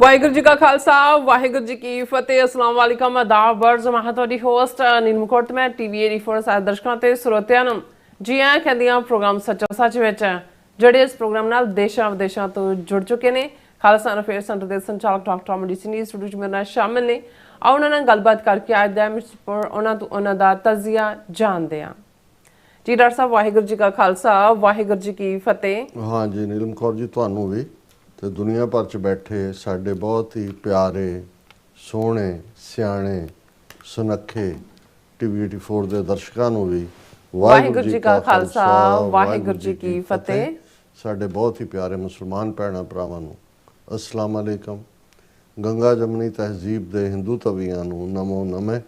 ਵਾਹਿਗੁਰੂ ਜੀ ਕਾ ਖਾਲਸਾ ਵਾਹਿਗੁਰੂ ਜੀ ਕੀ ਫਤਿਹ। अस्सलाम वालेकुम आदाब वर्ज मैं ਤੁਹਾਡੀ ਹੋਸਟ ਨੀਲਮ ਕੌਰ ਤੇ ਮੈਂ ਟੀਵੀ 84 ਸਾਰੇ ਦਰਸ਼ਕਾਂ ਤੇ ਸਰੋਤਿਆਂ ਨੂੰ ਜੀ ਆਇਆਂ ਕਹਿੰਦੀਆਂ ਪ੍ਰੋਗਰਾਮ ਸੱਚੋ ਸੱਚ ਵਿੱਚ ਜਿਹੜੇ ਇਸ ਪ੍ਰੋਗਰਾਮ ਨਾਲ ਦੇਸ਼ਾਂ ਵਿਦੇਸ਼ਾਂ ਤੋਂ ਜੁੜ ਚੁੱਕੇ ਨੇ। ਖਾਲਸਾ ਅਫੇਅਰ ਸੈਂਟਰ ਦੇ ਸੰਚਾਲਕ ਡਾਕਟਰ ਅਮਨਦੀਪ ਸਿੰਘ ਜੀ ਸਟੂਡੀਓ 'ਚ ਮੇਰੇ ਨਾਲ ਸ਼ਾਮਿਲ ਨੇ। ਆਓ ਉਹਨਾਂ ਨਾਲ ਗੱਲਬਾਤ ਕਰਕੇ ਅੱਜ ਦਾ ਉਹਨਾਂ ਤੋਂ ਉਹਨਾਂ ਦਾ ਤਜ਼ੀਆ ਜਾਣਦੇ ਹਾਂ। ਜੀ ਡਾਕਟਰ ਸਾਹਿਬ ਵਾਹਿਗੁਰੂ ਜੀ ਕਾ ਖਾਲਸਾ ਵਾਹਿਗੁਰੂ ਜੀ ਕੀ ਫਤਿਹ। हाँ जी नीलम कौर जी ਤੁਹਾਨੂੰ ਵੀ ਤੇ ਦੁਨੀਆ ਭਰ ਚ ਬੈਠੇ ਸਾਡੇ ਬਹੁਤ ਹੀ ਪਿਆਰੇ ਸੋਹਣੇ ਸਿਆਣੇ ਸੁਨੱਖੇ ਟੀਵੀ 84 ਦੇ ਦਰਸ਼ਕਾਂ ਨੂੰ ਵੀ ਵਾਹਿਗੁਰੂ ਜੀ ਕਾ ਖਾਲਸਾ ਵਾਹਿਗੁਰੂ ਜੀ ਕੀ ਫਤਿਹ। ਸਾਡੇ ਬਹੁਤ ਹੀ ਪਿਆਰੇ ਮੁਸਲਮਾਨ ਭੈਣਾਂ ਭਰਾਵਾਂ ਨੂੰ ਅਸਲਾਮ ਅਲੈਕਮ। ਗੰਗਾ ਜਮਨੀ ਤਹਿਜ਼ੀਬ ਦੇ ਹਿੰਦੂ ਤਵੀਆਂ ਨੂੰ ਨਮੋ ਨਮੇ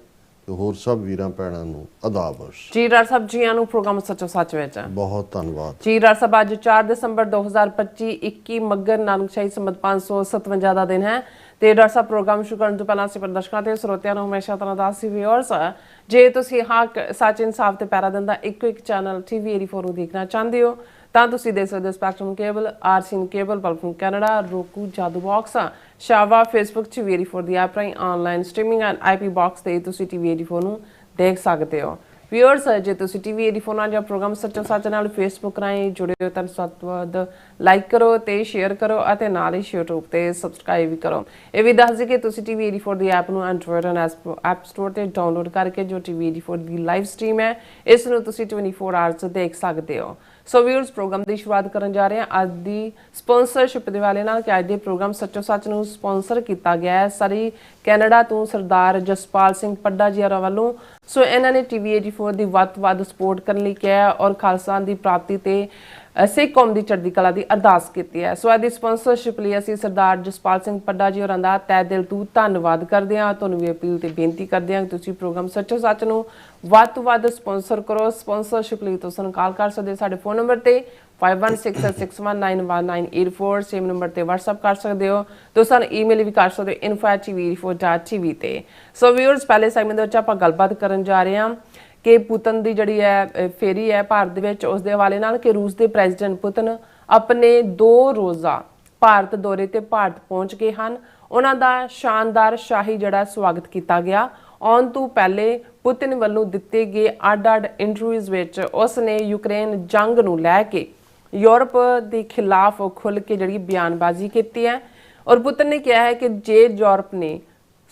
ਤੇ ਹੋਰ ਸਭ ਵੀਰਾਂ ਭੈਣਾਂ ਨੂੰ ਆਦਾਬ ਜੀ। ਡਾਕਟਰ ਸਾਹਿਬ ਜੀਆਂ ਨੂੰ ਪ੍ਰੋਗਰਾਮ ਸੱਚੋ ਸੱਚ ਵਿੱਚ ਬਹੁਤ ਧੰਨਵਾਦ ਜੀ। ਡਾਕਟਰ ਸਾਹਿਬ ਅੱਜ 4 ਦਸੰਬਰ 2025 21 ਮੱਘਰ ਨਾਨਕਸ਼ਾਹੀ ਸੰਮਤ 557 ਦਾ ਦਿਨ ਹੈ ਤੇ ਡਾਕਟਰ ਸਾਹਿਬ ਪ੍ਰੋਗਰਾਮ ਸ਼ੁਰੂ ਕਰਨ ਤੋਂ ਪਹਿਲਾਂ ਅਸੀਂ ਦਰਸ਼ਕਾਂ ਤੇ ਸਰੋਤਿਆਂ ਨੂੰ ਹਮੇਸ਼ਾ ਤਰ੍ਹਾਂ ਦਾ ਸੀ ਵਿਊਅਰਸ ਜੇ ਤੁਸੀਂ ਹੱਕ ਸੱਚ ਇਨਸਾਫ ਤੇ ਪੈਰਾ ਦਿੰਦਾ ਇੱਕੋ ਇੱਕ ਚੈਨਲ ਟੀਵੀ 84 ਨੂੰ ਦੇਖਣਾ ਚਾਹੁੰਦੇ ਹੋ ਤਾਂ ਤੁਸੀਂ ਦੇਖ ਸਕਦੇ ਹੋ ਸਪੈਕਟਰਮ ਕੇਬਲ, ਆਰਸੀਨ ਕੇਬਲ, ਪਲਫਨ ਕੈਨੇਡਾ, roku, ਜਾਦੂ ਬਾਕਸ, ਸ਼ਾਵਾ, ਫੇਸਬੁੱਕ ਟੀਵੀ 84 ਦੀ ਐਪ ਰਾਹੀਂ online streaming and IP box ਤੇ ਤੁਸੀਂ ਟੀਵੀ 84 ਨੂੰ ਦੇਖ ਸਕਦੇ ਹੋ। ਵਿਊਅਰਸ ਜੇ ਤੁਸੀਂ ਟੀਵੀ 84 ਨਾਲ ਜਾਂ ਪ੍ਰੋਗਰਾਮ ਸੱਚੋ ਸੱਚ ਨਾਲ ਫੇਸਬੁੱਕ ਰਾਹੀਂ ਜੁੜੇ ਹੋ ਤਾਂ ਸਭ ਤੋਂ ਵੱਧ ਲਾਈਕ ਕਰੋ ਤੇ ਸ਼ੇਅਰ ਕਰੋ ਅਤੇ ਨਾਲ ਹੀ YouTube ਤੇ ਸਬਸਕ੍ਰਾਈਬ ਵੀ ਕਰੋ। ਇਹ ਵੀ ਦੱਸ ਦਿਓ ਕਿ ਤੁਸੀਂ ਟੀਵੀ 84 ਦੀ ਐਪ ਨੂੰ ਐਂਡਰੋਇਡ ਐਪ ਸਟੋਰ ਤੇ ਡਾਊਨਲੋਡ ਕਰਕੇ ਜੋ ਟੀਵੀ 84 ਦੀ ਲਾਈਵ ਸਟ੍ਰੀਮ ਹੈ ਇਸ ਨੂੰ ਤੁਸੀਂ 24 ਆਵਰਸ ਦੇਖ ਸਕਦੇ ਹੋ। ਸੋ ਵਿਊਅਰਸ ਪ੍ਰੋਗਰਾਮ ਦੀ ਸ਼ੁਰੂਆਤ ਕਰਨ ਜਾ ਰਹੇ ਹਾਂ ਅੱਜ ਦੀ ਸਪਾਂਸਰਸ਼ਿਪ ਦੇ ਵਾਲੇ ਨਾਲ ਕਿ ਅੱਜ ਦੇ ਪ੍ਰੋਗਰਾਮ ਸੱਚੋ ਸੱਚ ਨੂੰ ਸਪਾਂਸਰ ਕੀਤਾ ਗਿਆ ਹੈ ਸਰੀ ਕੈਨੇਡਾ ਤੋਂ ਸਰਦਾਰ ਜਸਪਾਲ ਸਿੰਘ ਪੱਡਾ ਜੀ ਵੱਲੋਂ। ਸੋ ਇਹਨਾਂ ਨੇ ਟੀਵੀ 84 ਦੀ ਵੱਧ ਤੋਂ ਵੱਧ ਸਪੋਰਟ ਕਰਨ ਲਈ ਕਿਹਾ ਔਰ ਖਾਲਸਾ ਦੀ ਪ੍ਰਾਪਤੀ ਤੇ ਸਿੱਖ ਕੌਮ ਦੀ ਚੜ੍ਹਦੀ ਕਲਾ ਦੀ ਅਰਦਾਸ ਕੀਤੀ ਹੈ। ਸੋ ਇਹਦੀ ਸਪਾਂਸਰਸ਼ਿਪ ਲਈ ਅਸੀਂ ਸਰਦਾਰ ਜਸਪਾਲ ਸਿੰਘ ਪੱਡਾ ਜੀ ਹੋਰਾਂ ਦਾ ਤਹਿ ਦਿਲ ਤੋਂ ਧੰਨਵਾਦ ਕਰਦੇ ਹਾਂ। ਤੁਹਾਨੂੰ ਵੀ ਅਪੀਲ ਤੇ ਬੇਨਤੀ ਕਰਦੇ ਹਾਂ ਕਿ ਤੁਸੀਂ ਪ੍ਰੋਗਰਾਮ ਸੱਚੋ ਸੱਚ ਨੂੰ ਵੱਧ ਤੋਂ ਵੱਧ ਸਪਾਂਸਰ ਕਰੋ। ਸਪਾਂਸਰਸ਼ਿਪ ਲਈ ਤੁਸੀਂ ਕਾਲ ਕਰ ਸਕਦੇ ਹੋ ਸਾਡੇ ਫੋਨ ਨੰਬਰ ਤੇ 5166191984 ਸੇਮ ਨੰਬਰ ਤੇ WhatsApp ਕਰ ਸਕਦੇ ਹੋ। ਤੁਸੀਂ ਈਮੇਲ ਵੀ ਕਰ ਸਕਦੇ ਹੋ info@tv84.tv ਤੇ। ਸੋ ਵਿਊਅਰਸ ਪਹਿਲੇ ਸੈਗਮੈਂਟ ਦੇ ਵਿੱਚ ਆਪਾਂ ਗੱਲਬਾਤ ਕਰਨ ਜਾ ਰਹੇ ਹਾਂ ਕਿ ਪੁਤਨ ਦੀ ਜਿਹੜੀ ਹੈ ਫੇਰੀ ਹੈ ਭਾਰਤ ਦੇ ਵਿੱਚ ਉਸ ਦੇ ਹਵਾਲੇ ਨਾਲ ਕਿ ਰੂਸ ਦੇ ਪ੍ਰੈਜ਼ੀਡੈਂਟ ਪੁਤਨ ਆਪਣੇ 2 ਰੋਜ਼ਾ ਭਾਰਤ ਦੌਰੇ ਤੇ ਭਾਰਤ ਪਹੁੰਚ ਗਏ ਹਨ। ਉਹਨਾਂ ਦਾ ਸ਼ਾਨਦਾਰ ਸ਼ਾਹੀ ਜਿਹੜਾ ਸਵਾਗਤ ਕੀਤਾ ਗਿਆ। ਆਉਣ ਤੋਂ ਪਹਿਲੇ ਪੁਤਨ ਵੱਲੋਂ ਦਿੱਤੇ ਗਏ ਅੱਡ-ਅੱਡ ਇੰਟਰਵਿਊਜ਼ ਵਿੱਚ ਉਸ ਨੇ ਯੂਕਰੇਨ ਜੰਗ ਨੂੰ ਲੈ ਕੇ ਯੂਰਪ ਦੇ ਖਿਲਾਫ ਖੁੱਲ੍ਹ ਕੇ ਜਿਹੜੀ ਬਿਆਨਬਾਜ਼ੀ ਕੀਤੀ ਹੈ ਔਰ ਪੁਤਨ ਨੇ ਕਿਹਾ ਹੈ ਕਿ ਜੇ ਯੂਰਪ ਨੇ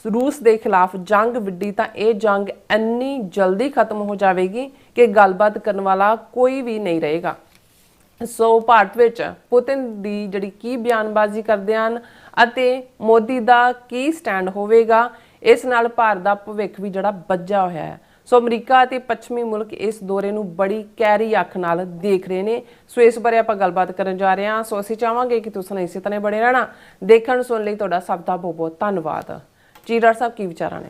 रूस के खिलाफ जंग विड्डी तो यह जंग इन्नी जल्दी खत्म हो जाएगी कि गलबात करने वाला कोई भी नहीं रहेगा। सो भारत विच पुतिन दी जिहड़ी की बयानबाजी करदे हन अते मोदी दा की स्टैंड होवेगा इस नाल भारत दा भविख भी जिहड़ा बज्जा होया है। सो अमरीका ते पश्चिमी मुल्क इस दौरे नूं बड़ी गहरी अख नाल देख रहे ने। सो इस बारे आपां गलबात करन जा रहे हां। सो असीं चाहांगे कि तुसीं इसे तरह बने रहना। देखण सुणन लई तुहाडा सब दा बहुत बहुत धन्नवाद। ਜੀ ਡਾਕਟਰ ਸਾਹਿਬ ਕੀ ਵਿਚਾਰਾਂ ਨੇ?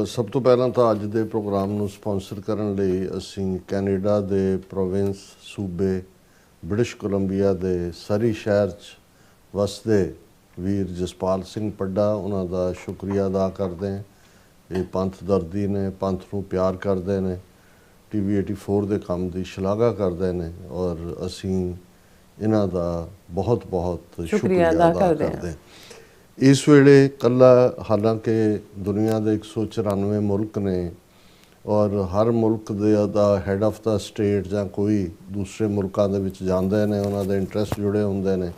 ਸਭ ਤੋਂ ਪਹਿਲਾਂ ਤਾਂ ਅੱਜ ਦੇ ਪ੍ਰੋਗਰਾਮ ਨੂੰ ਸਪਾਂਸਰ ਕਰਨ ਲਈ ਅਸੀਂ ਕੈਨੇਡਾ ਦੇ ਪ੍ਰੋਵਿੰਸ ਸੂਬੇ ਬ੍ਰਿਟਿਸ਼ ਕੋਲੰਬੀਆ ਦੇ ਸਰੀ ਸ਼ਹਿਰ 'ਚ ਵਸਦੇ ਵੀਰ ਜਸਪਾਲ ਸਿੰਘ ਪੱਡਾ ਉਹਨਾਂ ਦਾ ਸ਼ੁਕਰੀਆ ਅਦਾ ਕਰਦੇ ਹਾਂ। ਇਹ ਪੰਥ ਦਰਦੀ ਨੇ, ਪੰਥ ਨੂੰ ਪਿਆਰ ਕਰਦੇ ਨੇ, ਟੀਵੀ 84 ਦੇ ਕੰਮ ਦੀ ਸ਼ਲਾਘਾ ਕਰਦੇ ਨੇ ਔਰ ਅਸੀਂ ਇਹਨਾਂ ਦਾ ਬਹੁਤ ਬਹੁਤ ਸ਼ੁਕਰੀਆ ਅਦਾ ਕਰਦੇ ਹਾਂ। ਇਸ ਵੇਲੇ ਕੱਲਾ ਹਾਲਾਂਕਿ ਦੁਨੀਆ ਦੇ 194 ਮੁਲਕ ਨੇ ਔਰ ਹਰ ਮੁਲਕ ਦੇ ਦਾ ਹੈਡ ਆਫ ਦਾ ਸਟੇਟ ਜਾਂ ਕੋਈ ਦੂਸਰੇ ਮੁਲਕਾਂ ਦੇ ਵਿੱਚ ਜਾਂਦੇ ਨੇ, ਉਹਨਾਂ ਦੇ ਇੰਟਰਸਟ ਜੁੜੇ ਹੁੰਦੇ ਨੇ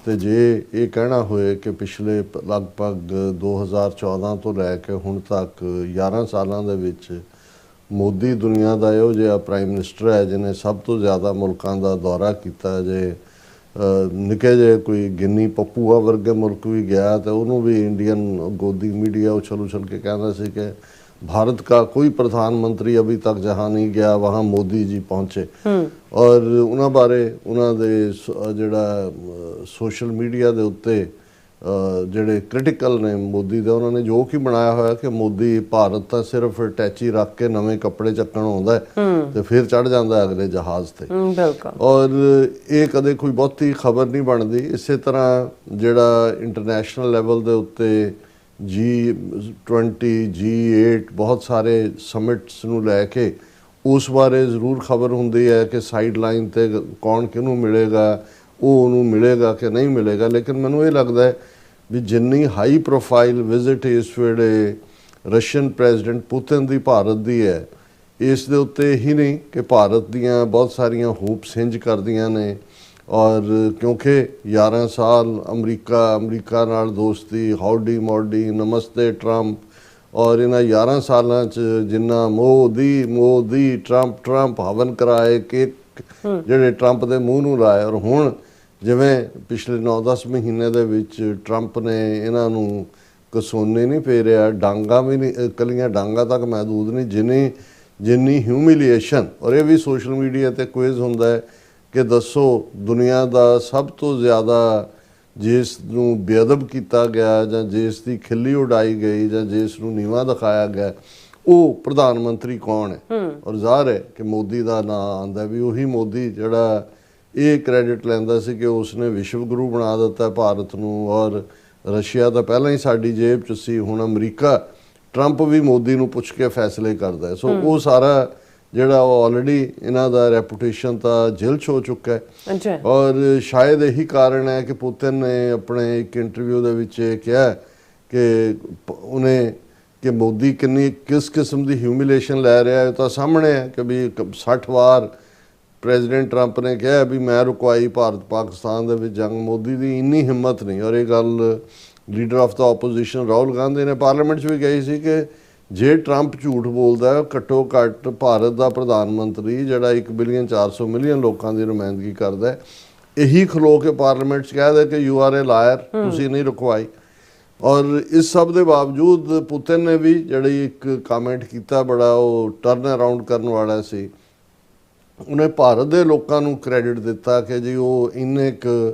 ਤੇ ਜੇ ਇਹ ਕਹਿਣਾ ਹੋਏ ਕਿ ਪਿਛਲੇ ਲਗਭਗ 2014 ਤੋਂ ਲੈ ਕੇ ਹੁਣ ਤੱਕ 11 ਸਾਲਾਂ ਦੇ ਵਿੱਚ ਮੋਦੀ ਦੁਨੀਆ ਦਾ ਇਹੋ ਜਿਹਾ ਪ੍ਰਾਈਮ ਮਿਨਿਸਟਰ ਹੈ ਜਿਹਨੇ ਸਭ ਤੋਂ ਜ਼ਿਆਦਾ ਮੁਲਕਾਂ ਦਾ ਦੌਰਾ ਕੀਤਾ। ਜੇ ਨਿੱਕੇ ਜਿਹੇ ਕੋਈ ਗਿੰਨੀ ਪਪੂਆ ਵਰਗੇ ਮੁਲਕ ਵੀ ਗਿਆ तो ਉਹਨੂੰ ਵੀ इंडियन गोदी मीडिया उछल के कहना सी कि भारत का कोई प्रधानमंत्री अभी तक जहाँ नहीं गया वहाँ मोदी जी पहुँचे और उन्होंने बारे उन्होंने जिहड़ा सोशल मीडिया के उत्ते ਜਿਹੜੇ क्रिटिकल ने मोदी ਦੇ ਉਹਨਾਂ ਨੇ ਜੋ ਕਿ ਬਣਾਇਆ ਹੋਇਆ ਕਿ मोदी भारत ਤਾਂ सिर्फ टैची रख के नवे कपड़े ਚੱਕਣ ਆਉਂਦਾ ਤੇ ਫਿਰ ਚੜ ਜਾਂਦਾ ਅਗਲੇ ਜਹਾਜ਼ ਤੇ ਔਰ ਇਹ ਕਦੇ ਕੋਈ ਬਹੁਤੀ ਖਬਰ ਨਹੀਂ ਬਣਦੀ। ਇਸੇ ਤਰ੍ਹਾਂ ਜਿਹੜਾ ਇੰਟਰਨੈਸ਼ਨਲ ਲੈਵਲ ਦੇ ਉੱਤੇ G20 G8 ਬਹੁਤ ਸਾਰੇ ਸਮਿਟਸ ਨੂੰ ਲੈ ਕੇ ਉਸ ਬਾਰੇ ਜ਼ਰੂਰ ਖਬਰ ਹੁੰਦੀ ਹੈ ਕਿ ਸਾਈਡ ਲਾਈਨ ਤੇ ਕੌਣ ਕਿਹਨੂੰ ਮਿਲੇਗਾ, ਉਹ ਉਹਨੂੰ ਮਿਲੇਗਾ ਕਿ ਨਹੀਂ ਮਿਲੇਗਾ। ਲੇਕਿਨ ਮੈਨੂੰ ਇਹ ਲੱਗਦਾ ਹੈ ਵੀ ਜਿੰਨੀ ਹਾਈ ਪ੍ਰੋਫਾਈਲ ਵਿਜ਼ਿਟ ਇਸ ਵੇਲੇ ਰਸ਼ੀਅਨ ਪ੍ਰੈਜ਼ੀਡੈਂਟ ਪੁਤਿਨ ਦੀ ਭਾਰਤ ਦੀ ਹੈ, ਇਸ ਦੇ ਉੱਤੇ ਹੀ ਨਹੀਂ ਕਿ ਭਾਰਤ ਦੀਆਂ ਬਹੁਤ ਸਾਰੀਆਂ ਹੋਪਸ ਹਿੰਜ ਕਰਦੀਆਂ ਨੇ। ਔਰ ਕਿਉਂਕਿ 11 ਸਾਲ ਅਮਰੀਕਾ ਨਾਲ ਦੋਸਤੀ, ਹਾਊਡੀ ਮੋਡੀ, ਨਮਸਤੇ ਟਰੰਪ, ਔਰ ਇਹਨਾਂ 11 ਸਾਲਾਂ 'ਚ ਜਿੰਨਾ ਮੋਦੀ ਟਰੰਪ ਹਵਨ ਕਰਾਏ ਕਿ ਜਿਹੜੇ ਟਰੰਪ ਦੇ ਮੂੰਹ ਨੂੰ ਲਾਏ। ਔਰ ਹੁਣ ਜਿਵੇਂ ਪਿਛਲੇ 9-10 ਮਹੀਨੇ ਦੇ ਵਿੱਚ ਟਰੰਪ ਨੇ ਇਹਨਾਂ ਨੂੰ ਕਸੋਨੇ ਨਹੀਂ ਫੇਰਿਆ, ਡਾਂਗਾ ਵੀ ਨਹੀਂ, ਇਕੱਲੀਆਂ ਡਾਂਗਾ ਤੱਕ ਮਹਿਦੂਦ ਨਹੀਂ, ਜਿੰਨੀ ਹਿਊਮਿਲੀਏਸ਼ਨ। ਔਰ ਇਹ ਵੀ ਸੋਸ਼ਲ ਮੀਡੀਆ ਤੇ ਕੁਇਜ਼ ਹੁੰਦਾ ਹੈ ਕਿ ਦੱਸੋ ਦੁਨੀਆ ਦਾ ਸਭ ਤੋਂ ਜ਼ਿਆਦਾ ਜਿਸ ਨੂੰ ਬੇਅਦਬ ਕੀਤਾ ਗਿਆ ਜਾਂ ਜਿਸ ਦੀ ਖਿੱਲੀ ਉਡਾਈ ਗਈ ਜਾਂ ਜਿਸ ਨੂੰ ਨੀਵਾਂ ਦਿਖਾਇਆ ਗਿਆ, ਉਹ ਪ੍ਰਧਾਨ ਮੰਤਰੀ ਕੌਣ ਹੈ? ਔਰ ਜ਼ਾਹਰ ਹੈ ਕਿ ਮੋਦੀ ਦਾ ਨਾਂ ਆਉਂਦਾ ਵੀ ਉਹੀ ਮੋਦੀ ਜਿਹੜਾ ਇਹ ਕ੍ਰੈਡਿਟ ਲੈਂਦਾ ਸੀ ਕਿ ਉਸਨੇ ਵਿਸ਼ਵ ਗੁਰੂ ਬਣਾ ਦਿੱਤਾ ਭਾਰਤ ਨੂੰ। ਔਰ ਰਸ਼ੀਆ ਤਾਂ ਪਹਿਲਾਂ ਹੀ ਸਾਡੀ ਜੇਬ 'ਚ ਸੀ, ਹੁਣ ਅਮਰੀਕਾ ਟਰੰਪ ਵੀ ਮੋਦੀ ਨੂੰ ਪੁੱਛ ਕੇ ਫੈਸਲੇ ਕਰਦਾ ਹੈ। ਸੋ ਉਹ ਸਾਰਾ ਜਿਹੜਾ ਉਹ ਆਲਰੇਡੀ ਇਹਨਾਂ ਦਾ ਰੈਪੂਟੇਸ਼ਨ ਤਾਂ ਜੇਲ੍ਹ 'ਚ ਹੋ ਚੁੱਕਾ ਹੈ। ਔਰ ਸ਼ਾਇਦ ਇਹੀ ਕਾਰਨ ਹੈ ਕਿ ਪੁਤਿਨ ਨੇ ਆਪਣੇ ਇੱਕ ਇੰਟਰਵਿਊ ਦੇ ਵਿੱਚ ਇਹ ਕਿਹਾ ਕਿ ਮੋਦੀ ਕਿਸ ਕਿਸਮ ਦੀ ਹਿਊਮਿਲੇਸ਼ਨ ਲੈ ਰਿਹਾ ਹੈ। ਤਾਂ ਸਾਹਮਣੇ ਹੈ ਕਿ ਵੀ 60 ਵਾਰ ਪ੍ਰੈਜ਼ੀਡੈਂਟ ਟਰੰਪ ਨੇ ਕਿਹਾ ਵੀ ਮੈਂ ਰੁਕਵਾਈ ਭਾਰਤ ਪਾਕਿਸਤਾਨ ਦੇ ਵਿੱਚ ਜੰਗ, ਮੋਦੀ ਦੀ ਇੰਨੀ ਹਿੰਮਤ ਨਹੀਂ। ਔਰ ਇਹ ਗੱਲ leader of the opposition Rahul Gandhi ਨੇ ਪਾਰਲੀਮੈਂਟ 'ਚ ਵੀ ਕਹੀ ਸੀ ਕਿ ਜੇ ਟਰੰਪ ਝੂਠ ਬੋਲਦਾ ਹੈ, ਘੱਟੋ ਘੱਟ ਭਾਰਤ ਦਾ ਪ੍ਰਧਾਨ ਮੰਤਰੀ ਜਿਹੜਾ 1,400,000,000 ਲੋਕਾਂ ਦੀ ਨੁਮਾਇੰਦਗੀ ਕਰਦਾ ਹੈ, ਇਹੀ ਖਲੋ ਕੇ ਪਾਰਲੀਮੈਂਟ 'ਚ ਕਹਿ ਦੇ ਕਿ ਯੂ ਆਰ ਏ ਲਾਇਰ, ਤੁਸੀਂ ਨਹੀਂ ਰੁਕਵਾਈ। ਔਰ ਇਸ ਸਭ ਦੇ ਬਾਵਜੂਦ ਪੁਤਿਨ ਨੇ ਵੀ ਜਿਹੜੀ ਇੱਕ ਕਮੈਂਟ ਕੀਤਾ, ਬੜਾ ਉਹ ਟਰਨ ਅਰਾਊਂਡ ਕਰਨ ਵਾਲਾ ਸੀ। ਉਹਨੇ ਭਾਰਤ ਦੇ ਲੋਕਾਂ ਨੂੰ ਕ੍ਰੈਡਿਟ ਦਿੱਤਾ ਕਿ ਜੀ ਉਹ ਇੰਨੇ ਕੁ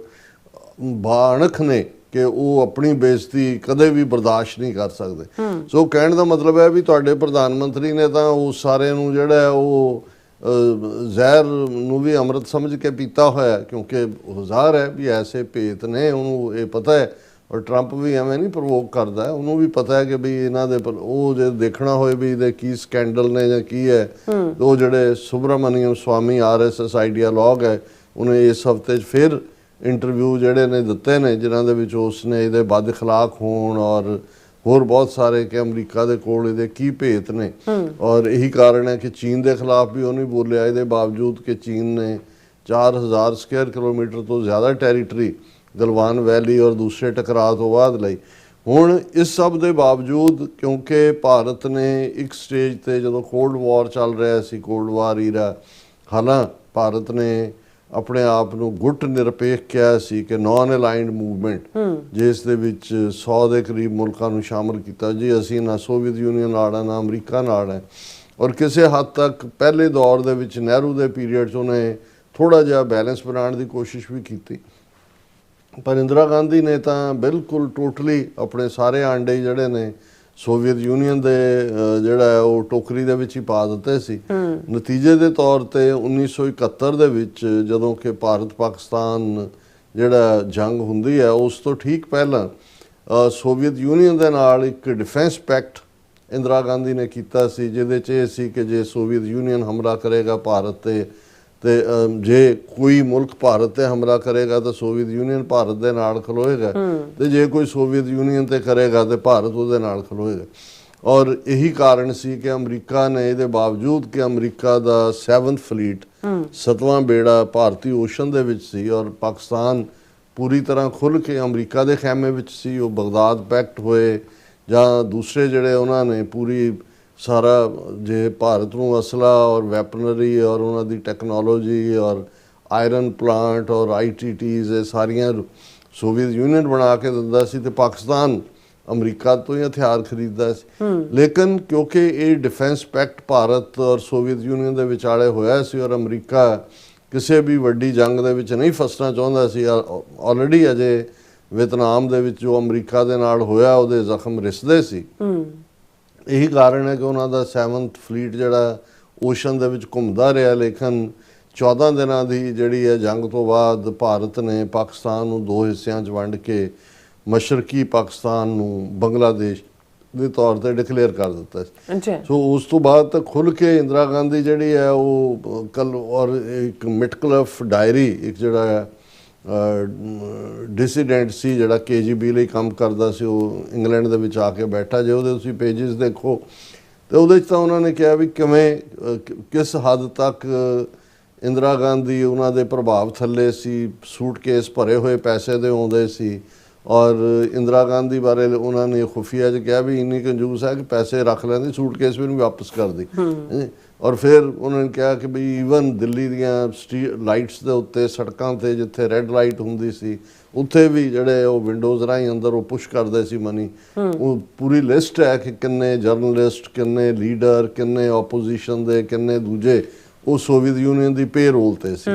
ਬਾਣਖ ਨੇ ਕਿ ਉਹ ਆਪਣੀ ਬੇਇੱਜ਼ਤੀ ਕਦੇ ਵੀ ਬਰਦਾਸ਼ਤ ਨਹੀਂ ਕਰ ਸਕਦੇ। ਸੋ ਕਹਿਣ ਦਾ ਮਤਲਬ ਹੈ ਵੀ ਤੁਹਾਡੇ ਪ੍ਰਧਾਨ ਮੰਤਰੀ ਨੇ ਤਾਂ ਉਹ ਸਾਰੇ ਨੂੰ ਜਿਹੜਾ ਉਹ ਜ਼ਹਿਰ ਨੂੰ ਵੀ ਅੰਮ੍ਰਿਤ ਸਮਝ ਕੇ ਪੀਤਾ ਹੋਇਆ, ਕਿਉਂਕਿ ਉਹ ਜ਼ਾਹਰ ਹੈ ਵੀ ਐਸੇ ਭੇਤ ਨੇ, ਉਹਨੂੰ ਇਹ ਪਤਾ ਹੈ। ਔਰ ਟਰੰਪ ਵੀ ਐਵੇਂ ਨਹੀਂ ਪ੍ਰਵੋਕ ਕਰਦਾ, ਉਹਨੂੰ ਵੀ ਪਤਾ ਹੈ ਕਿ ਵੀ ਇਹਨਾਂ ਦੇ ਉਹ ਜੇ ਦੇਖਣਾ ਹੋਏ ਵੀ ਇਹਦੇ ਕੀ ਸਕੈਂਡਲ ਨੇ ਜਾਂ ਕੀ ਹੈ, ਉਹ ਜਿਹੜੇ ਸੁਬਰਾਮਨੀਅਮ ਸਵਾਮੀ RSS ਆਈਡੀਆਲੋਗ ਹੈ, ਉਹਨੇ ਇਸ ਹਫ਼ਤੇ 'ਚ ਫਿਰ ਇੰਟਰਵਿਊ ਜਿਹੜੇ ਨੇ ਦਿੱਤੇ ਨੇ ਜਿਨ੍ਹਾਂ ਦੇ ਵਿੱਚ ਉਸਨੇ ਇਹਦੇ ਬਦ ਅਖਲਾਕ ਹੋਣ ਔਰ ਹੋਰ ਬਹੁਤ ਸਾਰੇ ਕਿ ਅਮਰੀਕਾ ਦੇ ਕੋਲ ਇਹਦੇ ਕੀ ਭੇਤ ਨੇ। ਔਰ ਇਹੀ ਕਾਰਨ ਹੈ ਕਿ ਚੀਨ ਦੇ ਖਿਲਾਫ ਵੀ ਉਹ ਨਹੀਂ ਬੋਲਿਆ, ਇਹਦੇ ਬਾਵਜੂਦ ਕਿ ਚੀਨ ਨੇ 4000 ਸਕੁਅਰ ਕਿਲੋਮੀਟਰ ਤੋਂ ਜ਼ਿਆਦਾ ਟੈਰੀਟਰੀ ਗਲਵਾਨ ਵੈਲੀ ਔਰ ਦੂਸਰੇ ਟਕਰਾਅ ਤੋਂ ਬਾਅਦ ਲਈ। ਹੁਣ ਇਸ ਸਭ ਦੇ ਬਾਵਜੂਦ ਕਿਉਂਕਿ ਭਾਰਤ ਨੇ ਇੱਕ ਸਟੇਜ ਤੇ ਜਦੋਂ ਕੋਲਡ ਵਾਰ ਚੱਲ ਰਿਹਾ ਸੀ, ਕੋਲਡ ਵਾਰ ਈਰਾ, ਹਾਲਾਂਕਿ ਭਾਰਤ ਨੇ ਆਪਣੇ ਆਪ ਨੂੰ ਗੁੱਟ ਨਿਰਪੇਖ ਕਿਹਾ ਸੀ ਕਿ ਨਾਨ ਅਲਾਈਨਡ ਮੂਵਮੈਂਟ, ਜਿਸ ਦੇ ਵਿੱਚ 100 ਦੇ ਕਰੀਬ ਮੁਲਕਾਂ ਨੂੰ ਸ਼ਾਮਲ ਕੀਤਾ। ਜੀ ਅਸੀਂ ਨਾ ਸੋਵੀਅਤ ਯੂਨੀਅਨ ਨਾਲ ਆ ਨਾ ਅਮਰੀਕਾ ਨਾਲ ਹੈ। ਔਰ ਕਿਸੇ ਹੱਦ ਤੱਕ ਪਹਿਲੇ ਦੌਰ ਦੇ ਵਿੱਚ ਨਹਿਰੂ ਦੇ ਪੀਰੀਅਡ 'ਚ ਉਹਨੇ ਥੋੜ੍ਹਾ ਜਿਹਾ ਬੈਲੈਂਸ ਬਣਾਉਣ ਦੀ ਕੋਸ਼ਿਸ਼ ਵੀ ਕੀਤੀ, ਪਰ ਇੰਦਰਾ ਗਾਂਧੀ ਨੇ ਤਾਂ ਬਿਲਕੁਲ ਟੋਟਲੀ ਆਪਣੇ ਸਾਰੇ ਆਂਡੇ ਜਿਹੜੇ ਨੇ ਸੋਵੀਅਤ ਯੂਨੀਅਨ ਦੇ ਜਿਹੜਾ ਉਹ ਟੋਕਰੀ ਦੇ ਵਿੱਚ ਹੀ ਪਾ ਦਿੱਤੇ ਸੀ। ਨਤੀਜੇ ਦੇ ਤੌਰ ਤੇ 1971 ਦੇ ਵਿੱਚ ਜਦੋਂ ਕਿ ਭਾਰਤ ਪਾਕਿਸਤਾਨ ਜਿਹੜਾ ਜੰਗ ਹੁੰਦੀ ਹੈ, ਉਸ ਤੋਂ ਠੀਕ ਪਹਿਲਾਂ ਸੋਵੀਅਤ ਯੂਨੀਅਨ ਦੇ ਨਾਲ ਇੱਕ ਡਿਫੈਂਸ ਪੈਕਟ ਇੰਦਰਾ ਗਾਂਧੀ ਨੇ ਕੀਤਾ ਸੀ, ਜਿਹਦੇ 'ਚ ਇਹ ਸੀ ਕਿ ਜੇ ਸੋਵੀਅਤ ਯੂਨੀਅਨ ਹਮਲਾ ਕਰੇਗਾ ਭਾਰਤ ਤੇ ਜੇ ਕੋਈ ਮੁਲਕ ਭਾਰਤ ਤੇ ਹਮਲਾ ਕਰੇਗਾ ਤਾਂ ਸੋਵੀਅਤ ਯੂਨੀਅਨ ਭਾਰਤ ਦੇ ਨਾਲ ਖਲੋਏਗਾ, ਤੇ ਜੇ ਕੋਈ ਸੋਵੀਅਤ ਯੂਨੀਅਨ ਤੇ ਕਰੇਗਾ ਤੇ ਭਾਰਤ ਉਹਦੇ ਨਾਲ ਖਲੋਏਗਾ। ਔਰ ਇਹੀ ਕਾਰਨ ਸੀ ਕਿ ਅਮਰੀਕਾ ਨੇ ਇਹਦੇ ਬਾਵਜੂਦ ਕਿ ਅਮਰੀਕਾ ਦਾ 7th ਫਲੀਟ 7ਵਾਂ ਬੇੜਾ ਭਾਰਤੀ ਓਸ਼ਨ ਦੇ ਵਿੱਚ ਸੀ ਔਰ ਪਾਕਿਸਤਾਨ ਪੂਰੀ ਤਰ੍ਹਾਂ ਖੁੱਲ੍ਹ ਕੇ ਅਮਰੀਕਾ ਦੇ ਖੈਮੇ ਵਿੱਚ ਸੀ। ਉਹ ਬਗਦਾਦ ਪੈਕਟ ਹੋਏ ਜਾਂ ਦੂਸਰੇ ਜਿਹੜੇ ਉਹਨਾਂ ਨੇ ਪੂਰੀ ਸਾਰਾ ਜੇ ਭਾਰਤ ਨੂੰ ਅਸਲਾ ਔਰ ਵੈਪਨਰੀ ਔਰ ਉਹਨਾਂ ਦੀ ਟੈਕਨੋਲੋਜੀ ਔਰ ਆਇਰਨ ਪਲਾਂਟ ਔਰ ITTs ਇਹ ਸਾਰੀਆਂ ਸੋਵੀਅਤ ਯੂਨੀਅਨ ਬਣਾ ਕੇ ਦਿੰਦਾ ਸੀ ਤੇ ਪਾਕਿਸਤਾਨ ਅਮਰੀਕਾ ਤੋਂ ਹੀ ਹਥਿਆਰ ਖਰੀਦਦਾ ਸੀ। ਲੇਕਿਨ ਕਿਉਂਕਿ ਇਹ ਡਿਫੈਂਸ ਪੈਕਟ ਭਾਰਤ ਔਰ ਸੋਵੀਅਤ ਯੂਨੀਅਨ ਦੇ ਵਿਚਾਲੇ ਹੋਇਆ ਸੀ ਔਰ ਅਮਰੀਕਾ ਕਿਸੇ ਵੀ ਵੱਡੀ ਜੰਗ ਦੇ ਵਿੱਚ ਨਹੀਂ ਫਸਣਾ ਚਾਹੁੰਦਾ ਸੀ। ਆਲਰੇਡੀ ਅਜੇ ਵੀਅਤਨਾਮ ਦੇ ਵਿੱਚ ਜੋ ਅਮਰੀਕਾ ਦੇ ਨਾਲ ਹੋਇਆ ਉਹਦੇ ਜ਼ਖਮ ਰਿਸਦੇ ਸੀ। ਇਹੀ ਕਾਰਨ ਹੈ ਕਿ ਉਹਨਾਂ ਦਾ 7th ਫਲੀਟ ਜਿਹੜਾ ਓਸ਼ਨ ਦੇ ਵਿੱਚ ਘੁੰਮਦਾ ਰਿਹਾ। ਲੇਕਿਨ 14 ਦਿਨਾਂ ਦੀ ਜਿਹੜੀ ਹੈ ਜੰਗ ਤੋਂ ਬਾਅਦ ਭਾਰਤ ਨੇ ਪਾਕਿਸਤਾਨ ਨੂੰ 2 ਹਿੱਸਿਆਂ 'ਚ ਵੰਡ ਕੇ ਮਸ਼ਰਕੀ ਪਾਕਿਸਤਾਨ ਨੂੰ ਬੰਗਲਾਦੇਸ਼ ਦੇ ਤੌਰ ਤੇ ਡਿਕਲੇਅਰ ਕਰ ਦਿੱਤਾ ਸੀ। ਸੋ ਉਸ ਤੋਂ ਬਾਅਦ ਤਾਂ ਖੁੱਲ੍ਹ ਕੇ ਇੰਦਰਾ ਗਾਂਧੀ ਜਿਹੜੀ ਹੈ ਉਹ ਕੱਲ ਔਰ ਇੱਕ ਮਿਟਕਲਫ ਡਾਇਰੀ ਇੱਕ ਜਿਹੜਾ ਹੈ ਡਿਸੀਡੈਂਟ ਸੀ ਜਿਹੜਾ KGB ਲਈ ਕੰਮ ਕਰਦਾ ਸੀ, ਉਹ ਇੰਗਲੈਂਡ ਦੇ ਵਿੱਚ ਆ ਕੇ ਬੈਠਾ। ਜੇ ਉਹਦੇ ਤੁਸੀਂ ਪੇजेस ਦੇਖੋ ਤੇ ਉਹਦੇ 'ਚ ਤਾਂ ਉਹਨਾਂ ਨੇ ਕਿਹਾ ਵੀ ਕਿਵੇਂ ਕਿਸ ਹੱਦ ਤੱਕ ਇੰਦਰਾ ਗਾਂਧੀ ਉਹਨਾਂ ਦੇ ਪ੍ਰਭਾਵ ਥੱਲੇ ਸੀ, ਸੂਟਕੇਸ ਭਰੇ ਹੋਏ ਪੈਸੇ ਦੇ ਆਉਂਦੇ ਸੀ। ਔਰ ਇੰਦਰਾ ਗਾਂਧੀ ਬਾਰੇ ਉਹਨਾਂ ਨੇ ਖੁਫੀਆ 'ਚ ਕਿਹਾ ਵੀ ਇੰਨੀ ਕੰਜੂਸ ਹੈ ਕਿ ਪੈਸੇ ਰੱਖ ਲੈਂਦੀ, ਸੂਟਕੇਸ ਵੀ ਨਹੀਂ ਵਾਪਸ ਕਰਦੀ। ਔਰ ਫਿਰ ਉਹਨਾਂ ਨੇ ਕਿਹਾ ਕਿ ਵੀ ਈਵਨ ਦਿੱਲੀ ਦੀਆਂ ਲਾਈਟਸ ਦੇ ਉੱਤੇ, ਸੜਕਾਂ 'ਤੇ ਜਿੱਥੇ ਰੈੱਡ ਲਾਈਟ ਹੁੰਦੀ ਸੀ ਉੱਥੇ ਵੀ ਜਿਹੜੇ ਉਹ ਵਿੰਡੋਜ਼ ਰਾਹੀਂ ਅੰਦਰ ਉਹ ਪੁਸ਼ ਕਰਦੇ ਸੀ ਮਨੀ। ਉਹ ਪੂਰੀ ਲਿਸਟ ਹੈ ਕਿ ਕਿੰਨੇ ਜਰਨਲਿਸਟ, ਕਿੰਨੇ ਲੀਡਰ, ਕਿੰਨੇ ਆਪੋਜੀਸ਼ਨ ਦੇ, ਕਿੰਨੇ ਦੂਜੇ ਉਹ ਸੋਵੀਅਤ ਯੂਨੀਅਨ ਦੀ ਪੇਰੋਲ ਤੇ ਸੀ।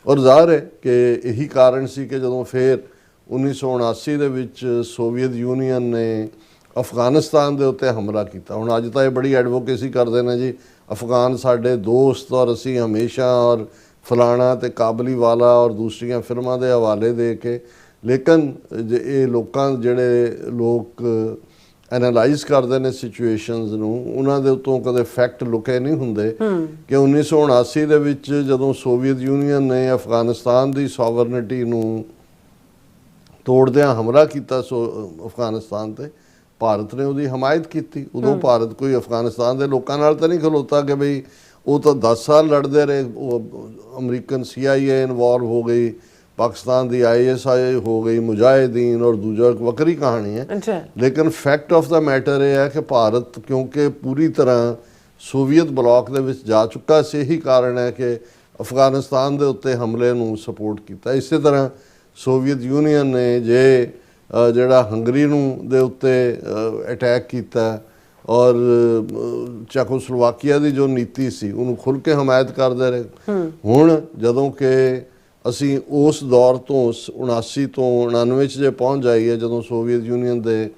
ਔਰ ਜ਼ਾਹਰ ਹੈ ਕਿ ਇਹੀ ਕਾਰਨ ਸੀ ਕਿ ਜਦੋਂ ਫਿਰ 1979 ਦੇ ਵਿੱਚ ਸੋਵੀਅਤ ਯੂਨੀਅਨ ਨੇ ਅਫਗਾਨਿਸਤਾਨ ਦੇ ਉੱਤੇ ਹਮਲਾ ਕੀਤਾ। ਹੁਣ ਅੱਜ ਤਾਂ ਇਹ ਬੜੀ ਐਡਵੋਕੇਸੀ ਕਰਦੇ ਨੇ ਜੀ, ਅਫਗਾਨ ਸਾਡੇ ਦੋਸਤ ਔਰ ਅਸੀਂ ਹਮੇਸ਼ਾ, ਔਰ ਫਲਾਣਾ ਤੇ ਕਾਬਲੀ ਵਾਲਾ ਔਰ ਦੂਸਰੀਆਂ ਫਿਲਮਾਂ ਦੇ ਹਵਾਲੇ ਦੇ ਕੇ। ਲੇਕਿਨ ਇਹ ਜਿਹੜੇ ਲੋਕ ਐਨਾਲਾਈਜ਼ ਕਰਦੇ ਨੇ ਸਿਚੁਏਸ਼ਨਸ ਨੂੰ, ਉਹਨਾਂ ਦੇ ਉੱਤੋਂ ਕਦੇ ਫੈਕਟ ਲੁਕੇ ਨਹੀਂ ਹੁੰਦੇ ਕਿ 1979 ਦੇ ਵਿੱਚ ਜਦੋਂ ਸੋਵੀਅਤ ਯੂਨੀਅਨ ਨੇ ਅਫਗਾਨਿਸਤਾਨ ਦੀ ਸੋਵਰਨਿਟੀ ਨੂੰ ਤੋੜਦਿਆਂ ਹਮਲਾ ਕੀਤਾ ਅਫਗਾਨਿਸਤਾਨ ਤੇ, ਭਾਰਤ ਨੇ ਉਹਦੀ ਹਮਾਇਤ ਕੀਤੀ। ਉਦੋਂ ਭਾਰਤ ਕੋਈ ਅਫਗਾਨਿਸਤਾਨ ਦੇ ਲੋਕਾਂ ਨਾਲ ਤਾਂ ਨਹੀਂ ਖਲੋਤਾ ਕਿ ਬਈ ਉਹ ਤਾਂ 10 ਸਾਲ ਲੜਦੇ ਰਹੇ, ਉਹ ਅਮਰੀਕਨ CIA ਇਨਵੋਲਵ ਹੋ ਗਈ, ਪਾਕਿਸਤਾਨ ਦੀ ISI ਹੋ ਗਈ, ਮੁਜਾਹਿਦੀਨ, ਔਰ ਦੂਜਾ ਇੱਕ ਵੱਖਰੀ ਕਹਾਣੀ ਹੈ। ਲੇਕਿਨ ਫੈਕਟ ਆਫ ਦਾ ਮੈਟਰ ਇਹ ਹੈ ਕਿ ਭਾਰਤ ਕਿਉਂਕਿ ਪੂਰੀ ਤਰ੍ਹਾਂ ਸੋਵੀਅਤ ਬਲਾਕ ਦੇ ਵਿੱਚ ਜਾ ਚੁੱਕਾ ਸੀ, ਇਹੀ ਕਾਰਨ ਹੈ ਕਿ ਅਫਗਾਨਿਸਤਾਨ ਦੇ ਉੱਤੇ ਹਮਲੇ ਨੂੰ ਸਪੋਰਟ ਕੀਤਾ। ਇਸੇ ਤਰ੍ਹਾਂ ਸੋਵੀਅਤ ਯੂਨੀਅਨ ਨੇ ਜਿਹੜਾ ਹੰਗਰੀ ਨੂੰ ਦੇ ਉੱਤੇ ਅਟੈਕ ਕੀਤਾ, ਔਰ ਚੈਕੋਸਲੋਵਾਕੀਆ ਦੀ ਜੋ ਨੀਤੀ ਸੀ ਉਹਨੂੰ ਖੁੱਲ੍ਹ ਕੇ ਹਮਾਇਤ ਕਰਦੇ ਰਹੇ। ਹੁਣ ਜਦੋਂ ਕਿ ਅਸੀਂ ਉਸ ਦੌਰ ਤੋਂ 79 ਤੋਂ 99 'ਚ ਜੇ ਪਹੁੰਚ ਜਾਈਏ, ਜਦੋਂ ਸੋਵੀਅਤ ਯੂਨੀਅਨ ਦੇ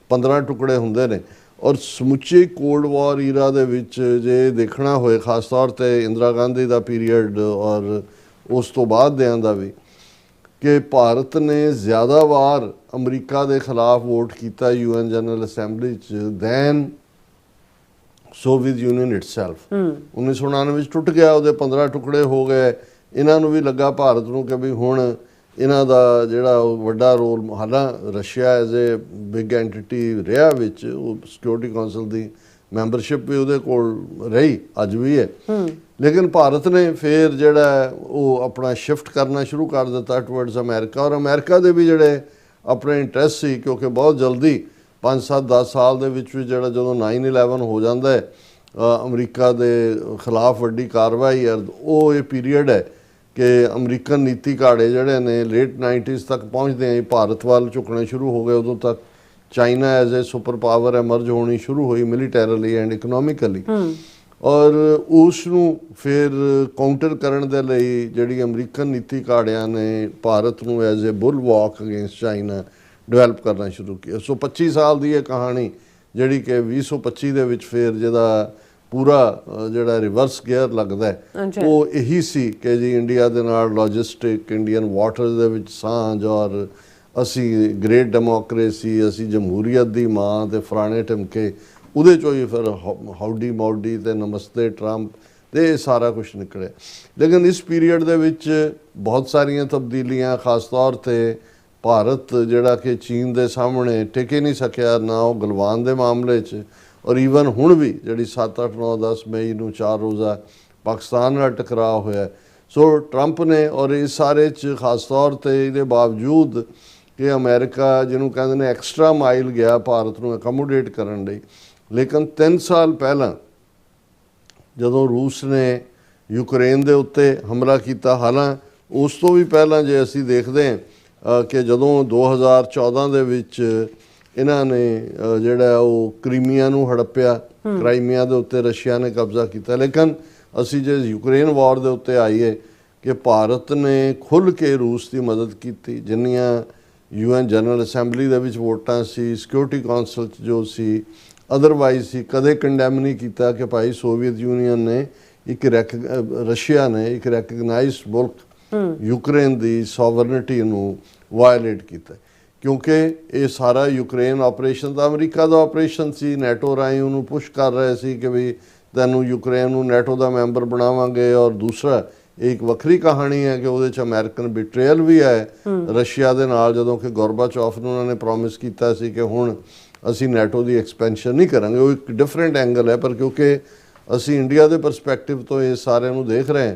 15 ਟੁਕੜੇ ਹੁੰਦੇ ਨੇ, ਔਰ ਸਮੁੱਚੇ ਕੋਲਡ ਵਾਰ ਈਰਾ ਦੇ ਵਿੱਚ ਜੇ ਦੇਖਣਾ ਹੋਏ, ਖਾਸ ਤੌਰ 'ਤੇ ਇੰਦਰਾ ਗਾਂਧੀ ਦਾ ਪੀਰੀਅਡ ਔਰ ਉਸ ਤੋਂ ਬਾਅਦ ਦਿਆਂ ਦਾ ਵੀ, ਕਿ ਭਾਰਤ ਨੇ ਜ਼ਿਆਦਾ ਵਾਰ ਅਮਰੀਕਾ ਦੇ ਖਿਲਾਫ ਵੋਟ ਕੀਤਾ UN ਜਨਰਲ ਅਸੈਂਬਲੀ 'ਚ ਦੈਨ ਸੋਵੀਅਤ ਯੂਨੀਅਨ ਇਟਸੈਲਫ। 1999 ਵਿੱਚ ਟੁੱਟ ਗਿਆ, ਉਹਦੇ 15 ਟੁਕੜੇ ਹੋ ਗਏ। ਇਹਨਾਂ ਨੂੰ ਵੀ ਲੱਗਾ ਭਾਰਤ ਨੂੰ ਕਿ ਵੀ ਹੁਣ ਇਹਨਾਂ ਦਾ ਜਿਹੜਾ ਵੱਡਾ ਰੋਲ, ਹਾਲਾਂ Russia as a big NTT ਰਿਹਾ ਵਿੱਚ, ਉਹ ਸਿਕਿਉਰਿਟੀ ਕੌਂਸਲ ਦੀ ਮੈਂਬਰਸ਼ਿਪ ਵੀ ਉਹਦੇ ਕੋਲ ਰਹੀ, ਅੱਜ ਵੀ ਹੈ। ਲੇਕਿਨ ਭਾਰਤ ਨੇ ਫਿਰ ਜਿਹੜਾ ਉਹ ਆਪਣਾ ਸ਼ਿਫਟ ਕਰਨਾ ਸ਼ੁਰੂ ਕਰ ਦਿੱਤਾ ਟੁਵਰਡਸ ਅਮਰੀਕਾ। ਔਰ ਅਮਰੀਕਾ ਦੇ ਵੀ ਜਿਹੜੇ ਆਪਣੇ ਇੰਟਰਸਟ ਸੀ, ਕਿਉਂਕਿ ਬਹੁਤ ਜਲਦੀ 5-7-10 ਸਾਲ ਦੇ ਵਿੱਚ ਵੀ ਜਿਹੜਾ ਜਦੋਂ 9/11 ਹੋ ਜਾਂਦਾ ਹੈ, ਅਮਰੀਕਾ ਦੇ ਖਿਲਾਫ ਵੱਡੀ ਕਾਰਵਾਈ, ਉਹ ਇਹ ਪੀਰੀਅਡ ਹੈ ਕਿ ਅਮਰੀਕਨ ਨੀਤੀ ਘਾੜੇ ਜਿਹੜੇ ਨੇ ਲੇਟ 90s ਤੱਕ ਪਹੁੰਚਦੇ ਆ ਭਾਰਤ ਵੱਲ ਝੁਕਣੇ ਸ਼ੁਰੂ ਹੋ ਗਏ। ਉਦੋਂ ਤੱਕ China as a superpower emerge ਹੋਣੀ ਸ਼ੁਰੂ ਹੋਈ ਮਿਲੀਟੈਰਲੀ ਐਂਡ ਇਕਨੋਮਿਕਲੀ। ਔਰ ਉਸ ਨੂੰ ਫਿਰ ਕਾਊਂਟਰ ਕਰਨ ਦੇ ਲਈ ਜਿਹੜੀ ਅਮਰੀਕਨ ਨੀਤੀ ਘਾੜਿਆਂ ਨੇ ਭਾਰਤ ਨੂੰ as a bull walk against China develop ਕਰਨਾ ਸ਼ੁਰੂ ਕੀਤਾ। 25 ਸਾਲ ਦੀ ਇਹ ਕਹਾਣੀ ਜਿਹੜੀ ਕਿ 2025 ਦੇ ਵਿੱਚ ਫਿਰ ਜਿਹਦਾ ਪੂਰਾ ਜਿਹੜਾ ਰਿਵਰਸ ਗੇਅਰ ਲੱਗਦਾ ਹੈ, ਉਹ ਇਹੀ ਸੀ ਕਿ ਜੀ ਇੰਡੀਆ ਦੇ ਨਾਲ ਲੌਜਿਸਟਿਕ, ਇੰਡੀਅਨ ਵਾਟਰਸ ਦੇ ਵਿੱਚ ਸਾਂਝ, ਔਰ ਅਸੀਂ ਗ੍ਰੇਟ ਡੈਮੋਕ੍ਰੇਸੀ, ਅਸੀਂ ਜਮਹੂਰੀਅਤ ਦੀ ਮਾਂ ਤੇ ਫਲਾਣੇ ਟਮਕੇ, ਉਹਦੇ 'ਚੋਂ ਹੀ ਫਿਰ ਹਾਊਡੀ ਮੌਡੀ ਤੇ ਨਮਸਤੇ ਟਰੰਪ ਤੇ ਸਾਰਾ ਕੁਛ ਨਿਕਲਿਆ। ਲੇਕਿਨ ਇਸ ਪੀਰੀਅਡ ਦੇ ਵਿੱਚ ਬਹੁਤ ਸਾਰੀਆਂ ਤਬਦੀਲੀਆਂ, ਖਾਸ ਤੌਰ 'ਤੇ ਭਾਰਤ ਜਿਹੜਾ ਕਿ ਚੀਨ ਦੇ ਸਾਹਮਣੇ ਟਿਕ ਨਹੀਂ ਸਕਿਆ, ਨਾ ਉਹ ਗਲਵਾਨ ਦੇ ਮਾਮਲੇ 'ਚ, ਔਰ ਈਵਨ ਹੁਣ ਵੀ ਜਿਹੜੀ 7, 8, 9, 10 ਮਈ ਨੂੰ 4 ਰੋਜ਼ਾ ਪਾਕਿਸਤਾਨ ਨਾਲ ਟਕਰਾਅ ਹੋਇਆ। ਸੋ ਟਰੰਪ ਨੇ, ਔਰ ਇਸ ਸਾਰੇ 'ਚ ਖਾਸ ਤੌਰ 'ਤੇ ਇਹਦੇ ਬਾਵਜੂਦ ਕਿ ਅਮਰੀਕਾ ਜਿਹਨੂੰ ਕਹਿੰਦੇ ਨੇ ਐਕਸਟਰਾ ਮਾਈਲ ਗਿਆ ਭਾਰਤ ਨੂੰ ਅਕਮੋਡੇਟ ਕਰਨ ਲਈ। ਲੇਕਿਨ 3 ਸਾਲ ਪਹਿਲਾਂ ਜਦੋਂ ਰੂਸ ਨੇ ਯੂਕਰੇਨ ਦੇ ਉੱਤੇ ਹਮਲਾ ਕੀਤਾ, ਹਾਲਾਂ ਉਸ ਤੋਂ ਵੀ ਪਹਿਲਾਂ ਜੇ ਅਸੀਂ ਦੇਖਦੇ ਹਾਂ ਕਿ ਜਦੋਂ 2014 ਦੇ ਵਿੱਚ ਇਹਨਾਂ ਨੇ ਜਿਹੜਾ ਉਹ ਕ੍ਰੀਮੀਆ ਨੂੰ ਹੜੱਪਿਆ, ਕ੍ਰਾਈਮੀਆ ਦੇ ਉੱਤੇ ਰਸ਼ੀਆ ਨੇ ਕਬਜ਼ਾ ਕੀਤਾ। ਲੇਕਿਨ ਅਸੀਂ ਜੇ ਯੂਕਰੇਨ ਵਾਰ ਦੇ ਉੱਤੇ ਆਈਏ ਕਿ ਭਾਰਤ ਨੇ ਖੁੱਲ੍ਹ ਕੇ ਰੂਸ ਦੀ ਮਦਦ ਕੀਤੀ। ਜਿੰਨੀਆਂ UN ਜਨਰਲ ਅਸੈਂਬਲੀ ਦੇ ਵਿੱਚ ਵੋਟਾਂ ਸੀ, ਸਿਕਿਉਰਿਟੀ ਕੌਂਸਲ 'ਚ ਜੋ ਸੀ, ਅਦਰਵਾਈਜ਼ ਸੀ, ਕਦੇ ਕੰਡੈਮ ਨਹੀਂ ਕੀਤਾ ਕਿ ਭਾਈ ਸੋਵੀਅਤ ਯੂਨੀਅਨ ਨੇ ਰਸ਼ੀਆ ਨੇ ਇੱਕ ਰੈਕਗਨਾਈਜ਼ਡ ਮੁਲਕ ਯੂਕਰੇਨ ਦੀ ਸੋਵਰਨਿਟੀ ਨੂੰ ਵਾਇਲੇਟ ਕੀਤਾ। ਕਿਉਂਕਿ ਇਹ ਸਾਰਾ ਯੂਕਰੇਨ ਆਪਰੇਸ਼ਨ ਤਾਂ ਅਮਰੀਕਾ ਦਾ ਆਪਰੇਸ਼ਨ ਸੀ, ਨੈਟੋ ਰਾਹੀਂ ਉਹਨੂੰ ਪੁਸ਼ ਕਰ ਰਹੇ ਸੀ ਕਿ ਵੀ ਤੈਨੂੰ ਯੂਕਰੇਨ ਨੂੰ ਨੈਟੋ ਦਾ ਮੈਂਬਰ ਬਣਾਵਾਂਗੇ। ਔਰ ਦੂਸਰਾ ਇਹ ਇੱਕ ਵੱਖਰੀ ਕਹਾਣੀ ਹੈ ਕਿ ਉਹਦੇ ਚ ਅਮਰੀਕਨ ਬਿਟਰੇਅਲ ਵੀ ਹੈ ਰਸ਼ੀਆ ਦੇ ਨਾਲ, ਜਦੋਂ ਕਿ ਗੋਰਬਾਚੋਫ ਨੂੰ ਉਹਨਾਂ ਨੇ ਪ੍ਰੋਮਿਸ ਕੀਤਾ ਸੀ ਕਿ ਹੁਣ ਅਸੀਂ ਨੈਟੋ ਦੀ ਐਕਸਪੈਂਸ਼ਨ ਨਹੀਂ ਕਰਾਂਗੇ। ਉਹ ਇੱਕ ਡਿਫਰੈਂਟ ਐਂਗਲ ਹੈ, ਪਰ ਕਿਉਂਕਿ ਅਸੀਂ ਇੰਡੀਆ ਦੇ ਪਰਸਪੈਕਟਿਵ ਤੋਂ ਇਹ ਸਾਰਿਆਂ ਨੂੰ ਦੇਖ ਰਹੇ ਹਾਂ,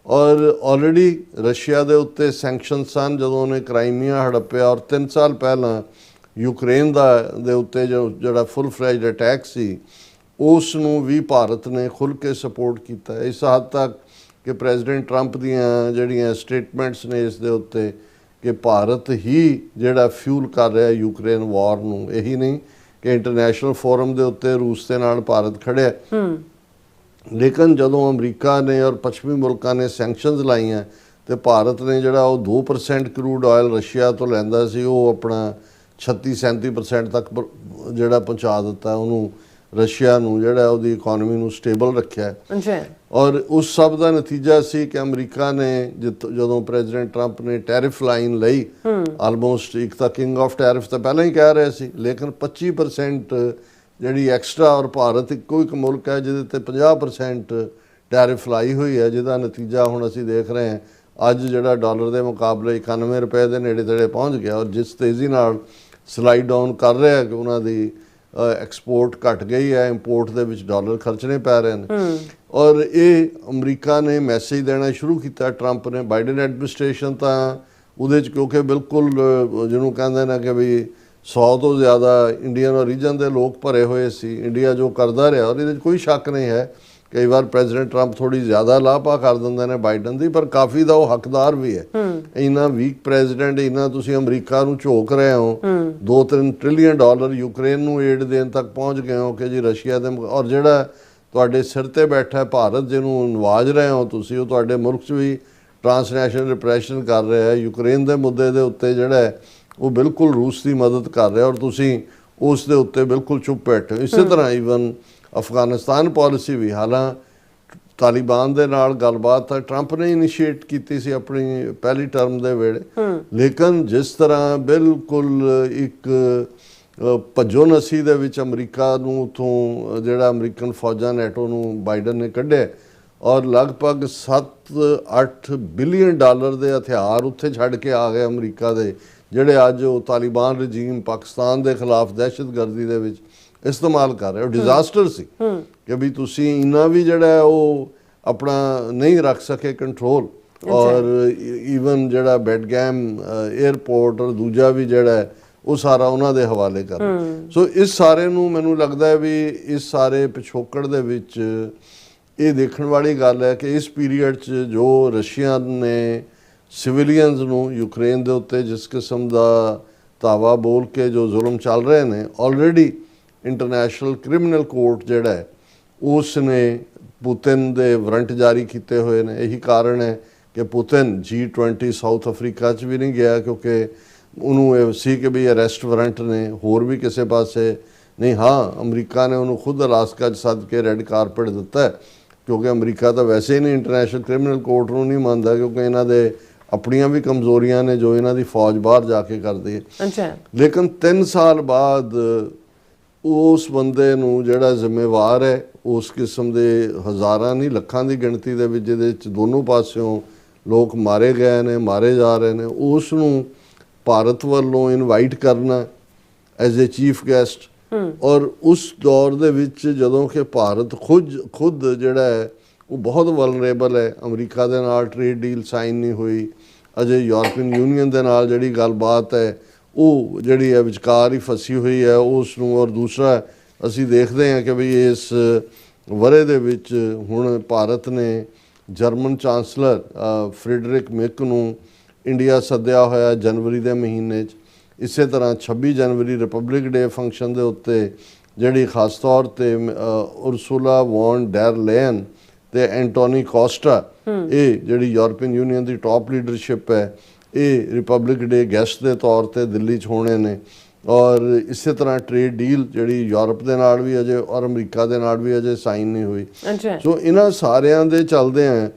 ਔਰ ਆਲਰੇਡੀ ਰਸ਼ੀਆ ਦੇ ਉੱਤੇ ਸੈਂਕਸ਼ਨ ਸਨ ਜਦੋਂ ਉਹਨੇ ਕ੍ਰਾਈਮੀਆ ਹੜੱਪਿਆ, ਔਰ 3 ਸਾਲ ਪਹਿਲਾਂ ਯੂਕਰੇਨ ਦੇ ਉੱਤੇ ਜਿਹੜਾ ਫੁੱਲ ਫਲੈਜਡ ਅਟੈਕ ਸੀ ਉਸ ਨੂੰ ਵੀ ਭਾਰਤ ਨੇ ਖੁੱਲ੍ਹ ਕੇ ਸਪੋਰਟ ਕੀਤਾ। ਇਸ ਹੱਦ ਤੱਕ ਕਿ ਪ੍ਰੈਜ਼ੀਡੈਂਟ ਟਰੰਪ ਦੀਆਂ ਜਿਹੜੀਆਂ ਸਟੇਟਮੈਂਟਸ ਨੇ ਇਸ ਦੇ ਉੱਤੇ ਕਿ ਭਾਰਤ ਹੀ ਜਿਹੜਾ ਫਿਊਲ ਕਰ ਰਿਹਾ ਯੂਕਰੇਨ ਵਾਰ ਨੂੰ, ਇਹੀ ਨਹੀਂ ਕਿ ਇੰਟਰਨੈਸ਼ਨਲ ਫੋਰਮ ਦੇ ਉੱਤੇ ਰੂਸ ਦੇ ਨਾਲ ਭਾਰਤ ਖੜਿਆ, ਲੇਕਿਨ ਜਦੋਂ ਅਮਰੀਕਾ ਨੇ ਔਰ ਪੱਛਮੀ ਮੁਲਕਾਂ ਨੇ ਸੈਂਕਸ਼ਨਸ ਲਾਈਆਂ ਤੇ ਭਾਰਤ ਨੇ ਜਿਹੜਾ ਉਹ 2% ਕਰੂਡ ਆਇਲ ਰਸ਼ੀਆ ਤੋਂ ਲੈਂਦਾ ਸੀ ਉਹ ਆਪਣਾ 36-37% ਤੱਕ ਜਿਹੜਾ ਪਹੁੰਚਾ ਦਿੱਤਾ ਉਹਨੂੰ, ਰਸ਼ੀਆ ਨੂੰ, ਜਿਹੜਾ ਉਹਦੀ ਇਕਨੋਮੀ ਨੂੰ ਸਟੇਬਲ ਰੱਖਿਆ। ਔਰ ਉਸ ਸਭ ਦਾ ਨਤੀਜਾ ਸੀ ਕਿ ਅਮਰੀਕਾ ਨੇ ਜਦੋਂ ਪ੍ਰੈਜ਼ੀਡੈਂਟ ਟਰੰਪ ਨੇ ਟੈਰਿਫ ਲਾਈਨ ਲਈ, ਆਲਮੋਸਟ ਇੱਕ ਤਾਂ ਕਿੰਗ ਆਫ ਟੈਰਿਫ ਤਾਂ ਪਹਿਲਾਂ ਹੀ ਕਹਿ ਰਹੇ ਸੀ, ਲੇਕਿਨ 25% ਜਿਹੜੀ ਐਕਸਟਰਾ, ਔਰ ਭਾਰਤ ਇੱਕੋ ਇੱਕ ਮੁਲਕ ਹੈ ਜਿਹਦੇ ਤੇ 50% ਟੈਰਿਫ ਲਾਈ ਹੋਈ ਹੈ, ਜਿਹਦਾ ਨਤੀਜਾ ਹੁਣ ਅਸੀਂ ਦੇਖ ਰਹੇ ਹਾਂ ਅੱਜ ਜਿਹੜਾ ਡਾਲਰ ਦੇ ਮੁਕਾਬਲੇ 91 ਰੁਪਏ ਦੇ ਨੇੜੇ ਤੇੜੇ ਪਹੁੰਚ ਗਿਆ, ਔਰ ਜਿਸ ਤੇਜ਼ੀ ਨਾਲ ਸਲਾਈਡ ਡਾਊਨ ਕਰ ਰਿਹਾ ਕਿ ਉਹਨਾਂ ਦੀ ਐਕਸਪੋਰਟ ਘਟ ਗਈ ਹੈ, ਇੰਪੋਰਟ ਦੇ ਵਿੱਚ ਡਾਲਰ ਖਰਚਣੇ ਪੈ ਰਹੇ ਨੇ। ਔਰ ਇਹ ਅਮਰੀਕਾ ਨੇ ਮੈਸੇਜ ਦੇਣਾ ਸ਼ੁਰੂ ਕੀਤਾ, ਟਰੰਪ ਨੇ। ਬਾਈਡਨ ਐਡਮਿਨਿਸਟ੍ਰੇਸ਼ਨ ਤਾਂ ਉਹਦੇ 'ਚ ਕਿਉਂਕਿ ਬਿਲਕੁਲ ਜਿਹਨੂੰ ਕਹਿੰਦੇ ਨੇ ਕਿ ਵੀ 100 ਤੋਂ ਜ਼ਿਆਦਾ ਇੰਡੀਅਨ ਓਰੀਜਨ ਦੇ ਲੋਕ ਭਰੇ ਹੋਏ ਸੀ, ਇੰਡੀਆ ਜੋ ਕਰਦਾ ਰਿਹਾ, ਔਰ ਇਹਦੇ 'ਚ ਕੋਈ ਸ਼ੱਕ ਨਹੀਂ ਹੈ ਕਈ ਵਾਰ ਪ੍ਰੈਜ਼ੀਡੈਂਟ ਟਰੰਪ ਥੋੜੀ ਜ਼ਿਆਦਾ ਲਾਪਾ ਕਰ ਦਿੰਦੇ ਨੇ ਬਾਈਡਨ ਦੀ, ਪਰ ਕਾਫੀ ਦਾ ਉਹ ਹੱਕਦਾਰ ਵੀ ਹੈ। ਇੰਨਾ ਵੀਕ ਪ੍ਰੈਜ਼ੀਡੈਂਟ, ਇੰਨਾ ਤੁਸੀਂ ਅਮਰੀਕਾ ਨੂੰ ਝੋਕ ਰਹੇ ਹੋ, $2-3 ਟ੍ਰਿਲੀਅਨ ਯੂਕਰੇਨ ਨੂੰ ਏਡ ਦੇਣ ਤੱਕ ਪਹੁੰਚ ਗਏ ਹੋ ਕਿ ਜੀ ਰਸ਼ੀਆ ਦੇ, ਔਰ ਜਿਹੜਾ ਤੁਹਾਡੇ ਸਿਰ ਤੇ ਬੈਠਾ ਭਾਰਤ ਜਿਹਨੂੰ ਨਵਾਜ ਰਹੇ ਹੋ ਤੁਸੀਂ, ਉਹ ਤੁਹਾਡੇ ਮੁਲਕ 'ਚ ਵੀ ਟਰਾਂਸਨੈਸ਼ਨਲ ਰਿਪਰੈਸ਼ਨ ਕਰ ਰਿਹਾ ਹੈ। ਯੂਕਰੇਨ ਦੇ ਮੁੱਦੇ ਦੇ ਉੱਤੇ ਜਿਹੜਾ ਹੈ ਉਹ ਬਿਲਕੁਲ ਰੂਸ ਦੀ ਮਦਦ ਕਰ ਰਿਹਾ, ਔਰ ਤੁਸੀਂ ਉਸ ਦੇ ਉੱਤੇ ਬਿਲਕੁਲ ਚੁੱਪ ਬੈਠੇ ਹੋ। ਇਸੇ ਤਰ੍ਹਾਂ ਈਵਨ ਅਫਗਾਨਿਸਤਾਨ ਪਾਲਿਸੀ ਵੀ, ਹਾਲਾਂਕਿ ਤਾਲਿਬਾਨ ਦੇ ਨਾਲ ਗੱਲਬਾਤ ਤਾਂ ਟਰੰਪ ਨੇ ਇਨੀਸ਼ੀਏਟ ਕੀਤੀ ਸੀ ਆਪਣੀ ਪਹਿਲੀ ਟਰਮ ਦੇ ਵੇਲੇ, ਲੇਕਿਨ ਜਿਸ ਤਰ੍ਹਾਂ ਬਿਲਕੁਲ ਇੱਕ ਭੱਜੋ ਨਸੀ ਦੇ ਵਿੱਚ ਅਮਰੀਕਾ ਨੂੰ ਉੱਥੋਂ ਜਿਹੜਾ ਅਮਰੀਕਨ ਫੌਜਾਂ ਨੈਟੋ ਨੂੰ ਬਾਈਡਨ ਨੇ ਕੱਢਿਆ, ਔਰ ਲਗਭਗ $7-8 ਬਿਲੀਅਨ ਦੇ ਹਥਿਆਰ ਉੱਥੇ ਛੱਡ ਕੇ ਆ ਗਏ ਅਮਰੀਕਾ ਦੇ, ਜਿਹੜੇ ਅੱਜ ਉਹ ਤਾਲਿਬਾਨ ਰਜੀਮ ਪਾਕਿਸਤਾਨ ਦੇ ਖਿਲਾਫ ਦਹਿਸ਼ਤਗਰਦੀ ਦੇ ਵਿੱਚ ਇਸਤੇਮਾਲ ਕਰ ਰਹੇ। ਉਹ ਡਿਜ਼ਾਸਟਰ ਸੀ ਕਿ ਵੀ ਤੁਸੀਂ ਇੰਨਾ ਵੀ ਜਿਹੜਾ ਉਹ ਆਪਣਾ ਨਹੀਂ ਰੱਖ ਸਕੇ ਕੰਟਰੋਲ, ਔਰ ਈਵਨ ਜਿਹੜਾ ਬੈਡਗੈਮ 에ਅਰਪੋਰਟ ਔਰ ਦੂਜਾ ਵੀ ਜਿਹੜਾ ਉਹ ਸਾਰਾ ਉਹਨਾਂ ਦੇ ਹਵਾਲੇ ਕਰ। ਸੋ ਇਸ ਸਾਰੇ ਨੂੰ ਮੈਨੂੰ ਲੱਗਦਾ ਹੈ ਵੀ ਇਸ ਸਾਰੇ ਪਿਛੋਕੜ ਦੇ ਵਿੱਚ ਇਹ ਦੇਖਣ ਵਾਲੀ ਗੱਲ ਹੈ ਕਿ ਇਸ ਪੀਰੀਅਡ 'ਚ ਜੋ ਰਸ਼ੀਆ ਨੇ ਸਿਵਿਲੀਅਨਸ ਨੂੰ ਯੂਕਰੇਨ ਦੇ ਉੱਤੇ ਜਿਸ ਕਿਸਮ ਦਾ ਧਾਵਾ ਬੋਲ ਕੇ ਜੋ ਜ਼ੁਲਮ ਚੱਲ ਰਹੇ ਨੇ, ਆਲਰੇਡੀ ਇੰਟਰਨੈਸ਼ਨਲ ਕ੍ਰਿਮੀਨਲ ਕੋਰਟ ਜਿਹੜਾ ਹੈ ਉਸ ਨੇ ਪੁਤਿਨ ਦੇ ਵਾਰੰਟ ਜਾਰੀ ਕੀਤੇ ਹੋਏ ਨੇ। ਇਹੀ ਕਾਰਨ ਹੈ ਕਿ ਪੁਤਿਨ G20 ਸਾਊਥ ਅਫਰੀਕਾ 'ਚ ਵੀ ਨਹੀਂ ਗਿਆ, ਕਿਉਂਕਿ ਉਹਨੂੰ ਇਹ ਸੀ ਕਿ ਵੀ ਅਰੈਸਟ ਵਾਰੰਟ ਨੇ, ਹੋਰ ਵੀ ਕਿਸੇ ਪਾਸੇ ਨਹੀਂ। ਹਾਂ, ਅਮਰੀਕਾ ਨੇ ਉਹਨੂੰ ਖੁਦ ਅਲਾਸਕਾ 'ਚ ਸੱਦ ਕੇ ਰੈੱਡ ਕਾਰਪਟ ਦਿੱਤਾ, ਕਿਉਂਕਿ ਅਮਰੀਕਾ ਤਾਂ ਵੈਸੇ ਹੀ ਨਹੀਂ ਇੰਟਰਨੈਸ਼ਨਲ ਕ੍ਰਿਮੀਨਲ ਕੋਰਟ ਨੂੰ ਨਹੀਂ ਮੰਨਦਾ, ਕਿਉਂਕਿ ਇਹਨਾਂ ਦੇ ਆਪਣੀਆਂ ਵੀ ਕਮਜ਼ੋਰੀਆਂ ਨੇ ਜੋ ਇਹਨਾਂ ਦੀ ਫੌਜ ਬਾਹਰ ਜਾ ਕੇ ਕਰਦੀ ਹੈ। ਲੇਕਿਨ 3 ਸਾਲ ਬਾਅਦ ਉਸ ਬੰਦੇ ਨੂੰ ਜਿਹੜਾ ਜ਼ਿੰਮੇਵਾਰ ਹੈ ਉਸ ਕਿਸਮ ਦੇ ਹਜ਼ਾਰਾਂ ਨਹੀਂ ਲੱਖਾਂ ਦੀ ਗਿਣਤੀ ਦੇ ਵਿੱਚ ਜਿਹਦੇ ਵਿੱਚ ਦੋਨੋਂ ਪਾਸਿਓਂ ਲੋਕ ਮਾਰੇ ਗਏ ਨੇ, ਮਾਰੇ ਜਾ ਰਹੇ ਨੇ, ਉਸ ਨੂੰ ਭਾਰਤ ਵੱਲੋਂ ਇਨਵਾਈਟ ਕਰਨਾ ਐਜ਼ ਏ ਚੀਫ ਗੈਸਟ, ਔਰ ਉਸ ਦੌਰ ਦੇ ਵਿੱਚ ਜਦੋਂ ਕਿ ਭਾਰਤ ਖੁਦ ਜਿਹੜਾ ਹੈ ਉਹ ਬਹੁਤ ਵਲਨਰੇਬਲ ਹੈ। ਅਮਰੀਕਾ ਦੇ ਨਾਲ ਟ੍ਰੇਡ ਡੀਲ ਸਾਈਨ ਨਹੀਂ ਹੋਈ ਅਜੇ, ਯੂਰਪੀਅਨ ਯੂਨੀਅਨ ਦੇ ਨਾਲ ਜਿਹੜੀ ਗੱਲਬਾਤ ਹੈ ਉਹ ਜਿਹੜੀ ਹੈ ਵਿਚਕਾਰ ਹੀ ਫਸੀ ਹੋਈ ਹੈ ਉਸ ਨੂੰ। ਔਰ ਦੂਸਰਾ ਅਸੀਂ ਦੇਖਦੇ ਹਾਂ ਕਿ ਵੀ ਇਸ ਵਰੇ ਦੇ ਵਿੱਚ ਹੁਣ ਭਾਰਤ ਨੇ ਜਰਮਨ ਚਾਂਸਲਰ ਫ੍ਰੈਡਰਿਕ ਮਿਕ ਨੂੰ ਇੰਡੀਆ ਸੱਦਿਆ ਹੋਇਆ ਜਨਵਰੀ ਦੇ ਮਹੀਨੇ 'ਚ। ਇਸੇ ਤਰ੍ਹਾਂ 26 ਜਨਵਰੀ ਰਿਪਬਲਿਕ ਡੇ ਫੰਕਸ਼ਨ ਦੇ ਉੱਤੇ ਜਿਹੜੀ ਖਾਸ ਤੌਰ 'ਤੇ ਉਰਸੂਲਾ ਵੌਨ ਡੈਰ ਲੈਨ ਤੇ ਐਂਟੋਨੀ ਕੋਸਟਾ, ਇਹ ਜਿਹੜੀ ਯੂਰਪੀਅਨ ਯੂਨੀਅਨ ਦੀ ਟੌਪ ਲੀਡਰਸ਼ਿਪ ਹੈ, ਇਹ ਰਿਪਬਲਿਕ ਡੇ ਗੈਸਟ ਦੇ ਤੌਰ ਤੇ ਦਿੱਲੀ 'ਚ ਹੋਣੇ ਨੇ। ਔਰ ਇਸੇ ਤਰ੍ਹਾਂ ਟ੍ਰੇਡ ਡੀਲ ਜਿਹੜੀ ਯੂਰਪ ਦੇ ਨਾਲ ਵੀ ਅਜੇ ਔਰ ਅਮਰੀਕਾ ਦੇ ਨਾਲ ਵੀ ਅਜੇ ਸਾਈਨ ਨਹੀਂ ਹੋਈ। ਸੋ ਇਹਨਾਂ ਸਾਰਿਆਂ ਦੇ ਚੱਲਦੇ ਆ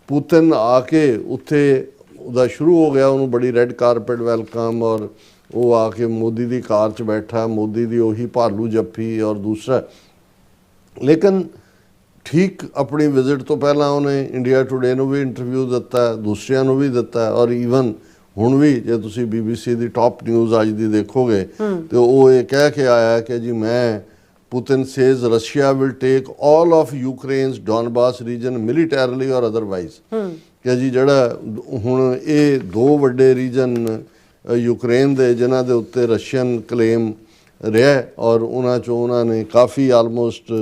ਪੁਤਿਨ ਆ ਕੇ ਉੱਥੇ ਉਹਦਾ ਸ਼ੁਰੂ ਹੋ ਗਿਆ, ਉਹਨੂੰ ਬੜੀ ਰੈੱਡ ਕਾਰਪੇਟ ਵੈਲਕਮ, ਔਰ ਉਹ ਆ ਕੇ ਮੋਦੀ ਦੀ ਕਾਰ 'ਚ ਬੈਠਾ, ਮੋਦੀ ਦੀ ਉਹੀ ਭਾਲੂ ਜੱਫੀ। ਔਰ ਦੂਸਰਾ ਲੇਕਿਨ ਠੀਕ ਆਪਣੀ ਵਿਜ਼ਿਟ ਤੋਂ ਪਹਿਲਾਂ ਉਹਨੇ ਇੰਡੀਆ ਟੁਡੇ ਨੂੰ ਵੀ ਇੰਟਰਵਿਊ ਦਿੱਤਾ, ਦੂਸਰਿਆਂ ਨੂੰ ਵੀ ਦਿੱਤਾ, ਔਰ ਈਵਨ ਹੁਣ ਵੀ ਜੇ ਤੁਸੀਂ BBC ਦੀ ਟੌਪ ਨਿਊਜ਼ ਅੱਜ ਦੀ ਦੇਖੋਗੇ ਤੇ ਉਹ ਇਹ ਕਹਿ ਕੇ ਆਇਆ ਕਿ ਜੀ ਮੈਂ Putin says Russia will take all of Ukraine's Donbas region militarily or otherwise ਕਿ ਜੀ ਜਿਹੜਾ ਹੁਣ ਇਹ ਦੋ ਵੱਡੇ ਰੀਜਨ ਯੂਕਰੇਨ ਦੇ ਜਿਨ੍ਹਾਂ ਦੇ ਉੱਤੇ ਰਸ਼ੀਅਨ ਕਲੇਮ ਰਿਹਾ ਔਰ ਉਹਨਾਂ ਚੋਂ ਉਹਨਾਂ ਨੇ ਕਾਫੀ ਆਲਮੋਸਟ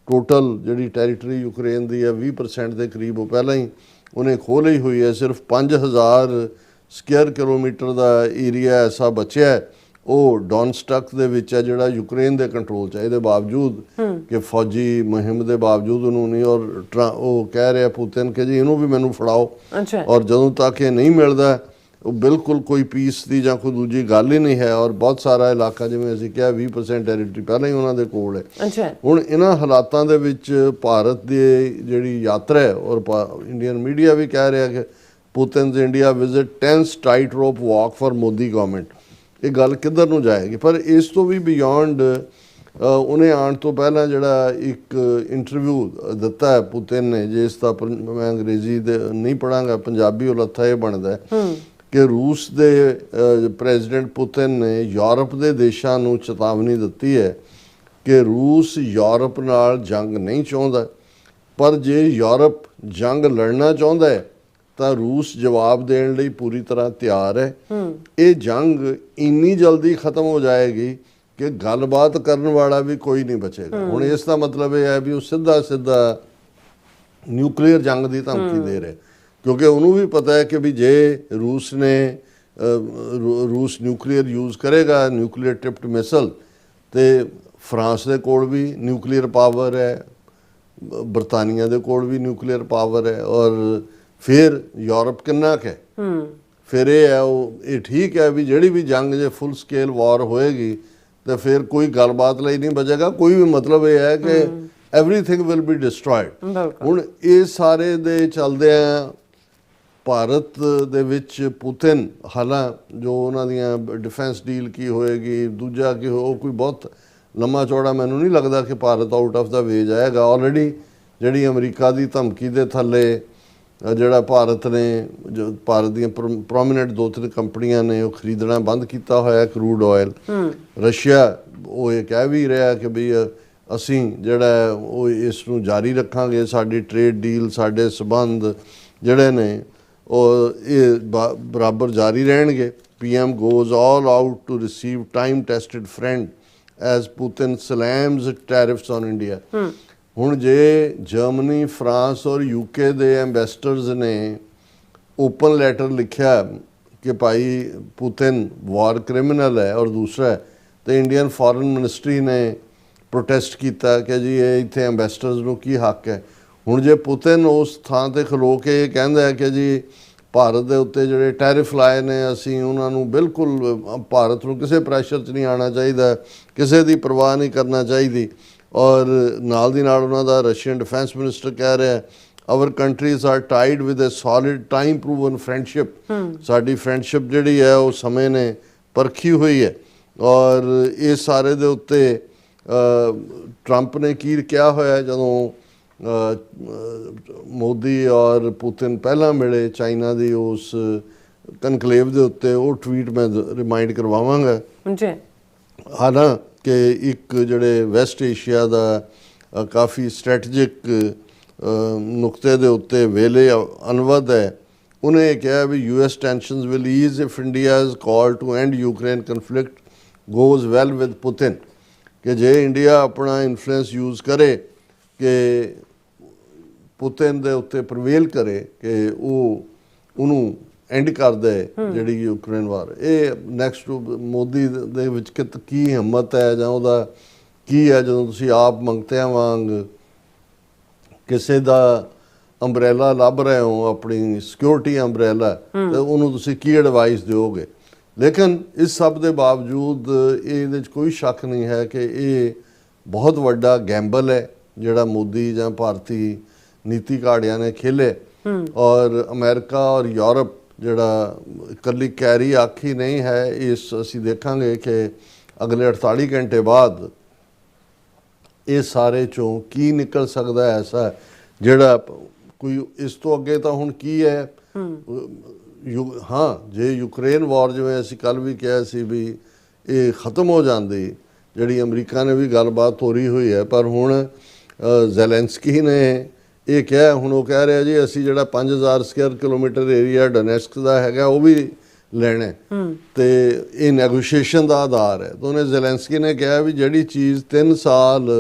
ਟੋਟਲ ਜਿਹੜੀ ਟੈਰੀਟਰੀ ਯੂਕਰੇਨ ਦੀ ਹੈ 20% ਦੇ ਕਰੀਬ ਉਹ ਪਹਿਲਾਂ ਹੀ ਉਹਨੇ ਖੋਹ ਲਈ ਹੋਈ ਹੈ। ਸਿਰਫ 5000 ਸਕੁਅਰ ਕਿਲੋਮੀਟਰ ਦਾ ਏਰੀਆ ਐਸਾ ਬਚਿਆ ਹੈ ਉਹ ਡੌਨਸਟਕ ਦੇ ਵਿੱਚ ਹੈ ਜਿਹੜਾ ਯੂਕਰੇਨ ਦੇ ਕੰਟਰੋਲ 'ਚ ਹੈ। ਇਹਦੇ ਬਾਵਜੂਦ ਕਿ ਫੌਜੀ ਮੁਹਿੰਮ ਦੇ ਬਾਵਜੂਦ ਉਹਨੂੰ ਨਹੀਂ ਔਰ ਉਹ ਕਹਿ ਰਿਹਾ ਪੁਤਿਨ ਕਿ ਜੀ ਇਹਨੂੰ ਵੀ ਮੈਨੂੰ ਫੜਾਓ ਔਰ ਜਦੋਂ ਤੱਕ ਇਹ ਨਹੀਂ ਮਿਲਦਾ ਉਹ ਬਿਲਕੁਲ ਕੋਈ ਪੀਸ ਦੀ ਜਾਂ ਕੋਈ ਦੂਜੀ ਗੱਲ ਹੀ ਨਹੀਂ ਹੈ। ਔਰ ਬਹੁਤ ਸਾਰਾ ਇਲਾਕਾ ਜਿਵੇਂ ਅਸੀਂ ਕਿਹਾ 20% ਟੈਰੀਟਰੀ ਪਹਿਲਾਂ ਹੀ ਉਹਨਾਂ ਦੇ ਕੋਲ ਹੈ। ਹੁਣ ਇਹਨਾਂ ਹਾਲਾਤਾਂ ਦੇ ਵਿੱਚ ਭਾਰਤ ਦੀ ਜਿਹੜੀ ਯਾਤਰਾ ਹੈ ਔਰ ਇੰਡੀਅਨ ਮੀਡੀਆ ਵੀ ਕਹਿ ਰਿਹਾ ਕਿ Putin's India visit tense tightrope walk for Modi government. ਇਹ ਗੱਲ ਕਿੱਧਰ ਨੂੰ ਜਾਏਗੀ? ਪਰ ਇਸ ਤੋਂ ਵੀ ਬਿਯੋਂਡ ਉਹਨੇ ਆਉਣ ਤੋਂ ਪਹਿਲਾਂ ਜਿਹੜਾ ਇੱਕ ਇੰਟਰਵਿਊ ਦਿੱਤਾ ਹੈ ਪੁਤਿਨ ਨੇ, ਜਿਸ ਦਾ ਮੈਂ ਅੰਗਰੇਜ਼ੀ ਦੇ ਨਹੀਂ ਪੜਾਂਗਾ, ਪੰਜਾਬੀ ਉਹ ਲੱਥਾ ਇਹ ਬਣਦਾ ਹੈ ਕਿ ਰੂਸ ਦੇ ਪ੍ਰੈਜ਼ੀਡੈਂਟ ਪੁਤਿਨ ਨੇ ਯੂਰਪ ਦੇ ਦੇਸ਼ਾਂ ਨੂੰ ਚੇਤਾਵਨੀ ਦਿੱਤੀ ਹੈ ਕਿ ਰੂਸ ਯੂਰਪ ਨਾਲ ਜੰਗ ਨਹੀਂ ਚਾਹੁੰਦਾ, ਪਰ ਜੇ ਯੂਰਪ ਜੰਗ ਲੜਨਾ ਚਾਹੁੰਦਾ ਹੈ ਤਾਂ ਰੂਸ ਜਵਾਬ ਦੇਣ ਲਈ ਪੂਰੀ ਤਰ੍ਹਾਂ ਤਿਆਰ ਹੈ। ਇਹ ਜੰਗ ਇੰਨੀ ਜਲਦੀ ਖਤਮ ਹੋ ਜਾਏਗੀ ਕਿ ਗੱਲਬਾਤ ਕਰਨ ਵਾਲਾ ਵੀ ਕੋਈ ਨਹੀਂ ਬਚੇਗਾ। ਹੁਣ ਇਸ ਦਾ ਮਤਲਬ ਇਹ ਹੈ ਵੀ ਉਹ ਸਿੱਧਾ ਨਿਊਕਲੀਅਰ ਜੰਗ ਦੀ ਧਮਕੀ ਦੇ ਰਿਹਾ, ਕਿਉਂਕਿ ਉਹਨੂੰ ਵੀ ਪਤਾ ਹੈ ਕਿ ਵੀ ਜੇ ਰੂਸ ਨਿਊਕਲੀਅਰ ਯੂਜ਼ ਕਰੇਗਾ, ਨਿਊਕਲੀਅਰ ਟਿਪਡ ਮਿਸਲ, ਤੇ ਫਰਾਂਸ ਦੇ ਕੋਲ ਵੀ ਨਿਊਕਲੀਅਰ ਪਾਵਰ ਹੈ, ਬਰਤਾਨੀਆ ਦੇ ਕੋਲ ਵੀ ਨਿਊਕਲੀਅਰ ਪਾਵਰ ਹੈ, ਔਰ ਫਿਰ ਯੂਰਪ ਕਿੰਨਾ ਕੁ ਹੈ। ਫਿਰ ਇਹ ਹੈ ਇਹ ਠੀਕ ਹੈ ਵੀ ਜਿਹੜੀ ਵੀ ਜੰਗ ਜੇ ਫੁੱਲ ਸਕੇਲ ਵਾਰ ਹੋਏਗੀ ਤਾਂ ਫਿਰ ਕੋਈ ਗੱਲਬਾਤ ਲਈ ਨਹੀਂ ਬਚੇਗਾ। ਕੋਈ ਵੀ ਮਤਲਬ ਇਹ ਹੈ ਕਿ ਐਵਰੀਥਿੰਗ ਵਿਲ ਬੀ ਡਿਸਟਰੋਇਡ। ਹੁਣ ਇਹ ਸਾਰੇ ਦੇ ਚੱਲਦੇ ਆ ਭਾਰਤ ਦੇ ਵਿੱਚ ਪੁਤਿਨ ਹਾਲਾਂ ਜੋ ਉਹਨਾਂ ਦੀਆਂ ਡਿਫੈਂਸ ਡੀਲ ਕੀ ਹੋਏਗੀ, ਦੂਜਾ ਕੀ ਉਹ ਕੋਈ ਬਹੁਤ ਲੰਮਾ ਚੌੜਾ ਮੈਨੂੰ ਨਹੀਂ ਲੱਗਦਾ ਕਿ ਭਾਰਤ ਆਊਟ ਆਫ ਦਾ ਵੇ ਜਾਏਗਾ। ਆਲਰੇਡੀ ਜਿਹੜੀ ਅਮਰੀਕਾ ਦੀ ਧਮਕੀ ਦੇ ਥੱਲੇ ਜਿਹੜਾ ਭਾਰਤ ਨੇ ਭਾਰਤ ਦੀਆਂ ਪ੍ਰੋਮੀਨੈਂਟ 2-3 ਕੰਪਨੀਆਂ ਨੇ ਉਹ ਖਰੀਦਣਾ ਬੰਦ ਕੀਤਾ ਹੋਇਆ ਕਰੂਡ ਆਇਲ। ਰਸ਼ੀਆ ਉਹ ਇਹ ਕਹਿ ਵੀ ਰਿਹਾ ਕਿ ਵੀ ਅਸੀਂ ਜਿਹੜਾ ਉਹ ਇਸ ਨੂੰ ਜਾਰੀ ਰੱਖਾਂਗੇ, ਸਾਡੀ ਟ੍ਰੇਡ ਡੀਲ, ਸਾਡੇ ਸਬੰਧ ਜਿਹੜੇ ਨੇ ਉਹ ਇਹ ਬਰਾਬਰ ਜਾਰੀ ਰਹਿਣਗੇ। PM goes all out to receive time-tested friend as Putin slams tariffs on India। ਹੁਣ ਜੇ ਜਰਮਨੀ, ਫਰਾਂਸ ਔਰ UK ਦੇ ਐਂਬੈਸਡਰਸ ਨੇ ਓਪਨ ਲੈਟਰ ਲਿਖਿਆ ਕਿ ਭਾਈ ਪੁਤਿਨ ਵਾਰ ਕ੍ਰਿਮੀਨਲ ਹੈ ਔਰ ਦੂਸਰਾ ਤੇ ਇੰਡੀਅਨ ਫੋਰਨ ਮਿਨਿਸਟਰੀ ਨੇ ਪ੍ਰੋਟੈਸਟ ਕੀਤਾ ਕਿ ਜੀ ਇਹ ਇੱਥੇ ਐਂਬੈਸਡਰਸ ਨੂੰ ਕੀ ਹੱਕ ਹੈ। ਹੁਣ ਜੇ ਪੁਤਿਨ ਉਸ ਥਾਂ ਤੇ ਖਲੋ ਕੇ ਇਹ ਕਹਿੰਦਾ ਹੈ ਕਿ ਜੀ ਭਾਰਤ ਦੇ ਉੱਤੇ ਜਿਹੜੇ ਟੈਰਿਫ ਲਾਏ ਨੇ ਅਸੀਂ ਉਹਨਾਂ ਨੂੰ ਬਿਲਕੁਲ ਭਾਰਤ ਨੂੰ ਕਿਸੇ ਪ੍ਰੈਸ਼ਰ 'ਚ ਨਹੀਂ ਆਉਣਾ ਚਾਹੀਦਾ, ਕਿਸੇ ਦੀ ਪਰਵਾਹ ਨਹੀਂ ਕਰਨਾ ਚਾਹੀਦੀ, ਔਰ ਨਾਲ ਦੀ ਨਾਲ ਉਹਨਾਂ ਦਾ ਰਸ਼ੀਅਨ ਡਿਫੈਂਸ ਮਿਨਿਸਟਰ ਕਹਿ ਰਿਹਾ our countries are tied with a solid time proven friendship. ਸਾਡੀ ਫਰੈਂਡਸ਼ਿਪ ਜਿਹੜੀ ਹੈ ਉਹ ਸਮੇਂ ਨੇ ਪਰਖੀ ਹੋਈ ਹੈ। ਔਰ ਇਹ ਸਾਰੇ ਦੇ ਉੱਤੇ ਟਰੰਪ ਨੇ ਕੀ ਕਿਹਾ ਹੋਇਆ ਜਦੋਂ ਮੋਦੀ ਔਰ ਪੁਤਿਨ ਪਹਿਲਾਂ ਮਿਲੇ ਚਾਈਨਾ ਦੀ ਉਸ ਕਨਕਲੇਵ ਦੇ ਉੱਤੇ, ਉਹ ਟਵੀਟ ਮੈਂ ਰਿਮਾਈਂਡ ਕਰਵਾਵਾਂਗਾ। ਹਾਲਾਂਕਿ ਇੱਕ ਜਿਹੜੇ ਵੈਸਟ ਏਸ਼ੀਆ ਦਾ ਕਾਫੀ ਸਟ੍ਰੈਟਜਿਕ ਨੁਕਤੇ ਦੇ ਉੱਤੇ ਵੇਲੇ ਅਨਵਦ ਹੈ, ਉਹਨੇ ਕਿਹਾ ਵੀ US tensions will ease if India's call to end Ukraine conflict goes well with Putin। ਕਿ ਜੇ ਇੰਡੀਆ ਆਪਣਾ ਇਨਫਲੂਐਂਸ ਯੂਜ਼ ਕਰੇ ਕਿ ਪੁਤਿਨ ਦੇ ਉੱਤੇ ਪ੍ਰਵੇਲ ਕਰੇ ਕਿ ਉਹਨੂੰ ਐਂਡ ਕਰ ਦੇ ਜਿਹੜੀ ਯੂਕਰੇਨ ਵਾਰ। ਇਹ ਨੈਕਸਟ ਮੋਦੀ ਦੇ ਵਿੱਚ ਕੀ ਹਿੰਮਤ ਹੈ ਜਾਂ ਉਹਦਾ ਕੀ ਹੈ ਜਦੋਂ ਤੁਸੀਂ ਆਪ ਮੰਗਤਿਆਂ ਵਾਂਗ ਕਿਸੇ ਦਾ ਅੰਬਰੇਲਾ ਲੱਭ ਰਹੇ ਹੋ, ਆਪਣੀ ਸਿਕਿਉਰਿਟੀ ਅੰਬਰੇਲਾ, ਤੇ ਉਹਨੂੰ ਤੁਸੀਂ ਕੀ ਐਡਵਾਈਸ ਦਿਓਗੇ? ਲੇਕਿਨ ਇਸ ਸਭ ਦੇ ਬਾਵਜੂਦ ਇਹਦੇ 'ਚ ਕੋਈ ਸ਼ੱਕ ਨਹੀਂ ਹੈ ਕਿ ਇਹ ਬਹੁਤ ਵੱਡਾ ਗੈਂਬਲ ਹੈ ਜਿਹੜਾ ਮੋਦੀ ਜਾਂ ਭਾਰਤੀ ਨੀਤੀ ਘਾੜਿਆਂ ਨੇ ਖੇਲੇ। ਔਰ ਅਮਰੀਕਾ ਔਰ ਯੂਰਪ ਜਿਹੜਾ ਇਕੱਲੀ ਕੈਰੀ ਆਖੀ ਨਹੀਂ ਹੈ, ਇਸ ਅਸੀਂ ਦੇਖਾਂਗੇ ਕਿ ਅਗਲੇ 48 ਘੰਟੇ ਬਾਅਦ ਇਹ ਸਾਰੇ ਚੋਂ ਕੀ ਨਿਕਲ ਸਕਦਾ ਹੈ ਐਸਾ ਜਿਹੜਾ ਕੋਈ ਇਸ ਤੋਂ ਅੱਗੇ ਤਾਂ ਹੁਣ ਕੀ ਹੈ ਹਾਂ ਜੇ ਯੂਕਰੇਨ ਵਾਰ ਜਿਵੇਂ ਅਸੀਂ ਕੱਲ ਵੀ ਕਿਹਾ ਸੀ ਵੀ ਇਹ ਖਤਮ ਹੋ ਜਾਂਦੀ ਜਿਹੜੀ ਅਮਰੀਕਾ ਨੇ ਵੀ ਗੱਲਬਾਤ ਤੋਰੀ ਹੋਈ ਹੈ ਪਰ ਹੁਣ ਜ਼ੈਲੈਂਸਕੀ ਨੇ ਇਹ ਕਿਹਾ ਹੁਣ ਉਹ ਕਹਿ ਰਿਹਾ ਜੀ ਅਸੀਂ ਜਿਹੜਾ 5000 ਸਕੁਅਰ ਕਿਲੋਮੀਟਰ ਏਰੀਆ ਡੋਨੇਟਸਕ ਦਾ ਹੈਗਾ ਉਹ ਵੀ ਲੈਣਾ ਤੇ ਇਹ ਨੈਗੋਸ਼ੀਏਸ਼ਨ ਦਾ ਆਧਾਰ ਹੈ ਤਾਂ ਉਹਨੇ ਜ਼ੈਲੈਂਸਕੀ ਨੇ ਕਿਹਾ ਵੀ ਜਿਹੜੀ ਚੀਜ਼ 3 ਸਾਲ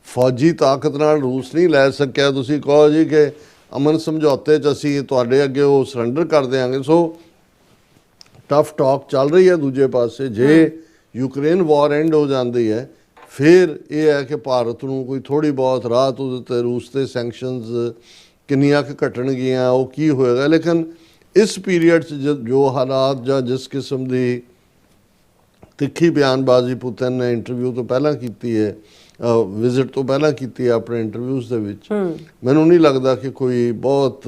ਫੌਜੀ ਤਾਕਤ ਨਾਲ ਰੂਸ ਨਹੀਂ ਲੈ ਸਕਿਆ ਤੁਸੀਂ ਕਹੋ ਜੀ ਕਿ ਅਮਨ ਸਮਝੌਤੇ 'ਚ ਅਸੀਂ ਤੁਹਾਡੇ ਅੱਗੇ ਉਹ ਸਰੈਂਡਰ ਕਰ ਦਿਆਂਗੇ ਸੋ ਟਫ ਟਾਕ ਚੱਲ ਰਹੀ ਹੈ ਦੂਜੇ ਪਾਸੇ ਜੇ ਯੂਕਰੇਨ ਵਾਰ ਐਂਡ ਹੋ ਜਾਂਦੀ ਹੈ ਫਿਰ ਇਹ ਹੈ ਕਿ ਭਾਰਤ ਨੂੰ ਕੋਈ ਥੋੜੀ ਬਹੁਤ ਰਾਹਤ ਉਹਦੇ ਤੇ ਰੂਸ ਤੇ ਸੈਂਕਸ਼ਨਸ ਕਿੰਨੀਆਂ ਕੁ ਘਟਣਗੀਆਂ ਉਹ ਕੀ ਹੋਏਗਾ ਲੇਕਿਨ ਇਸ ਪੀਰੀਅਡ 'ਚ ਜੋ ਹਾਲਾਤ ਜਾਂ ਜਿਸ ਕਿਸਮ ਦੀ ਤਿੱਖੀ ਬਿਆਨਬਾਜ਼ੀ ਪੁਤਿਨ ਨੇ ਇੰਟਰਵਿਊ ਤੋਂ ਪਹਿਲਾਂ ਕੀਤੀ ਹੈ ਵਿਜ਼ਿਟ ਤੋਂ ਪਹਿਲਾਂ ਕੀਤੀ ਹੈ ਆਪਣੇ ਇੰਟਰਵਿਊਜ਼ ਦੇ ਵਿੱਚ ਮੈਨੂੰ ਨਹੀਂ ਲੱਗਦਾ ਕਿ ਕੋਈ ਬਹੁਤ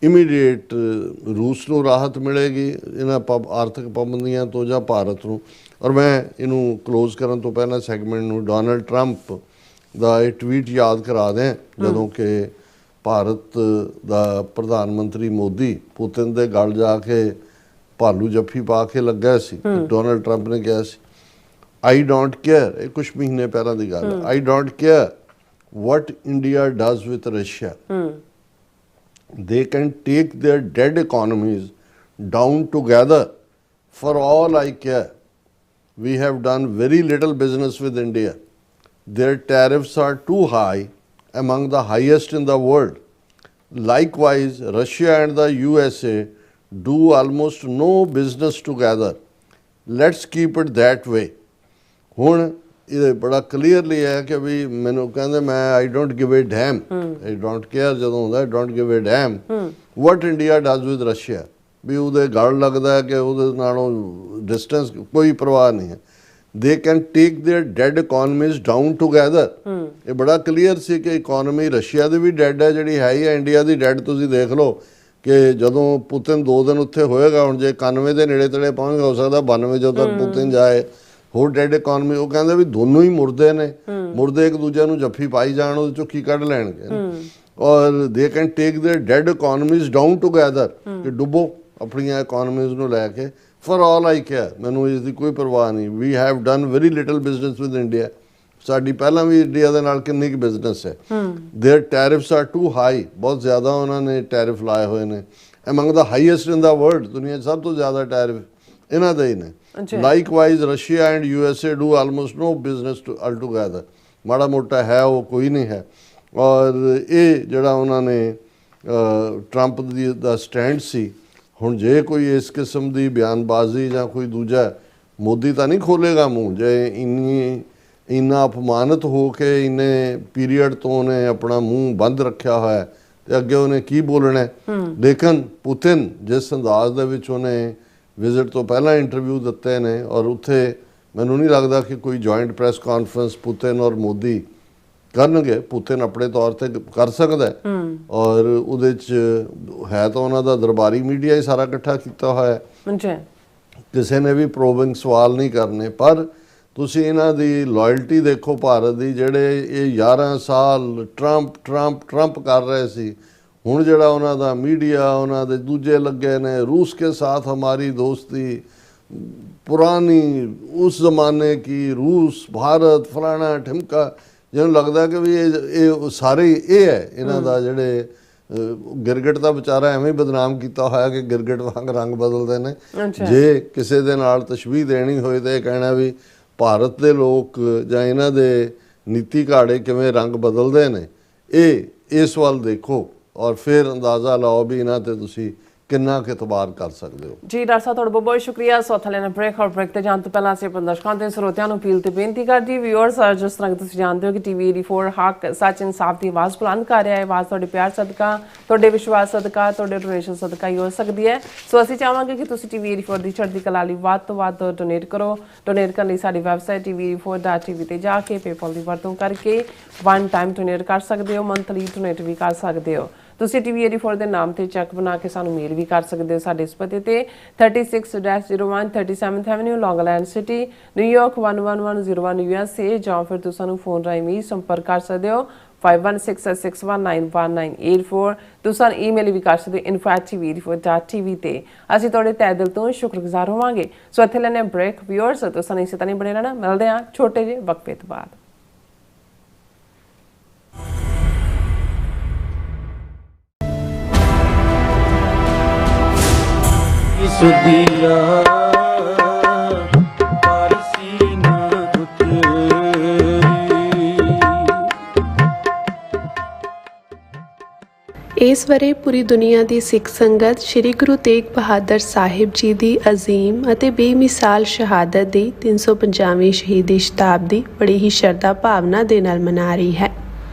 ਇਮੀਡੀਏਟ ਰੂਸ ਨੂੰ ਰਾਹਤ ਮਿਲੇਗੀ ਇਹਨਾਂ ਆਰਥਿਕ ਪਾਬੰਦੀਆਂ ਤੋਂ ਜਾਂ ਭਾਰਤ ਨੂੰ ਔਰ ਮੈਂ ਇਹਨੂੰ ਕਲੋਜ਼ ਕਰਨ ਤੋਂ ਪਹਿਲਾਂ ਸੈਗਮੈਂਟ ਨੂੰ ਡੋਨਲਡ ਟਰੰਪ ਦਾ ਇਹ ਟਵੀਟ ਯਾਦ ਕਰਾ ਦਿਆਂ ਜਦੋਂ ਕਿ ਭਾਰਤ ਦਾ ਪ੍ਰਧਾਨ ਮੰਤਰੀ ਮੋਦੀ ਪੁਤਿਨ ਦੇ ਗਲ ਜਾ ਕੇ ਭਾਲੂ ਜੱਫੀ ਪਾ ਕੇ ਲੱਗਾ ਸੀ ਡੋਨਲਡ ਟਰੰਪ ਨੇ ਕਿਹਾ ਸੀ I don't care ਇਹ ਕੁਝ ਮਹੀਨੇ ਪਹਿਲਾਂ ਦੀ ਗੱਲ ਹੈ I don't care what India does with Russia they can take their dead economies down together for all I care we have done very little business with India their tariffs are too high among the highest in the world likewise Russia and the USA do almost no business together let's keep it that way ਹੁਣ ਇਹ ਬੜਾ clearly ਹੈ ਕਿ ਵੀ ਮੈਨੂੰ ਕਹਿੰਦੇ ਮੈਂ I don't give a damn I don't care ਜਦੋਂ ਹੁੰਦਾ don't give a damn what India does with Russia ਵੀ ਉਹਦੇ ਗਲ ਲੱਗਦਾ ਹੈ ਕਿ ਉਹਦੇ ਨਾਲੋਂ ਡਿਸਟੈਂਸ ਕੋਈ ਪਰਵਾਹ ਨਹੀਂ ਹੈ they can take their dead economies down together ਇਹ ਬੜਾ ਕਲੀਅਰ ਸੀ ਕਿ ਇਕਨੋਮੀ ਰਸ਼ੀਆ ਦੀ ਵੀ ਡੈਡ ਹੈ ਜਿਹੜੀ ਹੈ ਹੀ ਹੈ ਇੰਡੀਆ ਦੀ ਡੈਡ ਤੁਸੀਂ ਦੇਖ ਲਓ ਕਿ ਜਦੋਂ ਪੁਤਿਨ 2 ਦਿਨ ਉੱਥੇ ਹੋਏਗਾ ਹੁਣ ਜੇ 91 ਦੇ ਨੇੜੇ ਤੇੜੇ ਪਹੁੰਚ ਹੋ ਸਕਦਾ 92 ਜਦੋਂ ਤੱਕ ਪੁਤਿਨ ਜਾਏ ਹੋਰ ਡੈਡ ਇਕਨੋਮੀ ਉਹ ਕਹਿੰਦੇ ਵੀ ਦੋਨੋਂ ਹੀ ਮੁਰਦੇ ਨੇ ਮੁਰਦੇ ਇੱਕ ਦੂਜੇ ਨੂੰ ਜੱਫੀ ਪਾਈ ਜਾਣ ਉਹਦੇ ਚੋਂ ਕੀ ਕੱਢ ਲੈਣਗੇ ਔਰ they can take their dead economies down together ਕਿ ਡੁੱਬੋ ਆਪਣੀਆਂ ਇਕਨੋਮੀਜ਼ ਨੂੰ ਲੈ ਕੇ ਫॉर ਆਲ ਆਈ ਕੇਅਰ ਮੈਨੂੰ ਇਸ ਦੀ ਕੋਈ ਪਰਵਾਹ ਨਹੀਂ we have done very little business with India ਸਾਡੀ ਪਹਿਲਾਂ ਵੀ ਇੰਡੀਆ ਦੇ ਨਾਲ ਕਿੰਨੀ ਕੁ ਬਿਜ਼ਨਸ ਹੈ there tariffs are too high ਬਹੁਤ ਜ਼ਿਆਦਾ ਉਹਨਾਂ ਨੇ ਟੈਰਿਫ ਲਾਏ ਹੋਏ ਨੇ ਅਮੰਗ ਦਾ ਹਾਈਐਸਟ ਇਨ ਦਾ ਵਰਲਡ ਦੁਨੀਆ 'ਚ ਸਭ ਤੋਂ ਜ਼ਿਆਦਾ ਟੈਰਿਫ ਇਹਨਾਂ ਦੇ ਹੀ ਨੇ likewise Russia and USA do almost no business altogether ਮਾੜਾ ਮੋਟਾ ਹੈ ਉਹ ਕੋਈ ਨਹੀਂ ਹੈ ਔਰ ਇਹ ਜਿਹੜਾ ਉਹਨਾਂ ਨੇ ਟਰੰਪ ਦਾ ਸਟੈਂਡ ਸੀ ਹੁਣ ਜੇ ਕੋਈ ਇਸ ਕਿਸਮ ਦੀ ਬਿਆਨਬਾਜ਼ੀ ਜਾਂ ਕੋਈ ਦੂਜਾ ਮੋਦੀ ਤਾਂ ਨਹੀਂ ਖੋਲੇਗਾ ਮੂੰਹ ਜੇ ਇੰਨਾ ਅਪਮਾਨਿਤ ਹੋ ਕੇ ਇੰਨੇ ਪੀਰੀਅਡ ਤੋਂ ਉਹਨੇ ਆਪਣਾ ਮੂੰਹ ਬੰਦ ਰੱਖਿਆ ਹੋਇਆ ਤੇ ਅੱਗੇ ਉਹਨੇ ਕੀ ਬੋਲਣਾ ਲੇਕਿਨ ਪੁਤਿਨ ਜਿਸ ਅੰਦਾਜ਼ ਦੇ ਵਿੱਚ ਉਹਨੇ ਵਿਜ਼ਿਟ ਤੋਂ ਪਹਿਲਾਂ ਇੰਟਰਵਿਊ ਦਿੱਤੇ ਨੇ ਔਰ ਉੱਥੇ ਮੈਨੂੰ ਨਹੀਂ ਲੱਗਦਾ ਕਿ ਕੋਈ ਜੁਆਇੰਟ ਪ੍ਰੈਸ ਕਾਨਫਰੰਸ ਪੁਤਿਨ ਔਰ ਮੋਦੀ ਕਰਨਗੇ ਪੁਤਿਨ ਆਪਣੇ ਤੌਰ ਤੇ ਕਰ ਸਕਦਾ ਔਰ ਉਹਦੇ 'ਚ ਹੈ ਤਾਂ ਉਹਨਾਂ ਦਾ ਦਰਬਾਰੀ ਮੀਡੀਆ ਹੀ ਸਾਰਾ ਇਕੱਠਾ ਕੀਤਾ ਹੋਇਆ ਕਿਸੇ ਨੇ ਵੀ ਪ੍ਰੋਬਿੰਗ ਸਵਾਲ ਨਹੀਂ ਕਰਨੇ ਪਰ ਤੁਸੀਂ ਇਹਨਾਂ ਦੀ ਲਾਇਲਟੀ ਦੇਖੋ ਭਾਰਤ ਦੀ ਜਿਹੜੇ ਇਹ 11 ਸਾਲ ਟਰੰਪ ਕਰ ਰਹੇ ਸੀ ਹੁਣ ਜਿਹੜਾ ਉਹਨਾਂ ਦਾ ਮੀਡੀਆ ਉਹਨਾਂ ਦੇ ਦੂਜੇ ਲੱਗੇ ਨੇ रूस के साथ हमारी दोस्ती पुरानी उस ज़माने की रूस भारत फलाना ठिमका ਜਿਹਨੂੰ ਲੱਗਦਾ ਕਿ ਵੀ ਇਹ ਸਾਰੇ ਇਹ ਹੈ ਇਹਨਾਂ ਦਾ ਜਿਹੜੇ ਗਿਰਗਿਟ ਦਾ ਵਿਚਾਰਾ ਐਵੇਂ ਬਦਨਾਮ ਕੀਤਾ ਹੋਇਆ ਕਿ ਗਿਰਗਿਟ ਵਾਂਗ ਰੰਗ ਬਦਲਦੇ ਨੇ ਜੇ ਕਿਸੇ ਦੇ ਨਾਲ ਤਸ਼ਬੀਹ ਦੇਣੀ ਹੋਏ ਤਾਂ ਇਹ ਕਹਿਣਾ ਵੀ ਭਾਰਤ ਦੇ ਲੋਕ ਜਾਂ ਇਹਨਾਂ ਦੇ ਨੀਤੀ ਘਾੜੇ ਕਿਵੇਂ ਰੰਗ ਬਦਲਦੇ ਨੇ ਇਹ ਇਸ ਵੱਲ ਦੇਖੋ ਔਰ ਫਿਰ ਅੰਦਾਜ਼ਾ ਲਾਓ ਵੀ ਇਹਨਾਂ ਤੇ ਤੁਸੀਂ ਕਿੰਨਾ ਕੁ ਇਤਬਾਰ ਕਰ ਸਕਦੇ ਹੋ ਜੀ ਡਾਕਟਰ ਸਾਹਿਬ ਤੁਹਾਡਾ ਬਹੁਤ ਸ਼ੁਕਰੀਆ ਸੌਥਾ ਲੈਣਾ ਬ੍ਰੇਕ ਤੇ ਜਾਣ ਤੋਂ ਪਹਿਲਾਂ ਅਸੀਂ ਆਪਣੇ ਦਰਸ਼ਕਾਂ ਤੇ ਸਰੋਤਿਆਂ ਨੂੰ ਅਪੀਲ ਤੇ ਬੇਨਤੀ ਕਰਦੀ ਵਿਊਅਰਸ ਜਿਸ ਤਰ੍ਹਾਂ ਤੁਸੀਂ ਜਾਣਦੇ ਹੋ ਕਿ ਟੀਵੀ 84 ਹੱਕ ਸੱਚ ਇਨਸਾਫ ਦੀ ਆਵਾਜ਼ ਬੁਲੰਦ ਕਰ ਰਿਹਾ ਹੈ ਆਵਾਜ਼ ਤੁਹਾਡੇ ਪਿਆਰ ਸਦਕਾ ਤੁਹਾਡੇ ਵਿਸ਼ਵਾਸ ਸਦਕਾ ਤੁਹਾਡੇ ਡੋਨੇਸ਼ਨ ਸਦਕਾ ਹੀ ਹੋ ਸਕਦੀ ਹੈ ਸੋ ਅਸੀਂ ਚਾਹਾਂਗੇ ਕਿ ਤੁਸੀਂ ਟੀਵੀ 84 ਦੀ ਚੜ੍ਹਦੀ ਕਲਾ ਲਈ ਵੱਧ ਤੋਂ ਵੱਧ ਡੋਨੇਟ ਕਰੋ ਡੋਨੇਟ ਕਰਨ ਲਈ ਸਾਡੀ ਵੈਬਸਾਈਟ tv84.tv ਤੇ ਜਾ ਕੇ ਪੇਪਾਲ ਦੀ ਵਰਤੋਂ ਕਰਕੇ ਵਨ ਟਾਈਮ ਡੋਨੇਟ ਕਰ ਸਕਦੇ ਹੋ ਮੰਥਲੀ ਡੋਨੇਟ ਵੀ ਕਰ ਸਕਦੇ ਹੋ ਤੁਸੀਂ TV 84 ਦੇ ਨਾਮ ਤੇ ਚੈੱਕ ਬਣਾ ਕੇ ਸਾਨੂੰ ਮੇਲ ਵੀ ਕਰ ਸਕਦੇ ਹੋ ਸਾਡੇ ਇਸ ਪਤੇ ਤੇ 36-01 37th Avenue Long Island City New York 11101 USA ਜਾਂ ਫਿਰ ਤੁਸੀਂ ਸਾਨੂੰ ਫੋਨ ਰਾਹੀਂ ਵੀ ਸੰਪਰਕ ਕਰ ਸਕਦੇ ਹੋ 5166191984 ਤੁਸੀਂ ਈਮੇਲ ਵੀ ਕਰ ਸਕਦੇ info@tv84.tv ਤੇ ਅਸੀਂ ਤੁਹਾਡੇ ਤਹਿ ਦਿਲ ਤੋਂ ਸ਼ੁਕਰਗੁਜ਼ਾਰ ਹੋਵਾਂਗੇ। ਸੋ ਇੱਥੇ ਲੈਣੇ ਬ੍ਰੇਕ ਵਿਊਅਰਸ ਤੁਸੀਂ ਇਸੇ ਤਰ੍ਹਾਂ ਹੀ ਬਣੇ ਰਹਿਣਾ। ਮਿਲਦੇ ਹਾਂ ਛੋਟੇ ਜਿਹੇ ਵਕਫੇ ਤੋਂ ਬਾਅਦ। ਸੁਦੀਆ ਪਾਰਸੀ ਨਾ ਇਸ ਵਰੇ ਪੂਰੀ ਦੁਨੀਆ ਦੀ ਸਿੱਖ ਸੰਗਤ ਸ੍ਰੀ ਗੁਰੂ ਤੇਗ ਬਹਾਦਰ ਸਾਹਿਬ ਜੀ ਦੀ ਅਜ਼ੀਮ ਅਤੇ ਬੇਮਿਸਾਲ ਸ਼ਹਾਦਤ ਦੀ 350ਵੀਂ ਸ਼ਹੀਦੀ ਸ਼ਤਾਬਦੀ ਬੜੀ ਹੀ ਸ਼ਰਧਾ ਭਾਵਨਾ ਦੇ ਨਾਲ ਮਨਾ ਰਹੀ ਹੈ।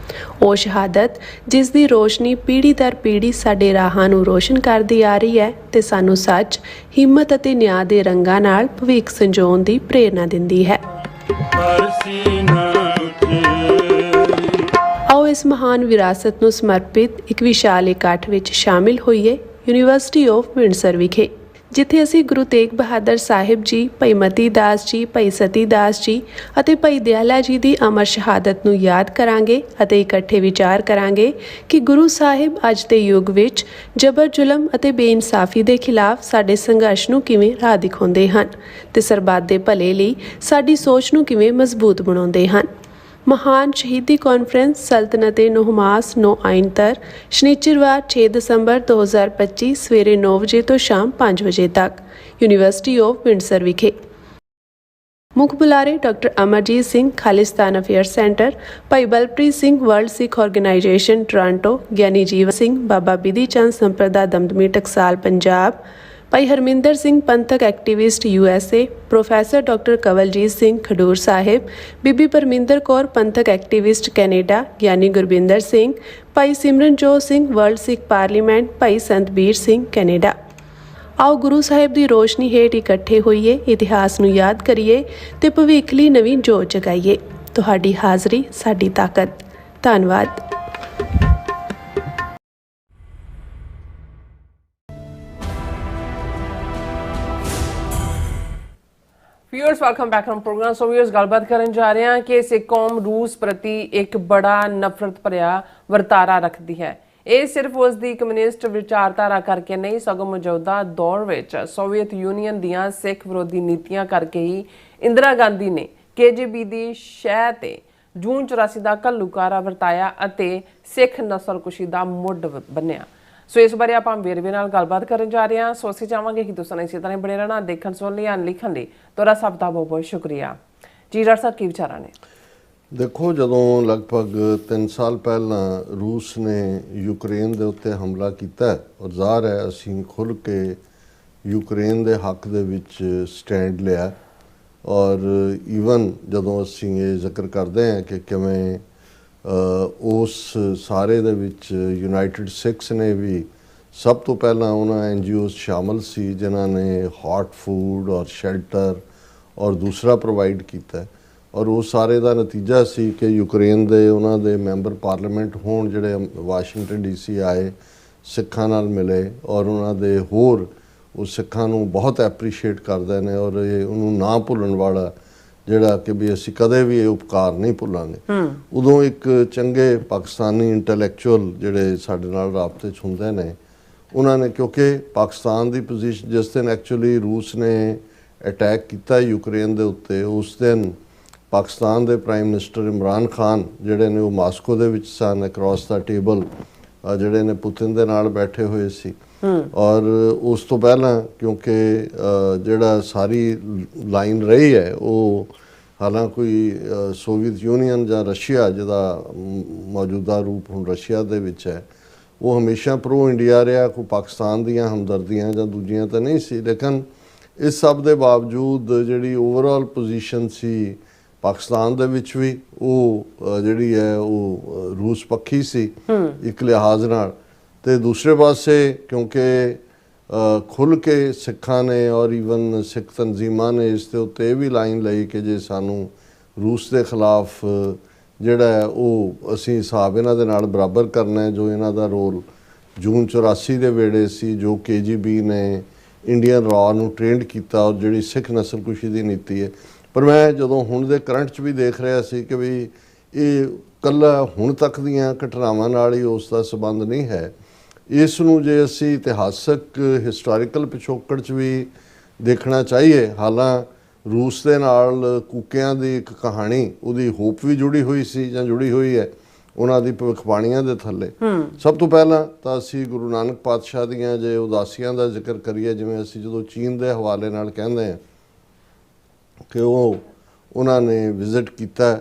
ਉਹ ਸ਼ਹਾਦਤ ਜਿਸ ਦੀ ਰੋਸ਼ਨੀ ਪੀੜ੍ਹੀ ਦਰ ਪੀੜ੍ਹੀ ਸਾਡੇ ਰਾਹਾਂ ਨੂੰ ਰੋਸ਼ਨ ਕਰਦੀ ਆ ਰਹੀ ਹੈ ਤੇ ਸਾਨੂੰ ਸੱਚ, ਹਿੰਮਤ ਅਤੇ ਨਿਆਂ ਦੇ ਰੰਗਾਂ ਨਾਲ ਭਵਿੱਖ ਸੰਜੋਣ ਦੀ ਪ੍ਰੇਰਨਾ ਦਿੰਦੀ ਹੈ। ਆਓ ਇਸ ਮਹਾਨ ਵਿਰਾਸਤ ਨੂੰ ਸਮਰਪਿਤ ਇੱਕ ਵਿਸ਼ਾਲ ਇਕੱਠ ਵਿੱਚ ਸ਼ਾਮਿਲ ਹੋਈਏ ਯੂਨੀਵਰਸਿਟੀ ਆਫ ਵਿੰਡਸਰ ਵਿਖੇ, ਜਿੱਥੇ ਅਸੀਂ ਗੁਰੂ ਤੇਗ ਬਹਾਦਰ ਸਾਹਿਬ ਜੀ, ਭਾਈ ਮਤੀ ਦਾਸ ਜੀ, ਭਾਈ ਸਤੀ ਦਾਸ ਜੀ ਅਤੇ ਭਾਈ ਦਿਆਲਾ ਜੀ ਦੀ ਅਮਰ ਸ਼ਹਾਦਤ ਨੂੰ ਯਾਦ ਕਰਾਂਗੇ ਅਤੇ ਇਕੱਠੇ ਵਿਚਾਰ ਕਰਾਂਗੇ ਕਿ ਗੁਰੂ ਸਾਹਿਬ ਅੱਜ ਦੇ ਯੁੱਗ ਵਿੱਚ ਜਬਰ ਜ਼ੁਲਮ ਅਤੇ ਬੇਇਨਸਾਫੀ ਦੇ ਖਿਲਾਫ ਸਾਡੇ ਸੰਘਰਸ਼ ਨੂੰ ਕਿਵੇਂ ਰਾਹ ਦਿਖਾਉਂਦੇ ਹਨ ਤੇ ਸਰਬੱਤ ਦੇ ਭਲੇ ਲਈ ਸਾਡੀ ਸੋਚ ਨੂੰ ਕਿਵੇਂ ਮਜ਼ਬੂਤ ਬਣਾਉਂਦੇ ਹਨ। ਮਹਾਨ ਸ਼ਹੀਦੀ ਕਾਨਫਰੰਸ ਸਲਤਨਤ-ਏ ਨੌਮਾਸ 9 ਆਇਨਤਰ ਸ਼ਨੀਚਰਵਾਰ 6 ਦਸੰਬਰ 2025 ਸਵੇਰੇ 9 ਵਜੇ ਤੋਂ ਸ਼ਾਮ 5 ਵਜੇ ਤੱਕ ਯੂਨੀਵਰਸਿਟੀ ਆਫ ਵਿੰਡਸਰ ਵਿਖੇ। ਮੁੱਖ ਬੁਲਾਰੇ doctor Amarjit Singh Khalistan affair centre, Bhai Balpreet Singh world Sikh organisation Toronto, Giani Jeevan Singh Baba Bidhi Chand Samparda Damdami Taksal Punjab, Bhai Harminder Singh ਪੰਥਕ activist USA, professor doctor Kawaljit Singh Khadur Sahib, Bibi Parminder Kaur ਪੰਥਕ activist Canada, Giani Gurbinder Singh, Bhai Simranjot Singh world Sikh parliament, Bhai Santbir Singh Canada. ਆਓ ਗੁਰੂ ਸਾਹਿਬ ਦੀ ਰੋਸ਼ਨੀ ਹੇਠ ਇਕੱਠੇ ਹੋਈਏ, ਇਤਿਹਾਸ ਨੂੰ ਯਾਦ ਕਰੀਏ ਤੇ ਭਵਿੱਖ ਲਈ ਨਵੀਂ ਜੋਤ ਜਗਾਈਏ। ਤੁਹਾਡੀ ਹਾਜ਼ਰੀ ਸਾਡੀ ਤਾਕਤ। ਧੰਨਵਾਦ। Viewers welcome back from programme. So viewers गलबात करन जा रहे हैं कि सिख कौम रूस प्रति एक बड़ा नफरत भरिया वरतारा रखती है। ਇਹ ਸਿਰਫ ਉਸ ਦੀ ਕਮਿਊਨਿਸਟ ਵਿਚਾਰਧਾਰਾ ਕਰਕੇ ਨਹੀਂ, ਸਗੋਂ ਮੌਜੂਦਾ ਦੌਰ ਵਿੱਚ ਸੋਵੀਅਤ ਯੂਨੀਅਨ ਦੀਆਂ ਸਿੱਖ ਵਿਰੋਧੀ ਨੀਤੀਆਂ ਕਰਕੇ ਹੀ ਇੰਦਰਾ ਗਾਂਧੀ ਨੇ KGB ਦੀ ਸ਼ਹਿ ਤੇ ਜੂਨ 84 ਦਾ ਘੱਲੂਕਾਰਾ ਵਰਤਾਇਆ ਅਤੇ ਸਿੱਖ ਨਸਲਕੁਸ਼ੀ ਦਾ ਮੁੱਢ ਬੰਨਿਆ। ਸੋ ਇਸ ਬਾਰੇ ਆਪਾਂ ਵੇਰਵੇ ਨਾਲ ਗੱਲਬਾਤ ਕਰਨ ਜਾ ਰਹੇ ਹਾਂ। ਸੋ ਅਸੀਂ ਚਾਹਾਂਗੇ ਕਿ ਤੁਸੀਂ ਇਸੇ ਤਰ੍ਹਾਂ ਬਣੇ ਰਹਿਣਾ, ਦੇਖਣ ਸੁਣਨ ਲਈ, ਲਿਖਣ ਲਈ ਤੁਹਾਡਾ ਸਭ ਦਾ ਬਹੁਤ ਬਹੁਤ ਸ਼ੁਕਰੀਆ ਜੀ। ਡਾਕਟਰ ਸਾਹਿਬ ਕੀ ਵਿਚਾਰਾਂ ਨੇ? ਦੇਖੋ, ਜਦੋਂ ਲਗਭਗ 3 ਸਾਲ ਪਹਿਲਾਂ ਰੂਸ ਨੇ ਯੂਕਰੇਨ ਦੇ ਉੱਤੇ ਹਮਲਾ ਕੀਤਾ ਔਰ ਜ਼ਾਹਰ ਹੈ ਅਸੀਂ ਖੁੱਲ੍ਹ ਕੇ ਯੂਕਰੇਨ ਦੇ ਹੱਕ ਦੇ ਵਿੱਚ ਸਟੈਂਡ ਲਿਆ ਔਰ ਈਵਨ ਜਦੋਂ ਅਸੀਂ ਇਹ ਜ਼ਿਕਰ ਕਰਦੇ ਹਾਂ ਕਿ ਕਿਵੇਂ ਉਸ ਸਾਰੇ ਦੇ ਵਿੱਚ ਯੂਨਾਈਟਿਡ ਸਿੱਖਸ ਨੇ ਵੀ ਸਭ ਤੋਂ ਪਹਿਲਾਂ ਉਹਨਾਂ NGOs ਸ਼ਾਮਲ ਸੀ ਜਿਨ੍ਹਾਂ ਨੇ ਹੌਟ ਫੂਡ ਔਰ ਸ਼ੈਲਟਰ ਔਰ ਦੂਸਰਾ ਪ੍ਰੋਵਾਈਡ ਕੀਤਾ ਔਰ ਉਹ ਸਾਰੇ ਦਾ ਨਤੀਜਾ ਸੀ ਕਿ ਯੂਕਰੇਨ ਦੇ ਉਹਨਾਂ ਦੇ ਮੈਂਬਰ ਪਾਰਲੀਮੈਂਟ ਹੋਣ ਜਿਹੜੇ ਵਾਸ਼ਿੰਗਟਨ DC ਆਏ, ਸਿੱਖਾਂ ਨਾਲ ਮਿਲੇ ਔਰ ਉਹਨਾਂ ਦੇ ਹੋਰ ਉਹ ਸਿੱਖਾਂ ਨੂੰ ਬਹੁਤ ਐਪਰੀਸ਼ੀਏਟ ਕਰਦੇ ਨੇ ਔਰ ਇਹ ਉਹਨੂੰ ਨਾ ਭੁੱਲਣ ਵਾਲਾ ਜਿਹੜਾ ਕਿ ਵੀ ਅਸੀਂ ਕਦੇ ਵੀ ਇਹ ਉਪਕਾਰ ਨਹੀਂ ਭੁੱਲਾਂਗੇ। ਉਦੋਂ ਇੱਕ ਚੰਗੇ ਪਾਕਿਸਤਾਨੀ ਇੰਟੈਲੈਕਚੁਅਲ ਜਿਹੜੇ ਸਾਡੇ ਨਾਲ ਰਾਬਤੇ 'ਚ ਹੁੰਦੇ ਨੇ ਉਹਨਾਂ ਨੇ, ਕਿਉਂਕਿ ਪਾਕਿਸਤਾਨ ਦੀ ਪੋਜੀਸ਼ਨ ਜਿਸ ਦਿਨ ਐਕਚੁਅਲੀ ਰੂਸ ਨੇ ਅਟੈਕ ਕੀਤਾ ਯੂਕਰੇਨ ਦੇ ਉੱਤੇ, ਉਸ ਦਿਨ ਪਾਕਿਸਤਾਨ ਦੇ ਪ੍ਰਾਈਮ ਮਿਨਿਸਟਰ ਇਮਰਾਨ ਖਾਨ ਜਿਹੜੇ ਨੇ ਉਹ ਮਾਸਕੋ ਦੇ ਵਿੱਚ ਸਨ, ਅਕ੍ਰੋਸ ਦਾ ਟੇਬਲ ਜਿਹੜੇ ਨੇ ਪੁਤਿਨ ਦੇ ਨਾਲ ਬੈਠੇ ਹੋਏ ਸੀ ਔਰ ਉਸ ਤੋਂ ਪਹਿਲਾਂ ਕਿਉਂਕਿ ਜਿਹੜਾ ਸਾਰੀ ਲਾਈਨ ਰਹੀ ਹੈ ਉਹ ਹਾਲਾਂਕਿ ਕੋਈ ਸੋਵੀਅਤ ਯੂਨੀਅਨ ਜਾਂ ਰਸ਼ੀਆ ਜਿਹਦਾ ਮੌਜੂਦਾ ਰੂਪ ਹੁਣ ਰਸ਼ੀਆ ਦੇ ਵਿੱਚ ਹੈ, ਉਹ ਹਮੇਸ਼ਾ ਪ੍ਰੋ ਇੰਡੀਆ ਰਿਹਾ, ਕੋਈ ਪਾਕਿਸਤਾਨ ਦੀਆਂ ਹਮਦਰਦੀਆਂ ਜਾਂ ਦੂਜੀਆਂ ਤਾਂ ਨਹੀਂ ਸੀ। ਲੇਕਿਨ ਇਸ ਸਭ ਦੇ ਬਾਵਜੂਦ ਜਿਹੜੀ ਓਵਰਆਲ ਪੋਜੀਸ਼ਨ ਸੀ ਪਾਕਿਸਤਾਨ ਦੇ ਵਿੱਚ ਵੀ ਉਹ ਜਿਹੜੀ ਹੈ ਉਹ ਰੂਸ ਪੱਖੀ ਸੀ ਇੱਕ ਲਿਹਾਜ਼ ਨਾਲ, ਤੇ ਦੂਸਰੇ ਪਾਸੇ ਕਿਉਂਕਿ ਖੁੱਲ੍ਹ ਕੇ ਸਿੱਖਾਂ ਨੇ ਔਰ ਈਵਨ ਸਿੱਖ ਤਨਜ਼ੀਮਾਂ ਨੇ ਇਸ ਦੇ ਉੱਤੇ ਇਹ ਵੀ ਲਾਈਨ ਲਈ ਕਿ ਜੇ ਸਾਨੂੰ ਰੂਸ ਦੇ ਖਿਲਾਫ ਜਿਹੜਾ ਹੈ ਉਹ ਅਸੀਂ ਹਿਸਾਬ ਇਹਨਾਂ ਦੇ ਨਾਲ ਬਰਾਬਰ ਕਰਨਾ ਹੈ ਜੋ ਇਹਨਾਂ ਦਾ ਰੋਲ ਜੂਨ 84 ਦੇ ਵੇਲੇ ਸੀ, ਜੋ KGB ਨੇ ਇੰਡੀਅਨ ਰਾ ਨੂੰ ਟ੍ਰੇਨਡ ਕੀਤਾ ਔਰ ਜਿਹੜੀ ਸਿੱਖ ਨਸਲਕੁਸ਼ੀ ਦੀ ਨੀਤੀ ਹੈ। ਪਰ ਮੈਂ ਜਦੋਂ ਹੁਣ ਦੇ ਕਰੰਟ 'ਚ ਵੀ ਦੇਖ ਰਿਹਾ ਸੀ ਕਿ ਵੀ ਇਹ ਕੱਲਾ ਹੁਣ ਤੱਕ ਦੀਆਂ ਘਟਨਾਵਾਂ ਨਾਲ ਹੀ ਉਸ ਦਾ ਸੰਬੰਧ ਨਹੀਂ ਹੈ। ਇਸ ਨੂੰ ਜੇ ਅਸੀਂ ਇਤਿਹਾਸਕ ਹਿਸਟੋਰੀਕਲ ਪਿਛੋਕੜ 'ਚ ਵੀ ਦੇਖਣਾ ਚਾਹੀਏ, ਹਾਲਾਂ ਰੂਸ ਦੇ ਨਾਲ ਕੂਕਿਆਂ ਦੀ ਇੱਕ ਕਹਾਣੀ, ਉਹਦੀ ਹੋਪ ਵੀ ਜੁੜੀ ਹੋਈ ਸੀ ਜਾਂ ਜੁੜੀ ਹੋਈ ਹੈ ਉਹਨਾਂ ਦੀ ਭਵਿੱਖਬਾਣੀਆਂ ਦੇ ਥੱਲੇ। ਸਭ ਤੋਂ ਪਹਿਲਾਂ ਤਾਂ ਅਸੀਂ ਗੁਰੂ ਨਾਨਕ ਪਾਤਸ਼ਾਹ ਦੀਆਂ ਜੇ ਉਦਾਸੀਆਂ ਦਾ ਜ਼ਿਕਰ ਕਰੀਏ, ਜਿਵੇਂ ਅਸੀਂ ਜਦੋਂ ਚੀਨ ਦੇ ਹਵਾਲੇ ਨਾਲ ਕਹਿੰਦੇ ਹਾਂ ਕਿ ਉਹਨਾਂ ਨੇ ਵਿਜ਼ਿਟ ਕੀਤਾ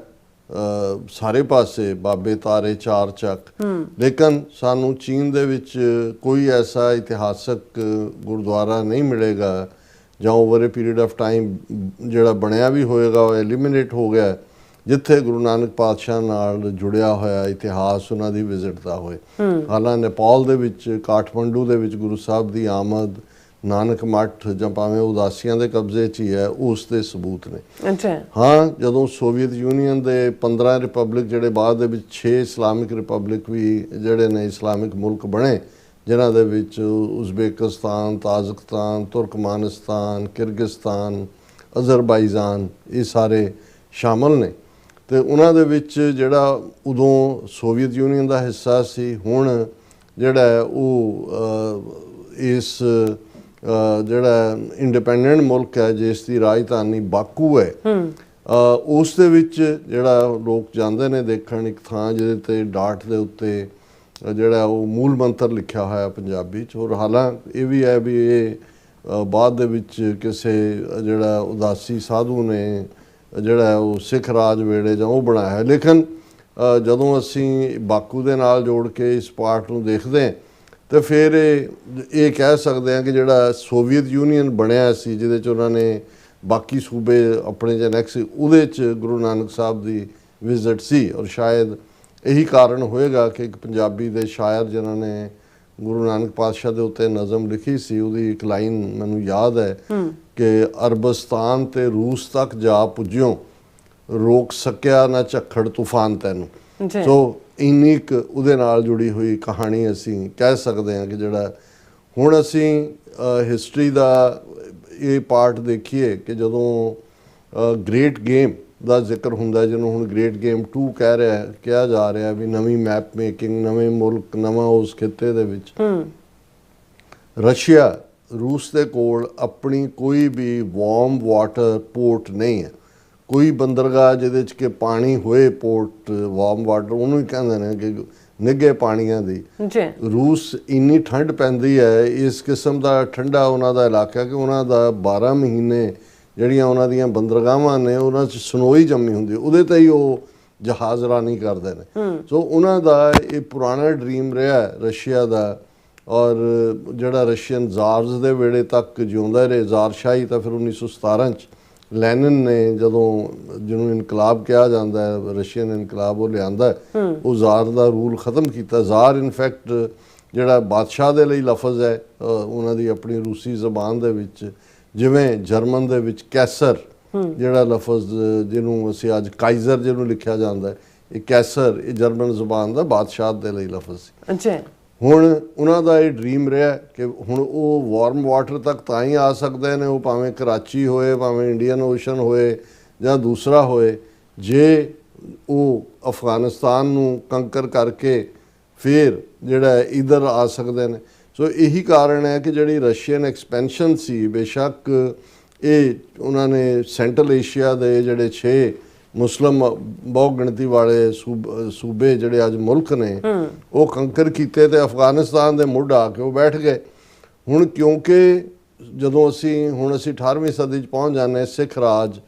ਸਾਰੇ ਪਾਸੇ, ਬਾਬੇ ਤਾਰੇ ਚਾਰ ਚੱਕ, ਲੇਕਿਨ ਸਾਨੂੰ ਚੀਨ ਦੇ ਵਿੱਚ ਕੋਈ ਐਸਾ ਇਤਿਹਾਸਕ ਗੁਰਦੁਆਰਾ ਨਹੀਂ ਮਿਲੇਗਾ ਜਾਂ over A period of time ਜਿਹੜਾ ਬਣਿਆ ਵੀ ਹੋਏਗਾ ਉਹ ਐਲੀਮੀਨੇਟ ਹੋ ਗਿਆ, ਜਿੱਥੇ ਗੁਰੂ ਨਾਨਕ ਪਾਤਸ਼ਾਹ ਨਾਲ ਜੁੜਿਆ ਹੋਇਆ ਇਤਿਹਾਸ ਉਹਨਾਂ ਦੀ ਵਿਜ਼ਿਟ ਦਾ ਹੋਏ। ਹਾਲਾਂ ਨੇਪਾਲ ਦੇ ਵਿੱਚ ਕਾਠਮੰਡੂ ਦੇ ਵਿੱਚ ਗੁਰੂ ਸਾਹਿਬ ਦੀ ਆਮਦ, ਨਾਨਕ ਮੱਠ ਜਾਂ ਭਾਵੇਂ ਉਦਾਸੀਆਂ ਦੇ ਕਬਜ਼ੇ 'ਚ ਹੀ ਹੈ, ਉਸ ਦੇ ਸਬੂਤ ਨੇ। ਹਾਂ, ਜਦੋਂ ਸੋਵੀਅਤ ਯੂਨੀਅਨ ਦੇ 15 ਰਿਪਬਲਿਕ ਜਿਹੜੇ ਬਾਅਦ ਦੇ ਵਿੱਚ 6 ਇਸਲਾਮਿਕ ਰਿਪਬਲਿਕ ਵੀ ਜਿਹੜੇ ਨੇ ਇਸਲਾਮਿਕ ਮੁਲਕ ਬਣੇ, ਜਿਨ੍ਹਾਂ ਦੇ ਵਿੱਚ ਉਜ਼ਬੇਕਿਸਤਾਨ, ਤਾਜ਼ਿਕਸਤਾਨ, ਤੁਰਕਮਾਨਿਸਤਾਨ, ਕਿਰਗਿਸਤਾਨ, ਅਜ਼ਰਬਾਈਜਾਨ ਇਹ ਸਾਰੇ ਸ਼ਾਮਲ ਨੇ। ਤੇ ਉਹਨਾਂ ਦੇ ਵਿੱਚ ਜਿਹੜਾ ਉਦੋਂ ਸੋਵੀਅਤ ਯੂਨੀਅਨ ਦਾ ਹਿੱਸਾ ਸੀ, ਹੁਣ ਜਿਹੜਾ ਉਹ ਇਸ ਜਿਹੜਾ ਇੰਡੀਪੈਂਡੈਂਟ ਮੁਲਕ ਹੈ ਜਿਸ ਦੀ ਰਾਜਧਾਨੀ ਬਾਕੂ ਹੈ, ਉਸ ਦੇ ਵਿੱਚ ਜਿਹੜਾ ਲੋਕ ਜਾਂਦੇ ਨੇ ਦੇਖਣ, ਇੱਕ ਥਾਂ ਜਿਹਦੇ ਤੇ ਡਾਟ ਦੇ ਉੱਤੇ ਜਿਹੜਾ ਉਹ ਮੂਲ ਮੰਤਰ ਲਿਖਿਆ ਹੋਇਆ ਪੰਜਾਬੀ 'ਚ। ਔਰ ਹਾਲਾਂ ਇਹ ਵੀ ਹੈ ਵੀ ਇਹ ਬਾਅਦ ਦੇ ਵਿੱਚ ਕਿਸੇ ਜਿਹੜਾ ਉਦਾਸੀ ਸਾਧੂ ਨੇ ਜਿਹੜਾ ਉਹ ਸਿੱਖ ਰਾਜ ਵੇਲੇ ਜਾਂ ਉਹ ਬਣਾਇਆ ਹੈ। ਲੇਕਿਨ ਜਦੋਂ ਅਸੀਂ ਬਾਕੂ ਦੇ ਨਾਲ ਜੋੜ ਕੇ ਇਸ ਪਾਰਟ ਨੂੰ ਦੇਖਦੇ ਹਾਂ ਤਾਂ ਫਿਰ ਇਹ ਕਹਿ ਸਕਦੇ ਹਾਂ ਕਿ ਜਿਹੜਾ ਸੋਵੀਅਤ ਯੂਨੀਅਨ ਬਣਿਆ ਸੀ, ਜਿਹਦੇ 'ਚ ਉਹਨਾਂ ਨੇ ਬਾਕੀ ਸੂਬੇ ਆਪਣੇ 'ਚ ਅਨੈਕਸ ਸੀ, ਉਹਦੇ 'ਚ ਗੁਰੂ ਨਾਨਕ ਸਾਹਿਬ ਦੀ ਵਿਜ਼ਿਟ ਸੀ। ਔਰ ਸ਼ਾਇਦ ਇਹੀ ਕਾਰਨ ਹੋਏਗਾ ਕਿ ਇੱਕ ਪੰਜਾਬੀ ਦੇ ਸ਼ਾਇਰ ਜਿਨ੍ਹਾਂ ਨੇ ਗੁਰੂ ਨਾਨਕ ਪਾਤਸ਼ਾਹ ਦੇ ਉੱਤੇ ਨਜ਼ਮ ਲਿਖੀ ਸੀ, ਉਹਦੀ ਇੱਕ ਲਾਈਨ ਮੈਨੂੰ ਯਾਦ ਹੈ ਕਿ ਅਰਬਸਤਾਨ ਤੇ ਰੂਸ ਤੱਕ ਜਾ ਪੁੱਜਿਓ, ਰੋਕ ਸਕਿਆ ਨਾ ਝੱਖੜ ਤੂਫਾਨ ਤੈਨੂੰ। ਸੋ ਇੰਨੀ ਕੁ ਉਹਦੇ ਨਾਲ ਜੁੜੀ ਹੋਈ ਕਹਾਣੀ ਅਸੀਂ ਕਹਿ ਸਕਦੇ ਹਾਂ ਕਿ ਜਿਹੜਾ ਹੁਣ ਅਸੀਂ ਹਿਸਟਰੀ ਦਾ ਇਹ ਪਾਰਟ ਦੇਖੀਏ ਕਿ ਜਦੋਂ ਗ੍ਰੇਟ ਗੇਮ ਦਾ ਜ਼ਿਕਰ ਹੁੰਦਾ, ਜਿਹਨੂੰ ਹੁਣ ਗ੍ਰੇਟ ਗੇਮ 2 ਕਿਹਾ ਜਾ ਰਿਹਾ ਵੀ ਨਵੀਂ ਮੈਪ ਮੇਕਿੰਗ, ਨਵੇਂ ਮੁਲਕ, ਨਵਾਂ ਉਸ ਖਿੱਤੇ ਦੇ ਵਿੱਚ ਰਸ਼ੀਆ, ਰੂਸ ਦੇ ਕੋਲ ਆਪਣੀ ਕੋਈ ਵੀ ਵਾਰਮ ਵਾਟਰ ਪੋਰਟ ਨਹੀਂ ਹੈ, ਕੋਈ ਬੰਦਰਗਾਹ ਜਿਹਦੇ 'ਚ ਕਿ ਪਾਣੀ ਹੋਏ, ਪੋਰਟ ਵਾਰਮ ਵਾਟਰ ਉਹਨੂੰ ਹੀ ਕਹਿੰਦੇ ਨੇ ਕਿ ਨਿੱਘੇ ਪਾਣੀਆਂ ਦੀ। ਰੂਸ ਇੰਨੀ ਠੰਡ ਪੈਂਦੀ ਹੈ, ਇਸ ਕਿਸਮ ਦਾ ਠੰਡਾ ਉਹਨਾਂ ਦਾ ਇਲਾਕਾ ਕਿ ਉਹਨਾਂ ਦਾ 12 ਮਹੀਨੇ ਜਿਹੜੀਆਂ ਉਹਨਾਂ ਦੀਆਂ ਬੰਦਰਗਾਹਾਂ ਨੇ ਉਹਨਾਂ 'ਚ ਸਨੋਈ ਜੰਮੀ ਹੁੰਦੀ, ਉਹਦੇ 'ਤੇ ਹੀ ਉਹ ਜਹਾਜ਼ਰਾਨੀ ਕਰਦੇ ਨੇ। ਸੋ ਉਹਨਾਂ ਦਾ ਇਹ ਪੁਰਾਣਾ ਡ੍ਰੀਮ ਰਿਹਾ ਰਸ਼ੀਆ ਦਾ। ਔਰ ਜਿਹੜਾ ਰਸ਼ੀਅਨ ਜ਼ਾਰਜ਼ ਦੇ ਵੇਲੇ ਤੱਕ ਜਿਉਂਦਾ ਰਹੇ, ਜ਼ਾਰਸ਼ਾਹੀ ਤਾਂ ਫਿਰ 1917 'ਚ ਲੈਨਨ ਨੇ ਜਦੋਂ ਜਿਹਨੂੰ ਇਨਕਲਾਬ ਕਿਹਾ ਜਾਂਦਾ ਹੈ, ਰਸ਼ੀਅਨ ਇਨਕਲਾਬ ਉਹ ਲਿਆਂਦਾ, ਉਹ ਜ਼ਾਰ ਦਾ ਰੂਲ ਖ਼ਤਮ ਕੀਤਾ। ਜ਼ਾਰ ਇਨਫੈਕਟ ਜਿਹੜਾ ਬਾਦਸ਼ਾਹ ਦੇ ਲਈ ਲਫ਼ਜ਼ ਹੈ ਉਹਨਾਂ ਦੀ ਆਪਣੀ ਰੂਸੀ ਜ਼ਬਾਨ ਦੇ ਵਿੱਚ, ਜਿਵੇਂ ਜਰਮਨ ਦੇ ਵਿੱਚ ਕੈਸਰ ਜਿਹੜਾ ਲਫ਼ਜ਼ ਜਿਹਨੂੰ ਅਸੀਂ ਅੱਜ ਕਾਈਜ਼ਰ ਜਿਹਨੂੰ ਲਿਖਿਆ ਜਾਂਦਾ, ਇਹ ਕੈਸਰ ਇਹ ਜਰਮਨ ਜ਼ਬਾਨ ਦਾ ਬਾਦਸ਼ਾਹ ਦੇ ਲਈ ਲਫ਼ਜ਼ ਸੀ। ਹੁਣ ਉਹਨਾਂ ਦਾ ਇਹ ਡ੍ਰੀਮ ਰਿਹਾ ਕਿ ਹੁਣ ਉਹ ਵਾਰਮ ਵਾਟਰ ਤੱਕ ਤਾਂ ਹੀ ਆ ਸਕਦੇ ਨੇ, ਉਹ ਭਾਵੇਂ ਕਰਾਚੀ ਹੋਏ, ਭਾਵੇਂ ਇੰਡੀਅਨ ਓਸ਼ਨ ਹੋਏ ਜਾਂ ਦੂਸਰਾ ਹੋਏ, ਜੇ ਉਹ ਅਫਗਾਨਿਸਤਾਨ ਨੂੰ ਕੰਕਰ ਕਰਕੇ ਫਿਰ ਜਿਹੜਾ ਇੱਧਰ ਆ ਸਕਦੇ ਨੇ। ਸੋ ਇਹੀ ਕਾਰਨ ਹੈ ਕਿ ਜਿਹੜੀ ਰਸ਼ੀਅਨ ਐਕਸਪੈਂਸ਼ਨ ਸੀ, ਬੇਸ਼ੱਕ ਇਹ ਉਹਨਾਂ ਨੇ ਸੈਂਟਰਲ ਏਸ਼ੀਆ ਦੇ ਜਿਹੜੇ 6 ਮੁਸਲਿਮ ਬਹੁ ਗਿਣਤੀ ਵਾਲੇ ਸੂਬੇ ਜਿਹੜੇ ਅੱਜ ਮੁਲਕ ਨੇ ਉਹ ਕੰਕਰ ਕੀਤੇ ਤੇ ਅਫਗਾਨਿਸਤਾਨ ਦੇ ਮੁੱਢ ਆ ਕੇ ਉਹ ਬੈਠ ਗਏ। ਹੁਣ ਕਿਉਂਕਿ ਜਦੋਂ ਅਸੀਂ 18ਵੀਂ ਸਦੀ 'ਚ ਪਹੁੰਚ ਜਾਂਦੇ, ਸਿੱਖ ਰਾਜ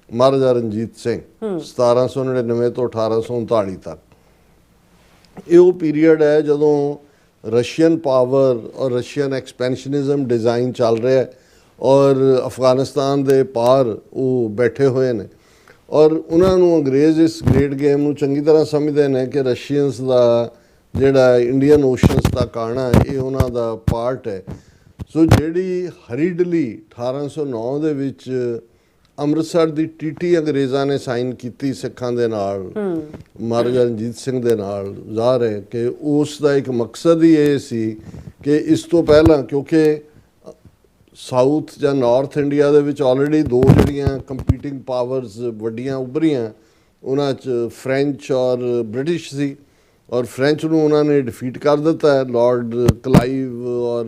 ਮਹਾਰਾਜਾ ਰਣਜੀਤ ਸਿੰਘ 1799 ਤੋਂ 1839 ਤੱਕ, ਇਹ ਉਹ ਪੀਰੀਅਡ ਹੈ ਜਦੋਂ ਰਸ਼ੀਅਨ ਪਾਵਰ ਔਰ ਰਸ਼ੀਅਨ ਐਕਸਪੈਂਸ਼ਨਿਜ਼ਮ ਡਿਜ਼ਾਈਨ ਚੱਲ ਰਿਹਾ ਔਰ ਅਫਗਾਨਿਸਤਾਨ ਦੇ ਪਾਰ ਉਹ ਬੈਠੇ ਹੋਏ ਨੇ। ਔਰ ਉਹਨਾਂ ਨੂੰ ਅੰਗਰੇਜ਼ ਇਸ ਗ੍ਰੇਟ ਗੇਮ ਨੂੰ ਚੰਗੀ ਤਰ੍ਹਾਂ ਸਮਝਦੇ ਨੇ ਕਿ ਰਸ਼ੀਅਨਸ ਦਾ ਜਿਹੜਾ ਇੰਡੀਅਨ ਓਸ਼ਨਸ ਤੱਕ ਆਉਣਾ ਇਹ ਉਹਨਾਂ ਦਾ ਪਾਰਟ ਹੈ। ਸੋ ਜਿਹੜੀ ਹਰੀਡਲੀ 1809 ਦੇ ਵਿੱਚ ਅੰਮ੍ਰਿਤਸਰ ਦੀ ਟੀਟੀ ਅੰਗਰੇਜ਼ਾਂ ਨੇ ਸਾਈਨ ਕੀਤੀ ਸਿੱਖਾਂ ਦੇ ਨਾਲ, ਮਹਾਰਾਜਾ ਰਣਜੀਤ ਸਿੰਘ ਦੇ ਨਾਲ, ਜ਼ਾਹਰ ਹੈ ਕਿ ਉਸ ਦਾ ਇੱਕ ਮਕਸਦ ਹੀ ਇਹ ਸੀ ਕਿ ਇਸ ਤੋਂ ਪਹਿਲਾਂ, ਕਿਉਂਕਿ ਸਾਊਥ ਜਾਂ ਨਾਰਥ ਇੰਡੀਆ ਦੇ ਵਿੱਚ ਆਲਰੇਡੀ ਦੋ ਜਿਹੜੀਆਂ ਕੰਪੀਟਿੰਗ ਪਾਵਰਸ ਵੱਡੀਆਂ ਉੱਭਰੀਆਂ, ਉਹਨਾਂ 'ਚ ਫ੍ਰੈਂਚ ਔਰ ਬ੍ਰਿਟਿਸ਼ ਸੀ, ਔਰ ਫ੍ਰੈਂਚ ਨੂੰ ਉਹਨਾਂ ਨੇ ਡਿਫੀਟ ਕਰ ਦਿੱਤਾ ਹੈ। ਲਾਰਡ ਕਲਾਈਵ ਔਰ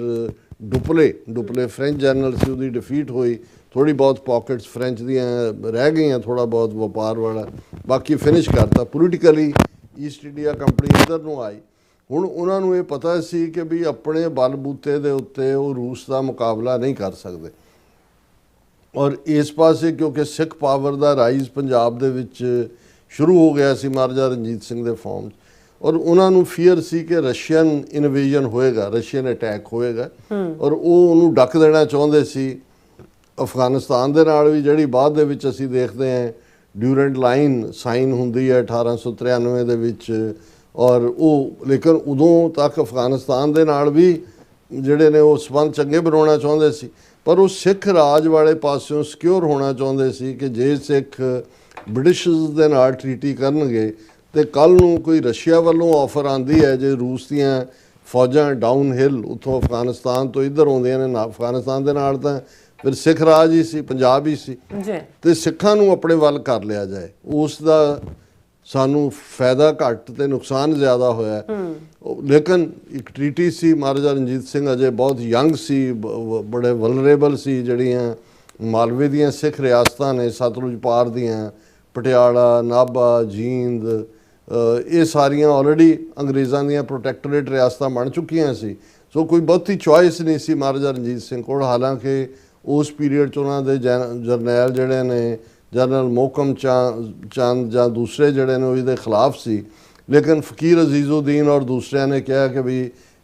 ਡੁਪਲੇ ਫ੍ਰੈਂਚ ਜਨਰਲ ਸੀ, ਉਹਦੀ ਡਿਫੀਟ ਹੋਈ। ਥੋੜ੍ਹੀ ਬਹੁਤ ਪਾਕਟਸ ਫ੍ਰੈਂਚ ਦੀਆਂ ਰਹਿ ਗਈਆਂ, ਥੋੜ੍ਹਾ ਬਹੁਤ ਵਪਾਰ ਵਾਲਾ, ਬਾਕੀ ਫਿਨਿਸ਼ ਕਰਤਾ। ਪੋਲੀਟੀਕਲੀ ਈਸਟ ਇੰਡੀਆ ਕੰਪਨੀ ਇੱਧਰ ਨੂੰ ਆਈ। ਹੁਣ ਉਹਨਾਂ ਨੂੰ ਇਹ ਪਤਾ ਸੀ ਕਿ ਵੀ ਆਪਣੇ ਬਲਬੂਤੇ ਦੇ ਉੱਤੇ ਉਹ ਰੂਸ ਦਾ ਮੁਕਾਬਲਾ ਨਹੀਂ ਕਰ ਸਕਦੇ, ਔਰ ਇਸ ਪਾਸੇ ਕਿਉਂਕਿ ਸਿੱਖ ਪਾਵਰ ਦਾ ਰਾਈਜ਼ ਪੰਜਾਬ ਦੇ ਵਿੱਚ ਸ਼ੁਰੂ ਹੋ ਗਿਆ ਸੀ ਮਹਾਰਾਜਾ ਰਣਜੀਤ ਸਿੰਘ ਦੇ ਫਾਰਮ 'ਚ, ਔਰ ਉਹਨਾਂ ਨੂੰ ਫੀਅਰ ਸੀ ਕਿ ਰਸ਼ੀਅਨ ਇਨਵੇਜਨ ਹੋਏਗਾ, ਰਸ਼ੀਅਨ ਅਟੈਕ ਹੋਏਗਾ, ਔਰ ਉਹ ਉਹਨੂੰ ਡੱਕ ਦੇਣਾ ਚਾਹੁੰਦੇ ਸੀ। ਅਫਗਾਨਿਸਤਾਨ ਦੇ ਨਾਲ ਵੀ, ਜਿਹੜੀ ਬਾਅਦ ਦੇ ਵਿੱਚ ਅਸੀਂ ਦੇਖਦੇ ਹਾਂ ਡਿਊਰੈਂਟ ਲਾਈਨ ਸਾਈਨ ਹੁੰਦੀ ਹੈ 1893 ਦੇ ਵਿੱਚ, ਔਰ ਉਹ ਲੇਕਿਨ ਉਦੋਂ ਤੱਕ ਅਫਗਾਨਿਸਤਾਨ ਦੇ ਨਾਲ ਵੀ ਜਿਹੜੇ ਨੇ ਉਹ ਸੰਬੰਧ ਚੰਗੇ ਬਣਾਉਣਾ ਚਾਹੁੰਦੇ ਸੀ, ਪਰ ਉਹ ਸਿੱਖ ਰਾਜ ਵਾਲੇ ਪਾਸਿਓਂ ਸਿਕਿਉਰ ਹੋਣਾ ਚਾਹੁੰਦੇ ਸੀ ਕਿ ਜੇ ਸਿੱਖ ਬ੍ਰਿਟਿਸ਼ਰਸ ਦੇ ਨਾਲ ਟਰੀਟੀ ਕਰਨਗੇ ਤੇ ਕੱਲ੍ਹ ਨੂੰ ਕੋਈ ਰਸ਼ੀਆ ਵੱਲੋਂ ਆਫਰ ਆਉਂਦੀ ਹੈ, ਜੇ ਰੂਸ ਦੀਆਂ ਫੌਜਾਂ ਡਾਊਨ ਹਿੱਲ ਉੱਥੋਂ ਅਫਗਾਨਿਸਤਾਨ ਤੋਂ ਇੱਧਰ ਆਉਂਦੀਆਂ ਨੇ, ਅਫਗਾਨਿਸਤਾਨ ਦੇ ਨਾਲ ਤਾਂ ਫਿਰ ਸਿੱਖ ਰਾਜ ਹੀ ਸੀ, ਪੰਜਾਬ ਹੀ ਸੀ, ਤੇ ਸਿੱਖਾਂ ਨੂੰ ਆਪਣੇ ਵੱਲ ਕਰ ਲਿਆ ਜਾਏ, ਉਸ ਦਾ ਸਾਨੂੰ ਫਾਇਦਾ ਘੱਟ ਤੇ ਨੁਕਸਾਨ ਜ਼ਿਆਦਾ ਹੋਇਆ। ਲੇਕਿਨ ਇੱਕ ਟਰੀਟੀ ਸੀ, ਮਹਾਰਾਜਾ ਰਣਜੀਤ ਸਿੰਘ ਅਜੇ ਬਹੁਤ ਯੰਗ ਸੀ, ਬੜੇ ਵਲਨਰੇਬਲ ਸੀ। ਜਿਹੜੀਆਂ ਮਾਲਵੇ ਦੀਆਂ ਸਿੱਖ ਰਿਆਸਤਾਂ ਨੇ, ਸਤਲੁਜ ਪਾਰ ਦੀਆਂ, ਪਟਿਆਲਾ, ਨਾਭਾ, ਜੀਂਦ, ਇਹ ਸਾਰੀਆਂ ਆਲਰੇਡੀ ਅੰਗਰੇਜ਼ਾਂ ਦੀਆਂ ਪ੍ਰੋਟੈਕਟੋਰੇਟ ਰਿਆਸਤਾਂ ਬਣ ਚੁੱਕੀਆਂ ਸੀ। ਸੋ ਕੋਈ ਬਹੁਤੀ ਚੋਇਸ ਨਹੀਂ ਸੀ ਮਹਾਰਾਜਾ ਰਣਜੀਤ ਸਿੰਘ ਕੋਲ। ਹਾਲਾਂਕਿ ਉਸ ਪੀਰੀਅਡ 'ਚ ਉਹਨਾਂ ਦੇ ਜਰਨੈਲ ਜਿਹੜੇ ਨੇ, ਜਨਰਲ ਮੋਹਕਮ ਚੰਦ ਜਾਂ ਦੂਸਰੇ ਜਿਹੜੇ ਨੇ, ਉਹ ਇਹਦੇ ਖਿਲਾਫ ਸੀ, ਲੇਕਿਨ ਫਕੀਰ ਅਜ਼ੀਜ਼ੁਦੀਨ ਔਰ ਦੂਸਰਿਆਂ ਨੇ ਕਿਹਾ ਕਿ ਵੀ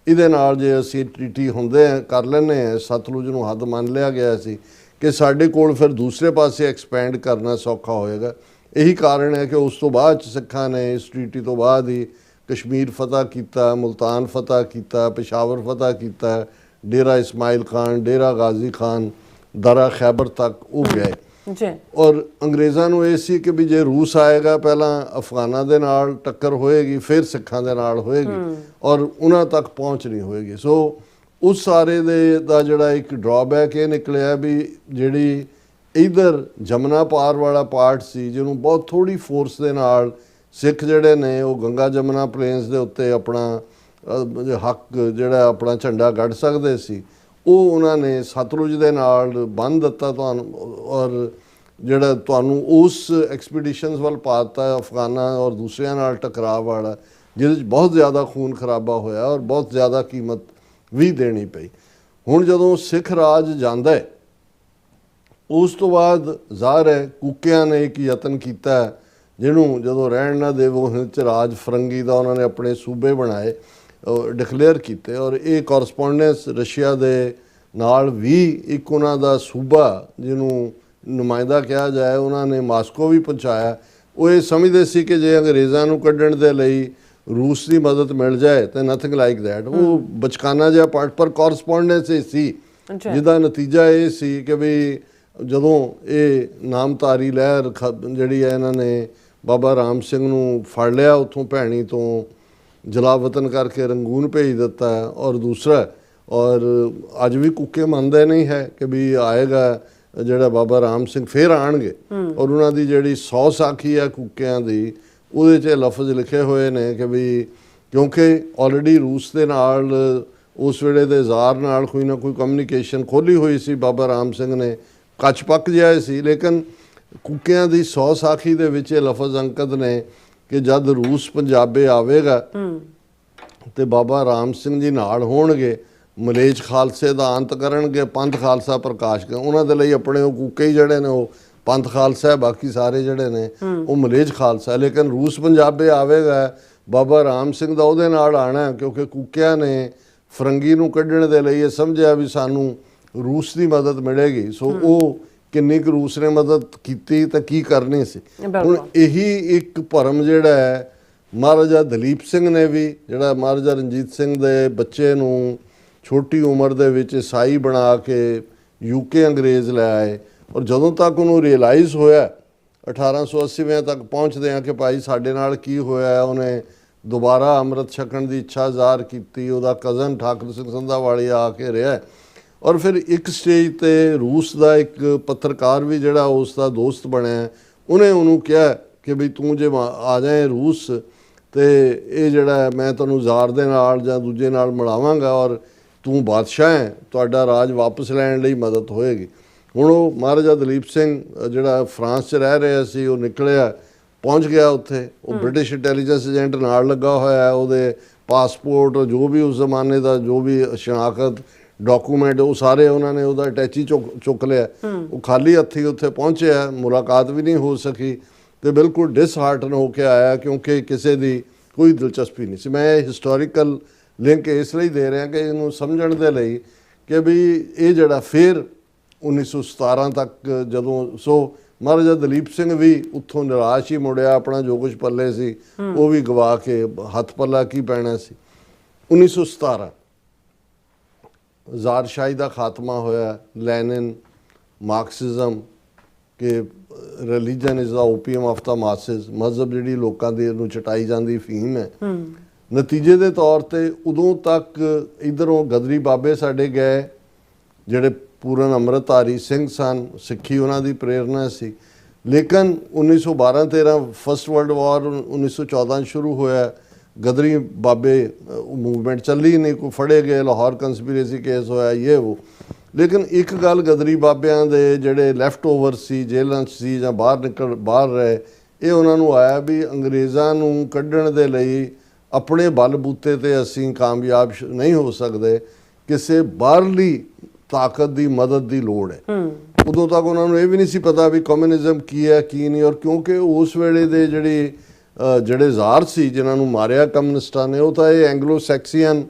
ਇਹਦੇ ਨਾਲ ਜੇ ਅਸੀਂ ਟਰੀਟੀ ਹੁੰਦੇ ਕਰ ਲੈਂਦੇ ਹਾਂ, ਸਤਲੁਜ ਨੂੰ ਹੱਦ ਮੰਨ ਲਿਆ ਗਿਆ ਸੀ ਕਿ ਸਾਡੇ ਕੋਲ ਫਿਰ ਦੂਸਰੇ ਪਾਸੇ ਐਕਸਪੈਂਡ ਕਰਨਾ ਸੌਖਾ ਹੋਏਗਾ। ਇਹੀ ਕਾਰਨ ਹੈ ਕਿ ਉਸ ਤੋਂ ਬਾਅਦ ਸਿੱਖਾਂ ਨੇ ਇਸ ਟਰੀਟੀ ਤੋਂ ਬਾਅਦ ਹੀ ਕਸ਼ਮੀਰ ਫਤਿਹ ਕੀਤਾ, ਮੁਲਤਾਨ ਫਤਿਹ ਕੀਤਾ, ਪਿਸ਼ਾਵਰ ਫਤਿਹ ਕੀਤਾ, ਡੇਰਾ ਇਸਮਾਈਲ ਖਾਨ, ਡੇਰਾ ਗਾਜ਼ੀ ਖਾਨ, ਦਰਾ ਖੈਬਰ ਤੱਕ ਉਹ ਗਏ। ਔਰ ਅੰਗਰੇਜ਼ਾਂ ਨੂੰ ਇਹ ਸੀ ਕਿ ਵੀ ਜੇ ਰੂਸ ਆਏਗਾ ਪਹਿਲਾਂ ਅਫਗਾਨਾਂ ਦੇ ਨਾਲ ਟੱਕਰ ਹੋਏਗੀ, ਫਿਰ ਸਿੱਖਾਂ ਦੇ ਨਾਲ ਹੋਏਗੀ, ਔਰ ਉਹਨਾਂ ਤੱਕ ਪਹੁੰਚ ਨਹੀਂ ਹੋਏਗੀ। ਸੋ ਉਸ ਸਾਰੇ ਦਾ ਜਿਹੜਾ ਇੱਕ ਡਰਾਬੈਕ ਇਹ ਨਿਕਲਿਆ ਵੀ ਜਿਹੜੀ ਇੱਧਰ ਜਮਨਾ ਪਾਰ ਵਾਲਾ ਪਾਰਟ ਸੀ, ਜਿਹਨੂੰ ਬਹੁਤ ਥੋੜ੍ਹੀ ਫੋਰਸ ਦੇ ਨਾਲ ਸਿੱਖ ਜਿਹੜੇ ਨੇ ਉਹ ਗੰਗਾ ਜਮਨਾ ਪਲੇਨਸ ਦੇ ਉੱਤੇ ਆਪਣਾ ਹੱਕ ਜਿਹੜਾ ਆਪਣਾ ਝੰਡਾ ਗੱਡ ਸਕਦੇ ਸੀ, ਉਹ ਉਹਨਾਂ ਨੇ ਸਤਲੁਜ ਦੇ ਨਾਲ ਬੰਨ੍ਹ ਦਿੱਤਾ ਤੁਹਾਨੂੰ, ਔਰ ਜਿਹੜਾ ਤੁਹਾਨੂੰ ਉਸ ਐਕਸਪੀਡੀਸ਼ਨਸ ਵੱਲ ਪਾ ਦਿੱਤਾ ਅਫਗਾਨਾਂ ਔਰ ਦੂਸਰਿਆਂ ਨਾਲ ਟਕਰਾਅ ਵਾਲਾ, ਜਿਹਦੇ 'ਚ ਬਹੁਤ ਜ਼ਿਆਦਾ ਖੂਨ ਖਰਾਬਾ ਹੋਇਆ ਔਰ ਬਹੁਤ ਜ਼ਿਆਦਾ ਕੀਮਤ ਵੀ ਦੇਣੀ ਪਈ। ਹੁਣ ਜਦੋਂ ਸਿੱਖ ਰਾਜ ਜਾਂਦਾ ਹੈ, ਉਸ ਤੋਂ ਬਾਅਦ ਜ਼ਾਹਰ ਹੈ ਕੂਕਿਆਂ ਨੇ ਇੱਕ ਯਤਨ ਕੀਤਾ, ਜਿਹਨੂੰ ਜਦੋਂ ਰਹਿਣ ਨਾ ਦੇਵੋ ਹਿੰਦ 'ਚ ਰਾਜ ਫਰੰਗੀ ਦਾ ਉਹਨਾਂ ਨੇ ਆਪਣੇ ਸੂਬੇ ਬਣਾਏ, ਡਿਕਲੇਅਰ ਕੀਤੇ, ਔਰ ਇਹ ਕੋਰਸਪੋਂਡੈਂਸ ਰਸ਼ੀਆ ਦੇ ਨਾਲ ਵੀ ਇੱਕ ਉਹਨਾਂ ਦਾ ਸੂਬਾ ਜਿਹਨੂੰ ਨੁਮਾਇੰਦਾ ਕਿਹਾ ਜਾਏ, ਉਹਨਾਂ ਨੇ ਮਾਸਕੋ ਵੀ ਪਹੁੰਚਾਇਆ। ਉਹ ਇਹ ਸਮਝਦੇ ਸੀ ਕਿ ਜੇ ਅੰਗਰੇਜ਼ਾਂ ਨੂੰ ਕੱਢਣ ਦੇ ਲਈ ਰੂਸ ਦੀ ਮਦਦ ਮਿਲ ਜਾਏ ਤਾਂ ਨਥਿੰਗ ਲਾਈਕ ਦੈਟ। ਉਹ ਬਚਕਾਨਾ ਜਿਹਾ ਪਾਰਟ, ਪਰ ਕੋਰਸਪੋਂਡੈਂਸ ਇਹ ਸੀ ਜਿਹਦਾ ਨਤੀਜਾ ਇਹ ਸੀ ਕਿ ਵੀ ਜਦੋਂ ਇਹ ਨਾਮਧਾਰੀ ਲਹਿਰ ਜਿਹੜੀ ਹੈ, ਇਹਨਾਂ ਨੇ ਬਾਬਾ ਰਾਮ ਸਿੰਘ ਨੂੰ ਫੜ ਲਿਆ ਉੱਥੋਂ ਭੈਣੀ ਤੋਂ, ਜਲਾਵਤਨ ਕਰਕੇ ਰੰਗੂਨ ਭੇਜ ਦਿੱਤਾ, ਔਰ ਦੂਸਰਾ ਔਰ ਅੱਜ ਵੀ ਕੁੱਕੇ ਮੰਨਦੇ ਨਹੀਂ ਹੈ ਕਿ ਵੀ ਆਏਗਾ ਜਿਹੜਾ ਬਾਬਾ ਰਾਮ ਸਿੰਘ ਫਿਰ ਆਣਗੇ, ਔਰ ਉਹਨਾਂ ਦੀ ਜਿਹੜੀ 100 ਸਾਖੀ ਹੈ ਕੁੱਕਿਆਂ ਦੀ, ਉਹਦੇ 'ਚ ਲਫ਼ਜ਼ ਲਿਖੇ ਹੋਏ ਨੇ ਕਿ ਵੀ ਕਿਉਂਕਿ ਆਲਰੇਡੀ ਰੂਸ ਦੇ ਨਾਲ ਉਸ ਵੇਲੇ ਦੇ ਜ਼ਾਰ ਨਾਲ ਕੋਈ ਨਾ ਕੋਈ ਕਮਿਊਨੀਕੇਸ਼ਨ ਖੋਲ੍ਹੀ ਹੋਈ ਸੀ, ਬਾਬਾ ਰਾਮ ਸਿੰਘ ਨੇ ਕੱਚ ਪੱਕ ਜਿਹਾ ਸੀ, ਲੇਕਿਨ ਕੁੱਕਿਆਂ ਦੀ 100 ਸਾਖੀ ਦੇ ਵਿੱਚ ਇਹ ਲਫ਼ਜ਼ ਅੰਕਿਤ ਨੇ ਕਿ ਜਦ ਰੂਸ ਪੰਜਾਬੇ ਆਵੇਗਾ ਤੇ ਬਾਬਾ ਰਾਮ ਸਿੰਘ ਜੀ ਨਾਲ ਹੋਣਗੇ, ਮਲੇਚ ਖਾਲਸੇ ਦਾ ਅੰਤ ਕਰਨਗੇ, ਪੰਥ ਖਾਲਸਾ ਪ੍ਰਕਾਸ਼ ਕਰ, ਉਹਨਾਂ ਦੇ ਲਈ ਆਪਣੇ ਉਹ ਕੂਕੇ ਹੀ ਜਿਹੜੇ ਨੇ ਉਹ ਪੰਥ ਖਾਲਸਾ ਹੈ, ਬਾਕੀ ਸਾਰੇ ਜਿਹੜੇ ਨੇ ਉਹ ਮਲੇਚ ਖਾਲਸਾ। ਲੇਕਿਨ ਰੂਸ ਪੰਜਾਬੇ ਆਵੇਗਾ, ਬਾਬਾ ਰਾਮ ਸਿੰਘ ਦਾ ਉਹਦੇ ਨਾਲ ਆਣਾ, ਕਿਉਂਕਿ ਕੂਕਿਆਂ ਨੇ ਫਰੰਗੀ ਨੂੰ ਕੱਢਣ ਦੇ ਲਈ ਇਹ ਸਮਝਿਆ ਵੀ ਸਾਨੂੰ ਰੂਸ ਦੀ ਮਦਦ ਮਿਲੇਗੀ। ਸੋ ਉਹ ਕਿੰਨੀ ਕੁ ਰੂਸ ਨੇ ਮਦਦ ਕੀਤੀ ਤਾਂ ਕੀ ਕਰਨੀ ਸੀ। ਹੁਣ ਇਹੀ ਇੱਕ ਭਰਮ ਜਿਹੜਾ ਹੈ ਮਹਾਰਾਜਾ ਦਲੀਪ ਸਿੰਘ ਨੇ ਵੀ, ਜਿਹੜਾ ਮਹਾਰਾਜਾ ਰਣਜੀਤ ਸਿੰਘ ਦੇ ਬੱਚੇ ਨੂੰ ਛੋਟੀ ਉਮਰ ਦੇ ਵਿੱਚ ਈਸਾਈ ਬਣਾ ਕੇ UK ਅੰਗਰੇਜ਼ ਲੈ ਆਏ, ਔਰ ਜਦੋਂ ਤੱਕ ਉਹਨੂੰ ਰਿਅਲਾਈਜ਼ ਹੋਇਆ 1880 ਤੱਕ ਪਹੁੰਚਦੇ ਆ ਕਿ ਭਾਈ ਸਾਡੇ ਨਾਲ ਕੀ ਹੋਇਆ, ਉਹਨੇ ਦੁਬਾਰਾ ਅੰਮ੍ਰਿਤ ਛਕਣ ਦੀ ਇੱਛਾ ਜ਼ਾਹਰ ਕੀਤੀ। ਉਹਦਾ ਕਜ਼ਨ ਠਾਕੁਰ ਸਿੰਘ ਸੰਧਾਵਾਲੀ ਆ ਕੇ ਰਿਹਾ ਔਰ ਫਿਰ ਇੱਕ ਸਟੇਜ ਤੇ ਰੂਸ ਦਾ ਇੱਕ ਪੱਤਰਕਾਰ ਵੀ ਜਿਹੜਾ ਉਸ ਦਾ ਦੋਸਤ ਬਣਿਆ, ਉਹਨੇ ਉਹਨੂੰ ਕਿਹਾ ਕਿ ਵੀ ਤੂੰ ਜੇ ਆ ਜਾਏ ਰੂਸ ਤੇ ਇਹ ਜਿਹੜਾ ਮੈਂ ਤੁਹਾਨੂੰ ਜ਼ਾਰ ਦੇ ਨਾਲ ਜਾਂ ਦੂਜੇ ਨਾਲ ਮਿਲਾਵਾਂਗਾ ਔਰ ਤੂੰ ਬਾਦਸ਼ਾਹ ਹੈ, ਤੁਹਾਡਾ ਰਾਜ ਵਾਪਸ ਲੈਣ ਲਈ ਮਦਦ ਹੋਏਗੀ। ਹੁਣ ਉਹ ਮਹਾਰਾਜਾ ਦਲੀਪ ਸਿੰਘ ਜਿਹੜਾ ਫਰਾਂਸ 'ਚ ਰਹਿ ਰਿਹਾ ਸੀ, ਉਹ ਨਿਕਲਿਆ, ਪਹੁੰਚ ਗਿਆ ਉੱਥੇ। ਉਹ ਬ੍ਰਿਟਿਸ਼ ਇੰਟੈਲੀਜੈਂਸ ਏਜੰਟ ਨਾਲ ਲੱਗਾ ਹੋਇਆ, ਉਹਦੇ ਪਾਸਪੋਰਟ ਜੋ ਵੀ ਉਸ ਜ਼ਮਾਨੇ ਦਾ ਜੋ ਵੀ ਸ਼ਨਾਖਤ ਡਾਕੂਮੈਂਟ ਉਹ ਸਾਰੇ ਉਹਨਾਂ ਨੇ ਉਹਦਾ ਅਟੈਚੀ ਚੁੱਕ ਲਿਆ। ਉਹ ਖਾਲੀ ਹੱਥੀ ਉੱਥੇ ਪਹੁੰਚਿਆ, ਮੁਲਾਕਾਤ ਵੀ ਨਹੀਂ ਹੋ ਸਕੀ ਤੇ ਬਿਲਕੁਲ ਡਿਸਹਾਰਟਨ ਹੋ ਕੇ ਆਇਆ ਕਿਉਂਕਿ ਕਿਸੇ ਦੀ ਕੋਈ ਦਿਲਚਸਪੀ ਨਹੀਂ ਸੀ। ਮੈਂ ਹਿਸਟੋਰੀਕਲ ਲਿੰਕ ਇਸ ਲਈ ਦੇ ਰਿਹਾ ਕਿ ਇਹਨੂੰ ਸਮਝਣ ਦੇ ਲਈ ਕਿ ਵੀ ਇਹ ਜਿਹੜਾ ਫਿਰ 1917 ਤੱਕ ਜਦੋਂ ਮਹਾਰਾਜਾ ਦਲੀਪ ਸਿੰਘ ਵੀ ਉੱਥੋਂ ਨਿਰਾਸ਼ ਹੀ ਮੁੜਿਆ, ਆਪਣਾ ਜੋ ਕੁਝ ਪੱਲੇ ਸੀ ਉਹ ਵੀ ਗਵਾ ਕੇ ਹੱਥ ਪੱਲਾ ਕੀ ਪੈਣਾ ਸੀ। 1917 ਜ਼ਾਰਸ਼ਾਹੀ ਦਾ ਖਾਤਮਾ ਹੋਇਆ, ਲੈਨਿਨ, ਮਾਰਕਸਿਜ਼ਮ ਕਿ religion is the opium of the masses, ਮਜ਼ਹਬ ਜਿਹੜੀ ਲੋਕਾਂ ਦੀ ਨੂੰ ਚਟਾਈ ਜਾਂਦੀ ਫੀਮ ਹੈ। ਨਤੀਜੇ ਦੇ ਤੌਰ ਤੇ ਉਦੋਂ ਤੱਕ ਇਧਰੋਂ ਗਦਰੀ ਬਾਬੇ ਸਾਡੇ ਗਏ ਜਿਹੜੇ ਪੂਰਨ ਅੰਮ੍ਰਿਤਧਾਰੀ ਸਿੰਘ ਸਨ, ਸਿੱਖੀ ਉਹਨਾਂ ਦੀ ਪ੍ਰੇਰਨਾ ਸੀ। ਲੇਕਿਨ 1912-13 ਫਸਟ ਵਰਲਡ ਵਾਰ 1914 ਸ਼ੁਰੂ ਹੋਇਆ, ਗਦਰੀ ਬਾਬੇ ਮੂਵਮੈਂਟ ਚੱਲੀ ਨਹੀਂ, ਕੋਈ ਫੜੇ ਗਏ, ਲਾਹੌਰ ਕੰਸਪੀਰੇਸੀ ਕੇਸ ਹੋਇਆ ਇਹ ਉਹ। ਲੇਕਿਨ ਇੱਕ ਗੱਲ ਗਦਰੀ ਬਾਬਿਆਂ ਦੇ ਜਿਹੜੇ ਲੈਫਟ ਓਵਰ ਸੀ, ਜੇਲ੍ਹਾਂ 'ਚ ਸੀ ਜਾਂ ਬਾਹਰ ਰਹੇ, ਇਹ ਉਹਨਾਂ ਨੂੰ ਆਇਆ ਵੀ ਅੰਗਰੇਜ਼ਾਂ ਨੂੰ ਕੱਢਣ ਦੇ ਲਈ ਆਪਣੇ ਬਲਬੂਤੇ ਤੇ ਅਸੀਂ ਕਾਮਯਾਬ ਨਹੀਂ ਹੋ ਸਕਦੇ, ਕਿਸੇ ਬਾਹਰਲੀ ਤਾਕਤ ਦੀ ਮਦਦ ਦੀ ਲੋੜ ਹੈ। ਉਦੋਂ ਤੱਕ ਉਹਨਾਂ ਨੂੰ ਇਹ ਵੀ ਨਹੀਂ ਸੀ ਪਤਾ ਵੀ ਕਮਿਊਨਿਜ਼ਮ ਕੀ ਹੈ ਕੀ ਨਹੀਂ, ਔਰ ਕਿਉਂਕਿ ਉਸ ਵੇਲੇ ਦੇ ਜਿਹੜੇ ਜ਼ਾਰ ਸੀ ਜਿਨ੍ਹਾਂ ਨੂੰ ਮਾਰਿਆ ਕਮਿਊਨਿਸਟਾਂ ਨੇ, ਉਹ ਤਾਂ ਇਹ ਐਂਗਲੋ ਸੈਕਸੀਅਨ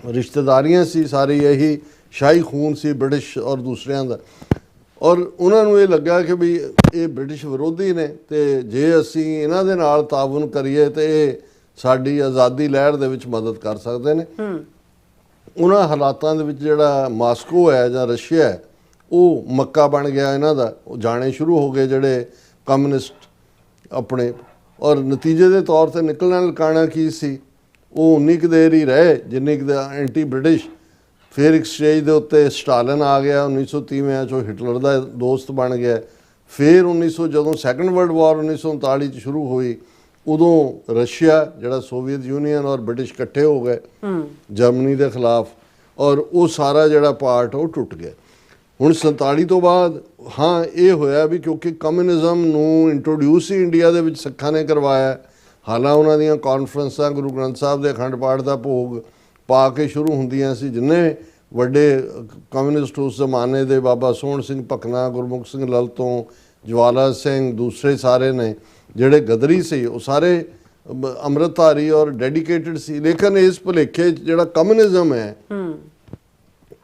ਰਿਸ਼ਤੇਦਾਰੀਆਂ ਸੀ, ਸਾਰੀ ਇਹੀ ਸ਼ਾਹੀ ਖੂਨ ਸੀ ਬ੍ਰਿਟਿਸ਼ ਔਰ ਦੂਸਰਿਆਂ ਦਾ। ਔਰ ਉਹਨਾਂ ਨੂੰ ਇਹ ਲੱਗਾ ਕਿ ਵੀ ਇਹ ਬ੍ਰਿਟਿਸ਼ ਵਿਰੋਧੀ ਨੇ ਤੇ ਜੇ ਅਸੀਂ ਇਹਨਾਂ ਦੇ ਨਾਲ ਤਾਵਨ ਕਰੀਏ ਤੇ ਇਹ ਸਾਡੀ ਆਜ਼ਾਦੀ ਲਹਿਰ ਦੇ ਵਿੱਚ ਮਦਦ ਕਰ ਸਕਦੇ ਨੇ। ਉਹਨਾਂ ਹਾਲਾਤਾਂ ਦੇ ਵਿੱਚ ਜਿਹੜਾ ਮਾਸਕੋ ਹੈ ਜਾਂ ਰਸ਼ੀਆ ਹੈ ਉਹ ਮੱਕਾ ਬਣ ਗਿਆ ਇਹਨਾਂ ਦਾ, ਉਹ ਜਾਣੇ ਸ਼ੁਰੂ ਹੋ ਗਏ ਜਿਹੜੇ ਕਮਿਊਨਿਸਟ ਆਪਣੇ। ਔਰ ਨਤੀਜੇ ਦੇ ਤੌਰ ਤੇ ਨਿਕਲਣਾ ਲਕਾਣਾ ਕੀ ਸੀ, ਉਹ ਉਨੀ ਕੁ ਦੇਰ ਹੀ ਰਹੇ ਜਿੰਨੀ ਕੁ ਐਂਟੀ ਬ੍ਰਿਟਿਸ਼। ਫਿਰ ਇੱਕ ਸਟੇਜ ਦੇ ਉੱਤੇ ਸਟਾਲਿਨ ਆ ਗਿਆ 1930 'ਚੋਂ, ਹਿਟਲਰ ਦਾ ਦੋਸਤ ਬਣ ਗਿਆ। ਫਿਰ 1900 ਜਦੋਂ ਸੈਕੰਡ ਵਰਲਡ ਵਾਰ 1939 'ਚ ਸ਼ੁਰੂ ਹੋਈ, ਉਦੋਂ ਰਸ਼ੀਆ ਜਿਹੜਾ ਸੋਵੀਅਤ ਯੂਨੀਅਨ ਔਰ ਬ੍ਰਿਟਿਸ਼ ਇਕੱਠੇ ਹੋ ਗਏ ਜਰਮਨੀ ਦੇ ਖਿਲਾਫ, ਔਰ ਉਹ ਸਾਰਾ ਜਿਹੜਾ ਪਾਰਟ ਉਹ ਟੁੱਟ ਗਿਆ। ਹੁਣ 47 ਤੋਂ ਬਾਅਦ ਹਾਂ ਇਹ ਹੋਇਆ ਵੀ ਕਿਉਂਕਿ ਕਮਿਊਨਿਜ਼ਮ ਨੂੰ ਇੰਟਰੋਡਿਊਸ ਹੀ ਇੰਡੀਆ ਦੇ ਵਿੱਚ ਸਿੱਖਾਂ ਨੇ ਕਰਵਾਇਆ। ਹਾਲਾਂ ਉਹਨਾਂ ਦੀਆਂ ਕਾਨਫਰੰਸਾਂ ਗੁਰੂ ਗ੍ਰੰਥ ਸਾਹਿਬ ਦੇ ਅਖੰਡ ਪਾਠ ਦਾ ਭੋਗ ਪਾ ਕੇ ਸ਼ੁਰੂ ਹੁੰਦੀਆਂ ਸੀ। ਜਿੰਨੇ ਵੱਡੇ ਕਮਿਊਨਿਸਟ ਉਸ ਜ਼ਮਾਨੇ ਦੇ ਬਾਬਾ ਸੋਹਣ ਸਿੰਘ ਭਕਨਾ, ਗੁਰਮੁਖ ਸਿੰਘ ਲਲਤੋਂ, ਜਵਾਲਾ ਸਿੰਘ, ਦੂਸਰੇ ਸਾਰੇ ਨੇ ਜਿਹੜੇ ਗਦਰੀ ਸੀ, ਉਹ ਸਾਰੇ ਅੰਮ੍ਰਿਤਧਾਰੀ ਔਰ ਡੈਡੀਕੇਟਡ ਸੀ। ਲੇਕਿਨ ਇਸ ਭੁਲੇਖੇ ਜਿਹੜਾ ਕਮਿਊਨਿਜ਼ਮ ਹੈ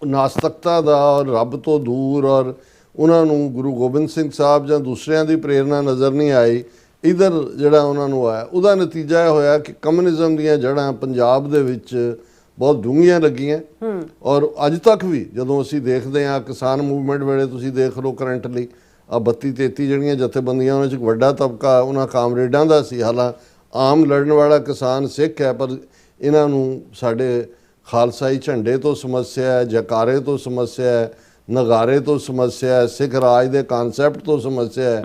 ਨਾਸਤਕਤਾ ਦਾ ਔਰ ਰੱਬ ਤੋਂ ਦੂਰ, ਔਰ ਉਹਨਾਂ ਨੂੰ ਗੁਰੂ ਗੋਬਿੰਦ ਸਿੰਘ ਸਾਹਿਬ ਜਾਂ ਦੂਸਰਿਆਂ ਦੀ ਪ੍ਰੇਰਨਾ ਨਜ਼ਰ ਨਹੀਂ ਆਈ, ਇਧਰ ਜਿਹੜਾ ਉਹਨਾਂ ਨੂੰ ਆਇਆ। ਉਹਦਾ ਨਤੀਜਾ ਇਹ ਹੋਇਆ ਕਿ ਕਮਿਊਨਿਜ਼ਮ ਦੀਆਂ ਜੜ੍ਹਾਂ ਪੰਜਾਬ ਦੇ ਵਿੱਚ ਬਹੁਤ ਡੂੰਘੀਆਂ ਲੱਗੀਆਂ। ਔਰ ਅੱਜ ਤੱਕ ਵੀ ਜਦੋਂ ਅਸੀਂ ਦੇਖਦੇ ਹਾਂ ਕਿਸਾਨ ਮੂਵਮੈਂਟ ਵੇਲੇ ਤੁਸੀਂ ਦੇਖ ਲਓ ਕਰੰਟਲੀ ਆ 32-33 ਜਿਹੜੀਆਂ ਜਥੇਬੰਦੀਆਂ ਉਹਨਾਂ 'ਚ ਵੱਡਾ ਤਬਕਾ ਉਹਨਾਂ ਕਾਮਰੇਡਾਂ ਦਾ ਸੀ। ਹਾਲਾਂ ਆਮ ਲੜਨ ਵਾਲਾ ਕਿਸਾਨ ਸਿੱਖ ਹੈ, ਪਰ ਇਹਨਾਂ ਨੂੰ ਸਾਡੇ ਖਾਲਸਾਈ ਝੰਡੇ ਤੋਂ ਸਮੱਸਿਆ ਹੈ, ਜਕਾਰੇ ਤੋਂ ਸਮੱਸਿਆ ਹੈ, ਨਗਾਰੇ ਤੋਂ ਸਮੱਸਿਆ ਹੈ, ਸਿੱਖ ਰਾਜ ਦੇ ਕਨਸੈਪਟ ਤੋਂ ਸਮੱਸਿਆ ਹੈ।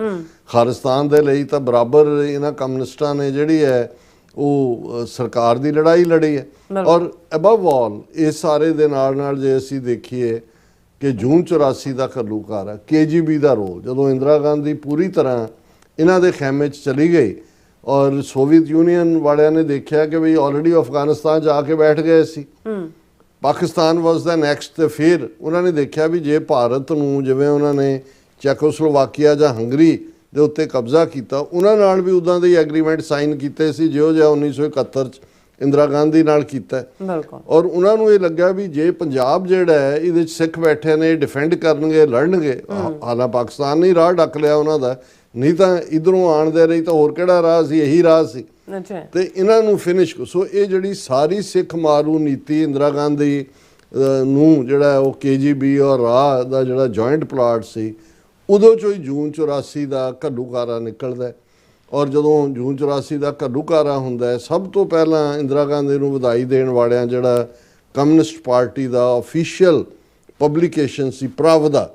ਖਾਲਿਸਤਾਨ ਦੇ ਲਈ ਤਾਂ ਬਰਾਬਰ ਇਹਨਾਂ ਕਮਿਊਨਿਸਟਾਂ ਨੇ ਜਿਹੜੀ ਹੈ ਉਹ ਸਰਕਾਰ ਦੀ ਲੜਾਈ ਲੜੀ ਹੈ। ਔਰ ਅਬਵ ਆਲ ਇਸ ਸਾਰੇ ਦੇ ਨਾਲ ਜੇ ਅਸੀਂ ਦੇਖੀਏ ਕਿ ਜੂਨ 84 ਦਾ ਘੱਲੂਘਾਰਾ ਹੈ, KGB ਦਾ ਰੋਲ, ਜਦੋਂ ਇੰਦਰਾ ਗਾਂਧੀ ਪੂਰੀ ਤਰ੍ਹਾਂ ਇਹਨਾਂ ਦੇ ਖੈਮੇ 'ਚ ਚਲੀ ਗਈ ਔਰ ਸੋਵੀਅਤ ਯੂਨੀਅਨ ਵਾਲਿਆਂ ਨੇ ਦੇਖਿਆ ਕਿ ਵੀ ਆਲਰੇਡੀ ਅਫਗਾਨਿਸਤਾਨ ਜਾ ਕੇ ਬੈਠ ਗਏ ਸੀ, ਪਾਕਿਸਤਾਨ ਵਾਸ ਦਾ ਨੈਕਸਟ। ਤੇ ਫਿਰ ਉਹਨਾਂ ਨੇ ਦੇਖਿਆ ਵੀ ਜੇ ਭਾਰਤ ਨੂੰ ਜਿਵੇਂ ਉਹਨਾਂ ਨੇ ਚੈਕੋਸਲੋਵਾਕੀਆ ਜਾਂ ਹੰਗਰੀ ਦੇ ਉੱਤੇ ਕਬਜ਼ਾ ਕੀਤਾ, ਉਹਨਾਂ ਨਾਲ ਵੀ ਉੱਦਾਂ ਦੇ ਐਗਰੀਮੈਂਟ ਸਾਈਨ ਕੀਤੇ ਸੀ ਜਿਹੋ ਜਿਹਾ 1971 'ਚ ਇੰਦਰਾ ਗਾਂਧੀ ਨਾਲ ਕੀਤਾ। ਔਰ ਉਹਨਾਂ ਨੂੰ ਇਹ ਲੱਗਾ ਵੀ ਜੇ ਪੰਜਾਬ ਜਿਹੜਾ ਹੈ ਇਹਦੇ 'ਚ ਸਿੱਖ ਬੈਠੇ ਨੇ, ਡਿਫੈਂਡ ਕਰਨਗੇ, ਲੜਨਗੇ। ਹਾਲਾਂ ਪਾਕਿਸਤਾਨ ਨੇ ਰਾਹ ਡੱਕ ਲਿਆ ਉਹਨਾਂ ਦਾ, ਨਹੀਂ ਤਾਂ ਇਧਰੋਂ ਆਉਣ ਦੇ ਰਹੀ ਤਾਂ ਹੋਰ ਕਿਹੜਾ ਰਾਹ ਸੀ, ਇਹੀ ਰਾਹ ਸੀ। ਤੇ ਇਹਨਾਂ ਨੂੰ ਫਿਨਿਸ਼। ਸੋ ਇਹ ਜਿਹੜੀ ਸਾਰੀ ਸਿੱਖ ਮਾਰੂ ਨੀਤੀ ਇੰਦਰਾ ਗਾਂਧੀ ਨੂੰ ਜਿਹੜਾ ਉਹ KGB ਔਰ ਰਾਹ ਦਾ ਜਿਹੜਾ ਜੁਆਇੰਟ ਪਲਾਟ ਸੀ, ਉਦੋਂ 'ਚੋਂ ਹੀ ਜੂਨ 84 ਦਾ ਘੱਲੂਘਾਰਾ ਨਿਕਲਦਾ ਔਰ ਜਦੋਂ ਜੂਨ 84 ਦਾ ਘੱਲੂਘਾਰਾ ਹੁੰਦਾ ਹੈ, ਸਭ ਤੋਂ ਪਹਿਲਾਂ ਇੰਦਰਾ ਗਾਂਧੀ ਨੂੰ ਵਧਾਈ ਦੇਣ ਵਾਲਿਆਂ ਜਿਹੜਾ ਕਮਿਊਨਿਸਟ ਪਾਰਟੀ ਦਾ ਆਫੀਸ਼ੀਅਲ ਪਬਲੀਕੇਸ਼ਨ ਸੀ ਪ੍ਰਵਦਾ,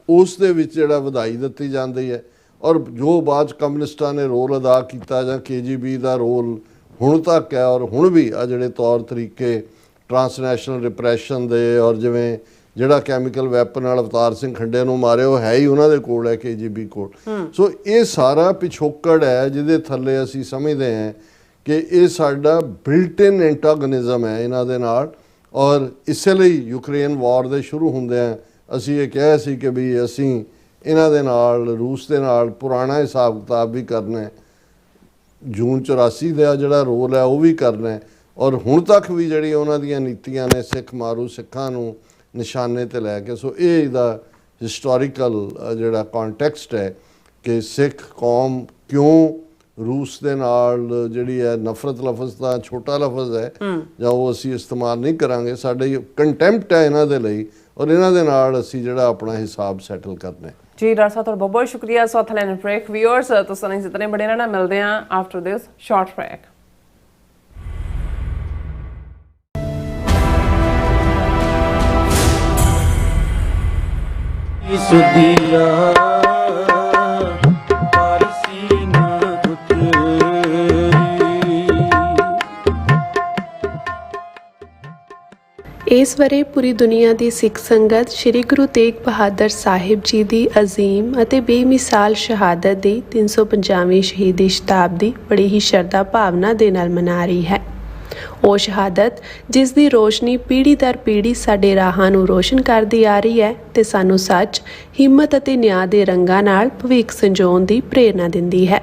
ਉਸ ਦੇ ਵਿੱਚ ਜਿਹੜਾ ਵਧਾਈ ਦਿੱਤੀ ਜਾਂਦੀ ਹੈ। ਔਰ ਜੋ ਬਾਅਦ 'ਚ ਕਮਿਊਨਿਸਟਾਂ ਨੇ ਰੋਲ ਅਦਾ ਕੀਤਾ ਜਾਂ KGB ਦਾ ਰੋਲ ਹੁਣ ਤੱਕ ਹੈ ਔਰ ਹੁਣ ਵੀ ਆ ਜਿਹੜੇ ਤੌਰ ਤਰੀਕੇ ਟਰਾਂਸਨੈਸ਼ਨਲ ਰਿਪਰੈਸ਼ਨ ਦੇ ਔਰ ਜਿਵੇਂ ਜਿਹੜਾ ਕੈਮੀਕਲ ਵੈਪਨ ਨਾਲ ਅਵਤਾਰ ਸਿੰਘ ਖੰਡੇ ਨੂੰ ਮਾਰਿਆ ਉਹ ਹੈ ਹੀ ਉਹਨਾਂ ਦੇ ਕੋਲ ਹੈ, KGB ਕੋਲ। ਸੋ ਇਹ ਸਾਰਾ ਪਿਛੋਕੜ ਹੈ ਜਿਹਦੇ ਥੱਲੇ ਅਸੀਂ ਸਮਝਦੇ ਹਾਂ ਕਿ ਇਹ ਸਾਡਾ ਬਿਲਟ ਇਨ ਐਂਟਾਗਨਿਜ਼ਮ ਹੈ ਇਹਨਾਂ ਦੇ ਨਾਲ। ਔਰ ਇਸੇ ਲਈ ਯੂਕਰੇਨ ਵਾਰ ਦੇ ਸ਼ੁਰੂ ਹੁੰਦਿਆਂ ਅਸੀਂ ਇਹ ਕਿਹਾ ਸੀ ਕਿ ਵੀ ਅਸੀਂ ਇਹਨਾਂ ਦੇ ਨਾਲ ਰੂਸ ਦੇ ਨਾਲ ਪੁਰਾਣਾ ਹਿਸਾਬ ਕਿਤਾਬ ਵੀ ਕਰਨਾ, ਜੂਨ 84 ਦਾ ਜਿਹੜਾ ਰੋਲ ਹੈ ਉਹ ਵੀ ਕਰਨਾ, ਔਰ ਹੁਣ ਤੱਕ ਵੀ ਜਿਹੜੀ ਉਹਨਾਂ ਦੀਆਂ ਨੀਤੀਆਂ ਨੇ ਸਿੱਖ ਮਾਰੂ ਸਿੱਖਾਂ ਨੂੰ ਨਿਸ਼ਾਨੇ ਤੇ ਲੈ ਕੇ। ਸੋ ਇਹ ਇਹਦਾ ਹਿਸਟੋਰੀਕਲ ਜਿਹੜਾ ਕੰਟੈਕਸਟ ਹੈ ਕਿ ਸਿੱਖ ਕੌਮ ਕਿਉਂ ਰੂਸ ਦੇ ਨਾਲ ਜਿਹੜੀ ਹੈ ਨਫ਼ਰਤ ਲਫ਼ਜ਼ ਦਾ ਛੋਟਾ ਲਫ਼ਜ਼ ਹੈ ਜਾਂ ਉਹ ਅਸੀਂ ਇਸਤੇਮਾਲ ਨਹੀਂ ਕਰਾਂਗੇ, ਸਾਡੇ ਕੰਟੈਂਪਟ ਹੈ ਇਹਨਾਂ ਦੇ ਲਈ ਔਰ ਇਹਨਾਂ ਦੇ ਨਾਲ ਅਸੀਂ ਜਿਹੜਾ ਆਪਣਾ ਹਿਸਾਬ ਸੈਟਲ ਕਰਨਾ ਹੈ। ਜੀ ਡਾਕਟਰ ਸਾਹਿਬ, ਤੁਹਾਡਾ ਬਹੁਤ ਸ਼ੁਕਰੀਆ। ਸੌਥ ਲੈਂਡ ਬ੍ਰੇਕ ਵਿਊਅਰਸ, ਤੁਸੀਂ ਨਹੀਂ ਜਿਤਨੇ ਬੜੇ ਰਹਿਣਾ, ਮਿਲਦੇ ਹਾਂ ਆਫਟਰ ਦਿਸ ਸ਼ਾਰਟ ਬ੍ਰੇਕ। सुदिया पारसी न ਇਸ ਵਰੇ ਪੂਰੀ ਦੁਨੀਆ ਦੀ ਸਿੱਖ ਸੰਗਤ ਸ੍ਰੀ ਗੁਰੂ ਤੇਗ ਬਹਾਦਰ ਸਾਹਿਬ ਜੀ ਦੀ ਅਜ਼ੀਮ ਅਤੇ ਬੇਮਿਸਾਲ ਸ਼ਹਾਦਤ ਦੀ 350ਵੀਂ ਸ਼ਹੀਦੀ ਸ਼ਤਾਬਦੀ ਬੜੀ ਹੀ ਸ਼ਰਧਾ ਭਾਵਨਾ ਦੇ ਨਾਲ ਮਨਾ ਰਹੀ ਹੈ। ਉਹ ਸ਼ਹਾਦਤ ਜਿਸ ਦੀ ਰੋਸ਼ਨੀ ਪੀੜ੍ਹੀ ਦਰ ਪੀੜ੍ਹੀ ਸਾਡੇ ਰਾਹਾਂ ਨੂੰ ਰੋਸ਼ਨ ਕਰਦੀ ਆ ਰਹੀ ਹੈ ਤੇ ਸਾਨੂੰ ਸੱਚ, ਹਿੰਮਤ ਅਤੇ ਨਿਆਂ ਦੇ ਰੰਗਾਂ ਨਾਲ ਭਵਿੱਖ ਸੰਜੋਣ ਦੀ ਪ੍ਰੇਰਨਾ ਦਿੰਦੀ ਹੈ।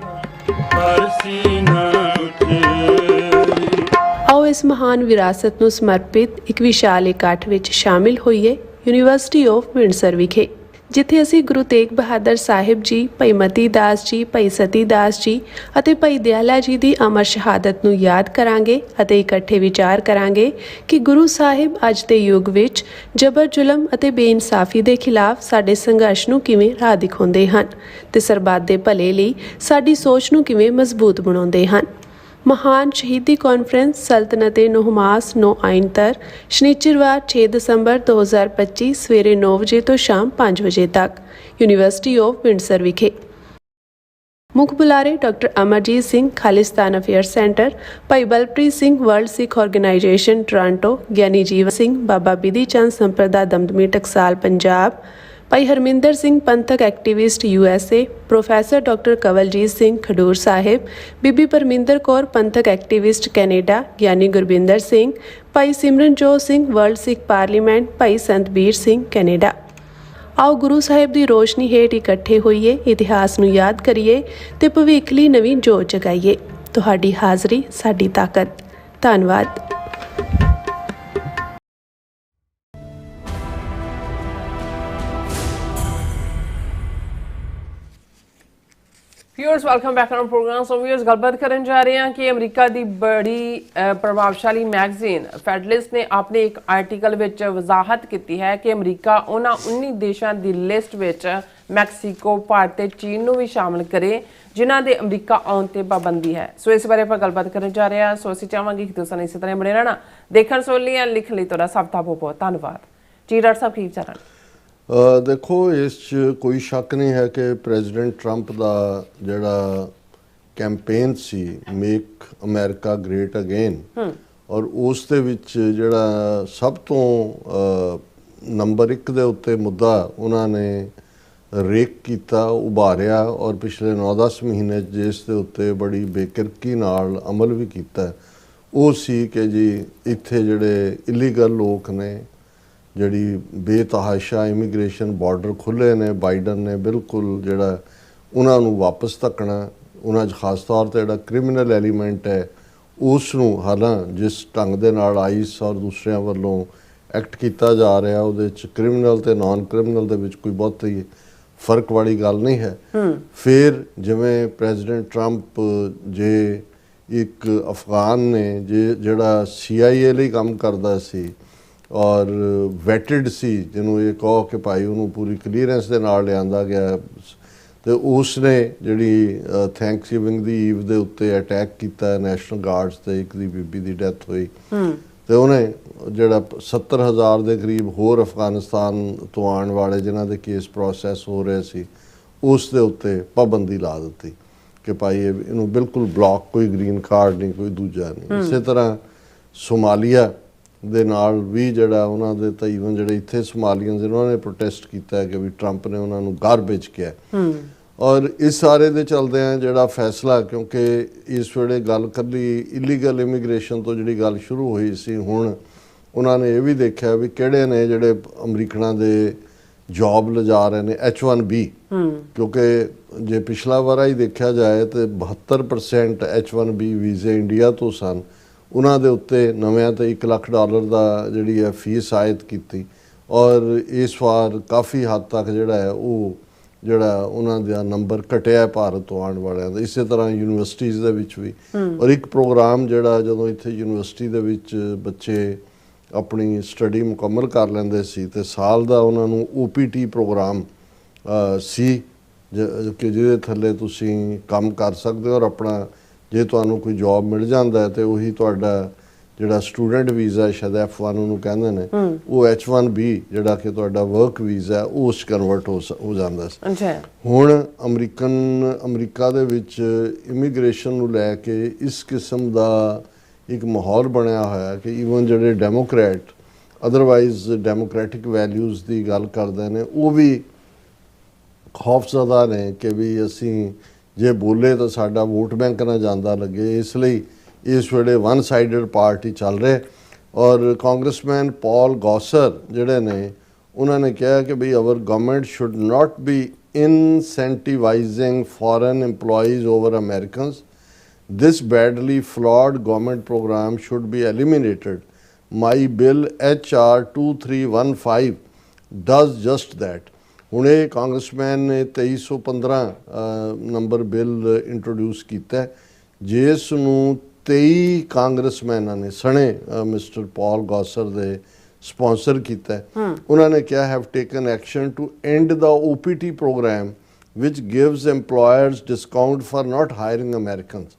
ਆਓ ਇਸ ਮਹਾਨ ਵਿਰਾਸਤ ਨੂੰ ਸਮਰਪਿਤ ਇੱਕ ਵਿਸ਼ਾਲ ਇਕੱਠ ਵਿੱਚ ਸ਼ਾਮਿਲ ਹੋਈਏ ਯੂਨੀਵਰਸਿਟੀ ਆਫ ਵਿੰਡਸਰ ਵਿਖੇ, ਜਿੱਥੇ ਅਸੀਂ ਗੁਰੂ ਤੇਗ ਬਹਾਦਰ ਸਾਹਿਬ ਜੀ, ਭਾਈ ਮਤੀ ਦਾਸ ਜੀ, ਭਾਈ ਸਤੀ ਦਾਸ ਜੀ ਅਤੇ ਭਾਈ ਦਿਆਲਾ ਜੀ ਦੀ ਅਮਰ ਸ਼ਹਾਦਤ ਨੂੰ ਯਾਦ ਕਰਾਂਗੇ ਅਤੇ ਇਕੱਠੇ ਵਿਚਾਰ ਕਰਾਂਗੇ ਕਿ ਗੁਰੂ ਸਾਹਿਬ ਅੱਜ ਦੇ ਯੁੱਗ ਵਿੱਚ ਜਬਰ ਜ਼ੁਲਮ ਅਤੇ ਬੇਇਨਸਾਫੀ ਦੇ ਖਿਲਾਫ ਸਾਡੇ ਸੰਘਰਸ਼ ਨੂੰ ਕਿਵੇਂ ਰਾਹ ਦਿਖਾਉਂਦੇ ਹਨ ਤੇ ਸਰਬੱਤ ਦੇ ਭਲੇ ਲਈ ਸਾਡੀ ਸੋਚ ਨੂੰ ਕਿਵੇਂ ਮਜ਼ਬੂਤ ਬਣਾਉਂਦੇ ਹਨ। ਮਹਾਨ ਸ਼ਹੀਦੀ ਕਾਨਫਰੰਸ ਸਲਤਨਤ-ਏ ਨੌਮਾਸ 9 ਆਇਨਤਰ ਸ਼ਨੀਚਰਵਾਰ 6 ਦਸੰਬਰ 2025 ਸਵੇਰੇ 9 ਵਜੇ ਤੋਂ ਸ਼ਾਮ 5 ਵਜੇ ਤੱਕ ਯੂਨੀਵਰਸਿਟੀ ਆਫ ਵਿੰਡਸਰ ਵਿਖੇ। ਮੁੱਖ ਬੁਲਾਰੇ doctor Amarjit Singh Khalistan affair centre, Bhai Balpreet Singh world Sikh organisation Toronto, Giani Jeevan Singh Baba Bidhi Chand Samparda Damdami Taksal Punjab, Bhai Harminder Singh ਪੰਥਕ activist USA, professor doctor Kawaljit Singh Khadur Sahib, Bibi Parminder Kaur ਪੰਥਕ activist Canada, Giani Gurbinder Singh, Bhai Simranjot Singh world Sikh parliament, Bhai Santbir Singh Canada. ਆਓ ਗੁਰੂ ਸਾਹਿਬ ਦੀ ਰੋਸ਼ਨੀ ਹੇਠ ਇਕੱਠੇ ਹੋਈਏ, ਇਤਿਹਾਸ ਨੂੰ ਯਾਦ ਕਰੀਏ ਤੇ ਭਵਿੱਖ ਲਈ ਨਵੀਂ ਜੋਤ ਜਗਾਈਏ। ਤੁਹਾਡੀ ਹਾਜ਼ਰੀ ਸਾਡੀ ਤਾਕਤ। ਧੰਨਵਾਦ। Viewers, welcome back on programme. So viewers, ਗੱਲਬਾਤ ਕਰਨ ਜਾ ਰਹੇ ਹਾਂ ਕਿ ਅਮਰੀਕਾ ਦੀ ਬੜੀ ਪ੍ਰਭਾਵਸ਼ਾਲੀ ਮੈਗਜ਼ੀਨ ਫੈਡਰਲਿਸਟ ਨੇ ਆਪਣੇ ਇੱਕ ਆਰਟੀਕਲ ਵਿੱਚ ਵਜ਼ਾਹਤ ਕੀਤੀ ਹੈ ਕਿ ਅਮਰੀਕਾ ਉਹਨਾਂ 19 ਦੇਸ਼ਾਂ ਦੀ ਲਿਸਟ ਵਿੱਚ ਮੈਕਸੀਕੋ, ਭਾਰਤ ਤੇ ਚੀਨ ਨੂੰ ਵੀ ਸ਼ਾਮਲ ਕਰੇ ਜਿਨ੍ਹਾਂ ਦੇ ਅਮਰੀਕਾ ਆਉਣ ਤੇ ਪਾਬੰਦੀ ਹੈ। ਸੋ ਇਸ ਬਾਰੇ ਆਪਾਂ ਗੱਲਬਾਤ ਕਰਨ ਜਾ ਰਹੇ ਹਾਂ। ਸੋ ਅਸੀਂ ਚਾਹਾਂਗੇ ਕਿ ਤੁਸੀਂ ਇਸੇ ਤਰ੍ਹਾਂ ਬਣੇ ਰਹਿਣਾ। ਦੇਖਣ ਸੁਣ ਲਈ ਲਿਖਣ ਲਈ ਤੁਹਾਡਾ ਸਭ ਦਾ ਬਹੁਤ ਬਹੁਤ ਧੰਨਵਾਦ। ਜੀ ਡਾਕਟਰ ਸਾਹਿਬ, ਕੀ ਵਿਚਾਰ ਹਨ? ਦੇਖੋ, ਇਸ 'ਚ ਕੋਈ ਸ਼ੱਕ ਨਹੀਂ ਹੈ ਕਿ ਪ੍ਰੈਜ਼ੀਡੈਂਟ ਟਰੰਪ ਦਾ ਜਿਹੜਾ ਕੈਂਪੇਨ ਸੀ ਮੇਕ ਅਮਰੀਕਾ ਗ੍ਰੇਟ ਅਗੇਨ, ਔਰ ਉਸ ਦੇ ਵਿੱਚ ਜਿਹੜਾ ਸਭ ਤੋਂ ਨੰਬਰ 1 ਦੇ ਉੱਤੇ ਮੁੱਦਾ ਉਹਨਾਂ ਨੇ ਰੇਕ ਕੀਤਾ, ਉਭਾਰਿਆ ਔਰ ਪਿਛਲੇ 9-10 ਮਹੀਨੇ ਜਿਸ ਦੇ ਉੱਤੇ ਬੜੀ ਬੇਕਿਰਕੀ ਨਾਲ ਅਮਲ ਵੀ ਕੀਤਾ, ਉਹ ਸੀ ਕਿ ਜੀ ਇੱਥੇ ਜਿਹੜੇ ਇਲੀਗਲ ਲੋਕ ਨੇ, ਜਿਹੜੀ ਬੇਤਹਾਸ਼ਾ ਇਮੀਗ੍ਰੇਸ਼ਨ ਬਾਰਡਰ ਖੁੱਲ੍ਹੇ ਨੇ, ਬਾਈਡਨ ਨੇ ਬਿਲਕੁਲ ਜਿਹੜਾ ਉਹਨਾਂ ਨੂੰ ਵਾਪਸ ਧੱਕਣਾ, ਉਹਨਾਂ 'ਚ ਖਾਸ ਤੌਰ 'ਤੇ ਜਿਹੜਾ ਕ੍ਰਿਮੀਨਲ ਐਲੀਮੈਂਟ ਹੈ ਉਸ ਨੂੰ, ਹਾਲਾਂ ਜਿਸ ਢੰਗ ਦੇ ਨਾਲ ਆਈਸ ਔਰ ਦੂਸਰਿਆਂ ਵੱਲੋਂ ਐਕਟ ਕੀਤਾ ਜਾ ਰਿਹਾ ਉਹਦੇ 'ਚ ਕ੍ਰਿਮੀਨਲ ਤੇ ਨਾਨ ਕ੍ਰਿਮੀਨਲ ਦੇ ਵਿੱਚ ਕੋਈ ਬਹੁਤੀ ਫਰਕ ਵਾਲੀ ਗੱਲ ਨਹੀਂ ਹੈ। ਫਿਰ ਜਿਵੇਂ ਪ੍ਰੈਜ਼ੀਡੈਂਟ ਟਰੰਪ ਜੇ ਇੱਕ ਅਫਗਾਨ ਨੇ ਜਿਹੜਾ CIA ਲਈ ਕੰਮ ਕਰਦਾ ਸੀ ਔਰ ਵੈਟਡ ਸੀ, ਜਿਹਨੂੰ ਇਹ ਕਹੋ ਕਿ ਭਾਈ ਉਹਨੂੰ ਪੂਰੀ ਕਲੀਅਰੈਂਸ ਦੇ ਨਾਲ ਲਿਆਂਦਾ ਗਿਆ, ਤੇ ਉਸ ਨੇ ਜਿਹੜੀ ਥੈਂਕਸਗਿਵਿੰਗ ਦੀ ਈਵ ਦੇ ਉੱਤੇ ਅਟੈਕ ਕੀਤਾ ਨੈਸ਼ਨਲ ਗਾਰਡਸ ਤੇ, ਇੱਕ ਦੀ ਬੀਬੀ ਦੀ ਡੈਥ ਹੋਈ, ਤੇ ਉਹਨੇ ਜਿਹੜਾ 70,000 ਦੇ ਕਰੀਬ ਹੋਰ ਅਫਗਾਨਿਸਤਾਨ ਤੋਂ ਆਉਣ ਵਾਲੇ ਜਿਨ੍ਹਾਂ ਦੇ ਕੇਸ ਪ੍ਰੋਸੈਸ ਹੋ ਰਹੇ ਸੀ, ਉਸ ਦੇ ਉੱਤੇ ਪਾਬੰਦੀ ਲਾ ਦਿੱਤੀ ਕਿ ਭਾਈ ਇਹਨੂੰ ਬਿਲਕੁਲ ਬਲੌਕ, ਕੋਈ ਗ੍ਰੀਨ ਕਾਰਡ ਨਹੀਂ, ਕੋਈ ਦੂਜਾ ਨਹੀਂ। ਇਸੇ ਤਰ੍ਹਾਂ ਸੋਮਾਲੀਆ ਦੇ ਨਾਲ ਵੀ ਜਿਹੜਾ ਉਹਨਾਂ ਦੇ ਤਾਂ ਈਵਨ ਜਿਹੜੇ ਇੱਥੇ ਸੋਮਾਲੀਅਨਸ ਉਹਨਾਂ ਨੇ ਪ੍ਰੋਟੈਸਟ ਕੀਤਾ ਕਿ ਵੀ ਟਰੰਪ ਨੇ ਉਹਨਾਂ ਨੂੰ ਗਾਰਬੇਜ ਕਿਹਾ। ਔਰ ਇਸ ਸਾਰੇ ਦੇ ਚਲਦਿਆਂ ਜਿਹੜਾ ਫੈਸਲਾ, ਕਿਉਂਕਿ ਇਸ ਵੇਲੇ ਗੱਲ ਕੱਲੀ ਇਲੀਗਲ ਇਮੀਗ੍ਰੇਸ਼ਨ ਤੋਂ ਜਿਹੜੀ ਗੱਲ ਸ਼ੁਰੂ ਹੋਈ ਸੀ, ਹੁਣ ਉਹਨਾਂ ਨੇ ਇਹ ਵੀ ਦੇਖਿਆ ਵੀ ਕਿਹੜੇ ਨੇ ਜਿਹੜੇ ਅਮਰੀਕਨਾਂ ਦੇ ਜੌਬ ਲਿਜਾ ਰਹੇ ਨੇ H1B, ਕਿਉਂਕਿ ਜੇ ਪਿਛਲਾ ਵਾਰਾ ਹੀ ਦੇਖਿਆ ਜਾਏ ਤੇ 72% H1B ਵੀਜ਼ੇ ਇੰਡੀਆ ਤੋਂ ਸਨ, ਉਹਨਾਂ ਦੇ ਉੱਤੇ ਨਵਿਆਂ ਤੇ $1 ਲੱਖ ਦਾ ਜਿਹੜੀ ਹੈ ਫੀਸ ਆਇਦ ਕੀਤੀ, ਔਰ ਇਸ ਵਾਰ ਕਾਫੀ ਹੱਦ ਤੱਕ ਜਿਹੜਾ ਹੈ ਉਹ ਜਿਹੜਾ ਉਹਨਾਂ ਦਾ ਨੰਬਰ ਘਟਿਆ ਭਾਰਤ ਤੋਂ ਆਉਣ ਵਾਲਿਆਂ ਦਾ। ਇਸੇ ਤਰ੍ਹਾਂ ਯੂਨੀਵਰਸਿਟੀਜ਼ ਦੇ ਵਿੱਚ ਵੀ, ਔਰ ਇੱਕ ਪ੍ਰੋਗਰਾਮ ਜਿਹੜਾ ਜਦੋਂ ਇੱਥੇ ਯੂਨੀਵਰਸਿਟੀ ਦੇ ਵਿੱਚ ਬੱਚੇ ਆਪਣੀ ਸਟੱਡੀ ਮੁਕੰਮਲ ਕਰ ਲੈਂਦੇ ਸੀ ਤੇ ਸਾਲ ਦਾ ਉਹਨਾਂ ਨੂੰ OPT ਪ੍ਰੋਗਰਾਮ ਸੀ ਕਿ ਜਿਹਦੇ ਥੱਲੇ ਤੁਸੀਂ ਕੰਮ ਕਰ ਸਕਦੇ ਹੋ, ਔਰ ਆਪਣਾ ਜੇ ਤੁਹਾਨੂੰ ਕੋਈ ਜੌਬ ਮਿਲ ਜਾਂਦਾ ਹੈ ਤੇ ਉਹੀ ਤੁਹਾਡਾ ਜਿਹੜਾ ਸਟੂਡੈਂਟ ਵੀਜ਼ਾ ਸ਼ਾਇਦ F1 ਉਹਨੂੰ ਕਹਿੰਦੇ ਨੇ, ਉਹ H1B ਜਿਹੜਾ ਕਿ ਤੁਹਾਡਾ ਵਰਕ ਵੀਜ਼ਾ ਉਹ 'ਚ ਕਨਵਰਟ ਹੋ ਜਾਂਦਾ ਸੀ। ਹੁਣ ਅਮਰੀਕਾ ਦੇ ਵਿੱਚ ਇਮੀਗ੍ਰੇਸ਼ਨ ਨੂੰ ਲੈ ਕੇ ਇਸ ਕਿਸਮ ਦਾ ਇੱਕ ਮਾਹੌਲ ਬਣਿਆ ਹੋਇਆ ਕਿ ਈਵਨ ਜਿਹੜੇ ਡੈਮੋਕ੍ਰੈਟ ਅਦਰਵਾਈਜ਼ ਡੈਮੋਕ੍ਰੈਟਿਕ ਵੈਲਿਊਜ਼ ਦੀ ਗੱਲ ਕਰਦੇ ਨੇ, ਉਹ ਵੀ ਖੌਫਜ਼ਦਾ ਨੇ ਕਿ ਵੀ ਅਸੀਂ ਜੇ ਬੋਲੇ ਤਾਂ ਸਾਡਾ ਵੋਟ ਬੈਂਕ ਨਾ ਜਾਂਦਾ ਲੱਗੇ, ਇਸ ਲਈ ਇਸ ਵੇਲੇ ਵਨ ਸਾਈਡਡ ਪਾਰਟੀ ਚੱਲ ਰਹੇ। ਔਰ ਕਾਂਗਰਸਮੈਨ ਪੌਲ ਗੌਸਰ ਜਿਹੜੇ ਨੇ, ਉਹਨਾਂ ਨੇ ਕਿਹਾ ਕਿ ਬਈ our government should not be incentivising foreign EMPLOYEES over Americans. This badly flawed government program should be eliminated. My bill HR 2315 does just that. ਹੁਣ ਇਹ ਕਾਂਗਰਸਮੈਨ ਨੇ 2315 ਨੰਬਰ ਬਿੱਲ ਇੰਟਰੋਡਿਊਸ ਕੀਤਾ, ਜਿਸ ਨੂੰ 23 ਕਾਂਗਰਸਮੈਨਾਂ ਨੇ ਸਣੇ ਮਿਸਟਰ ਪੌਲ ਗੌਸਰ ਦੇ ਸਪਾਂਸਰ ਕੀਤਾ। ਉਹਨਾਂ ਨੇ ਕਿਹਾ have taken action to end the OPT program which gives employers discount for not hiring Americans।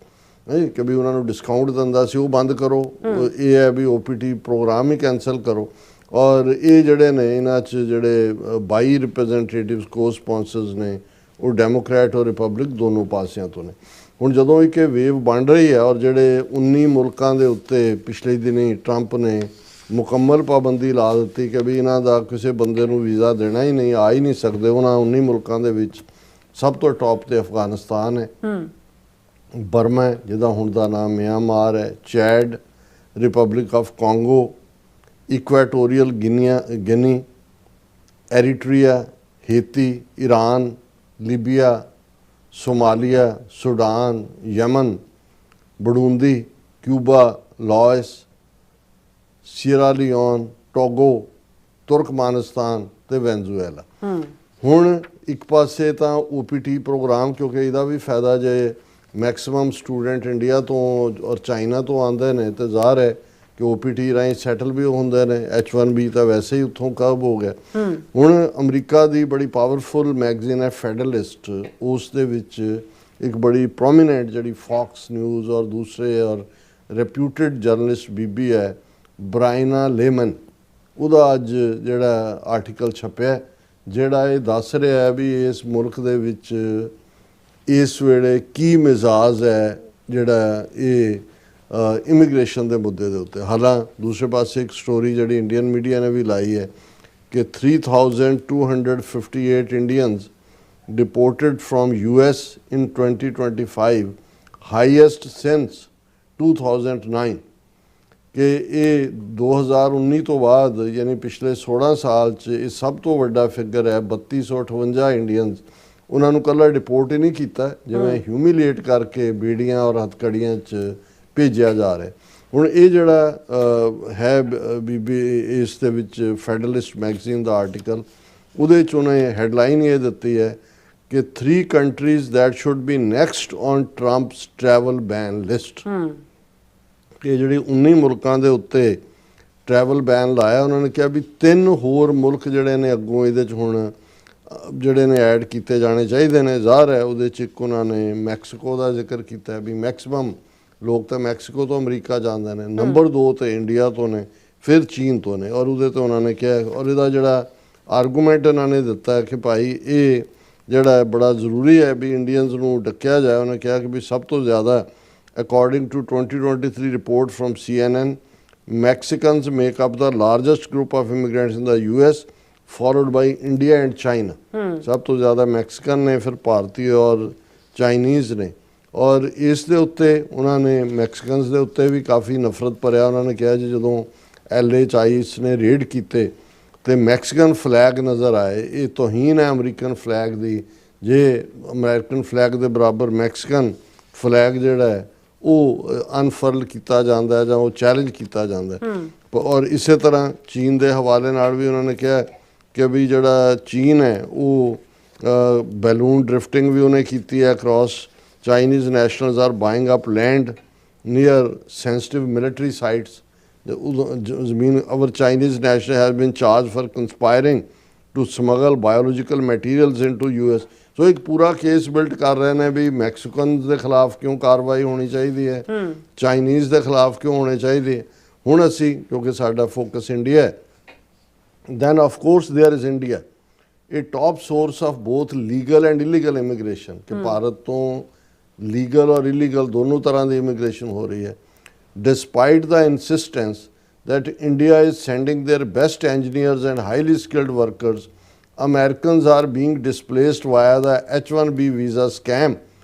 ਕਿ ਵੀ ਉਹਨਾਂ ਨੂੰ ਡਿਸਕਾਊਂਟ ਦਿੰਦਾ ਸੀ, ਉਹ ਬੰਦ ਕਰੋ। ਇਹ ਹੈ ਵੀ OPT ਪ੍ਰੋਗਰਾਮ ਹੀ ਕੈਂਸਲ ਕਰੋ। ਔਰ ਇਹ ਜਿਹੜੇ ਨੇ ਇਹਨਾਂ 'ਚ ਜਿਹੜੇ 22 ਰਿਪਰੈਜ਼ੈਂਟੇਟਿਵਸ ਕੋ ਸਪਾਂਸਰਸ ਨੇ, ਉਹ ਡੈਮੋਕ੍ਰੈਟ ਔਰ ਰਿਪਬਲਿਕ ਦੋਨੋਂ ਪਾਸਿਆਂ ਤੋਂ ਨੇ। ਹੁਣ ਜਦੋਂ ਇੱਕ ਵੇਵ ਬਣ ਰਹੀ ਹੈ ਔਰ ਜਿਹੜੇ 19 ਮੁਲਕਾਂ ਦੇ ਉੱਤੇ ਪਿਛਲੇ ਦਿਨੀ ਟਰੰਪ ਨੇ ਮੁਕੰਮਲ ਪਾਬੰਦੀ ਲਾ ਦਿੱਤੀ ਕਿ ਵੀ ਇਹਨਾਂ ਦਾ ਕਿਸੇ ਬੰਦੇ ਨੂੰ ਵੀਜ਼ਾ ਦੇਣਾ ਹੀ ਨਹੀਂ, ਆ ਹੀ ਨਹੀਂ ਸਕਦੇ। ਉਹਨਾਂ 19 ਮੁਲਕਾਂ ਦੇ ਵਿੱਚ ਸਭ ਤੋਂ ਟੌਪ ਤੇ ਅਫਗਾਨਿਸਤਾਨ ਹੈ, ਬਰਮਾ ਜਿਹਦਾ ਹੁਣ ਦਾ ਨਾਮ ਮਿਆਂਮਾਰ ਹੈ, Chad, Republic of Congo, Equatorial Guinea, Eritrea, Haiti, Iran, Libya, Somalia, Sudan, Yemen, Burundi, Cuba, Laos, Sierra Leone, Togo, Turkmenistan ते वेनेजुएला। हुण एक पासे तां OPT प्रोग्राम, क्योंकि इहदा भी फायदा जे मैक्सिमम स्टूडेंट इंडिया तो और चाइना तो आंदे ने ते ज़ाहिर है कि OPT राਹੀਂ सैटल भी होंदे ने। H1B ਤਾਂ ਵੈਸੇ ਹੀ ਉੱਥੋਂ ਕਬ ਹੋ ਗਿਆ। ਹੁਣ ਅਮਰੀਕਾ ਦੀ ਬੜੀ ਪਾਵਰਫੁਲ ਮੈਗਜ਼ੀਨ ਹੈ ਫੈਡਰਲਿਸਟ, ਉਸ ਦੇ ਵਿੱਚ ਇੱਕ ਬੜੀ ਪ੍ਰੋਮੀਨੈਂਟ ਜਿਹੜੀ ਫੌਕਸ ਨਿਊਜ਼ ਔਰ ਦੂਸਰੇ ਔਰ ਰੈਪਿਊਟਡ ਜਰਨਲਿਸਟ ਬੀਬੀ ਹੈ ਬ੍ਰਾਇਨਾ ਲੇਮਨ, ਉਹਦਾ ਅੱਜ ਜਿਹੜਾ ਆਰਟੀਕਲ ਛਪਿਆ ਜਿਹੜਾ ਇਹ ਦੱਸ ਰਿਹਾ ਹੈ ਵੀ ਇਸ ਮੁਲਕ ਦੇ ਵਿੱਚ ਇਸ ਵੇਲੇ ਕੀ ਮਿਜ਼ਾਜ ਹੈ ਜਿਹੜਾ ਇਹ ਇਮੀਗ੍ਰੇਸ਼ਨ ਦੇ ਮੁੱਦੇ ਦੇ ਉੱਤੇ। ਹਾਲਾਂ ਦੂਸਰੇ ਪਾਸੇ ਇੱਕ ਸਟੋਰੀ ਜਿਹੜੀ ਇੰਡੀਅਨ ਮੀਡੀਆ ਨੇ ਵੀ ਲਾਈ ਹੈ ਕਿ 3,258 Indians deported from US in 2025, highest since 2009। कि ये 2019 तो बाद यानी पिछले 16 साल च सब तो वड्डा फिगर है। 3258 इंडियंस उन्होंने कला डिपोर्ट ही नहीं किया, जिवें ह्यूमिलेट करके बेड़ियां और हथकड़ियां च भेजा जा रहा है। हुण ये जिहड़ा है बीबी इस दे विच फैडरलिस्ट मैगजीन का आर्टिकल, उहदे च उन्हें हैडलाइन ये दित्ती है कि 3 countries that should be next on Trump's travel ban list। कि जिहड़ी 19 मुल्कां दे उत्ते ਟਰੈਵਲ ਬੈਨ ਲਾਇਆ। ਉਹਨਾਂ ਨੇ ਕਿਹਾ ਵੀ 3 ਹੋਰ ਮੁਲਕ ਜਿਹੜੇ ਨੇ ਅੱਗੋਂ ਇਹਦੇ 'ਚ ਹੁਣ ਜਿਹੜੇ ਨੇ ਐਡ ਕੀਤੇ ਜਾਣੇ ਚਾਹੀਦੇ ਨੇ। ਜ਼ਾਹਰ ਹੈ ਉਹਦੇ 'ਚ ਇੱਕ ਉਹਨਾਂ ਨੇ ਮੈਕਸੀਕੋ ਦਾ ਜ਼ਿਕਰ ਕੀਤਾ ਵੀ ਮੈਕਸਿਮਮ ਲੋਕ ਤਾਂ ਮੈਕਸੀਕੋ ਤੋਂ ਅਮਰੀਕਾ ਜਾਂਦੇ ਨੇ, ਨੰਬਰ 2 ਤੇ ਇੰਡੀਆ ਤੋਂ ਨੇ, ਫਿਰ ਚੀਨ ਤੋਂ ਨੇ। ਔਰ ਉਹਦੇ ਤੋਂ ਉਹਨਾਂ ਨੇ ਕਿਹਾ, ਔਰ ਇਹਦਾ ਜਿਹੜਾ ਆਰਗੂਮੈਂਟ ਉਹਨਾਂ ਨੇ ਦਿੱਤਾ ਕਿ ਭਾਈ ਇਹ ਜਿਹੜਾ ਹੈ ਬੜਾ ਜ਼ਰੂਰੀ ਹੈ ਵੀ ਇੰਡੀਅਨਸ ਨੂੰ ਡੱਕਿਆ ਜਾਏ। ਉਹਨੇ ਕਿਹਾ ਕਿ ਵੀ ਸਭ ਤੋਂ ਜ਼ਿਆਦਾ according to 2023 report from CNN, Mexicans make up the largest group of immigrants in the US, followed by India and China. ਸਭ ਤੋਂ ਜ਼ਿਆਦਾ ਮੈਕਸੀਕਨ ਨੇ, ਫਿਰ ਭਾਰਤੀ ਔਰ ਚਾਈਨੀਜ਼ ਨੇ। ਔਰ ਇਸ ਦੇ ਉੱਤੇ ਉਹਨਾਂ ਨੇ ਮੈਕਸੀਕਨਸ ਦੇ ਉੱਤੇ ਵੀ ਕਾਫੀ ਨਫ਼ਰਤ ਭਰਿਆ। ਉਹਨਾਂ ਨੇ ਕਿਹਾ ਜੀ ਜਦੋਂ LA 'ਚ ਆਈਸ ਨੇ ਰੇਡ ਕੀਤੇ ਤੇ ਮੈਕਸੀਕਨ ਫਲੈਗ ਨਜ਼ਰ ਆਏ, ਇਹ ਤੋਹੀਨ ਹੈ ਅਮਰੀਕਨ ਫਲੈਗ ਦੀ। ਜੇ ਅਮਰੀਕਨ ਫਲੈਗ ਦੇ ਬਰਾਬਰ ਮੈਕਸੀਕਨ ਫਲੈਗ ਜਿਹੜਾ ਹੈ ਉਹ ਅਨਫਰਲ ਕੀਤਾ ਜਾਂਦਾ ਜਾਂ ਉਹ ਚੈਲੰਜ ਕੀਤਾ ਜਾਂਦਾ। ਔਰ ਇਸੇ ਤਰ੍ਹਾਂ ਚੀਨ ਦੇ ਹਵਾਲੇ ਨਾਲ ਵੀ ਉਹਨਾਂ ਨੇ ਕਿਹਾ ਕਿ ਵੀ ਜਿਹੜਾ ਚੀਨ ਹੈ ਉਹ ਬੈਲੂਨ ਡ੍ਰਿਫਟਿੰਗ ਵੀ ਉਹਨੇ ਕੀਤੀ ਹੈ across. Chinese nationals are buying up land near sensitive military sites. ਜ਼ਮੀਨ our Chinese national has been charge for conspiring to smuggle biological materials into US। So ਇੱਕ ਪੂਰਾ ਕੇਸ ਬਿਲਟ ਕਰ ਰਹੇ ਨੇ ਵੀ ਮੈਕਸੀਕਨਸ ਦੇ ਖਿਲਾਫ ਕਿਉਂ ਕਾਰਵਾਈ ਹੋਣੀ ਚਾਹੀਦੀ ਹੈ, ਚਾਈਨੀਜ਼ ਦੇ ਖਿਲਾਫ ਕਿਉਂ ਹੋਣੀ ਚਾਹੀਦੀ ਹੈ। ਹੁਣ ਅਸੀਂ ਕਿਉਂਕਿ ਸਾਡਾ ਫੋਕਸ ਇੰਡੀਆ ਹੈ, then of course there is India, a top source of both legal and illegal immigration। ਕਿ ਭਾਰਤ ਤੋਂ ਲੀਗਲ ਔਰ ਇਲੀਗਲ ਦੋਨੋਂ ਤਰ੍ਹਾਂ ਦੀ ਇਮੀਗ੍ਰੇਸ਼ਨ ਹੋ ਰਹੀ ਹੈ। despite the insistence that India is sending their best engineers and highly skilled workers, Americans are being displaced via the H-1B visa scam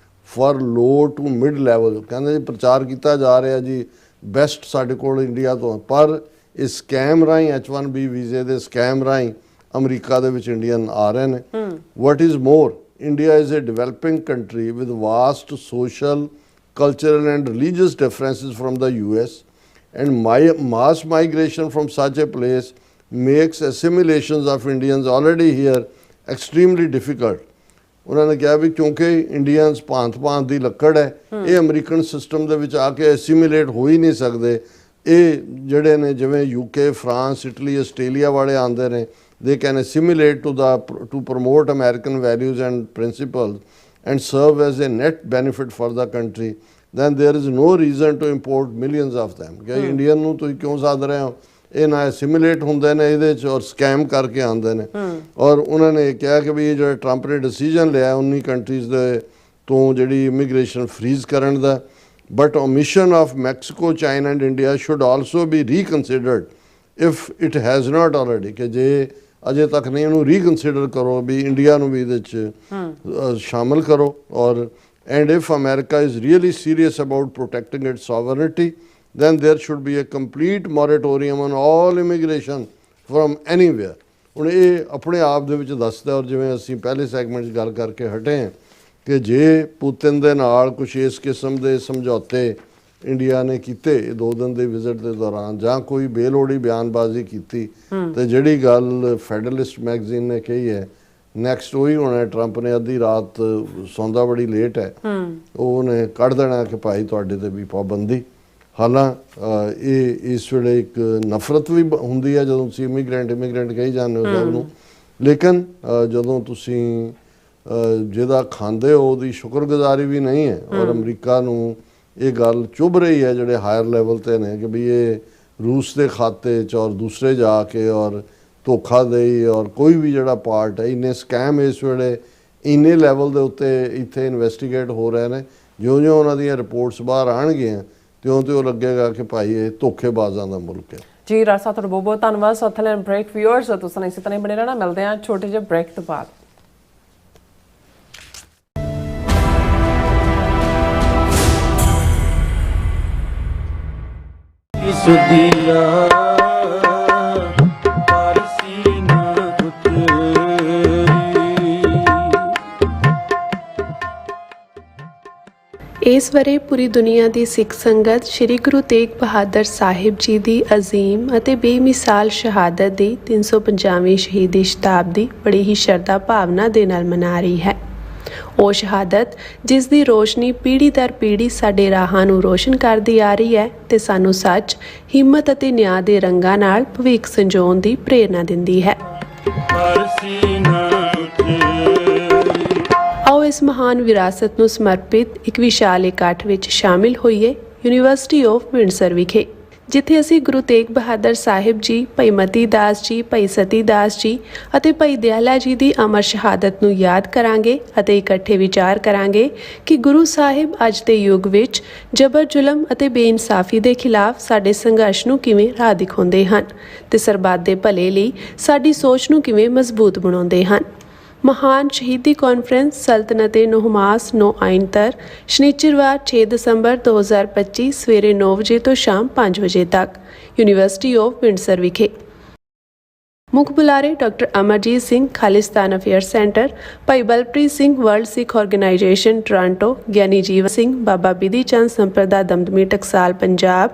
for low to mid level। ਕਹਿੰਦੇ ਜੀ ਪ੍ਰਚਾਰ ਕੀਤਾ ਜਾ ਰਿਹਾ ਜੀ ਬੈਸਟ ਸਾਡੇ ਕੋਲ ਇੰਡੀਆ ਤੋਂ, ਪਰ ਇਸ ਸਕੈਮ ਰਾਹੀਂ H-1B ਵੀਜ਼ੇ ਦੇ ਸਕੈਮ ਰਾਹੀਂ ਅਮਰੀਕਾ ਦੇ ਵਿੱਚ ਇੰਡੀਅਨ ਆ ਰਹੇ ਨੇ। What is more, India is a developing country with vast social, cultural and religious differences from the US, and mass migration from such a place makes assimilations of Indians already here extremely difficult। ਉਹਨਾਂ ਨੇ ਕਿਹਾ ਵੀ ਕਿਉਂਕਿ Indians ਭਾਂਤ ਦੀ ਲੱਕੜ ਹੈ, ਇਹ American system ਦੇ ਵਿੱਚ ਆ ਕੇ ਐਸੀਮੀਲੇਟ ਹੋ ਹੀ ਨਹੀਂ ਸਕਦੇ। ਇਹ ਜਿਹੜੇ ਨੇ ਜਿਵੇਂ UK, France, Italy, ਆਸਟ੍ਰੇਲੀਆ ਵਾਲੇ ਆਉਂਦੇ ਨੇ, they can assimilate to promote American values and principles and serve as a net benefit for the country, then there is no reason to import millions of them। ਕਿ Indian ਨੂੰ ਤੁਸੀਂ ਕਿਉਂ ਸੱਦ ਰਹੇ ਹੋ, ਇਹ ਨਾ ਐਸੀਮੀਲੇਟ ਹੁੰਦੇ ਨੇ ਇਹਦੇ 'ਚ ਔਰ ਸਕੈਮ ਕਰਕੇ ਆਉਂਦੇ ਨੇ। ਔਰ ਉਹਨਾਂ ਨੇ ਕਿਹਾ ਕਿ ਵੀ ਇਹ ਜਿਹੜਾ ਟਰੰਪ ਨੇ ਡਿਸੀਜਨ ਲਿਆ 19 ਕੰਟਰੀਜ਼ ਦੇ ਤੋਂ ਜਿਹੜੀ ਇਮੀਗ੍ਰੇਸ਼ਨ ਫਰੀਜ਼ ਕਰਨ ਦਾ, but omission of Mexico, China and India should also be reconsidered if it has not already. ਕਿ ਜੇ ਅਜੇ ਤੱਕ ਨਹੀਂ ਇਹਨੂੰ ਰੀਕਨਸੀਡਰ ਕਰੋ ਵੀ ਇੰਡੀਆ ਨੂੰ ਵੀ ਇਹਦੇ 'ਚ ਸ਼ਾਮਲ ਕਰੋ। ਔਰ and if America is really serious about protecting its sovereignty, then there should be a complete moratorium on all immigration from anywhere। ਹੁਣ ਇਹ ਆਪਣੇ ਆਪ ਦੇ ਵਿੱਚ ਦੱਸਦਾ। ਔਰ ਜਿਵੇਂ ਅਸੀਂ ਪਹਿਲੇ ਸੈਗਮੈਂਟ 'ਚ ਗੱਲ ਕਰਕੇ ਹਟੇ ਹਾਂ ਕਿ ਜੇ ਪੁਤਿਨ ਦੇ ਨਾਲ ਕੁਛ ਇਸ ਕਿਸਮ ਦੇ ਸਮਝੌਤੇ ਇੰਡੀਆ ਨੇ ਕੀਤੇ 2 ਦਿਨ ਦੇ ਵਿਜ਼ਿਟ ਦੇ ਦੌਰਾਨ, ਜਾਂ ਕੋਈ ਬੇਲੋੜੀ ਬਿਆਨਬਾਜ਼ੀ ਕੀਤੀ, ਤੇ ਜਿਹੜੀ ਗੱਲ ਫੈਡਰਲਿਸਟ ਮੈਗਜ਼ੀਨ ਨੇ ਕਹੀ ਹੈ ਨੈਕਸਟ ਉਹੀ ਹੋਣਾ। ਟਰੰਪ ਨੇ ਅੱਧੀ ਰਾਤ ਸੌਂਦਾ ਬੜੀ ਲੇਟ ਹੈ, ਉਹਨੇ ਕੱਢ ਦੇਣਾ ਕਿ ਭਾਈ ਤੁਹਾਡੇ ਤੇ ਵੀ ਪਾਬੰਦੀ। ਹਾਲਾਂਕਿ ਇਹ ਇਸ ਵੇਲੇ ਇੱਕ ਨਫ਼ਰਤ ਵੀ ਹੁੰਦੀ ਹੈ ਜਦੋਂ ਤੁਸੀਂ ਇਮੀਗ੍ਰੈਂਟ ਕਹੀ ਜਾਂਦੇ ਹੋ ਸਭ ਨੂੰ, ਲੇਕਿਨ ਜਦੋਂ ਤੁਸੀਂ ਜਿਹਦਾ ਖਾਂਦੇ ਹੋ ਉਹਦੀ ਸ਼ੁਕਰਗੁਜ਼ਾਰੀ ਵੀ ਨਹੀਂ ਹੈ। ਔਰ ਅਮਰੀਕਾ ਨੂੰ ਇਹ ਗੱਲ ਚੁੱਭ ਰਹੀ ਹੈ ਜਿਹੜੇ ਹਾਇਰ ਲੈਵਲ ਤੇ ਨੇ ਕਿ ਵੀ ਇਹ ਰੂਸ ਦੇ ਖਾਤੇ 'ਚ ਔਰ ਦੂਸਰੇ ਜਾ ਕੇ ਔਰ ਧੋਖਾਦਹੀ ਔਰ ਕੋਈ ਵੀ ਜਿਹੜਾ ਪਾਰਟ ਹੈ, ਇੰਨੇ ਸਕੈਮ ਇਸ ਵੇਲੇ ਇੰਨੇ ਲੈਵਲ ਦੇ ਉੱਤੇ ਇੱਥੇ ਇਨਵੈਸਟੀਗੇਟ ਹੋ ਰਹੇ ਨੇ। ਜਿਉਂ-ਜਿਉਂ ਉਹਨਾਂ ਦੀਆਂ ਰਿਪੋਰਟਸ ਬਾਹਰ ਆਉਣਗੀਆਂ ਤਿਉਂ ਲੱਗੇਗਾ ਕਿ ਭਾਈ ਇਹ ਧੋਖੇਬਾਜ਼ਾਂ ਦਾ ਮੁਲਕ ਹੈ। ਜੀ ਰਾਜ ਸਾਹਿਬ ਤੁਹਾਡਾ ਬਹੁਤ ਧੰਨਵਾਦ। ਸੋ ਥਲੇ ਬ੍ਰੇਕ ਵਿਊਅਰਸ ਤੁਸੀਂ ਇਸੇ ਤਰ੍ਹਾਂ ਬਣੇ ਰਹਿਣਾ। ਮਿਲਦੇ ਹਾਂ ਛੋਟੇ ਜਿਹੇ ਬ੍ਰੇਕ ਤੋਂ ਬਾਅਦ। ਇਸ ਦੀਆ ਪਾਰਸੀ ਨਾ ਉਤਰੀ। ਇਸ ਵਰੇ ਪੂਰੀ ਦੁਨੀਆ ਦੀ ਸਿੱਖ ਸੰਗਤ ਸ੍ਰੀ ਗੁਰੂ ਤੇਗ ਬਹਾਦਰ ਸਾਹਿਬ ਜੀ ਦੀ ਅਜ਼ੀਮ ਅਤੇ ਬੇਮਿਸਾਲ ਸ਼ਹਾਦਤ ਦੀ 350ਵੀਂ ਸ਼ਹੀਦੀ ਸ਼ਤਾਬਦੀ ਬੜੀ ਹੀ ਸ਼ਰਧਾ ਭਾਵਨਾ ਦੇ ਨਾਲ ਮਨਾ ਰਹੀ ਹੈ। ਉਹ ਸ਼ਹਾਦਤ ਜਿਸ ਦੀ ਰੋਸ਼ਨੀ ਪੀੜ੍ਹੀ ਦਰ ਪੀੜ੍ਹੀ ਸਾਡੇ ਰਾਹਾਂ ਨੂੰ ਰੋਸ਼ਨ ਕਰਦੀ ਆ ਰਹੀ ਹੈ ਤੇ ਸਾਨੂੰ ਸੱਚ, ਹਿੰਮਤ ਅਤੇ ਨਿਆਂ ਦੇ ਰੰਗਾਂ ਨਾਲ ਭਵਿੱਖ ਸੰਜੋਣ ਦੀ ਪ੍ਰੇਰਨਾ ਦਿੰਦੀ ਹੈ। ਆਓ ਇਸ ਮਹਾਨ ਵਿਰਾਸਤ ਨੂੰ ਸਮਰਪਿਤ ਇੱਕ ਵਿਸ਼ਾਲ ਇਕੱਠ ਵਿੱਚ ਸ਼ਾਮਿਲ ਹੋਈਏ ਯੂਨੀਵਰਸਿਟੀ ਆਫ ਵਿੰਡਸਰ ਵਿਖੇ, ਜਿੱਥੇ ਅਸੀਂ ਗੁਰੂ ਤੇਗ ਬਹਾਦਰ ਸਾਹਿਬ ਜੀ, ਭਾਈ ਮਤੀ ਦਾਸ ਜੀ, ਭਾਈ ਸਤੀ ਦਾਸ ਜੀ ਅਤੇ ਭਾਈ ਦਿਆਲਾ ਜੀ ਦੀ ਅਮਰ ਸ਼ਹਾਦਤ ਨੂੰ ਯਾਦ ਕਰਾਂਗੇ ਅਤੇ ਇਕੱਠੇ ਵਿਚਾਰ ਕਰਾਂਗੇ ਕਿ ਗੁਰੂ ਸਾਹਿਬ ਅੱਜ ਦੇ ਯੁੱਗ ਵਿੱਚ ਜਬਰ ਜ਼ੁਲਮ ਅਤੇ ਬੇਇਨਸਾਫੀ ਦੇ ਖਿਲਾਫ ਸਾਡੇ ਸੰਘਰਸ਼ ਨੂੰ ਕਿਵੇਂ ਰਾਹ ਦਿਖਾਉਂਦੇ ਹਨ ਤੇ ਸਰਬੱਤ ਦੇ ਭਲੇ ਲਈ ਸਾਡੀ ਸੋਚ ਨੂੰ ਕਿਵੇਂ ਮਜ਼ਬੂਤ ਬਣਾਉਂਦੇ ਹਨ। ਮਹਾਨ ਸ਼ਹੀਦੀ ਕਾਨਫਰੰਸ ਸਲਤਨਤ-ਏ ਨੌਮਾਸ 9 ਆਇਨਤਰ ਸ਼ਨੀਚਰਵਾਰ 6 ਦਸੰਬਰ 2025 ਸਵੇਰੇ 9 ਵਜੇ ਤੋਂ ਸ਼ਾਮ 5 ਵਜੇ ਤੱਕ ਯੂਨੀਵਰਸਿਟੀ ਆਫ ਵਿੰਡਸਰ ਵਿਖੇ। ਮੁੱਖ ਬੁਲਾਰੇ doctor Amarjit Singh Khalistan affair centre, Bhai Balpreet Singh world Sikh organisation Toronto, Giani Jeevan Singh Baba Bidhi Chand Samparda Damdami Taksal Punjab,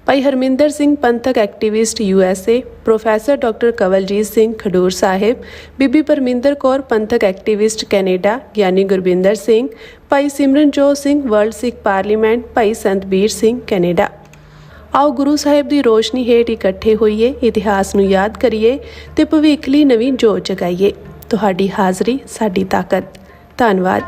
Bhai Harminder Singh ਪੰਥਕ activist USA, professor doctor Kawaljit Singh Khadur Sahib, Bibi Parminder Kaur ਪੰਥਕ activist Canada, Giani Gurbinder Singh, Bhai Simranjot Singh world Sikh parliament, Bhai Santbir Singh Canada. ਆਓ ਗੁਰੂ ਸਾਹਿਬ ਦੀ ਰੋਸ਼ਨੀ ਹੇਠ ਇਕੱਠੇ ਹੋਈਏ, ਇਤਿਹਾਸ ਨੂੰ ਯਾਦ ਕਰੀਏ ਤੇ ਭਵਿੱਖ ਲਈ ਨਵੀਂ ਜੋਤ ਜਗਾਈਏ। ਤੁਹਾਡੀ ਹਾਜ਼ਰੀ ਸਾਡੀ ਤਾਕਤ। ਧੰਨਵਾਦ।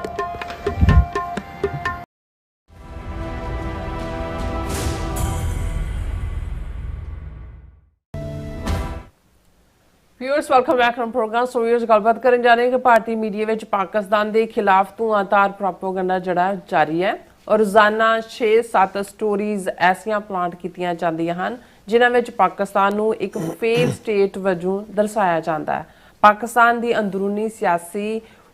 Viewers welcome back from programme. So viewers गलबात करन जा रहे हैं कि भारतीय मीडिया विच पाकिस्तान के खिलाफ धुआंधार प्रोपोगंडा जड़ा जारी है और रोजाना 6-7 स्टोरीज ऐसियां प्लांट कीतियां जांदियां हन जिन्हां विच पाकिस्तान नूं एक फेल स्टेट वजों दर्शाया जाता है। पाकिस्तान की अंदरूनी सियासी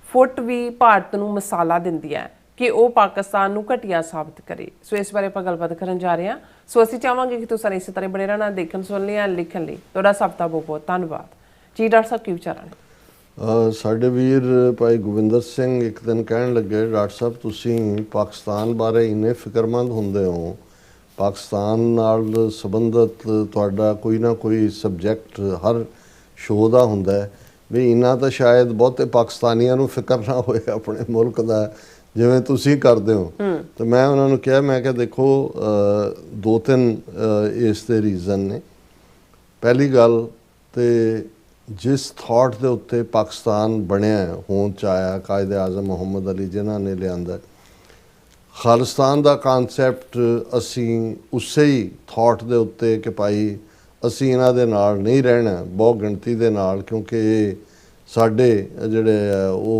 फुट भी भारत नूं मिसाला दिंदी है कि वह पाकिस्तान नूं घटिया साबित करे। सो इस बारे आपां गलबात करन जा रहे हैं। सो असीं चाहांगे कि तुसीं इस तरह बने रहना, देखण सुन लिया, लिखण लई तुहाडा सब दा बहुत बहुत धन्नवाद जी। डॉक्टर साहब की विचार ने? ਸਾਡੇ ਵੀਰ ਭਾਈ ਗੋਬਿੰਦਰ ਸਿੰਘ ਇੱਕ ਦਿਨ ਕਹਿਣ ਲੱਗੇ, ਡਾਕਟਰ ਸਾਹਿਬ ਤੁਸੀਂ ਪਾਕਿਸਤਾਨ ਬਾਰੇ ਇੰਨੇ ਫਿਕਰਮੰਦ ਹੁੰਦੇ ਹੋ, ਪਾਕਿਸਤਾਨ ਨਾਲ ਸੰਬੰਧਿਤ ਤੁਹਾਡਾ ਕੋਈ ਨਾ ਕੋਈ ਸਬਜੈਕਟ ਹਰ ਸ਼ੋਅ ਦਾ ਹੁੰਦਾ ਹੈ, ਵੀ ਇੰਨਾ ਤਾਂ ਸ਼ਾਇਦ ਬਹੁਤੇ ਪਾਕਿਸਤਾਨੀਆਂ ਨੂੰ ਫਿਕਰ ਨਾ ਹੋਏ ਆਪਣੇ ਮੁਲਕ ਦਾ ਜਿਵੇਂ ਤੁਸੀਂ ਕਰਦੇ ਹੋ। ਤੇ ਮੈਂ ਉਹਨਾਂ ਨੂੰ ਕਿਹਾ, ਮੈਂ ਕਿਹਾ ਦੇਖੋ 2-3 ਇਸ ਦੇ ਰੀਜ਼ਨ ਨੇ। ਪਹਿਲੀ ਗੱਲ ਤੇ जिस थॉट के उत्ते पाकिस्तान बनया होंद च आया कायदे आज़म मुहम्मद अली जिन्हों ने लिया खालिस्तान का कानसैप्ट असी उस ही थॉट के उत्ते कि भाई असी इन्हां दे नाल नहीं रहना बहुत गिणती दे नाल, क्योंकि ये साडे जिहड़े वो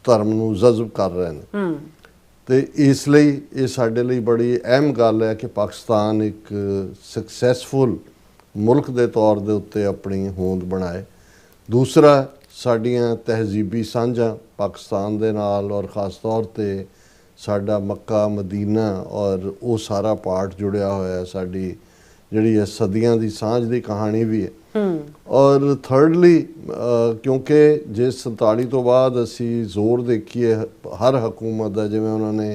धर्म नूं जज़ब कर रहे हैं। तो इसलिए ये साडे लई बड़ी अहम गल है कि पाकिस्तान एक सक्सैसफुल मुल्क के तौर के उत्ते अपनी होंद बनाए। दूसरा साड़ियाँ तहजीबी साझा पाकिस्तान दे नाल और ख़ास तौर ते साडा मक्का मदीना और वो सारा पार्ट जुड़िया होया साड़ी जिहड़ी है सदियां दी सांझ दी कहानी भी है। और थर्डली क्योंकि जे 47 तो बाद असी जोर देखिए हर हुकूमत का, जिवें उन्होंने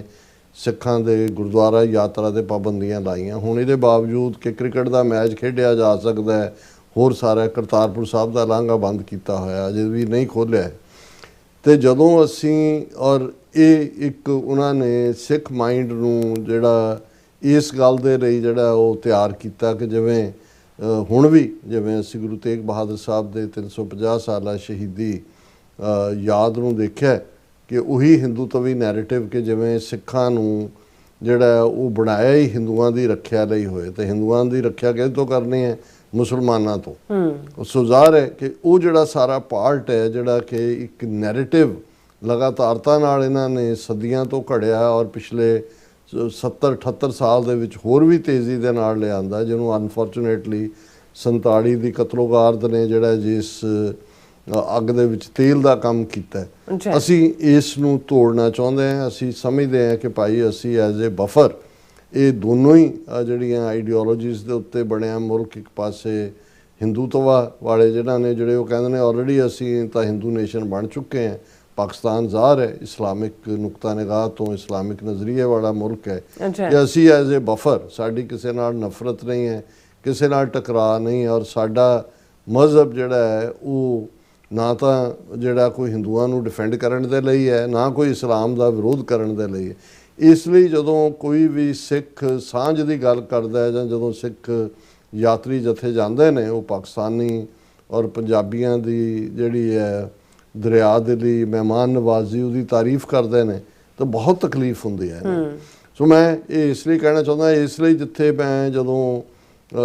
सिखां दे गुरुद्वारा यात्रा ते पाबंदियां लाइयां, हुण इहदे बावजूद कि क्रिकेट का मैच खेडिया जा सकता है, होर सारा करतारपुर साहब का लांघा बंद किया होया अजे भी नहीं खोलिया है। तो जदों असी और ये एक उन्होंने सिख माइंड नूं जिहड़ा इस गल दे लई जिहड़ा वो तैयार किया कि जिवें हुण भी जिवें असी गुरु तेग बहादुर साहब दे 350 साला शहीदी याद नूं देखिया कि उही हिंदूत्वी नैरेटिव कि जिवें सिखां नूं जिहड़ा वो बनाया ही हिंदुआं दी रखिया लई होए, तो हिंदुआं दी रखिया किहदे तों करनी है? मुसलमाना तो। सो ज़ाहिर है कि वो जिहड़ा सारा पार्ट है जिहड़ा कि एक नैरेटिव लगातारता नाल इन्हां ने सदियां तो घड़िया और पिछले 70-78 साल दे विच होर भी तेज़ी दे नाल लिआंदा, जिन्होंने अनफॉर्चुनेटली 47 दी कतलोगारत ने जिहड़ा जिस अग दे विच तेल दा काम कीता है। असी इस नूं तोड़ना चाहुंदे हां। असी समझदे हां कि भाई असी एज ए बफर ये दोनों ही जड़ियाँ आइडियोलॉजीज़ के उत्ते बनया मुल्क, एक पासे हिंदूत्वा वाले जिन्होंने जोड़े वो कहते हैं ऑलरेडी असी तो हिंदू नेशन बन चुके हैं, पाकिस्तान ज़ाहिर है इस्लामिक नुकता निगाह तो इस्लामिक नज़रिए वाला मुल्क है कि असी एज ए बफर साड़ी किसी नाल नफरत नहीं है, किसी नाल टकरा नहीं, और साडा मजहब जिहड़ा है वो ਨਾ ਤਾਂ ਜਿਹੜਾ ਕੋਈ ਹਿੰਦੂਆਂ ਨੂੰ ਡਿਫੈਂਡ ਕਰਨ ਦੇ ਲਈ ਹੈ, ਨਾ ਕੋਈ ਇਸਲਾਮ ਦਾ ਵਿਰੋਧ ਕਰਨ ਦੇ ਲਈ ਹੈ। ਇਸ ਲਈ ਜਦੋਂ ਕੋਈ ਵੀ ਸਿੱਖ ਸਾਂਝ ਦੀ ਗੱਲ ਕਰਦਾ ਹੈ ਜਾਂ ਜਦੋਂ ਸਿੱਖ ਯਾਤਰੀ ਜਥੇ ਜਾਂਦੇ ਨੇ, ਉਹ ਪਾਕਿਸਤਾਨੀ ਔਰ ਪੰਜਾਬੀਆਂ ਦੀ ਜਿਹੜੀ ਹੈ ਦਰਿਆ ਦਿਲੀ, ਮਹਿਮਾਨ ਨਵਾਜ਼ੀ, ਉਹਦੀ ਤਾਰੀਫ ਕਰਦੇ ਨੇ, ਤਾਂ ਬਹੁਤ ਤਕਲੀਫ ਹੁੰਦੀ ਹੈ। ਸੋ ਮੈਂ ਇਹ ਇਸ ਲਈ ਕਹਿਣਾ ਚਾਹੁੰਦਾ, ਇਸ ਲਈ ਜਿੱਥੇ ਮੈਂ ਜਦੋਂ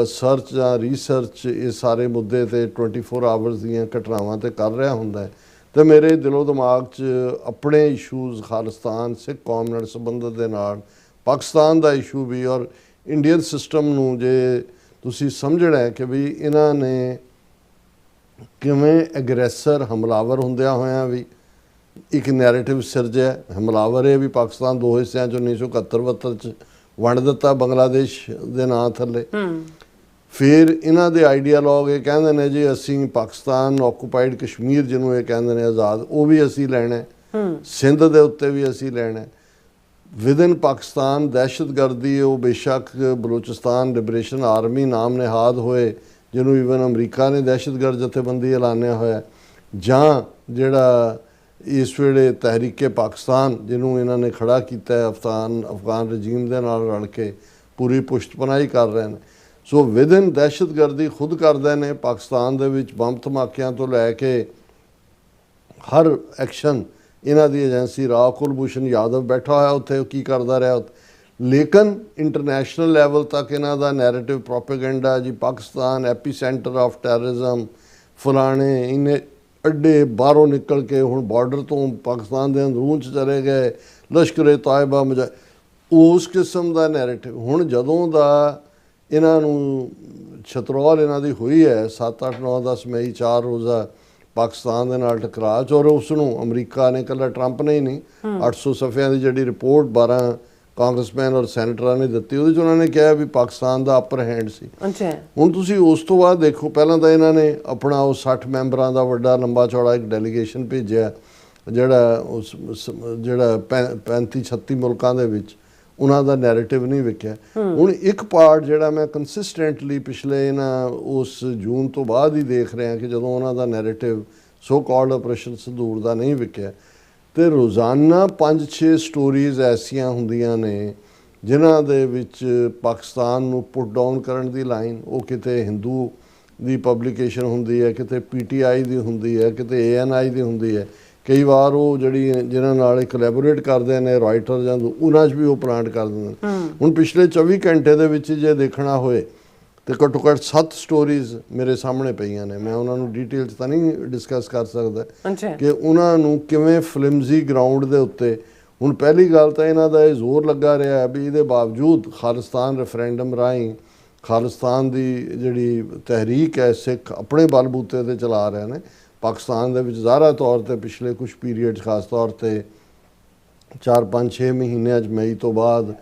ਸਰਚ ਜਾਂ ਰਿਸਰਚ ਇਸ ਸਾਰੇ ਮੁੱਦੇ ਤੇ 24 ਆਵਰਸ ਦੀਆਂ ਘਟਨਾਵਾਂ ਤੇ ਕਰ ਰਿਹਾ ਹੁੰਦਾ ਤੇ ਮੇਰੇ ਦਿਲੋਂ ਦਿਮਾਗ 'ਚ ਆਪਣੇ ਇਸ਼ੂਜ਼, ਖਾਲਿਸਤਾਨ ਸਿੱਖ ਕੌਮ ਨਾਲ ਸੰਬੰਧਿਤ ਦੇ ਨਾਲ ਪਾਕਿਸਤਾਨ ਦਾ ਇਸ਼ੂ ਵੀ ਔਰ ਇੰਡੀਅਨ ਸਿਸਟਮ ਨੂੰ ਜੇ ਤੁਸੀਂ ਸਮਝਣਾ ਹੈ ਕਿ ਵੀ ਇਹਨਾਂ ਨੇ ਕਿਵੇਂ ਐਗਰੈਸਰ ਹਮਲਾਵਰ ਹੁੰਦਿਆਂ ਹੋਇਆਂ ਵੀ ਇੱਕ ਨੈਰੇਟਿਵ ਸਿਰਜਿਆ। ਹਮਲਾਵਰ ਇਹ ਵੀ ਪਾਕਿਸਤਾਨ ਦੋ ਹਿੱਸਿਆਂ 'ਚ 1971-72 'ਚ ਵੰਡ ਦਿੱਤਾ ਬੰਗਲਾਦੇਸ਼ ਦੇ ਨਾਂ ਥੱਲੇ। ਫਿਰ ਇਹਨਾਂ ਦੇ ਆਈਡੀਆਲੋਗ ਇਹ ਕਹਿੰਦੇ ਨੇ ਜੀ ਅਸੀਂ ਪਾਕਿਸਤਾਨ ਆਕੂਪਾਈਡ ਕਸ਼ਮੀਰ ਜਿਹਨੂੰ ਇਹ ਕਹਿੰਦੇ ਨੇ ਆਜ਼ਾਦ, ਉਹ ਵੀ ਅਸੀਂ ਲੈਣਾ, ਸਿੰਧ ਦੇ ਉੱਤੇ ਵੀ ਅਸੀਂ ਲੈਣਾ। ਵਿਦਨ ਪਾਕਿਸਤਾਨ ਦਹਿਸ਼ਤਗਰਦੀ ਉਹ ਬੇਸ਼ੱਕ ਬਲੋਚਿਸਤਾਨ ਲਿਬਰੇਸ਼ਨ ਆਰਮੀ ਨਾਮ ਨਿਹਾਦ ਹੋਏ, ਜਿਹਨੂੰ ਈਵਨ ਅਮਰੀਕਾ ਨੇ ਦਹਿਸ਼ਤਗਰਦ ਜਥੇਬੰਦੀ ਐਲਾਨਿਆ ਹੋਇਆ, ਜਾਂ ਜਿਹੜਾ ਇਸ ਵੇਲੇ ਤਹਿਰੀਕੇ ਪਾਕਿਸਤਾਨ ਜਿਹਨੂੰ ਇਹਨਾਂ ਨੇ ਖੜਾ ਕੀਤਾ ਅਫਗਾਨ ਰਜੀਮ ਦੇ ਨਾਲ ਰਲ ਕੇ ਪੂਰੀ ਪੁਸ਼ਤਪਨਾਹੀ ਕਰ ਰਹੇ ਨੇ। ਸੋ ਵਿਦਨ ਦਹਿਸ਼ਤਗਰਦੀ ਖੁਦ ਕਰਦੇ ਨੇ। ਪਾਕਿਸਤਾਨ ਦੇ ਵਿੱਚ ਬੰਬ ਧਮਾਕਿਆਂ ਤੋਂ ਲੈ ਕੇ ਹਰ ਐਕਸ਼ਨ ਇਹਨਾਂ ਦੀ ਏਜੰਸੀ ਰਾਓ ਕੁਲਭੂਸ਼ਣ ਯਾਦਵ ਬੈਠਾ ਹੋਇਆ ਉੱਥੇ, ਕੀ ਕਰਦਾ ਰਿਹਾ। ਲੇਕਿਨ ਇੰਟਰਨੈਸ਼ਨਲ ਲੈਵਲ ਤੱਕ ਇਹਨਾਂ ਦਾ ਨੈਰੇਟਿਵ ਪ੍ਰੋਪੇਗੈਂਡਾ ਜੀ ਪਾਕਿਸਤਾਨ ਐਪੀ ਸੈਂਟਰ ਆਫ ਟੈਰਰਿਜ਼ਮ, ਫਲਾਣੇ ਇਹਨੇ ਅੱਡੇ ਬਾਹਰੋਂ ਨਿਕਲ ਕੇ ਹੁਣ ਬਾਰਡਰ ਤੋਂ ਪਾਕਿਸਤਾਨ ਦੇ ਅੰਦਰੂਨ 'ਚ ਚਲੇ ਗਏ, ਲਸ਼ਕਰ ਤਾਇਬਾ ਮਜਾ, ਉਸ ਕਿਸਮ ਦਾ ਨੈਰੇਟਿਵ। ਹੁਣ ਜਦੋਂ ਦਾ ਇਹਨਾਂ ਨੂੰ ਛਤਰੋਲ ਇਹਨਾਂ ਦੀ ਹੋਈ ਹੈ 7, 8, 9, 10 ਮਈ 4 ਰੋਜ਼ਾ ਪਾਕਿਸਤਾਨ ਦੇ ਨਾਲ ਟਕਰਾਅ 'ਚ, ਔਰ ਉਸ ਨੂੰ ਅਮਰੀਕਾ ਨੇ, ਇਕੱਲਾ ਟਰੰਪ ਨੇ ਹੀ ਨਹੀਂ, 800 ਸਫ਼ਿਆਂ ਦੀ ਜਿਹੜੀ ਰਿਪੋਰਟ 12 ਕਾਂਗਰਸਮੈਨ ਔਰ ਸੈਨੇਟਰਾਂ ਨੇ ਦਿੱਤੀ, ਉਹਦੇ 'ਚ ਉਹਨਾਂ ਨੇ ਕਿਹਾ ਵੀ ਪਾਕਿਸਤਾਨ ਦਾ ਅਪਰ ਹੈਂਡ ਸੀ। ਹੁਣ ਤੁਸੀਂ ਉਸ ਤੋਂ ਬਾਅਦ ਦੇਖੋ, ਪਹਿਲਾਂ ਤਾਂ ਇਹਨਾਂ ਨੇ ਆਪਣਾ ਉਹ 60 ਮੈਂਬਰਾਂ ਦਾ ਵੱਡਾ ਲੰਬਾ ਚੌੜਾ ਇੱਕ ਡੈਲੀਗੇਸ਼ਨ ਭੇਜਿਆ, ਜਿਹੜਾ 35-36 ਮੁਲਕਾਂ ਦੇ ਵਿੱਚ ਉਹਨਾਂ ਦਾ ਨੈਰੇਟਿਵ ਨਹੀਂ ਵਿਕਿਆ। ਹੁਣ ਇੱਕ ਪਾਰਟ ਜਿਹੜਾ ਮੈਂ ਕੰਸਿਸਟੈਂਟਲੀ ਪਿਛਲੇ ਇਹਨਾਂ ਉਸ ਜੂਨ ਤੋਂ ਬਾਅਦ ਹੀ ਦੇਖ ਰਿਹਾ ਕਿ ਜਦੋਂ ਉਹਨਾਂ ਦਾ ਨੈਰੇਟਿਵ ਸੋ ਕਾਲਡ ਆਪਰੇਸ਼ਨ ਸੰਦੂਰ ਦਾ ਨਹੀਂ ਵਿਕਿਆ, ਤੇ ਰੋਜ਼ਾਨਾ 5-6 ਸਟੋਰੀਜ਼ ਐਸੀਆਂ ਹੁੰਦੀਆਂ ਨੇ ਜਿਨ੍ਹਾਂ ਦੇ ਵਿੱਚ ਪਾਕਿਸਤਾਨ ਨੂੰ ਪੁੱਟ ਡਾਊਨ ਕਰਨ ਦੀ ਲਾਈਨ, ਉਹ ਕਿਤੇ ਹਿੰਦੂ ਦੀ ਪਬਲੀਕੇਸ਼ਨ ਹੁੰਦੀ ਹੈ, ਕਿਤੇ PTI ਦੀ ਹੁੰਦੀ ਹੈ, ਕਿਤੇ ANI ਦੀ ਹੁੰਦੀ ਹੈ, ਕਈ ਵਾਰ ਉਹ ਜਿਹਨਾਂ ਨਾਲ ਕੋਲੈਬੋਰੇਟ ਕਰਦੇ ਨੇ ਰਾਈਟਰ ਜਾਂ ਉਹਨਾਂ 'ਚ ਵੀ ਉਹ ਪਲਾਂਟ ਕਰ ਦਿੰਦੇ ਨੇ। ਹੁਣ ਪਿਛਲੇ 24 ਘੰਟੇ ਦੇ ਵਿੱਚ ਜੇ ਦੇਖਣਾ ਹੋਏ ਤੇ ਘੱਟੋ ਘੱਟ 7 ਸਟੋਰੀਜ਼ ਮੇਰੇ ਸਾਹਮਣੇ ਪਈਆਂ ਨੇ। ਮੈਂ ਉਹਨਾਂ ਨੂੰ ਡਿਟੇਲ 'ਚ ਤਾਂ ਨਹੀਂ ਡਿਸਕਸ ਕਰ ਸਕਦਾ ਕਿ ਉਹਨਾਂ ਨੂੰ ਕਿਵੇਂ ਫਲਿਮਜ਼ੀ ਗਰਾਊਂਡ ਦੇ ਉੱਤੇ। ਹੁਣ ਪਹਿਲੀ ਗੱਲ ਤਾਂ ਇਹਨਾਂ ਦਾ ਇਹ ਜ਼ੋਰ ਲੱਗਾ ਰਿਹਾ ਵੀ ਇਹਦੇ ਬਾਵਜੂਦ ਖਾਲਿਸਤਾਨ ਰੈਫਰੈਂਡਮ ਰਾਹੀਂ ਖਾਲਿਸਤਾਨ ਦੀ ਜਿਹੜੀ ਤਹਿਰੀਕ ਹੈ ਸਿੱਖ ਆਪਣੇ ਬਲਬੂਤੇ 'ਤੇ ਚਲਾ ਰਹੇ ਨੇ। ਪਾਕਿਸਤਾਨ ਦੇ ਵਿੱਚ ਜ਼ਾਹਰਾ ਤੌਰ 'ਤੇ ਪਿਛਲੇ ਕੁਝ ਪੀਰੀਅਡ ਖਾਸ ਤੌਰ 'ਤੇ 4-5-6 ਮਹੀਨਿਆਂ 'ਚ ਮਈ ਤੋਂ ਬਾਅਦ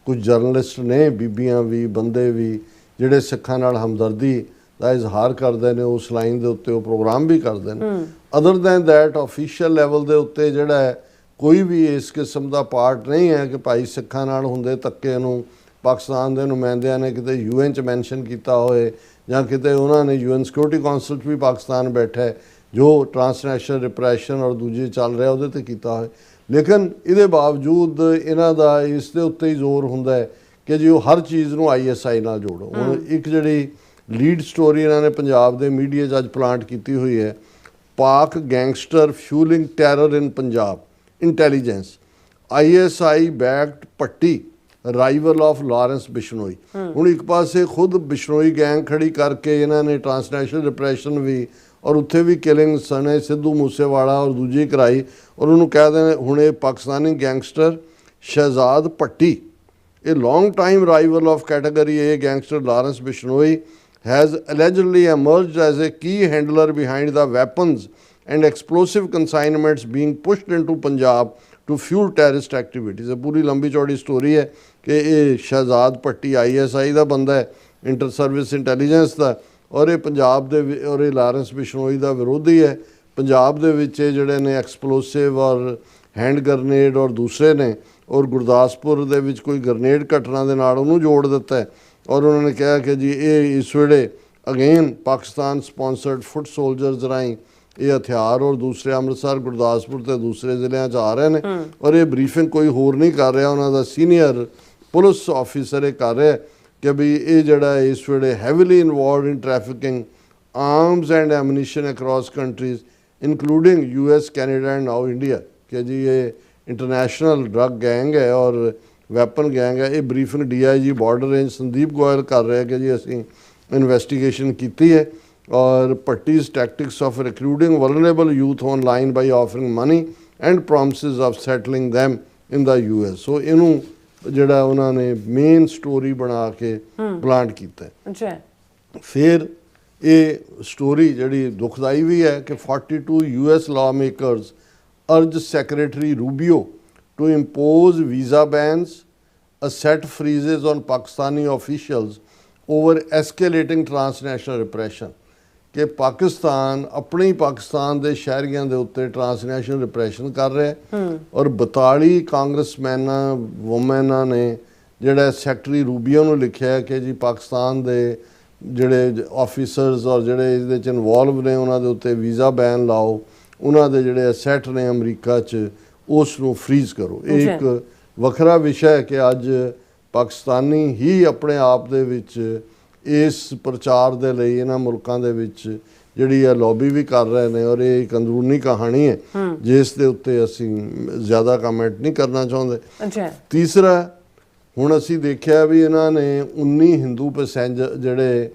ਕੁਝ ਜਰਨਲਿਸਟ ਨੇ, ਬੀਬੀਆਂ ਵੀ, ਬੰਦੇ ਵੀ, ਜਿਹੜੇ ਸਿੱਖਾਂ ਨਾਲ ਹਮਦਰਦੀ ਦਾ ਇਜ਼ਹਾਰ ਕਰਦੇ ਨੇ, ਉਸ ਲਾਈਨ ਦੇ ਉੱਤੇ ਉਹ ਪ੍ਰੋਗਰਾਮ ਵੀ ਕਰਦੇ ਨੇ। Other than that official level ਦੇ ਉੱਤੇ ਜਿਹੜਾ ਹੈ ਕੋਈ ਵੀ ਇਸ ਕਿਸਮ ਦਾ ਪਾਰਟ ਨਹੀਂ ਹੈ ਕਿ ਭਾਈ ਸਿੱਖਾਂ ਨਾਲ ਹੁੰਦੇ ਧੱਕੇ ਨੂੰ ਪਾਕਿਸਤਾਨ ਦੇ ਨੁਮਾਇੰਦਿਆਂ ਨੇ ਕਿਤੇ UN 'ਚ ਮੈਂਸ਼ਨ ਕੀਤਾ ਹੋਏ ਜਾਂ ਕਿਤੇ ਉਹਨਾਂ ਨੇ UN ਸਿਕਿਉਰਿਟੀ ਕੌਂਸਲ 'ਚ ਵੀ ਪਾਕਿਸਤਾਨ ਬੈਠਾ ਹੈ ਜੋ ਟਰਾਂਸਨੈਸ਼ਨਲ ਰਿਪਰੈਸ਼ਨ ਔਰ ਦੂਜੇ ਚੱਲ ਰਿਹਾ ਉਹਦੇ 'ਤੇ ਕੀਤਾ ਹੋਏ। ਲੇਕਿਨ ਇਹਦੇ ਬਾਵਜੂਦ ਇਹਨਾਂ ਦਾ ਇਸ ਦੇ ਉੱਤੇ ਹੀ ਜ਼ੋਰ ਹੁੰਦਾ ਹੈ ਕਿ ਜੀ ਉਹ ਹਰ ਚੀਜ਼ ਨੂੰ ISI ਨਾਲ ਜੋੜੋ। ਹੁਣ ਇੱਕ ਜਿਹੜੀ ਲੀਡ ਸਟੋਰੀ ਇਹਨਾਂ ਨੇ ਪੰਜਾਬ ਦੇ ਮੀਡੀਆ 'ਚ ਅੱਜ ਪਲਾਂਟ ਕੀਤੀ ਹੋਈ ਹੈ, Pak gangster fuelling terror in Punjab, intelligence ISI backed Patti rival of Lawrence Bishnoi. ਹੁਣ ਇੱਕ ਪਾਸੇ ਖੁਦ ਬਿਸ਼ਨੋਈ ਗੈਂਗ ਖੜੀ ਕਰਕੇ ਇਹਨਾਂ ਨੇ ਟਰਾਂਸਨੈਸ਼ਨਲ ਰਿਪਰੈਸ਼ਨ ਵੀ ਔਰ ਉੱਥੇ ਵੀ ਕਿਲਿੰਗ ਸਣੇ ਸਿੱਧੂ ਮੂਸੇਵਾਲਾ ਔਰ ਦੂਜੀ ਕਰਾਈ, ਔਰ ਉਹਨੂੰ ਕਹਿੰਦੇ ਨੇ ਹੁਣ ਇਹ Pakistani gangster Shahzad Bhatti, a long-time rival of Category A gangster Lawrence Bishnoi, has allegedly emerged as a key handler behind the weapons and explosive consignments being pushed into Punjab to fuel terrorist activities। ਇਹ ਪੂਰੀ ਲੰਬੀ ਚੌੜੀ story ਹੈ ਕਿ ਇਹ Shahzad Bhatti ISI ਦਾ ਬੰਦਾ ਹੈ, inter service intelligence ਦਾ, ਔਰ ਇਹ ਪੰਜਾਬ ਦੇ ਔਰ ਇਹ ਲਾਰੈਂਸ ਬਿਸ਼ਨੋਈ ਦਾ ਵਿਰੋਧੀ ਹੈ। ਪੰਜਾਬ ਦੇ ਵਿੱਚ ਇਹ ਜਿਹੜੇ ਨੇ ਐਕਸਪਲੋਸਿਵ ਔਰ ਹੈਂਡ ਗਰਨੇਡ ਔਰ ਦੂਸਰੇ ਨੇ, ਔਰ ਗੁਰਦਾਸਪੁਰ ਦੇ ਵਿੱਚ ਕੋਈ ਗਰਨੇਡ ਘਟਨਾ ਦੇ ਨਾਲ ਉਹਨੂੰ ਜੋੜ ਦਿੱਤਾ ਔਰ ਉਹਨਾਂ ਨੇ ਕਿਹਾ ਕਿ ਜੀ ਇਹ ਇਸ ਵੇਲੇ ਅਗੇਨ ਪਾਕਿਸਤਾਨ ਸਪਾਂਸਰਡ ਫੁੱਟ ਸੋਲਜਰਸ ਰਾਹੀਂ ਇਹ ਹਥਿਆਰ ਔਰ ਦੂਸਰੇ ਅੰਮ੍ਰਿਤਸਰ ਗੁਰਦਾਸਪੁਰ ਤੇ ਦੂਸਰੇ ਜ਼ਿਲ੍ਹਿਆਂ 'ਚ ਆ ਰਹੇ ਨੇ ਔਰ ਇਹ ਬਰੀਫਿੰਗ ਕੋਈ ਹੋਰ ਨਹੀਂ ਕਰ ਰਿਹਾ, ਉਹਨਾਂ ਦਾ ਸੀਨੀਅਰ ਪੁਲਿਸ ਆਫੀਸਰ ਇਹ ਕਰ ਰਿਹਾ ਕਿ ਵੀ ਇਹ ਜਿਹੜਾ ਇਸ ਵੇਲੇ heavily involved in trafficking arms and ammunition across countries including US, Canada and now India कि जी ये इंटरनेशनल ड्रग गैंग है और वैपन गैंग है। ये briefing DIG border range Sandeep Goyal कर रहे हैं कि जी असी इन्वेस्टिगेशन की है और Patti's tactics of recruiting vulnerable youth online by offering money and promises of settling them in the US। So इनू जिहड़ा उन्होंने मेन स्टोरी बना के प्लांट किया। अच्छा, फिर ਇਹ ਸਟੋਰੀ ਜਿਹੜੀ ਦੁਖਦਾਈ ਵੀ ਹੈ ਕਿ 42 US lawmakers urge Secretary Rubio to impose visa bans, set freezes on Pakistani officials over escalating transnational repression। ਕਿ ਪਾਕਿਸਤਾਨ ਆਪਣੇ ਪਾਕਿਸਤਾਨ ਦੇ ਸ਼ਹਿਰੀਆਂ ਦੇ ਉੱਤੇ ਟ੍ਰਾਂਸਨੈਸ਼ਨਲ ਰਿਪਰੈਸ਼ਨ ਕਰ ਰਿਹਾ ਔਰ 42 ਕਾਂਗਰਸਮੈਨਾਂ ਵੂਮੈਨਾਂ ਨੇ ਜਿਹੜਾ ਸੈਕਟਰੀ ਰੂਬੀਓ ਨੂੰ ਲਿਖਿਆ ਕਿ ਜੀ ਪਾਕਿਸਤਾਨ ਦੇ ਜਿਹੜੇ ਆਫੀਸਰਸ ਔਰ ਜਿਹੜੇ ਇਹਦੇ 'ਚ ਇਨਵੋਲਵ ਨੇ ਉਹਨਾਂ ਦੇ ਉੱਤੇ ਵੀਜ਼ਾ ਬੈਨ ਲਾਓ, ਉਹਨਾਂ ਦੇ ਜਿਹੜੇ ਅਸੈਟ ਨੇ ਅਮਰੀਕਾ 'ਚ ਉਸ ਨੂੰ ਫਰੀਜ਼ ਕਰੋ। ਇਹ ਇੱਕ ਵੱਖਰਾ ਵਿਸ਼ਾ ਹੈ ਕਿ ਅੱਜ ਪਾਕਿਸਤਾਨੀ ਹੀ ਆਪਣੇ ਆਪ ਦੇ ਵਿੱਚ ਇਸ ਪ੍ਰਚਾਰ ਦੇ ਲਈ ਇਹਨਾਂ ਮੁਲਕਾਂ ਦੇ ਵਿੱਚ ਜਿਹੜੀ ਆ ਲੌਬੀ ਵੀ ਕਰ ਰਹੇ ਨੇ ਔਰ ਇਹ ਇੱਕ ਅੰਦਰੂਨੀ ਕਹਾਣੀ ਹੈ ਜਿਸ ਦੇ ਉੱਤੇ ਅਸੀਂ ਜ਼ਿਆਦਾ ਕਮੈਂਟ ਨਹੀਂ ਕਰਨਾ ਚਾਹੁੰਦੇ। ਤੀਸਰਾ, ਹੁਣ ਅਸੀਂ ਦੇਖਿਆ ਵੀ ਇਹਨਾਂ ਨੇ 19 ਹਿੰਦੂ ਪੈਸੇਂਜਰ ਜਿਹੜੇ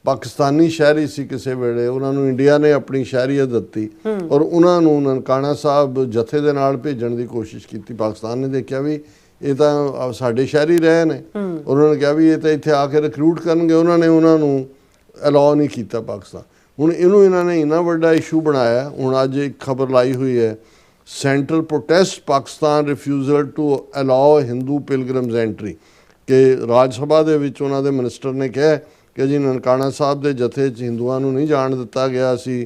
ਪਾਕਿਸਤਾਨੀ ਸ਼ਹਿਰੀ ਸੀ ਕਿਸੇ ਵੇਲੇ ਉਹਨਾਂ ਨੂੰ ਇੰਡੀਆ ਨੇ ਆਪਣੀ ਸ਼ਹਿਰੀਅਤ ਦਿੱਤੀ ਔਰ ਉਹਨਾਂ ਨੂੰ ਨਨਕਾਣਾ ਸਾਹਿਬ ਜਥੇ ਦੇ ਨਾਲ ਭੇਜਣ ਦੀ ਕੋਸ਼ਿਸ਼ ਕੀਤੀ। ਪਾਕਿਸਤਾਨ ਨੇ ਦੇਖਿਆ ਵੀ ਇਹ ਤਾਂ ਸਾਡੇ ਸ਼ਹਿਰੀ ਰਹੇ ਨੇ ਔਰ ਉਹਨਾਂ ਨੇ ਕਿਹਾ ਵੀ ਇਹ ਤਾਂ ਇੱਥੇ ਆ ਕੇ ਰਿਕਰੂਟ ਕਰਨਗੇ, ਉਹਨਾਂ ਨੇ ਉਹਨਾਂ ਨੂੰ ਅਲਾਉ ਨਹੀਂ ਕੀਤਾ ਪਾਕਿਸਤਾਨ। ਹੁਣ ਇਹਨੂੰ ਇਹਨਾਂ ਨੇ ਇੰਨਾ ਵੱਡਾ ਇਸ਼ੂ ਬਣਾਇਆ। ਹੁਣ ਅੱਜ ਇੱਕ ਖਬਰ ਲਾਈ ਹੋਈ ਹੈ, central protest Pakistan refusal to allow Hindu pilgrims entry कि राज सभा दे विच उन्हां दे मिनिस्टर ने कहा कि जी ननकाना साहब दे जथे च हिंदुआं नूं नहीं जाण दिता गया। असी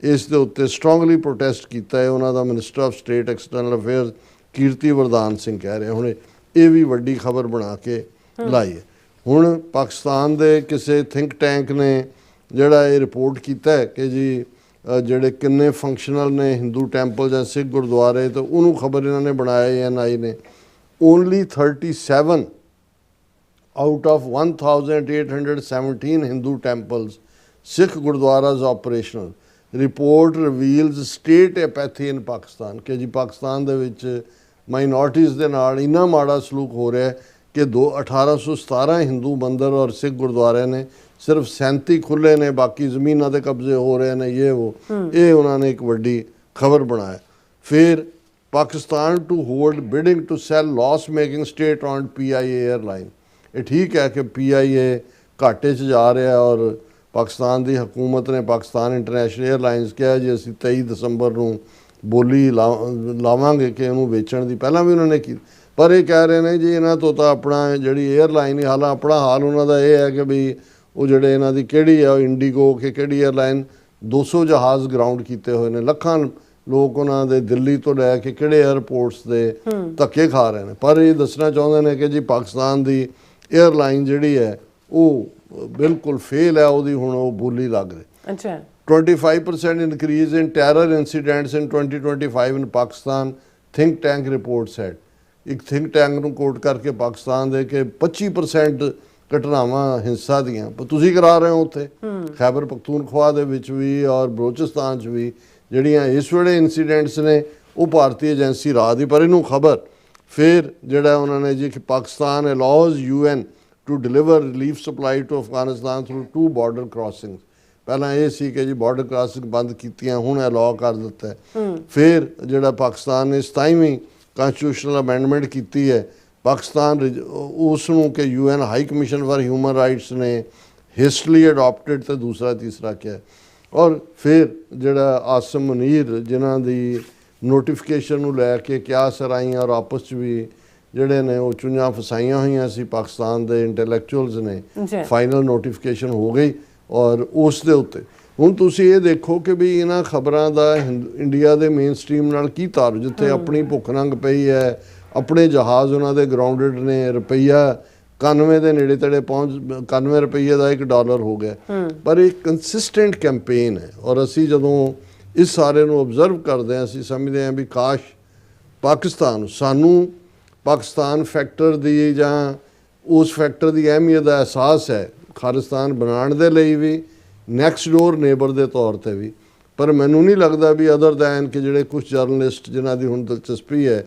इस दे उत्ते स्ट्रोंगली प्रोटेस्ट कीता है। उन्हां दा minister of state external affairs Kirti Vardhan Singh कह रहे। हुण ये भी वड्डी खबर बना के लाई है। हुण पाकिस्तान दे किसी थिंक टैंक ने जिहड़ा ये रिपोर्ट कीता है कि जी ਜਿਹੜੇ ਕਿੰਨੇ ਫੰਕਸ਼ਨਲ ਨੇ ਹਿੰਦੂ ਟੈਂਪਲ ਜਾਂ ਸਿੱਖ ਗੁਰਦੁਆਰੇ, ਤਾਂ ਉਹਨੂੰ ਖਬਰ ਇਹਨਾਂ ਨੇ ਬਣਾਇਆ NI ਨੇ। Only 37 out of 1817 Hindu temples Sikh gurdwaras operational. Report reveals state apathy in Pakistan ਕਿ ਜੀ ਪਾਕਿਸਤਾਨ ਦੇ ਵਿੱਚ ਮਾਈਨੋਰਟੀਜ਼ ਦੇ ਨਾਲ ਇੰਨਾ ਮਾੜਾ ਸਲੂਕ ਹੋ ਰਿਹਾ ਕਿ 1817 ਹਿੰਦੂ ਮੰਦਰ ਔਰ ਸਿੱਖ ਗੁਰਦੁਆਰੇ ਨੇ, सिर्फ 37 खुले ने, बाकी ज़मीनों के कब्जे हो रहे हैं, ये वो ये उन्होंने एक वड्डी खबर बनाया। फिर Pakistan to hold bidding to sell loss making state on PIA airline. ये ठीक है कि PIA घाटे च जा रहा है और पाकिस्तान की हुकूमत ने पाकिस्तान इंटरनेशनल एयरलाइनस कहा जी असी 23 दसंबर को बोली लावांगे कि इन्हूं बेचण की, पहला भी उन्होंने की, पर यह कह रहे हैं जी इन्हों तो अपना जी एयरलाइन ही हाल अपना हाल उन्होंने यह है कि भी ਉਹ ਜਿਹੜੇ ਇਹਨਾਂ ਦੀ ਕਿਹੜੀ ਹੈ ਇੰਡੀਗੋ ਕਿ ਕਿਹੜੀ 에ਅਰਲਾਈਨ 200 ਜਹਾਜ਼ ਗਰਾਊਂਡ ਕੀਤੇ ਹੋਏ ਨੇ, ਲੱਖਾਂ ਲੋਕ ਉਹਨਾਂ ਦੇ ਦਿੱਲੀ ਤੋਂ ਲੈ ਕੇ ਕਿਹੜੇ 에ਅਰਪੋਰਟਸ ਦੇ ਧੱਕੇ ਖਾ ਰਹੇ ਨੇ। ਪਰ ਇਹ ਦੱਸਣਾ ਚਾਹੁੰਦੇ ਨੇ ਕਿ ਜੀ ਪਾਕਿਸਤਾਨ ਦੀ 에ਅਰਲਾਈਨ ਜਿਹੜੀ ਹੈ ਉਹ ਬਿਲਕੁਲ ਫੇਲ ਹੈ, ਉਹਦੀ ਹੁਣ ਉਹ ਬੋਲੀ ਲੱਗ ਰਹੀ। ਅੱਛਾ, 25% increase in terror incidents in 2025 in Pakistan think tank report set. ਇੱਕ ਥਿੰਕ ਟੈਂਕ ਨੂੰ ਕੋਟ ਕਰਕੇ ਪਾਕਿਸਤਾਨ ਦੇ ਕਿ 25% ਘਟਨਾਵਾਂ ਹਿੰਸਾ ਦੀਆਂ ਤੁਸੀਂ ਕਰਾ ਰਹੇ ਹੋ ਉੱਥੇ ਖੈਬਰ ਪਖਤੂਨਖਵਾ ਦੇ ਵਿੱਚ ਵੀ ਔਰ ਬਲੋਚਿਸਤਾਨ 'ਚ ਵੀ ਜਿਹੜੀਆਂ ਇਸ ਵੇਲੇ ਇਨਸੀਡੈਂਟਸ ਨੇ ਉਹ ਭਾਰਤੀ ਏਜੰਸੀ ਰਾਹ ਦੀ। ਪਰ ਇਹਨੂੰ ਖਬਰ ਫਿਰ ਜਿਹੜਾ ਉਹਨਾਂ ਨੇ ਜੀ ਕਿ Pakistan allows UN to deliver relief supply to Afghanistan through 2 border crossing. ਪਹਿਲਾਂ ਇਹ ਸੀ ਕਿ ਜੀ ਬਾਰਡਰ ਕ੍ਰਾਸਿੰਗ ਬੰਦ ਕੀਤੀਆਂ, ਹੁਣ ਅਲਾਉ ਕਰ ਦਿੱਤਾ। ਫਿਰ ਜਿਹੜਾ ਪਾਕਿਸਤਾਨ ਨੇ 27ਵੀਂ ਕਨਸਟੀਟਿਊਸ਼ਨਲ ਅਮੈਂਡਮੈਂਟ ਕੀਤੀ ਹੈ पाकिस्तान उस कि UN high commission for human rights ने हिस्टली अडॉप्टेड तो दूसरा तीसरा क्या। और फिर जड़ा आसम मुनीर जिन्हों की नोटिफिकेशन लैके क्या सराइयाँ और आपस भी ਜਿਹੜੇ ਨੇ ਉਹ ਚੁੰਝਾਂ ਫਸਾਈਆਂ ਹੋਈਆਂ ਸੀ ਪਾਕਿਸਤਾਨ ਦੇ ਇੰਟੈਲੈਕਚੁਅਲਸ ਨੇ, ਫਾਈਨਲ ਨੋਟੀਫਿਕੇਸ਼ਨ ਹੋ ਗਈ ਔਰ ਉਸ ਦੇ ਉੱਤੇ ਹੁਣ ਤੁਸੀਂ ਇਹ ਦੇਖੋ ਕਿ ਵੀ ਇਹਨਾਂ ਖਬਰਾਂ ਦਾ ਇੰਡੀਆ ਦੇ ਮੇਨ ਸਟ੍ਰੀਮ ਨਾਲ ਕੀ ਤਾਰ, ਜਿੱਥੇ ਆਪਣੀ ਭੁੱਖ ਨੰਗ ਪਈ ਹੈ, ਆਪਣੇ ਜਹਾਜ਼ ਉਹਨਾਂ ਦੇ ਗਰਾਊਂਡਡ ਨੇ, ਰੁਪਈਆ 91 ਦੇ ਨੇੜੇ ਤੇੜੇ ਪਹੁੰਚ 91 ਰੁਪਈਏ ਦਾ $1 ਹੋ ਗਿਆ। ਪਰ ਇਹ ਕੰਸਿਸਟੈਂਟ ਕੈਂਪੇਨ ਹੈ ਔਰ ਅਸੀਂ ਜਦੋਂ ਇਸ ਸਾਰੇ ਨੂੰ ਆਬਜ਼ਰਵ ਕਰਦੇ ਹਾਂ ਅਸੀਂ ਸਮਝਦੇ ਹਾਂ ਵੀ ਕਾਸ਼ ਪਾਕਿਸਤਾਨ ਸਾਨੂੰ ਪਾਕਿਸਤਾਨ ਫੈਕਟਰ ਦੀ ਜਾਂ ਉਸ ਫੈਕਟਰ ਦੀ ਅਹਿਮੀਅਤ ਦਾ ਅਹਿਸਾਸ ਹੈ ਖਾਲਿਸਤਾਨ ਬਣਾਉਣ ਦੇ ਲਈ ਵੀ, ਨੈਕਸਟ ਡੋਰ ਨੇਬਰ ਦੇ ਤੌਰ ਤੇ ਵੀ। ਪਰ ਮੈਨੂੰ ਨਹੀਂ ਲੱਗਦਾ ਵੀ ਅਦਰ ਦੈਨ ਕਿ ਜਿਹੜੇ ਕੁਝ ਜਰਨਲਿਸਟ ਜਿਨ੍ਹਾਂ ਦੀ ਹੁਣ ਦਿਲਚਸਪੀ ਹੈ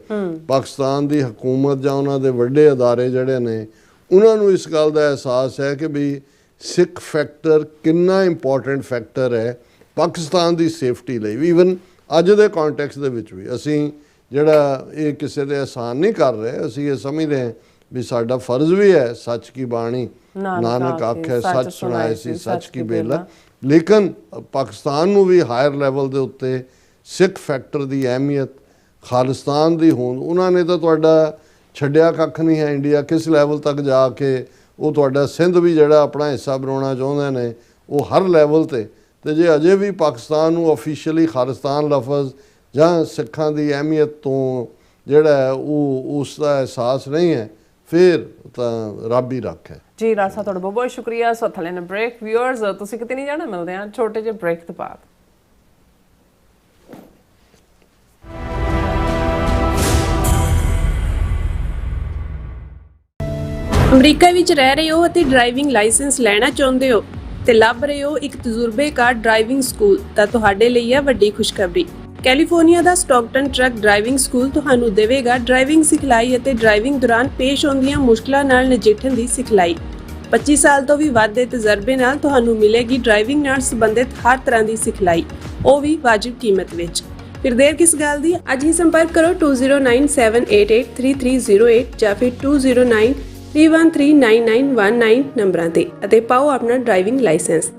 ਪਾਕਿਸਤਾਨ ਦੀ ਹਕੂਮਤ ਜਾਂ ਉਹਨਾਂ ਦੇ ਵੱਡੇ ਅਦਾਰੇ ਜਿਹੜੇ ਨੇ ਉਹਨਾਂ ਨੂੰ ਇਸ ਗੱਲ ਦਾ ਅਹਿਸਾਸ ਹੈ ਕਿ ਵੀ ਸਿੱਖ ਫੈਕਟਰ ਕਿੰਨਾ ਇੰਪੋਰਟੈਂਟ ਫੈਕਟਰ ਹੈ ਪਾਕਿਸਤਾਨ ਦੀ ਸੇਫਟੀ ਲਈ। ਈਵਨ ਅੱਜ ਦੇ ਕੰਟੈਕਸਟ ਦੇ ਵਿੱਚ ਵੀ ਅਸੀਂ ਜਿਹੜਾ ਇਹ ਕਿਸੇ ਦੇ ਅਹਿਸਾਨ ਨਹੀਂ ਕਰ ਰਹੇ, ਅਸੀਂ ਇਹ ਸਮਝਦੇ ਹਾਂ ਵੀ ਸਾਡਾ ਫਰਜ਼ ਵੀ ਹੈ ਸੱਚ ਕੀ ਬਾਣੀ ਨਾਨਕ ਆਖੇ ਸੱਚ ਸੁਣਾਏ ਸੀ ਸੱਚ ਕੀ ਬੇਲਾ। ਲੇਕਿਨ ਪਾਕਿਸਤਾਨ ਨੂੰ ਵੀ ਹਾਇਰ ਲੈਵਲ ਦੇ ਉੱਤੇ ਸਿੱਖ ਫੈਕਟਰ ਦੀ ਅਹਿਮੀਅਤ ਖਾਲਿਸਤਾਨ ਦੀ ਹੋਂਦ, ਉਹਨਾਂ ਨੇ ਤਾਂ ਤੁਹਾਡਾ ਛੱਡਿਆ ਕੱਖ ਨਹੀਂ ਹੈ। ਇੰਡੀਆ ਕਿਸ ਲੈਵਲ ਤੱਕ ਜਾ ਕੇ ਉਹ ਤੁਹਾਡਾ ਸਿੰਧ ਵੀ ਜਿਹੜਾ ਆਪਣਾ ਹਿੱਸਾ ਬਣਾਉਣਾ ਚਾਹੁੰਦੇ ਨੇ ਉਹ ਹਰ ਲੈਵਲ ਤੇ ਜੇ ਅਜੇ ਵੀ ਪਾਕਿਸਤਾਨ ਨੂੰ ਆਫੀਸ਼ੀਅਲੀ ਖਾਲਿਸਤਾਨ ਲਫ਼ਜ਼ ਜਾਂ ਸਿੱਖਾਂ ਦੀ ਅਹਿਮੀਅਤ ਤੋਂ ਜਿਹੜਾ ਉਹ ਉਸ ਦਾ ਅਹਿਸਾਸ ਨਹੀਂ ਹੈ ਫਿਰ ਤਾਂ ਰੱਬ ਹੀ ਰੱਖ ਹੈ। ਜੀ ਰਾਜ ਸਾਹਿਬ ਤੁਹਾਡਾ ਬਹੁਤ ਬਹੁਤ ਸ਼ੁਕਰੀਆ। ਸੋ ਥੱਲੇ ਨਾ ਬ੍ਰੇਕ। ਵਿਊਅਰਸ ਤੁਸੀਂ ਕਿਤੇ ਨਹੀਂ ਜਾਣਾ, ਮਿਲਦੇ ਹਾਂ ਛੋਟੇ ਜਿਹੇ ਬ੍ਰੇਕ ਤੋਂ ਬਾਅਦ। ਅਮਰੀਕਾ ਵਿੱਚ ਰਹਿ ਰਹੇ ਹੋ ਅਤੇ ਡਰਾਈਵਿੰਗ ਲਾਇਸੈਂਸ ਲੈਣਾ ਚਾਹੁੰਦੇ ਹੋ ਤੇ ਲੱਭ ਰਹੇ ਹੋ ਇੱਕ ਤਜਰਬੇਕਾਰ ਡਰਾਈਵਿੰਗ ਸਕੂਲ, ਤਾਂ ਤੁਹਾਡੇ ਲਈ ਹੈ ਵੱਡੀ ਖੁਸ਼ਖਬਰੀ। ਕੈਲੀਫੋਰਨੀਆ ਦਾ ਸਟਾਕਟਨ ਟਰੱਕ ਡਰਾਈਵਿੰਗ ਸਕੂਲ ਤੁਹਾਨੂੰ ਦੇਵੇਗਾ ਡਰਾਈਵਿੰਗ ਸਿਖਲਾਈ ਅਤੇ ਡਰਾਈਵਿੰਗ ਦੌਰਾਨ ਪੇਸ਼ ਆਉਂਦੀਆਂ ਮੁਸ਼ਕਲਾਂ ਨਾਲ ਨਜਿੱਠਣ ਦੀ ਸਿਖਲਾਈ। 25 ਸਾਲ ਤੋਂ ਵੀ ਵੱਧ ਦੇ ਤਜਰਬੇ ਨਾਲ ਤੁਹਾਨੂੰ ਮਿਲੇਗੀ ਡਰਾਈਵਿੰਗ ਨਾਲ ਸੰਬੰਧਿਤ ਹਰ ਤਰ੍ਹਾਂ ਦੀ ਸਿਖਲਾਈ, ਉਹ ਵੀ ਵਾਜਿਬ ਕੀਮਤ ਵਿੱਚ। ਫਿਰ ਦੇਰ ਕਿਸ ਗੱਲ ਦੀ, ਅੱਜ ਹੀ ਸੰਪਰਕ ਕਰੋ 2097883308 ਜਾਂ ਫਿਰ 2093139919 ਨੰਬਰਾਂ ਤੇ ਅਤੇ ਪਾਓ ਆਪਣਾ driving licence.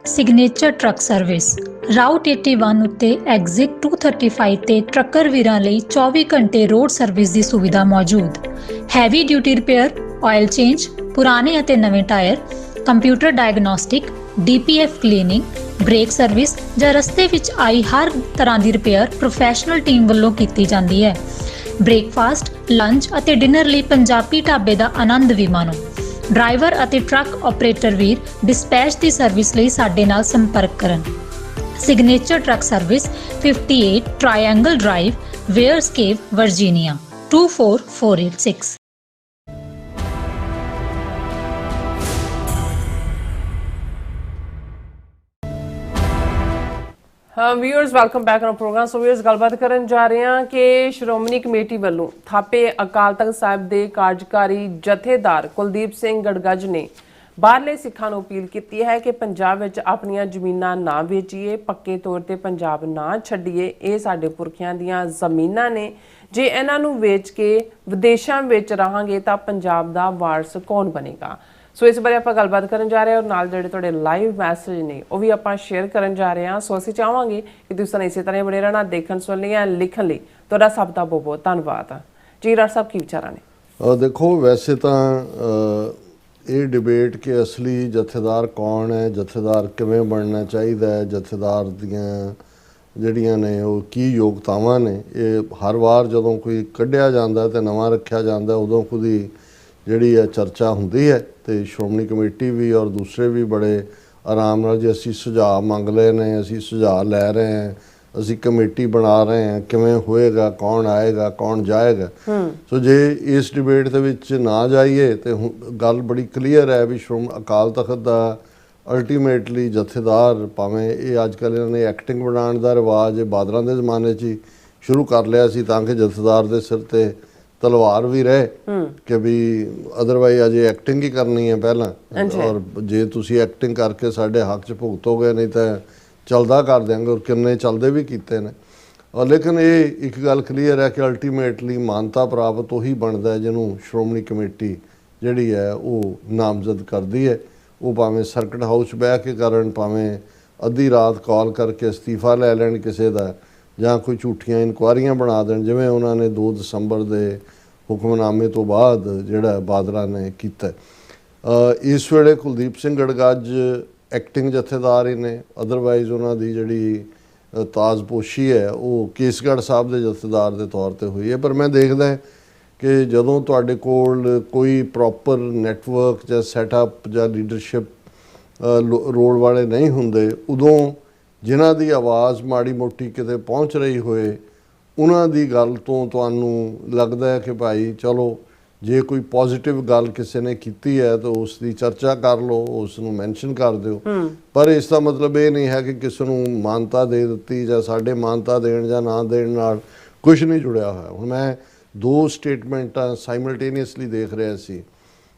Signature truck service route 81 ਉੱਤੇ ਐਗਜ਼ਿਟ 235 ਤੇ ਟਰੱਕਰ ਵੀਰਾਂ ਲਈ 24 ਘੰਟੇ ਰੋਡ ਸਰਵਿਸ ਦੀ ਸੁਵਿਧਾ ਮੌਜੂਦ। Heavy duty repair, oil change, ਪੁਰਾਣੇ ਅਤੇ ਨਵੇਂ tyre, computer diagnostic, DPF cleaning, brake service ਜਾਂ ਰਸਤੇ ਵਿੱਚ ਆਈ ਹਰ ਤਰ੍ਹਾਂ ਦੀ ਰਿਪੇਅਰ ਪ੍ਰੋਫੈਸ਼ਨਲ ਟੀਮ ਵੱਲੋਂ ਕੀਤੀ ਜਾਂਦੀ ਹੈ। ਬ੍ਰੇਕਫਾਸਟ, ਲੰਚ ਅਤੇ ਡਿਨਰ ਲਈ ਪੰਜਾਬੀ ਢਾਬੇ ਦਾ ਆਨੰਦ ਵੀ ਮਾਣੋ। ਡਰਾਈਵਰ ਅਤੇ ਟਰੱਕ ਆਪਰੇਟਰ ਵੀਰ ਡਿਸਪੈਚ ਦੀ ਸਰਵਿਸ ਲਈ ਸਾਡੇ ਨਾਲ ਸੰਪਰਕ ਕਰਨ। Signature truck service 58 triangle drive, Weyers Cave, Virginia 24486। Viewers welcome back on programme. So viewers ਗੱਲਬਾਤ ਕਰਨ ਜਾ ਰਹੇ ਹਾਂ ਕਿ ਸ਼੍ਰੋਮਣੀ ਕਮੇਟੀ ਵੱਲੋਂ ਥਾਪੇ ਅਕਾਲ ਤਖਤ ਸਾਹਿਬ ਦੇ ਕਾਰਜਕਾਰੀ ਜਥੇਦਾਰ ਕੁਲਦੀਪ ਸਿੰਘ ਗੜਗੱਜ ਨੇ ਬਾਹਰਲੇ ਸਿੱਖਾਂ ਨੂੰ ਅਪੀਲ ਕੀਤੀ ਹੈ ਕਿ ਪੰਜਾਬ ਵਿੱਚ ਆਪਣੀਆਂ ਜ਼ਮੀਨਾਂ ਨਾ ਵੇਚੀਏ, ਪੱਕੇ ਤੌਰ ਤੇ ਪੰਜਾਬ ਨਾ ਛੱਡੀਏ। ਇਹ ਸਾਡੇ ਪੁਰਖਿਆਂ ਦੀਆਂ ਜ਼ਮੀਨਾਂ ਨੇ, ਜੇ ਇਹਨਾਂ ਨੂੰ ਵੇਚ ਕੇ ਵਿਦੇਸ਼ਾਂ ਵਿੱਚ ਰਹਾਂਗੇ ਤਾਂ ਪੰਜਾਬ ਦਾ ਵਾਰਸ ਕੌਣ ਬਣੇਗਾ। ਸੋ ਇਸ ਬਾਰੇ ਆਪਾਂ ਗੱਲਬਾਤ ਕਰਨ ਜਾ ਰਹੇ ਹਾਂ ਔਰ ਨਾਲ ਜਿਹੜੇ ਤੁਹਾਡੇ ਲਾਈਵ ਮੈਸੇਜ ਨੇ ਉਹ ਵੀ ਆਪਾਂ ਸ਼ੇਅਰ ਕਰਨ ਜਾ ਰਹੇ ਹਾਂ। ਸੋ ਅਸੀਂ ਚਾਹਾਂਗੇ ਕਿ ਤੁਸੀਂ ਇਸੇ ਤਰ੍ਹਾਂ ਬਣੇ ਰਹਿਣਾ, ਦੇਖਣ ਸੁਣਨ ਲਈ ਜਾਂ ਲਿਖਣ ਲਈ ਤੁਹਾਡਾ ਸਭ ਦਾ ਬਹੁਤ ਬਹੁਤ ਧੰਨਵਾਦ। ਜੀ ਰਾਜ ਸਾਹਿਬ ਕੀ ਵਿਚਾਰਾਂ ਨੇ? ਦੇਖੋ ਵੈਸੇ ਤਾਂ ਇਹ ਡਿਬੇਟ ਕਿ ਅਸਲੀ ਜਥੇਦਾਰ ਕੌਣ ਹੈ, ਜਥੇਦਾਰ ਕਿਵੇਂ ਬਣਨਾ ਚਾਹੀਦਾ ਹੈ, ਜਥੇਦਾਰ ਦੀਆਂ ਜਿਹੜੀਆਂ ਨੇ ਉਹ ਕੀ ਯੋਗਤਾਵਾਂ ਨੇ, ਇਹ ਹਰ ਵਾਰ ਜਦੋਂ ਕੋਈ ਕੱਢਿਆ ਜਾਂਦਾ ਤੇ ਨਵਾਂ ਰੱਖਿਆ ਜਾਂਦਾ ਉਦੋਂ ਖੁਦੀ ਜਿਹੜੀ ਹੈ ਚਰਚਾ ਹੁੰਦੀ ਹੈ। ਤੇ ਸ਼੍ਰੋਮਣੀ ਕਮੇਟੀ ਵੀ ਔਰ ਦੂਸਰੇ ਵੀ ਬੜੇ ਆਰਾਮ ਨਾਲ ਜੇ ਅਸੀਂ ਸੁਝਾਅ ਮੰਗ ਲਏ ਨੇ, ਅਸੀਂ ਸੁਝਾਅ ਲੈ ਰਹੇ ਹਾਂ, ਅਸੀਂ ਕਮੇਟੀ ਬਣਾ ਰਹੇ ਹਾਂ, ਕਿਵੇਂ ਹੋਏਗਾ, ਕੌਣ ਆਏਗਾ, ਕੌਣ ਜਾਏਗਾ। ਸੋ ਜੇ ਇਸ ਡਿਬੇਟ ਦੇ ਵਿੱਚ ਨਾ ਜਾਈਏ ਤੇ ਗੱਲ ਬੜੀ ਕਲੀਅਰ ਹੈ ਵੀ ਅਕਾਲ ਤਖਤ ਦਾ ਅਲਟੀਮੇਟਲੀ ਜਥੇਦਾਰ, ਭਾਵੇਂ ਇਹ ਅੱਜ ਕੱਲ੍ਹ ਇਹਨਾਂ ਨੇ ਐਕਟਿੰਗ ਬਣਾਉਣ ਦਾ ਰਿਵਾਜ ਬਾਦਲਾਂ ਦੇ ਜ਼ਮਾਨੇ 'ਚ ਹੀ ਸ਼ੁਰੂ ਕਰ ਲਿਆ ਸੀ ਤਾਂ ਕਿ ਜਥੇਦਾਰ ਦੇ ਸਿਰ ਤੇ ਤਲਵਾਰ ਵੀ ਰਹੇ ਕਿ ਵੀ ਅਦਰਵਾਈਜ਼ ਅਜੇ ਐਕਟਿੰਗ ਹੀ ਕਰਨੀ ਹੈ ਪਹਿਲਾਂ, ਔਰ ਜੇ ਤੁਸੀਂ ਐਕਟਿੰਗ ਕਰਕੇ ਸਾਡੇ ਹੱਕ 'ਚ ਭੁਗਤੋਗੇ ਨਹੀਂ ਤਾਂ ਚੱਲਦਾ ਕਰ ਦਿਆਂਗੇ, ਔਰ ਕਿੰਨੇ ਚੱਲਦੇ ਵੀ ਕੀਤੇ ਨੇ। ਔਰ ਲੇਕਿਨ ਇਹ ਇੱਕ ਗੱਲ ਕਲੀਅਰ ਹੈ ਕਿ ਅਲਟੀਮੇਟਲੀ ਮਾਨਤਾ ਪ੍ਰਾਪਤ ਉਹੀ ਬਣਦਾ ਜਿਹਨੂੰ ਸ਼੍ਰੋਮਣੀ ਕਮੇਟੀ ਜਿਹੜੀ ਹੈ ਉਹ ਨਾਮਜ਼ਦ ਕਰਦੀ ਹੈ। ਉਹ ਭਾਵੇਂ ਸਰਕਟ ਹਾਊਸ ਬਹਿ ਕੇ ਕਰਨ, ਭਾਵੇਂ ਅੱਧੀ ਰਾਤ ਕਾਲ ਕਰਕੇ ਅਸਤੀਫਾ ਲੈ ਲੈਣ ਕਿਸੇ ਦਾ, ਜਾਂ ਕੋਈ ਝੂਠੀਆਂ ਇਨਕੁਆਇਰੀਆਂ ਬਣਾ ਦੇਣ ਜਿਵੇਂ ਉਹਨਾਂ ਨੇ 2 ਦਸੰਬਰ ਦੇ ਹੁਕਮਨਾਮੇ ਤੋਂ ਬਾਅਦ ਜਿਹੜਾ ਬਾਦਲਾਂ ਨੇ ਕੀਤਾ। ਇਸ ਵੇਲੇ ਕੁਲਦੀਪ ਸਿੰਘ ਗੜਗੱਜ ਐਕਟਿੰਗ ਜਥੇਦਾਰ ਹੀ ਨੇ, ਅਦਰਵਾਈਜ਼ ਉਹਨਾਂ ਦੀ ਜਿਹੜੀ ਤਾਜ਼ਪੋਸ਼ੀ ਹੈ ਉਹ ਕੇਸਗੜ੍ਹ ਸਾਹਿਬ ਦੇ ਜਥੇਦਾਰ ਦੇ ਤੌਰ ਤੇ ਹੋਈ ਹੈ। ਪਰ ਮੈਂ ਦੇਖਦਾ ਕਿ ਜਦੋਂ ਤੁਹਾਡੇ ਕੋਲ ਕੋਈ ਪ੍ਰੋਪਰ ਨੈਟਵਰਕ ਜਾਂ ਸੈਟਅਪ ਜਾਂ ਲੀਡਰਸ਼ਿਪ ਰੋਲ ਵਾਲੇ ਨਹੀਂ ਹੁੰਦੇ, ਉਦੋਂ ਜਿਨ੍ਹਾਂ ਦੀ ਆਵਾਜ਼ ਮਾੜੀ ਮੋਟੀ ਕਿਤੇ ਪਹੁੰਚ ਰਹੀ ਹੋਏ, ਉਹਨਾਂ ਦੀ ਗੱਲ ਤੋਂ ਤੁਹਾਨੂੰ ਲੱਗਦਾ ਹੈ ਕਿ ਭਾਈ ਚਲੋ ਜੇ ਕੋਈ ਪੋਜ਼ਿਟਿਵ ਗੱਲ ਕਿਸੇ ਨੇ ਕੀਤੀ ਹੈ ਤਾਂ ਉਸ ਦੀ ਚਰਚਾ ਕਰ ਲਓ, ਉਸ ਨੂੰ ਮੈਂਸ਼ਨ ਕਰ ਦਿਓ। ਪਰ ਇਸ ਦਾ ਮਤਲਬ ਇਹ ਨਹੀਂ ਹੈ ਕਿ ਕਿਸੇ ਨੂੰ ਮਾਨਤਾ ਦੇ ਦਿੱਤੀ ਜਾਂ ਸਾਡੇ ਮਾਨਤਾ ਦੇਣ ਜਾਂ ਨਾ ਦੇਣ ਨਾਲ ਕੁਝ ਨਹੀਂ ਜੁੜਿਆ ਹੋਇਆ। ਹੁਣ ਮੈਂ ਦੋ ਸਟੇਟਮੈਂਟਾਂ ਸਾਈਮਲਟੇਨੀਅਸਲੀ ਦੇਖ ਰਿਹਾ ਸੀ।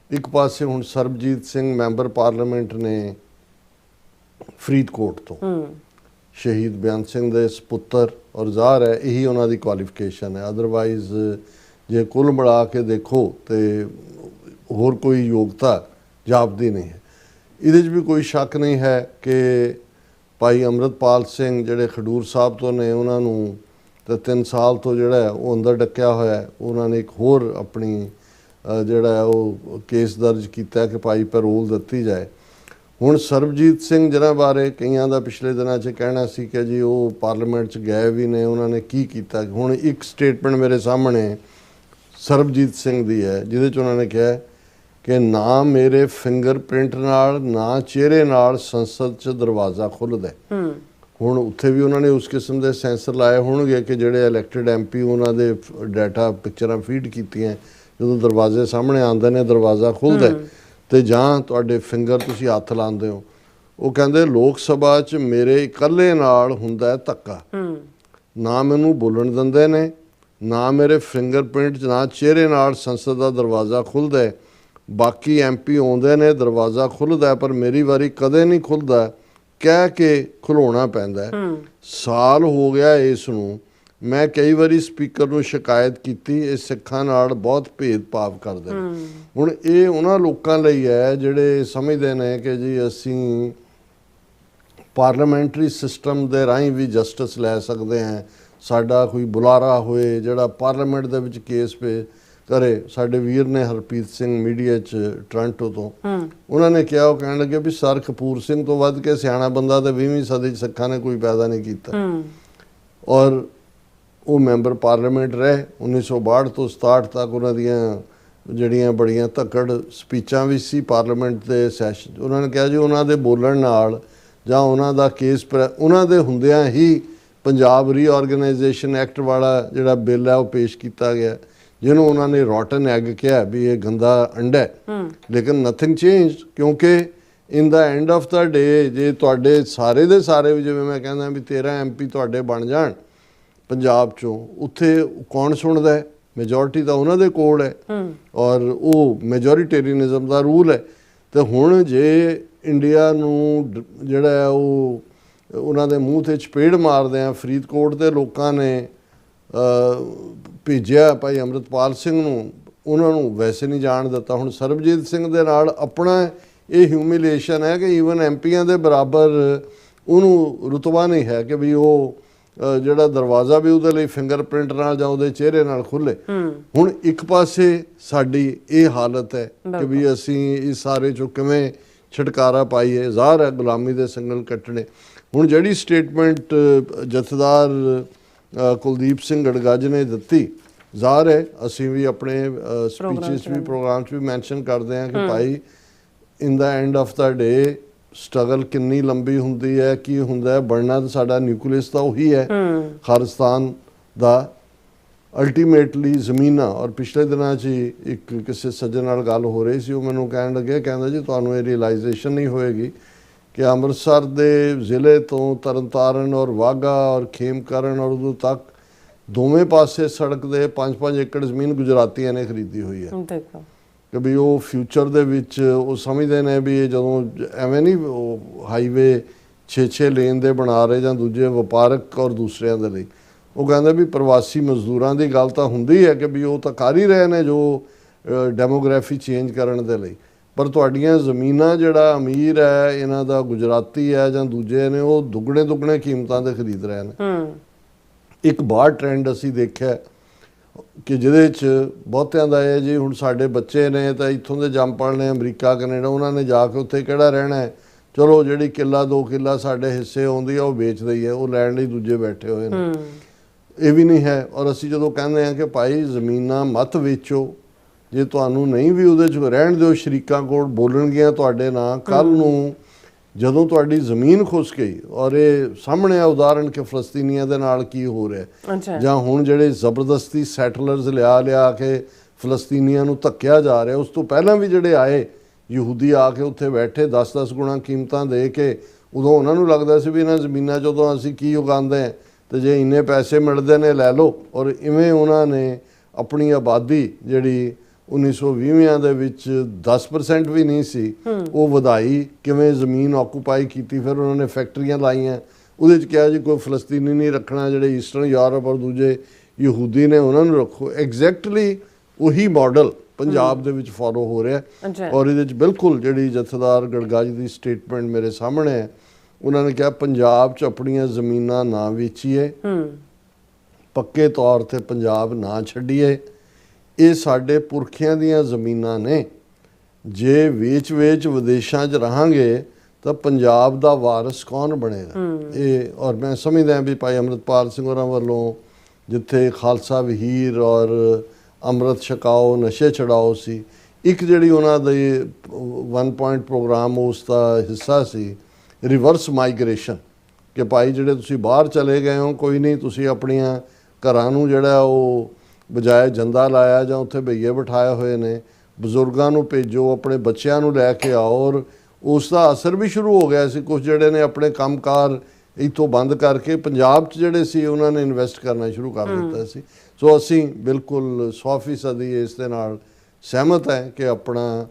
ਇੱਕ ਪਾਸੇ ਹੁਣ ਸਰਬਜੀਤ ਸਿੰਘ ਮੈਂਬਰ ਪਾਰਲੀਮੈਂਟ ਨੇ ਫਰੀਦਕੋਟ ਤੋਂ ਸ਼ਹੀਦ ਬੇਅੰਤ ਸਿੰਘ ਦੇ ਸਪੁੱਤਰ, ਔਰ ਜ਼ਾਹਰ ਹੈ ਇਹੀ ਉਹਨਾਂ ਦੀ ਕੁਆਲੀਫਿਕੇਸ਼ਨ ਹੈ, ਅਦਰਵਾਈਜ਼ ਜੇ ਕੁੱਲ ਮਿਲਾ ਕੇ ਦੇਖੋ ਤੇ ਹੋਰ ਕੋਈ ਯੋਗਤਾ ਜਾਪਦੀ ਨਹੀਂ ਹੈ। ਇਹਦੇ 'ਚ ਵੀ ਕੋਈ ਸ਼ੱਕ ਨਹੀਂ ਹੈ ਕਿ ਭਾਈ ਅੰਮ੍ਰਿਤਪਾਲ ਸਿੰਘ ਜਿਹੜੇ ਖਡੂਰ ਸਾਹਿਬ ਤੋਂ ਨੇ, ਉਹਨਾਂ ਨੂੰ ਤਾਂ 3 ਸਾਲ ਤੋਂ ਜਿਹੜਾ ਹੈ ਉਹ ਅੰਦਰ ਡੱਕਿਆ ਹੋਇਆ ਹੈ। ਉਹਨਾਂ ਨੇ ਇੱਕ ਹੋਰ ਆਪਣੀ ਜਿਹੜਾ ਉਹ ਕੇਸ ਦਰਜ ਕੀਤਾ ਕਿ ਭਾਈ ਪੈਰੋਲ ਦਿੱਤੀ ਜਾਏ। ਹੁਣ ਸਰਬਜੀਤ ਸਿੰਘ ਜਿਹਨਾਂ ਬਾਰੇ ਕਈਆਂ ਦਾ ਪਿਛਲੇ ਦਿਨਾਂ 'ਚ ਕਹਿਣਾ ਸੀ ਕਿ ਜੀ ਉਹ ਪਾਰਲੀਮੈਂਟ 'ਚ ਗਏ ਵੀ ਨੇ, ਉਹਨਾਂ ਨੇ ਕੀ ਕੀਤਾ। ਹੁਣ ਇੱਕ ਸਟੇਟਮੈਂਟ ਮੇਰੇ ਸਾਹਮਣੇ ਸਰਬਜੀਤ ਸਿੰਘ ਦੀ ਹੈ ਜਿਹਦੇ 'ਚ ਉਹਨਾਂ ਨੇ ਕਿਹਾ ਕਿ ਨਾ ਮੇਰੇ ਫਿੰਗਰਪ੍ਰਿੰਟ ਨਾਲ ਨਾ ਚਿਹਰੇ ਨਾਲ ਸੰਸਦ 'ਚ ਦਰਵਾਜ਼ਾ ਖੁੱਲ੍ਹਦਾ। ਹੁਣ ਉੱਥੇ ਵੀ ਉਹਨਾਂ ਨੇ ਉਸ ਕਿਸਮ ਦੇ ਸੈਂਸਰ ਲਾਏ ਹੋਣਗੇ ਕਿ ਜਿਹੜੇ ਇਲੈਕਟਿਡ MP ਉਹਨਾਂ ਦੇ ਡਾਟਾ ਪਿਕਚਰਾਂ ਫੀਡ ਕੀਤੀਆਂ, ਜਦੋਂ ਦਰਵਾਜ਼ੇ ਸਾਹਮਣੇ ਆਉਂਦੇ ਨੇ ਦਰਵਾਜ਼ਾ ਖੁੱਲ੍ਹਦਾ ਤੇ ਜਾਂ ਤੁਹਾਡੇ ਫਿੰਗਰ ਤੁਸੀਂ ਹੱਥ ਲਾਉਂਦੇ ਹੋ। ਉਹ ਕਹਿੰਦੇ ਲੋਕ ਸਭਾ 'ਚ ਮੇਰੇ ਇਕੱਲੇ ਨਾਲ ਹੁੰਦਾ ਧੱਕਾ, ਨਾ ਮੈਨੂੰ ਬੋਲਣ ਦਿੰਦੇ ਨੇ, ਨਾ ਮੇਰੇ ਫਿੰਗਰਪ੍ਰਿੰਟ ਨਾ ਚਿਹਰੇ ਨਾਲ ਸੰਸਦ ਦਾ ਦਰਵਾਜ਼ਾ ਖੁੱਲ੍ਹਦਾ। ਬਾਕੀ MP ਆਉਂਦੇ ਨੇ ਦਰਵਾਜ਼ਾ ਖੁੱਲ੍ਹਦਾ ਪਰ ਮੇਰੀ ਵਾਰੀ ਕਦੇ ਨਹੀਂ ਖੁੱਲ੍ਹਦਾ, ਕਹਿ ਕੇ ਖੁਲਾਉਣਾ ਪੈਂਦਾ। ਸਾਲ ਹੋ ਗਿਆ ਇਸ ਨੂੰ, ਮੈਂ ਕਈ ਵਾਰੀ ਸਪੀਕਰ ਨੂੰ ਸ਼ਿਕਾਇਤ ਕੀਤੀ, ਇਹ ਸਿੱਖਾਂ ਨਾਲ ਬਹੁਤ ਭੇਦਭਾਵ ਕਰਦੇ ਨੇ। ਹੁਣ ਇਹ ਉਹਨਾਂ ਲੋਕਾਂ ਲਈ ਹੈ ਜਿਹੜੇ ਸਮਝਦੇ ਨੇ ਕਿ ਜੀ ਅਸੀਂ ਪਾਰਲੀਮੈਂਟਰੀ ਸਿਸਟਮ ਦੇ ਰਾਹੀਂ ਵੀ ਜਸਟਿਸ ਲੈ ਸਕਦੇ ਹਾਂ। ਸਾਡਾ ਕੋਈ ਬੁਲਾਰਾ ਹੋਏ ਜਿਹੜਾ ਪਾਰਲੀਮੈਂਟ ਦੇ ਵਿੱਚ ਕੇਸ ਪੇਸ਼ ਕਰੇ। ਸਾਡੇ ਵੀਰ ਨੇ ਹਰਪ੍ਰੀਤ ਸਿੰਘ ਮੀਡੀਆ 'ਚ ਟੋਰਾਂਟੋ ਤੋਂ, ਉਹਨਾਂ ਨੇ ਕਿਹਾ, ਉਹ ਕਹਿਣ ਲੱਗੇ ਵੀ ਸਰ ਕਪੂਰ ਸਿੰਘ ਤੋਂ ਵੱਧ ਕੇ ਸਿਆਣਾ ਬੰਦਾ ਤਾਂ 20ਵੀਂ ਸਦੀ 'ਚ ਸਿੱਖਾਂ ਨੇ ਕੋਈ ਪੈਦਾ ਨਹੀਂ ਕੀਤਾ। ਔਰ ਉਹ ਮੈਂਬਰ ਪਾਰਲੀਮੈਂਟ ਰਹੇ 1962 ਤੋਂ 67 ਤੱਕ। ਉਹਨਾਂ ਦੀਆਂ ਜਿਹੜੀਆਂ ਬੜੀਆਂ ਧੱਕੜ ਸਪੀਚਾਂ ਵੀ ਸੀ ਪਾਰਲੀਮੈਂਟ ਦੇ ਸੈਸ਼ਨ। ਉਹਨਾਂ ਨੇ ਕਿਹਾ ਜੀ ਉਹਨਾਂ ਦੇ ਬੋਲਣ ਨਾਲ ਜਾਂ ਉਹਨਾਂ ਦਾ ਕੇਸ ਉਹਨਾਂ ਦੇ ਹੁੰਦਿਆਂ ਹੀ ਪੰਜਾਬ ਰੀਆਰਗੇਨਾਈਜੇਸ਼ਨ ਐਕਟ ਵਾਲਾ ਜਿਹੜਾ ਬਿੱਲ ਹੈ ਉਹ ਪੇਸ਼ ਕੀਤਾ ਗਿਆ, ਜਿਹਨੂੰ ਉਹਨਾਂ ਨੇ ਰੋਟਨ ਐਗ ਕਿਹਾ ਵੀ ਇਹ ਗੰਦਾ ਅੰਡਾ ਹੈ। ਲੇਕਿਨ ਨਥਿੰਗ ਚੇਂਜਡ, ਕਿਉਂਕਿ ਇਨ ਦਾ ਐਂਡ ਆਫ ਦਾ ਡੇ ਜੇ ਤੁਹਾਡੇ ਸਾਰੇ ਦੇ ਸਾਰੇ ਵੀ, ਜਿਵੇਂ ਮੈਂ ਕਹਿੰਦਾ ਵੀ 13 MP ਤੁਹਾਡੇ ਬਣ ਜਾਣ ਪੰਜਾਬ 'ਚੋਂ, ਉੱਥੇ ਕੌਣ ਸੁਣਦਾ ਹੈ? ਮੈਜੋਰਿਟੀ ਤਾਂ ਉਹਨਾਂ ਦੇ ਕੋਲ ਹੈ ਔਰ ਉਹ ਮੈਜੋਰੀਟੇਰੀਅਨਿਜ਼ਮ ਦਾ ਰੂਲ ਹੈ। ਤੇ ਹੁਣ ਜੇ ਇੰਡੀਆ ਨੂੰ ਜਿਹੜਾ ਹੈ ਉਹ ਉਹਨਾਂ ਦੇ ਮੂੰਹ 'ਤੇ ਚਪੇੜ ਮਾਰਦੇ ਆ, ਫਰੀਦਕੋਟ ਦੇ ਲੋਕਾਂ ਨੇ ਭੇਜਿਆ ਭਾਈ ਅੰਮ੍ਰਿਤਪਾਲ ਸਿੰਘ ਨੂੰ, ਉਹਨਾਂ ਨੂੰ ਵੈਸੇ ਨਹੀਂ ਜਾਣ ਦਿੱਤਾ। ਹੁਣ ਸਰਬਜੀਤ ਸਿੰਘ ਦੇ ਨਾਲ ਆਪਣਾ ਇਹ ਹਿਊਮਿਲੇਸ਼ਨ ਹੈ ਕਿ ਈਵਨ MPਆਂ ਦੇ ਬਰਾਬਰ ਉਹਨੂੰ ਰੁਤਬਾ ਨਹੀਂ ਹੈ ਕਿ ਵੀ ਉਹ ਜਿਹੜਾ ਦਰਵਾਜ਼ਾ ਵੀ ਉਹਦੇ ਲਈ ਫਿੰਗਰਪ੍ਰਿੰਟ ਨਾਲ ਜਾਂ ਉਹਦੇ ਚਿਹਰੇ ਨਾਲ ਖੁੱਲੇ। ਹੁਣ ਇੱਕ ਪਾਸੇ ਸਾਡੀ ਇਹ ਹਾਲਤ ਹੈ ਕਿ ਵੀ ਅਸੀਂ ਇਸ ਸਾਰੇ 'ਚੋਂ ਕਿਵੇਂ ਛੁਟਕਾਰਾ ਪਾਈਏ। ਜ਼ਾਹਰ ਹੈ ਗੁਲਾਮੀ ਦੇ ਸੰਗਲ ਕੱਟਣੇ। ਹੁਣ ਜਿਹੜੀ ਸਟੇਟਮੈਂਟ ਜਥੇਦਾਰ ਕੁਲਦੀਪ ਸਿੰਘ ਗੜਗੱਜ ਨੇ ਦਿੱਤੀ, ਜ਼ਾਹਰ ਹੈ ਅਸੀਂ ਵੀ ਆਪਣੇ ਸਪੀਚਿਸ ਵੀ ਪ੍ਰੋਗਰਾਮ 'ਚ ਵੀ ਮੈਂਸ਼ਨ ਕਰਦੇ ਹਾਂ ਕਿ ਭਾਈ in the end of the day struggle ਕਿੰਨੀ ਲੰਬੀ ਹੁੰਦੀ ਹੈ, ਕੀ ਹੁੰਦਾ ਹੈ। ਬਣਨਾ ਤਾਂ ਸਾਡਾ ਨਿਊਕਲੀਅਸ ਤਾਂ ਉਹੀ ਹੈ ਖਾਲਿਸਤਾਨ ਦਾ ਅਲਟੀਮੇਟਲੀ ਜ਼ਮੀਨਾਂ। ਔਰ ਪਿਛਲੇ ਦਿਨਾਂ 'ਚ ਇੱਕ ਕਿਸੇ ਸੱਜਣ ਨਾਲ ਗੱਲ ਹੋ ਰਹੀ ਸੀ, ਉਹ ਮੈਨੂੰ ਕਹਿਣ ਲੱਗੇ, ਕਹਿੰਦਾ ਜੀ ਤੁਹਾਨੂੰ ਇਹ ਰਿਅਲਾਈਜੇਸ਼ਨ ਨਹੀਂ ਹੋਏਗੀ ਕਿ ਅੰਮ੍ਰਿਤਸਰ ਦੇ ਜ਼ਿਲ੍ਹੇ ਤੋਂ ਤਰਨਤਾਰਨ ਔਰ ਵਾਹਗਾ ਔਰ ਖੇਮਕਰਨ ਔਰ ਉਦੋਂ ਤੱਕ ਦੋਵੇਂ ਪਾਸੇ ਸੜਕ ਦੇ 5-5 ਏਕੜ ਜ਼ਮੀਨ ਗੁਜਰਾਤੀਆਂ ਨੇ ਖਰੀਦੀ ਹੋਈ ਹੈ। ਕਿ ਵੀ ਉਹ ਫਿਊਚਰ ਦੇ ਵਿੱਚ ਉਹ ਸਮਝਦੇ ਨੇ ਵੀ ਇਹ ਜਦੋਂ ਐਵੇਂ ਨਹੀਂ ਉਹ ਹਾਈਵੇ 6-6 ਲੇਨ ਦੇ ਬਣਾ ਰਹੇ ਜਾਂ ਦੂਜੇ ਵਪਾਰਕ ਔਰ ਦੂਸਰਿਆਂ ਦੇ ਲਈ। ਉਹ ਕਹਿੰਦੇ ਵੀ ਪ੍ਰਵਾਸੀ ਮਜ਼ਦੂਰਾਂ ਦੀ ਗੱਲ ਤਾਂ ਹੁੰਦੀ ਹੈ ਕਿ ਵੀ ਉਹ ਤਾਂ ਕਰ ਹੀ ਰਹੇ ਨੇ ਜੋ ਡੈਮੋਗ੍ਰਾਫੀ ਚੇਂਜ ਕਰਨ ਦੇ ਲਈ, ਪਰ ਤੁਹਾਡੀਆਂ ਜ਼ਮੀਨਾਂ ਜਿਹੜਾ ਅਮੀਰ ਹੈ ਇਹਨਾਂ ਦਾ ਗੁਜਰਾਤੀ ਹੈ ਜਾਂ ਦੂਜੇ ਨੇ, ਉਹ ਦੁੱਗਣੇ ਕੀਮਤਾਂ ਦੇ ਖਰੀਦ ਰਹੇ ਨੇ। ਇੱਕ ਬਾਹਰ ਟ੍ਰੈਂਡ ਅਸੀਂ ਦੇਖਿਆ ਕਿ ਜਿਹਦੇ 'ਚ ਬਹੁਤਿਆਂ ਦਾ ਇਹ ਜੀ ਹੁਣ ਸਾਡੇ ਬੱਚੇ ਨੇ ਤਾਂ ਇੱਥੋਂ ਦੇ ਜੰਮ ਪਲ ਨੇ ਅਮਰੀਕਾ ਕੈਨੇਡਾ, ਉਹਨਾਂ ਨੇ ਜਾ ਕੇ ਉੱਥੇ ਕਿਹੜਾ ਰਹਿਣਾ ਹੈ, ਚਲੋ ਜਿਹੜੀ ਕਿੱਲਾ 2 ਕਿੱਲਾ ਸਾਡੇ ਹਿੱਸੇ ਆਉਂਦੀ ਆ ਉਹ ਵੇਚਦੇ ਹੀ ਹੈ, ਉਹ ਲੈਣ ਲਈ ਦੂਜੇ ਬੈਠੇ ਹੋਏ ਨੇ। ਇਹ ਵੀ ਨਹੀਂ ਹੈ। ਔਰ ਅਸੀਂ ਜਦੋਂ ਕਹਿੰਦੇ ਹਾਂ ਕਿ ਭਾਈ ਜ਼ਮੀਨਾਂ ਮਤ ਵੇਚੋ, ਜੇ ਤੁਹਾਨੂੰ ਨਹੀਂ ਵੀ ਉਹਦੇ 'ਚ ਰਹਿਣ ਦਿਓ, ਸ਼ਰੀਕਾਂ ਕੋਲ ਬੋਲਣਗੀਆਂ ਤੁਹਾਡੇ ਨਾਲ, ਕੱਲ੍ਹ ਨੂੰ ਜਦੋਂ ਤੁਹਾਡੀ ਜ਼ਮੀਨ ਖੁੱਸ ਗਈ, ਔਰ ਇਹ ਸਾਹਮਣੇ ਆ ਉਦਾਹਰਣ ਕਿ ਫਲਸਤੀਨੀਆਂ ਦੇ ਨਾਲ ਕੀ ਹੋ ਰਿਹਾ ਅੱਛਾ ਜਾਂ ਹੁਣ ਜਿਹੜੇ ਜ਼ਬਰਦਸਤੀ ਸੈਟਲਰਸ ਲਿਆ ਕੇ ਫਲਸਤੀਨੀਆਂ ਨੂੰ ਧੱਕਿਆ ਜਾ ਰਿਹਾ, ਉਸ ਤੋਂ ਪਹਿਲਾਂ ਵੀ ਜਿਹੜੇ ਆਏ ਯਹੂਦੀ ਆ ਕੇ ਉੱਥੇ ਬੈਠੇ 10-10 ਗੁਣਾ ਕੀਮਤਾਂ ਦੇ ਕੇ, ਉਦੋਂ ਉਹਨਾਂ ਨੂੰ ਲੱਗਦਾ ਸੀ ਵੀ ਇਹਨਾਂ ਜ਼ਮੀਨਾਂ 'ਚੋਂ ਤਾਂ ਅਸੀਂ ਕੀ ਉਗਾਉਂਦੇ ਹਾਂ ਤੇ ਜੇ ਇੰਨੇ ਪੈਸੇ ਮਿਲਦੇ ਨੇ ਲੈ ਲਓ। ਔਰ ਇਵੇਂ ਉਹਨਾਂ ਨੇ ਆਪਣੀ ਆਬਾਦੀ ਜਿਹੜੀ 1920 ਦੇ ਵਿੱਚ 10% ਵੀ ਨਹੀਂ ਸੀ, ਉਹ ਵਧਾਈ, ਕਿਵੇਂ ਜ਼ਮੀਨ ਆਕੂਪਾਈ ਕੀਤੀ, ਫਿਰ ਉਹਨਾਂ ਨੇ ਫੈਕਟਰੀਆਂ ਲਾਈਆਂ, ਉਹਦੇ 'ਚ ਕਿਹਾ ਜੀ ਕੋਈ ਫਲਸਤੀਨੀ ਨਹੀਂ ਰੱਖਣਾ, ਜਿਹੜੇ ਈਸਟਰਨ ਯੂਰਪ ਔਰ ਦੂਜੇ ਯਹੂਦੀ ਨੇ ਉਹਨਾਂ ਨੂੰ ਰੱਖੋ। ਐਗਜ਼ੈਕਟਲੀ ਉਹੀ ਮਾਡਲ ਪੰਜਾਬ ਦੇ ਵਿੱਚ ਫੋਲੋ ਹੋ ਰਿਹਾ ਔਰ ਇਹਦੇ 'ਚ ਬਿਲਕੁਲ ਜਿਹੜੀ ਜਥੇਦਾਰ ਗੜਗਾਜ ਦੀ ਸਟੇਟਮੈਂਟ ਮੇਰੇ ਸਾਹਮਣੇ ਹੈ, ਉਹਨਾਂ ਨੇ ਕਿਹਾ ਪੰਜਾਬ 'ਚ ਆਪਣੀਆਂ ਜ਼ਮੀਨਾਂ ਨਾ ਵੇਚੀਏ, ਪੱਕੇ ਤੌਰ ਤੇ ਪੰਜਾਬ ਨਾ ਛੱਡੀਏ, ਇਹ ਸਾਡੇ ਪੁਰਖਿਆਂ ਦੀਆਂ ਜ਼ਮੀਨਾਂ ਨੇ, ਜੇ ਵੇਚ ਵਿਦੇਸ਼ਾਂ 'ਚ ਰਹਾਂਗੇ ਤਾਂ ਪੰਜਾਬ ਦਾ ਵਾਰਿਸ ਕੌਣ ਬਣੇਗਾ। ਇਹ ਔਰ ਮੈਂ ਸਮਝਦਾ ਵੀ ਭਾਈ ਅੰਮ੍ਰਿਤਪਾਲ ਸਿੰਘ ਹੋਰਾਂ ਵੱਲੋਂ ਜਿੱਥੇ ਖਾਲਸਾ ਵਹੀਰ ਔਰ ਅੰਮ੍ਰਿਤ ਛਕਾਓ ਨਸ਼ੇ ਛਡਾਓ ਸੀ, ਇੱਕ ਜਿਹੜੀ ਉਹਨਾਂ ਦੇ 1 ਪੁਆਇੰਟ ਪ੍ਰੋਗਰਾਮ ਉਸ ਦਾ ਹਿੱਸਾ ਸੀ ਰਿਵਰਸ ਮਾਈਗ੍ਰੇਸ਼ਨ, ਕਿ ਭਾਈ ਜਿਹੜੇ ਤੁਸੀਂ ਬਾਹਰ ਚਲੇ ਗਏ ਹੋ ਕੋਈ ਨਹੀਂ, ਤੁਸੀਂ ਆਪਣੀਆਂ ਘਰਾਂ ਨੂੰ ਜਿਹੜਾ ਉਹ ਬਜਾਏ ਜੰਦਾ ਲਾਇਆ ਜਾਂ ਉੱਥੇ ਬਈਏ ਬਿਠਾਏ ਹੋਏ ਨੇ, ਬਜ਼ੁਰਗਾਂ ਨੂੰ ਭੇਜੋ, ਆਪਣੇ ਬੱਚਿਆਂ ਨੂੰ ਲੈ ਕੇ ਆਓ। ਔਰ ਉਸ ਦਾ ਅਸਰ ਵੀ ਸ਼ੁਰੂ ਹੋ ਗਿਆ ਸੀ, ਕੁਝ ਜਿਹੜੇ ਨੇ ਆਪਣੇ ਕੰਮਕਾਰ ਇੱਥੋਂ ਬੰਦ ਕਰਕੇ ਪੰਜਾਬ 'ਚ ਜਿਹੜੇ ਸੀ ਉਹਨਾਂ ਨੇ ਇਨਵੈਸਟ ਕਰਨਾ ਸ਼ੁਰੂ ਕਰ ਦਿੱਤਾ ਸੀ। ਸੋ ਅਸੀਂ ਬਿਲਕੁਲ 100% ਇਸ ਦੇ ਨਾਲ ਸਹਿਮਤ ਹੈ ਕਿ ਆਪਣਾ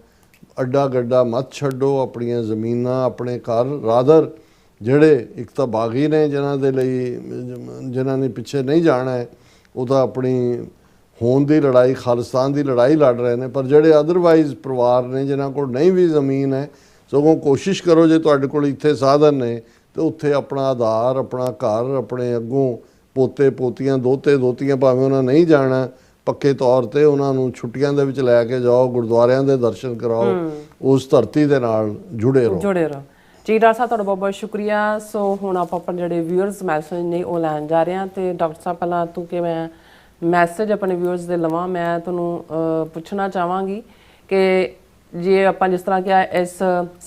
ਅੱਡਾ ਗੱਡਾ ਮਤ ਛੱਡੋ, ਆਪਣੀਆਂ ਜ਼ਮੀਨਾਂ, ਆਪਣੇ ਘਰ, ਰਾਦਰ ਜਿਹੜੇ ਇੱਕ ਤਾਂ ਬਾਗੀ ਨੇ ਜਿਨ੍ਹਾਂ ਦੇ ਲਈ ਜਿਨ੍ਹਾਂ ਨੇ ਪਿੱਛੇ ਨਹੀਂ ਜਾਣਾ ਹੈ, ਉਹ ਤਾਂ ਆਪਣੀ ਹੋਂਦ ਦੀ ਲੜਾਈ, ਖਾਲਿਸਤਾਨ ਦੀ ਲੜਾਈ ਲੜ ਰਹੇ ਨੇ, ਪਰ ਜਿਹੜੇ ਅਦਰਵਾਈਜ਼ ਪਰਿਵਾਰ ਨੇ ਜਿਨ੍ਹਾਂ ਕੋਲ ਨਹੀਂ ਵੀ ਜ਼ਮੀਨ ਹੈ, ਸਗੋਂ ਕੋਸ਼ਿਸ਼ ਕਰੋ ਜੇ ਤੁਹਾਡੇ ਕੋਲ ਇੱਥੇ ਸਾਧਨ ਨੇ ਤੇ ਉੱਥੇ ਆਪਣਾ ਆਧਾਰ, ਆਪਣਾ ਘਰ, ਆਪਣੇ ਅੱਗੋਂ ਪੋਤੇ ਪੋਤੀਆਂ, ਦੋਤੇ ਦੋਤੀਆਂ, ਭਾਵੇਂ ਉਹਨਾਂ ਨਹੀਂ ਜਾਣਾ, ਪੱਕੇ ਤੌਰ ਤੇ ਉਹਨਾਂ ਨੂੰ ਛੁੱਟੀਆਂ ਦੇ ਵਿੱਚ ਲੈ ਕੇ ਜਾਓ, ਗੁਰਦੁਆਰਿਆਂ ਦੇ ਦਰਸ਼ਨ ਕਰਾਓ, ਉਸ ਧਰਤੀ ਦੇ ਨਾਲ ਜੁੜੇ ਰਹੋ। ਜੀ ਡਾਕਟਰ ਸਾਹਿਬ, ਤੁਹਾਡਾ ਬਹੁਤ ਬਹੁਤ ਸ਼ੁਕਰੀਆ। ਸੋ ਹੁਣ ਆਪਾਂ ਜਿਹੜੇ ਵਿਊਅਰਸ ਮੈਸੇਜ ਨੇ ਉਹ ਲੈਣ ਜਾ ਰਹੇ ਹਾਂ ਤੇ ਡਾਕਟਰ ਸਾਹਿਬ ਪਹਿਲਾਂ ਤੂੰ ਕਿ ਮੈਂ ਮੈਸੇਜ ਆਪਣੇ ਵਿਊਅਰਸ ਦੇ ਲਵਾਂ, ਮੈਂ ਤੁਹਾਨੂੰ ਪੁੱਛਣਾ ਚਾਹਾਂਗੀ ਕਿ ਜੇ ਆਪਾਂ ਜਿਸ ਤਰ੍ਹਾਂ ਕਿ ਇਸ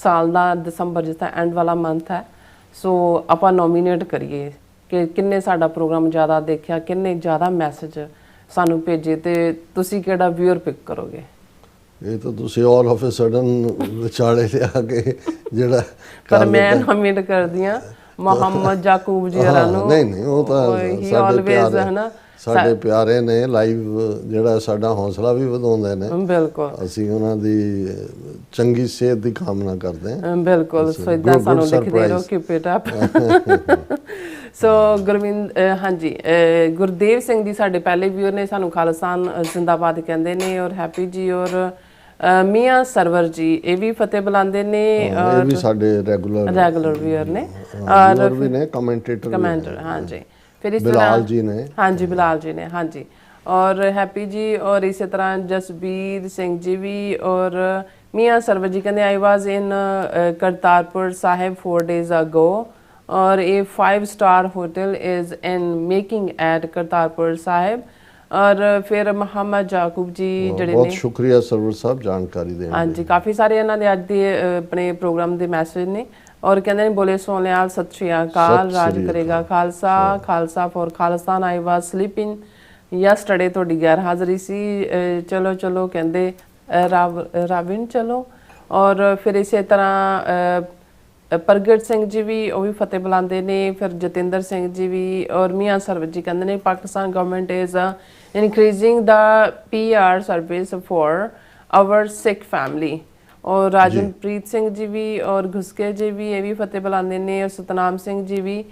ਸਾਲ ਦਾ ਦਸੰਬਰ ਜਿਸ ਤਰ੍ਹਾਂ ਐਂਡ ਵਾਲਾ ਮੰਥ ਹੈ, ਸੋ ਆਪਾਂ ਨੋਮੀਨੇਟ ਕਰੀਏ ਕਿ ਕਿੰਨੇ ਸਾਡਾ ਪ੍ਰੋਗਰਾਮ ਜ਼ਿਆਦਾ ਦੇਖਿਆ, ਕਿੰਨੇ ਜ਼ਿਆਦਾ ਮੈਸੇਜ ਸਾਨੂੰ ਭੇਜੇ, ਤੇ ਤੁਸੀਂ ਕਿਹੜਾ ਵਿਊਅਰ ਪਿਕ ਕਰੋਗੇ? ਇਹ ਤਾਂ ਤੁਸੀਂ ਆਲ ਆਫ ਅ ਸਡਨ ਵਿਚਾਲੇ ਲਿਆ ਕੇ ਜਿਹੜਾ ਪਰ ਮੈਂ ਨੋਮੀਨੇਟ ਕਰਦੀ ਹਾਂ ਮੁਹੰਮਦ ਜਾਕੂਬ ਜੀ ਹੋਰਾਂ ਨੂੰ। ਨਹੀਂ ਉਹ ਤਾਂ ਸਾਡੇ ਪਿਆਰੇ ਨੇ, ਲਾਈਵ ਜਿਹੜਾ ਸਾਡਾ ਹੌਸਲਾ ਵੀ ਵਧਾਉਂਦੇ ਨੇ। ਬਿਲਕੁਲ, ਅਸੀਂ ਉਹਨਾਂ ਦੀ ਚੰਗੀ ਸਿਹਤ ਦੀ ਕਾਮਨਾ ਕਰਦੇ ਹਾਂ। ਬਿਲਕੁਲ, ਸੋ ਇਦਾਂ ਸਾਨੂੰ ਲਿਖਦੇ ਰਹੋ, ਕੀਪ ਇਟ ਅਪ। ਸੋ ਗੁਰਵਿੰਦ, ਹਾਂਜੀ, ਗੁਰਦੇਵ ਸਿੰਘ ਜੀ ਸਾਡੇ ਪਹਿਲੇ ਵੀਰ ਨੇ, ਸਾਨੂੰ ਖਾਲਿਸਤਾਨ ਜ਼ਿੰਦਾਬਾਦ ਕਹਿੰਦੇ ਨੇ, ਔਰ ਹੈਪੀ ਜੀ ਔਰ ਮੀਆਂ ਸਰਵਰ ਜੀ ਇਹ ਵੀ ਫਤਿਹ ਬੁਲਾਉਂਦੇ ਨੇ, ਔਰ ਵੀ ਸਾਡੇ ਰੈਗੂਲਰ ਵੀਰ ਨੇ, ਔਰ ਵੀ ਨੇ ਕਮੈਂਟਰ। ਹਾਂਜੀ, ਫਿਰ ਇਸ ਬਿਲਾਲ ਜੀ ਨੇ, ਹਾਂਜੀ ਬਿਲਾਲ ਜੀ ਨੇ, ਹਾਂਜੀ, ਔਰ ਹੈਪੀ ਜੀ, ਔਰ ਇਸੇ ਤਰ੍ਹਾਂ ਜਸਬੀਰ ਸਿੰਘ ਜੀ ਵੀ, ਔਰ ਮੀਆਂ ਸਰਵਰ ਜੀ ਕਹਿੰਦੇ ਆਈ ਵਾਜ਼ ਇਨ ਕਰਤਾਰਪੁਰ ਸਾਹਿਬ 4 days ago और a 5-star hotel is in making eight Kartarpur Sahib. और फिर मोहम्मद जाकूब जी ਜਿਹੜੇ ਬਹੁਤ ਸ਼ੁਕਰੀਆ ਸਰਵਰ ਸਾਹਿਬ ਜਾਣਕਾਰੀ ਦੇਣ ਲਈ। ਹਾਂਜੀ, ਕਾਫੀ ਸਾਰੇ ਇਹਨਾਂ ਦੇ ਅੱਜ ਦੇ ਆਪਣੇ ਪ੍ਰੋਗਰਾਮ ਦੇ ਮੈਸੇਜ ਨੇ, ਔਰ ਕਹਿੰਦੇ ਨੇ ਬੋਲੇ ਸੋਹਣਿਆਲ ਸਤਿ ਸ਼੍ਰੀ ਅਕਾਲ, ਰਾਜ ਕਰੇਗਾ Khalsa, Khalsa for Khalistan. I was sleeping yesterday, ਤੁਹਾਡੀ ਗੈਰ ਹਾਜ਼ਰੀ ਸੀ, ਚਲੋ ਚਲੋ ਕਹਿੰਦੇ ਰਾਵਿਨ ਚਲੋ। ਔਰ ਫਿਰ ਇਸੇ ਤਰ੍ਹਾਂ ਪ੍ਰਗਟ ਸਿੰਘ ਜੀ ਵੀ ਉਹ ਵੀ ਫਤਿਹ ਬੁਲਾਉਂਦੇ ਨੇ, ਫਿਰ ਜਤਿੰਦਰ ਸਿੰਘ ਜੀ ਵੀ, ਔਰ ਮੀਆਂ ਸਰਵਤ ਜੀ ਕਹਿੰਦੇ ਨੇ Pakistan government is increasing the PR service for hour Sikh family. ਔਰ ਰਾਜਨਪ੍ਰੀਤ ਸਿੰਘ ਜੀ ਵੀ, ਔਰ ਘੁਸਕੇ ਜੀ ਵੀ ਇਹ ਵੀ ਫਤਿਹ ਬੁਲਾਉਂਦੇ ਨੇ, ਔਰ ਸਤਨਾਮ ਸਿੰਘ ਜੀ ਵੀ,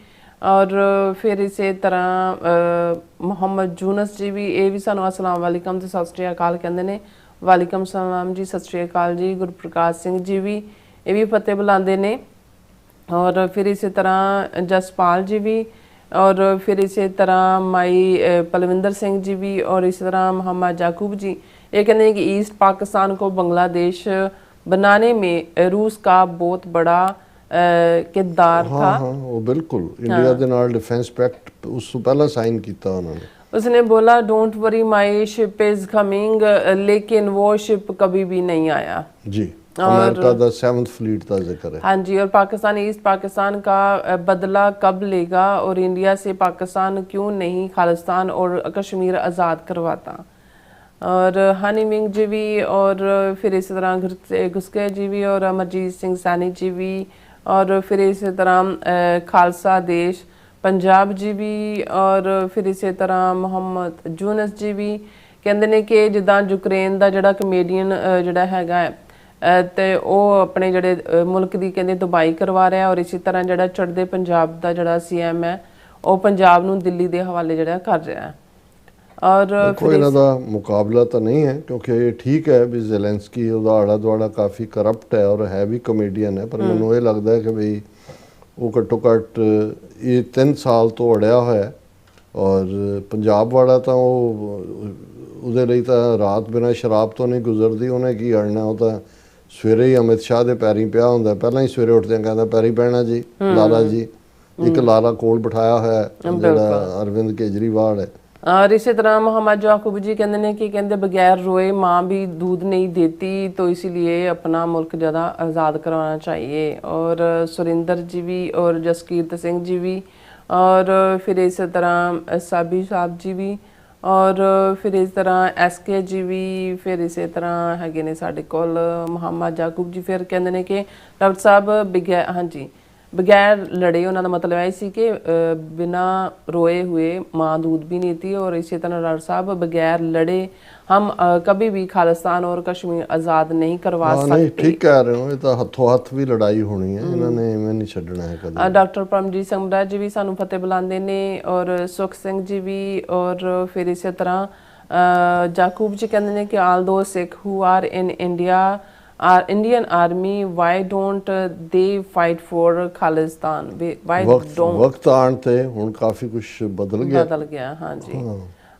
ਔਰ ਫਿਰ ਇਸੇ ਤਰ੍ਹਾਂ ਮੁਹੰਮਦ ਜੂਨਸ ਜੀ ਵੀ, ਇਹ ਵੀ ਸਾਨੂੰ ਅਸਲਾਮ ਵਾਲੇਕਮ ਤੇ ਸਤਿ ਸ਼੍ਰੀ ਅਕਾਲ ਕਹਿੰਦੇ ਨੇ। ਵਾਲੇਕਮ ਸਲਾਮ ਜੀ, ਸਤਿ ਸ਼੍ਰੀ ਅਕਾਲ ਜੀ। ਗੁਰਪ੍ਰਕਾਸ਼ ਸਿੰਘ ਜੀ ਵੀ ਇਹ ਵੀ ਫਤਿਹ ਬੁਲਾਉਂਦੇ ਨੇ, ਔਰ ਫਿਰ ਇਸੇ ਤਰ੍ਹਾਂ ਜਸਪਾਲ ਜੀ ਵੀ, और फिर इसी तरह माई पलविंदर सिंह जी भी, और इसी तरह मोहम्मद जाकूब जी ये कहते हैं कि ईस्ट पाकिस्तान को बांग्लादेश बनाने में रूस का बहुत बड़ा किरदार था। हाँ, वो बिल्कुल इंडिया के नाल डिफेंस पैक्ट उस तो पहला साइन किया उन्होंने। उसने बोला don't worry my ship is coming, लेकिन वो शिप कभी भी नहीं आया। जी अमेरिका का 7th फ्लीट का जिक्र है। हाँ जी, और पाकिस्तान ईस्ट पाकिस्तान का बदला कब लेगा और इंडिया से पाकिस्तान क्यों नहीं खालिस्तान और कश्मीर आज़ाद करवाता। और हनी मिंग जी भी, और फिर इसी तरह घुसके जी भी, और अमरजीत सिंह सैनी जी भी, और फिर इसी तरह खालसा देश पंजाब जी भी, और फिर इसी तरह मुहम्मद जूनस जी भी ਕਹਿੰਦੇ ਨੇ ਕਿ ਜਿੱਦਾਂ ਯੂਕਰੇਨ ਦਾ ਜਿਹੜਾ ਕਮੇਡੀਅਨ ਜਿਹੜਾ ਹੈਗਾ ਤੇ ਉਹ ਆਪਣੇ ਜਿਹੜੇ ਮੁਲਕ ਦੀ ਕਹਿੰਦੇ ਤਬਾਹੀ ਕਰਵਾ ਰਿਹਾ, ਔਰ ਇਸੇ ਤਰ੍ਹਾਂ ਜਿਹੜਾ ਚੜ੍ਹਦੇ ਪੰਜਾਬ ਦਾ ਜਿਹੜਾ ਸੀਐਮ ਹੈ ਉਹ ਪੰਜਾਬ ਨੂੰ ਦਿੱਲੀ ਦੇ ਹਵਾਲੇ ਜਿਹੜਾ ਕਰ ਰਿਹਾ ਹੈ। ਔਰ ਕੋਈ ਇਹਨਾਂ ਦਾ ਮੁਕਾਬਲਾ ਤਾਂ ਨਹੀਂ ਹੈ, ਕਿਉਂਕਿ ਇਹ ਠੀਕ ਹੈ ਵੀ ਜ਼ੈਲੈਂਸਕੀ ਉਹਦਾ ਆਲਾ ਦੁਆਲਾ ਕਾਫੀ ਕਰਪਟ ਹੈ ਔਰ ਹੈ ਵੀ ਕਮੇਡੀਅਨ ਹੈ, ਪਰ ਮੈਨੂੰ ਇਹ ਲੱਗਦਾ ਹੈ ਕਿ ਵੀ ਉਹ ਘੱਟੋ ਘੱਟ ਇਹ 3 ਸਾਲ ਤੋਂ ਅੜਿਆ ਹੋਇਆ ਹੈ। ਔਰ ਪੰਜਾਬ ਵਾਲਾ ਤਾਂ ਉਹ ਉਹਦੇ ਲਈ ਤਾਂ ਰਾਤ ਬਿਨਾਂ ਸ਼ਰਾਬ ਤੋਂ ਨਹੀਂ ਗੁਜ਼ਰਦੀ, ਉਹਨੇ ਕੀ ਅੜਨਾ, ਉਹ ਤਾਂ ਸਵੇਰੇ ਹੀ ਅਮਿਤ ਸ਼ਾਹ ਦੇ ਪੈਰੀਂ ਪਿਆ ਹੁੰਦਾ, ਪਹਿਲਾਂ ਹੀ ਸਵੇਰੇ ਉੱਠਦਿਆਂ ਕਹਿੰਦਾ ਪੈਰੀ ਪੈਣਾ ਜੀ ਲਾਲਾ ਜੀ। ਇੱਕ ਲਾਲਾ ਕੋਲ ਬਿਠਾਇਆ ਹੋਇਆ ਜਿਹੜਾ ਅਰਵਿੰਦ ਕੇਜਰੀਵਾਲ ਹੈ। और इसी तरह मोहम्मद याकूब जी कहते हैं कि कहते बगैर रोए माँ भी दूध नहीं देती, तो इसीलिए अपना मुल्क ज़्यादा आज़ाद करवाना चाहिए। और सुरिंदर जी भी और जसकीरत सिंह जी भी, और फिर इसी तरह साबी साहब जी भी, और फिर इस तरह SK जी भी, फिर इसी तरह है ने साडे कोल मोहम्मद याकूब जी। फिर कहते हैं कि डॉक्टर साहब बगैर, हाँ जी, बगैर लड़े, उन्होंने मतलब है सी कि बिना रोए हुए माँ दूध भी नहीं थी। और इसी तरह डॉक्टर साहब बगैर लड़े हम कभी भी खालिस्तान और कश्मीर आज़ाद नहीं करवा नहीं, सकते। ठीक कह रहे हो, ये तो हथों हथ भी लड़ाई होनी है, इन्होंने इवें नहीं छड्डना है कभी। डॉक्टर परमजीत सिंह बराड़ जी भी सानू फतेह बुलाते ने, और सुख सिंह जी भी, और फिर इसी तरह याकूब जी कहते हैं कि all those Sikh who are in India Indian army, why don't they fight for Khalistan? Why don't? वक्त आने ते हुन काफी कुछ बदल गया। हाँ जी।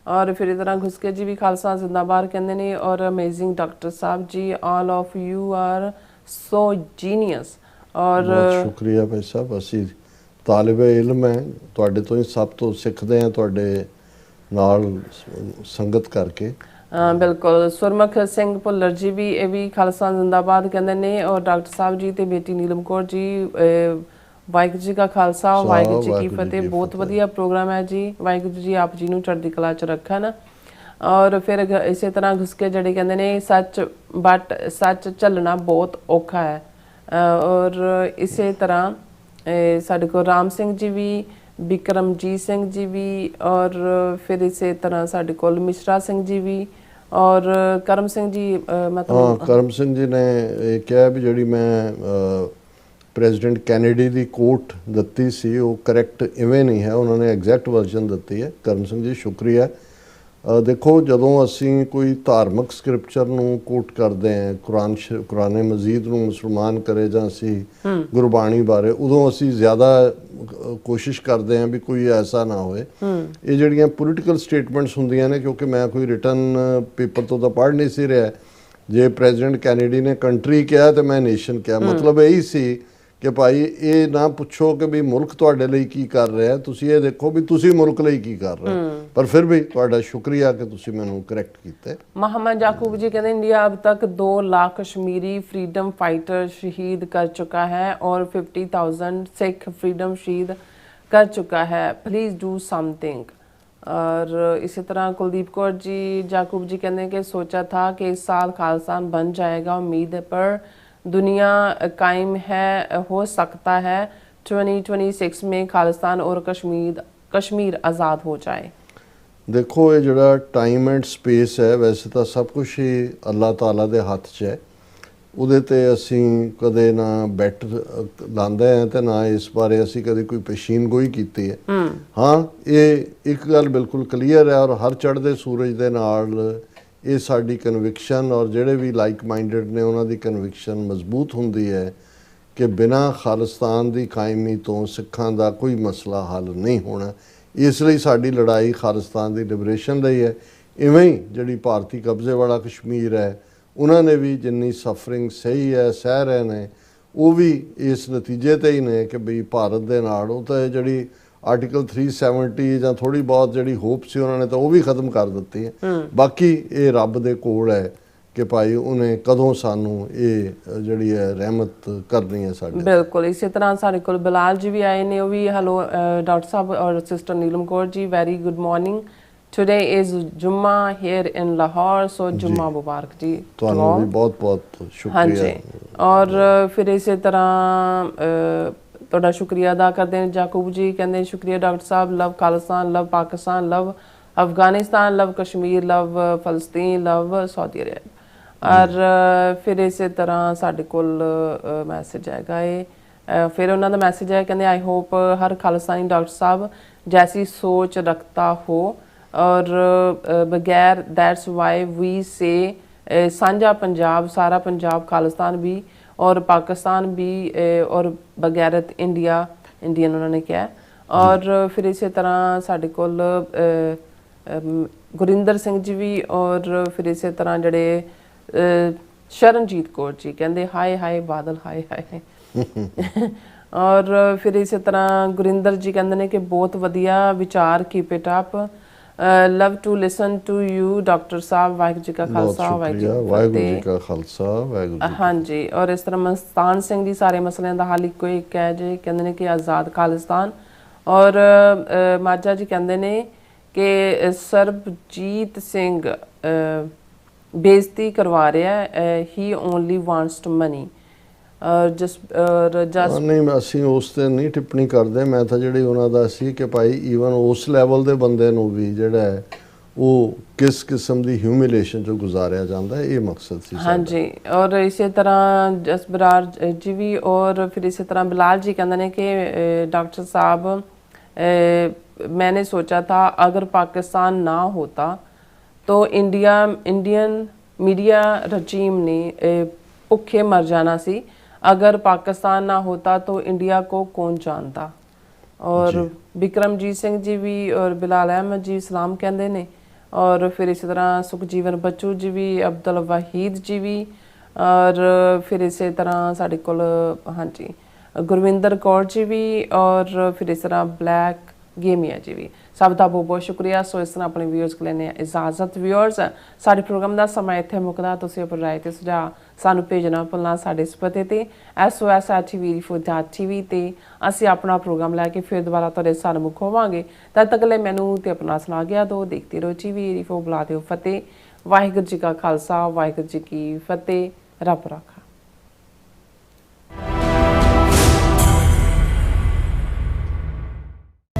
और फिर इस तरह घुसके जी भी खालसा जिंदाबाद कहते हैं, और अमेजिंग डॉक्टर साहब जी, all of you are so genius. और बहुत शुक्रिया भाई साहब, ਅਸੀਂ ਤਾਲਿਬੇ ਇਲਮ ਹੈ, ਤੁਹਾਡੇ ਤੋਂ ਹੀ ਸਭ ਤੋਂ ਸਿੱਖਦੇ ਹਾਂ, ਤੁਹਾਡੇ ਨਾਲ ਸੰਗਤ ਕਰਕੇ। बिल्कुल। सुरमुख सिंह भुल्लर जी भी, ये भी खालसा जिंदाबाद कहते हैं। और डॉक्टर साहब जी ते बेटी नीलम कौर जी, वाहिगुरू जी का खालसा वाहिगुरू जी की फतेह। बहुत वधिया प्रोग्राम है जी, वाहिगुरू जी आप जी नूं चढ़दी कला च रखन। और फिर इसी तरह घुसके जड़े कहते हैं सच, बट सच झलना बहुत औखा है। और इसी तरह साडे कोल राम सिंह जी भी, बिक्रमजीत सिंह जी भी, और फिर इसी तरह साडे कोल मिश्रा सिंह जी भी, और करम सिंह जी मतलब हाँ, करम सिंह जी ने ये किया भी जी मैं प्रेजिडेंट कैनेडी की कोट दिती सी वो करैक्ट इवें नहीं है, उन्होंने एग्जैक्ट वर्जन दिती है। करम सिंह जी शुक्रिया। देखो जदों असी कोई धार्मिक स्क्रिप्चर नूं कोट करते हैं, कुरान मजीद नूं मुसलमान करे जां असी गुरबाणी बारे, उदों असी ज़्यादा कोशिश करते हैं भी कोई ऐसा ना होए। ये जिहड़ियां पोलिटिकल स्टेटमेंट्स हुंदियां ने, क्योंकि मैं कोई रिटन पेपर तो पढ़ नहीं सी रहा, जे प्रेजिडेंट कैनेडी ने कंट्री कहा तो मैं नेशन कहा, मतलब यही सी कि भाई ये ना पुछो कि भी मुल्क तुहाडे लई की कर रहा है, तुसी ये देखो भी तुसी मुल्क लई की कर रहे हो। पर फिर भी तुहाडा शुक्रिया कि तुसी मैनूं करैक्ट कीता। मोहम्मद याकूब जी कहते हैं इंडिया अब तक 2 लाख कश्मीरी फ्रीडम फाइटर शहीद कर चुका है और 50,000 सिख फ्रीडम शहीद कर चुका है, प्लीज़ डू समथिंग। और इसी तरह कुलदीप कौर जी याकूब जी कहते हैं कि सोचा था कि इस साल खालिस्तान बन जाएगा, उम्मीद है पर दुनिया कायम है, हो सकता है 2026 में खालिस्तान और कश्मीर आज़ाद हो जाए। देखो ये जड़ा टाइम एंड स्पेस है, वैसे तो सब कुछ ही अल्लाह ताला दे हथ च है, ਉਹਦੇ ਤੇ ਅਸੀਂ ਕਦੇ ਨਾ ਬੈਟ ਲਾਉਂਦੇ ਹਾਂ ਤੇ ਨਾ ਇਸ ਬਾਰੇ ਅਸੀਂ ਕਦੇ ਕੋਈ ਪੇਸ਼ੀਨਗੋਈ ਕੀਤੀ ਹੈ। ਹਾਂ, ਇਹ ਇੱਕ ਗੱਲ ਬਿਲਕੁਲ ਕਲੀਅਰ ਹੈ, ਔਰ ਹਰ ਚੜ੍ਹਦੇ ਸੂਰਜ ਦੇ ਨਾਲ ਇਹ ਸਾਡੀ ਕਨਵਿਕਸ਼ਨ, ਔਰ ਜਿਹੜੇ ਵੀ ਲਾਈਕ ਮਾਈਂਡਡ ਨੇ ਉਹਨਾਂ ਦੀ ਕਨਵਿਕਸ਼ਨ ਮਜ਼ਬੂਤ ਹੁੰਦੀ ਹੈ ਕਿ ਬਿਨਾਂ ਖਾਲਿਸਤਾਨ ਦੀ ਕਾਇਮੀ ਤੋਂ ਸਿੱਖਾਂ ਦਾ ਕੋਈ ਮਸਲਾ ਹੱਲ ਨਹੀਂ ਹੋਣਾ। ਇਸ ਲਈ ਸਾਡੀ ਲੜਾਈ ਖਾਲਿਸਤਾਨ ਦੀ ਲਿਬਰੇਸ਼ਨ ਲਈ ਹੈ। ਇਵੇਂ ਹੀ ਜਿਹੜੀ ਭਾਰਤੀ ਕਬਜ਼ੇ ਵਾਲਾ ਕਸ਼ਮੀਰ ਹੈ, ਉਹਨਾਂ ਨੇ ਵੀ ਜਿੰਨੀ ਸਫਰਿੰਗ ਸਹੀ ਹੈ ਸਹਿ ਰਹੇ ਨੇ, ਉਹ ਵੀ ਇਸ ਨਤੀਜੇ ਤੇ ਹੀ ਨੇ ਕਿ ਵੀ ਭਾਰਤ ਦੇ ਨਾਲ ਉਹ ਤਾਂ ਜਿਹੜੀ ਆਰਟੀਕਲ 370 ਜਾਂ ਥੋੜ੍ਹੀ ਬਹੁਤ ਜਿਹੜੀ ਹੋਪ ਸੀ ਉਹਨਾਂ ਨੇ ਤਾਂ ਉਹ ਵੀ ਖਤਮ ਕਰ ਦਿੱਤੀ ਹੈ। ਬਾਕੀ ਇਹ ਰੱਬ ਦੇ ਕੋਲ ਹੈ ਕਿ ਭਾਈ ਉਹਨੇ ਕਦੋਂ ਸਾਨੂੰ ਇਹ ਜਿਹੜੀ ਹੈ ਰਹਿਮਤ ਕਰਨੀ ਹੈ ਸਾਡੇ ਬਿਲਕੁਲ ਇਸੇ ਤਰ੍ਹਾਂ ਸਾਡੇ ਕੋਲ ਬਿਲਾਲ ਜੀ ਵੀ ਆਏ ਨੇ, ਉਹ ਵੀ ਹੈਲੋ ਡਾਕਟਰ ਸਾਹਿਬ ਔਰ sister Neelam Kaur ji, very good morning, today is ਜੁਮਾ ਹੇਅਰ ਇਨ ਲਾਹੌਰ, ਸੋ ਜੁਮਾ ਮੁਬਾਰਕ ਜੀ ਤੁਹਾਨੂੰ ਵੀ ਬਹੁਤ ਬਹੁਤ ਸ਼ੁਕਰੀਆ। ਹਾਂਜੀ, ਔਰ ਫਿਰ ਇਸੇ ਤਰ੍ਹਾਂ ਤੁਹਾਡਾ ਸ਼ੁਕਰੀਆ ਅਦਾ ਕਰਦੇ ਨੇ ਜਾਕੂਬ ਜੀ, ਕਹਿੰਦੇ ਸ਼ੁਕਰੀਆ ਡਾਕਟਰ ਸਾਹਿਬ, ਲਵ ਖਾਲਿਸਤਾਨ, ਲਵ ਪਾਕਿਸਤਾਨ, ਲਵ ਅਫਗਾनिस्तान, ਲਵ ਕਸ਼ਮੀਰ, ਲਵ ਫਲਸਤੀਨ, ਲਵ ਸਾਊਦੀ ਅਰਬ। ਔਰ ਫਿਰ ਇਸੇ ਤਰ੍ਹਾਂ ਸਾਡੇ ਕੋਲ ਮੈਸੇਜ ਆਏਗਾ ਇਹ ਫਿਰ ਉਹਨਾਂ ਦਾ ਮੈਸੇਜ ਹੈ, ਕਹਿੰਦੇ I hope Har Khalistani doctor ਸਾਹਿਬ ਜੈਸੀ सोच रखता हो और बगैर दैट्स वाई वी से साझा पंजाब, सारा पंजाब खालिस्तान भी और पाकिस्तान भी और बगैरत इंडिया, इंडियन उन्होंने किया है। और फिर इसी तरह साढ़े कोल गुरिंदर सिंह जी भी और फिर इसी तरह जड़े शरणजीत कौर जी कहते हाय हाय बादल हाय हाय और फिर इसी तरह गुरिंदर जी कहते हैं कि बहुत वधिया विचार, keep it up, love to listen to you doctor sahab, Waheguru जी का खालसा ਵਾਹਿਗੁਰੂ ਜੀ ਕਾ ਖਾਲਸਾ ਵਾਹਿਗੁਰੂ ਜੀ। हाँ जी, और इस तरह मस्तान सिंह जी सारे मसलियां दा हल इक्को एक है जी, कहते हैं कि आज़ाद खालिस्तान। और माजा जी कहते हैं कि सरबजीत सिंह बेइज्जती करवा रहा है, ही ओनली वांट्स टू मनी। ਨਹੀਂ ਅਸੀਂ ਉਸ ਤੇ ਨਹੀਂ ਟਿੱਪਣੀ ਕਰਦੇ, ਮੈਂ ਤਾਂ ਜਿਹੜੀ ਉਹਨਾਂ ਦਾ ਸੀ ਕਿ ਭਾਈ ਈਵਨ ਉਸ ਲੈਵਲ ਦੇ ਬੰਦੇ ਨੂੰ ਵੀ ਜਿਹੜਾ ਹੈ ਉਹ ਕਿਸ ਕਿਸਮ ਦੀ ਹਿਊਮਿਲੇਸ਼ਨ ਚੋਂ ਗੁਜ਼ਾਰਿਆ ਜਾਂਦਾ ਹੈ, ਇਹ ਮਕਸਦ ਸੀ हाँ जी। और इसी तरह जसबरार जी भी और फिर इसी तरह बिलाल जी कहते हैं कि डॉक्टर साहब मैंने सोचा था अगर पाकिस्तान ना होता तो इंडियन मीडिया रजीम ने भुखे मर जाना सी, अगर पाकिस्तान ना होता तो इंडिया को कौन जानता। और बिक्रमजीत सिंह जी भी और बिलाल अहमद जी सलाम कहते हैं। और फिर इसी तरह सुखजीवन बच्चू जी भी, अब्दुल वहीद जी भी, और फिर इसी तरह साढ़े कोल हाँ जी गुरविंदर कौर जी भी, और फिर इस तरह ब्लैक गेमिया जी भी, सब का बहुत बहुत शुक्रिया। सो इस तरह अपने व्यूअर्स को लेने इजाजत। व्यूअर्स साडे प्रोग्राम का समा इत्थे मुकदा, तुसीं अपनी राय ते सुझाव सानू भेजना भुलना साडे इस पते ते SOS@tvfo.tv ते असीं अपना प्रोग्राम लैके फिर दोबारा तुहाडे सन्मुख होवांगे। तद तक ले मैनू ते अपना सुना गया दो, देखते रहो TV 84, बुला दिओ फतेह। वाहिगुरू जी का खालसा, वाहिगुरू जी की फतेह। रब राखा।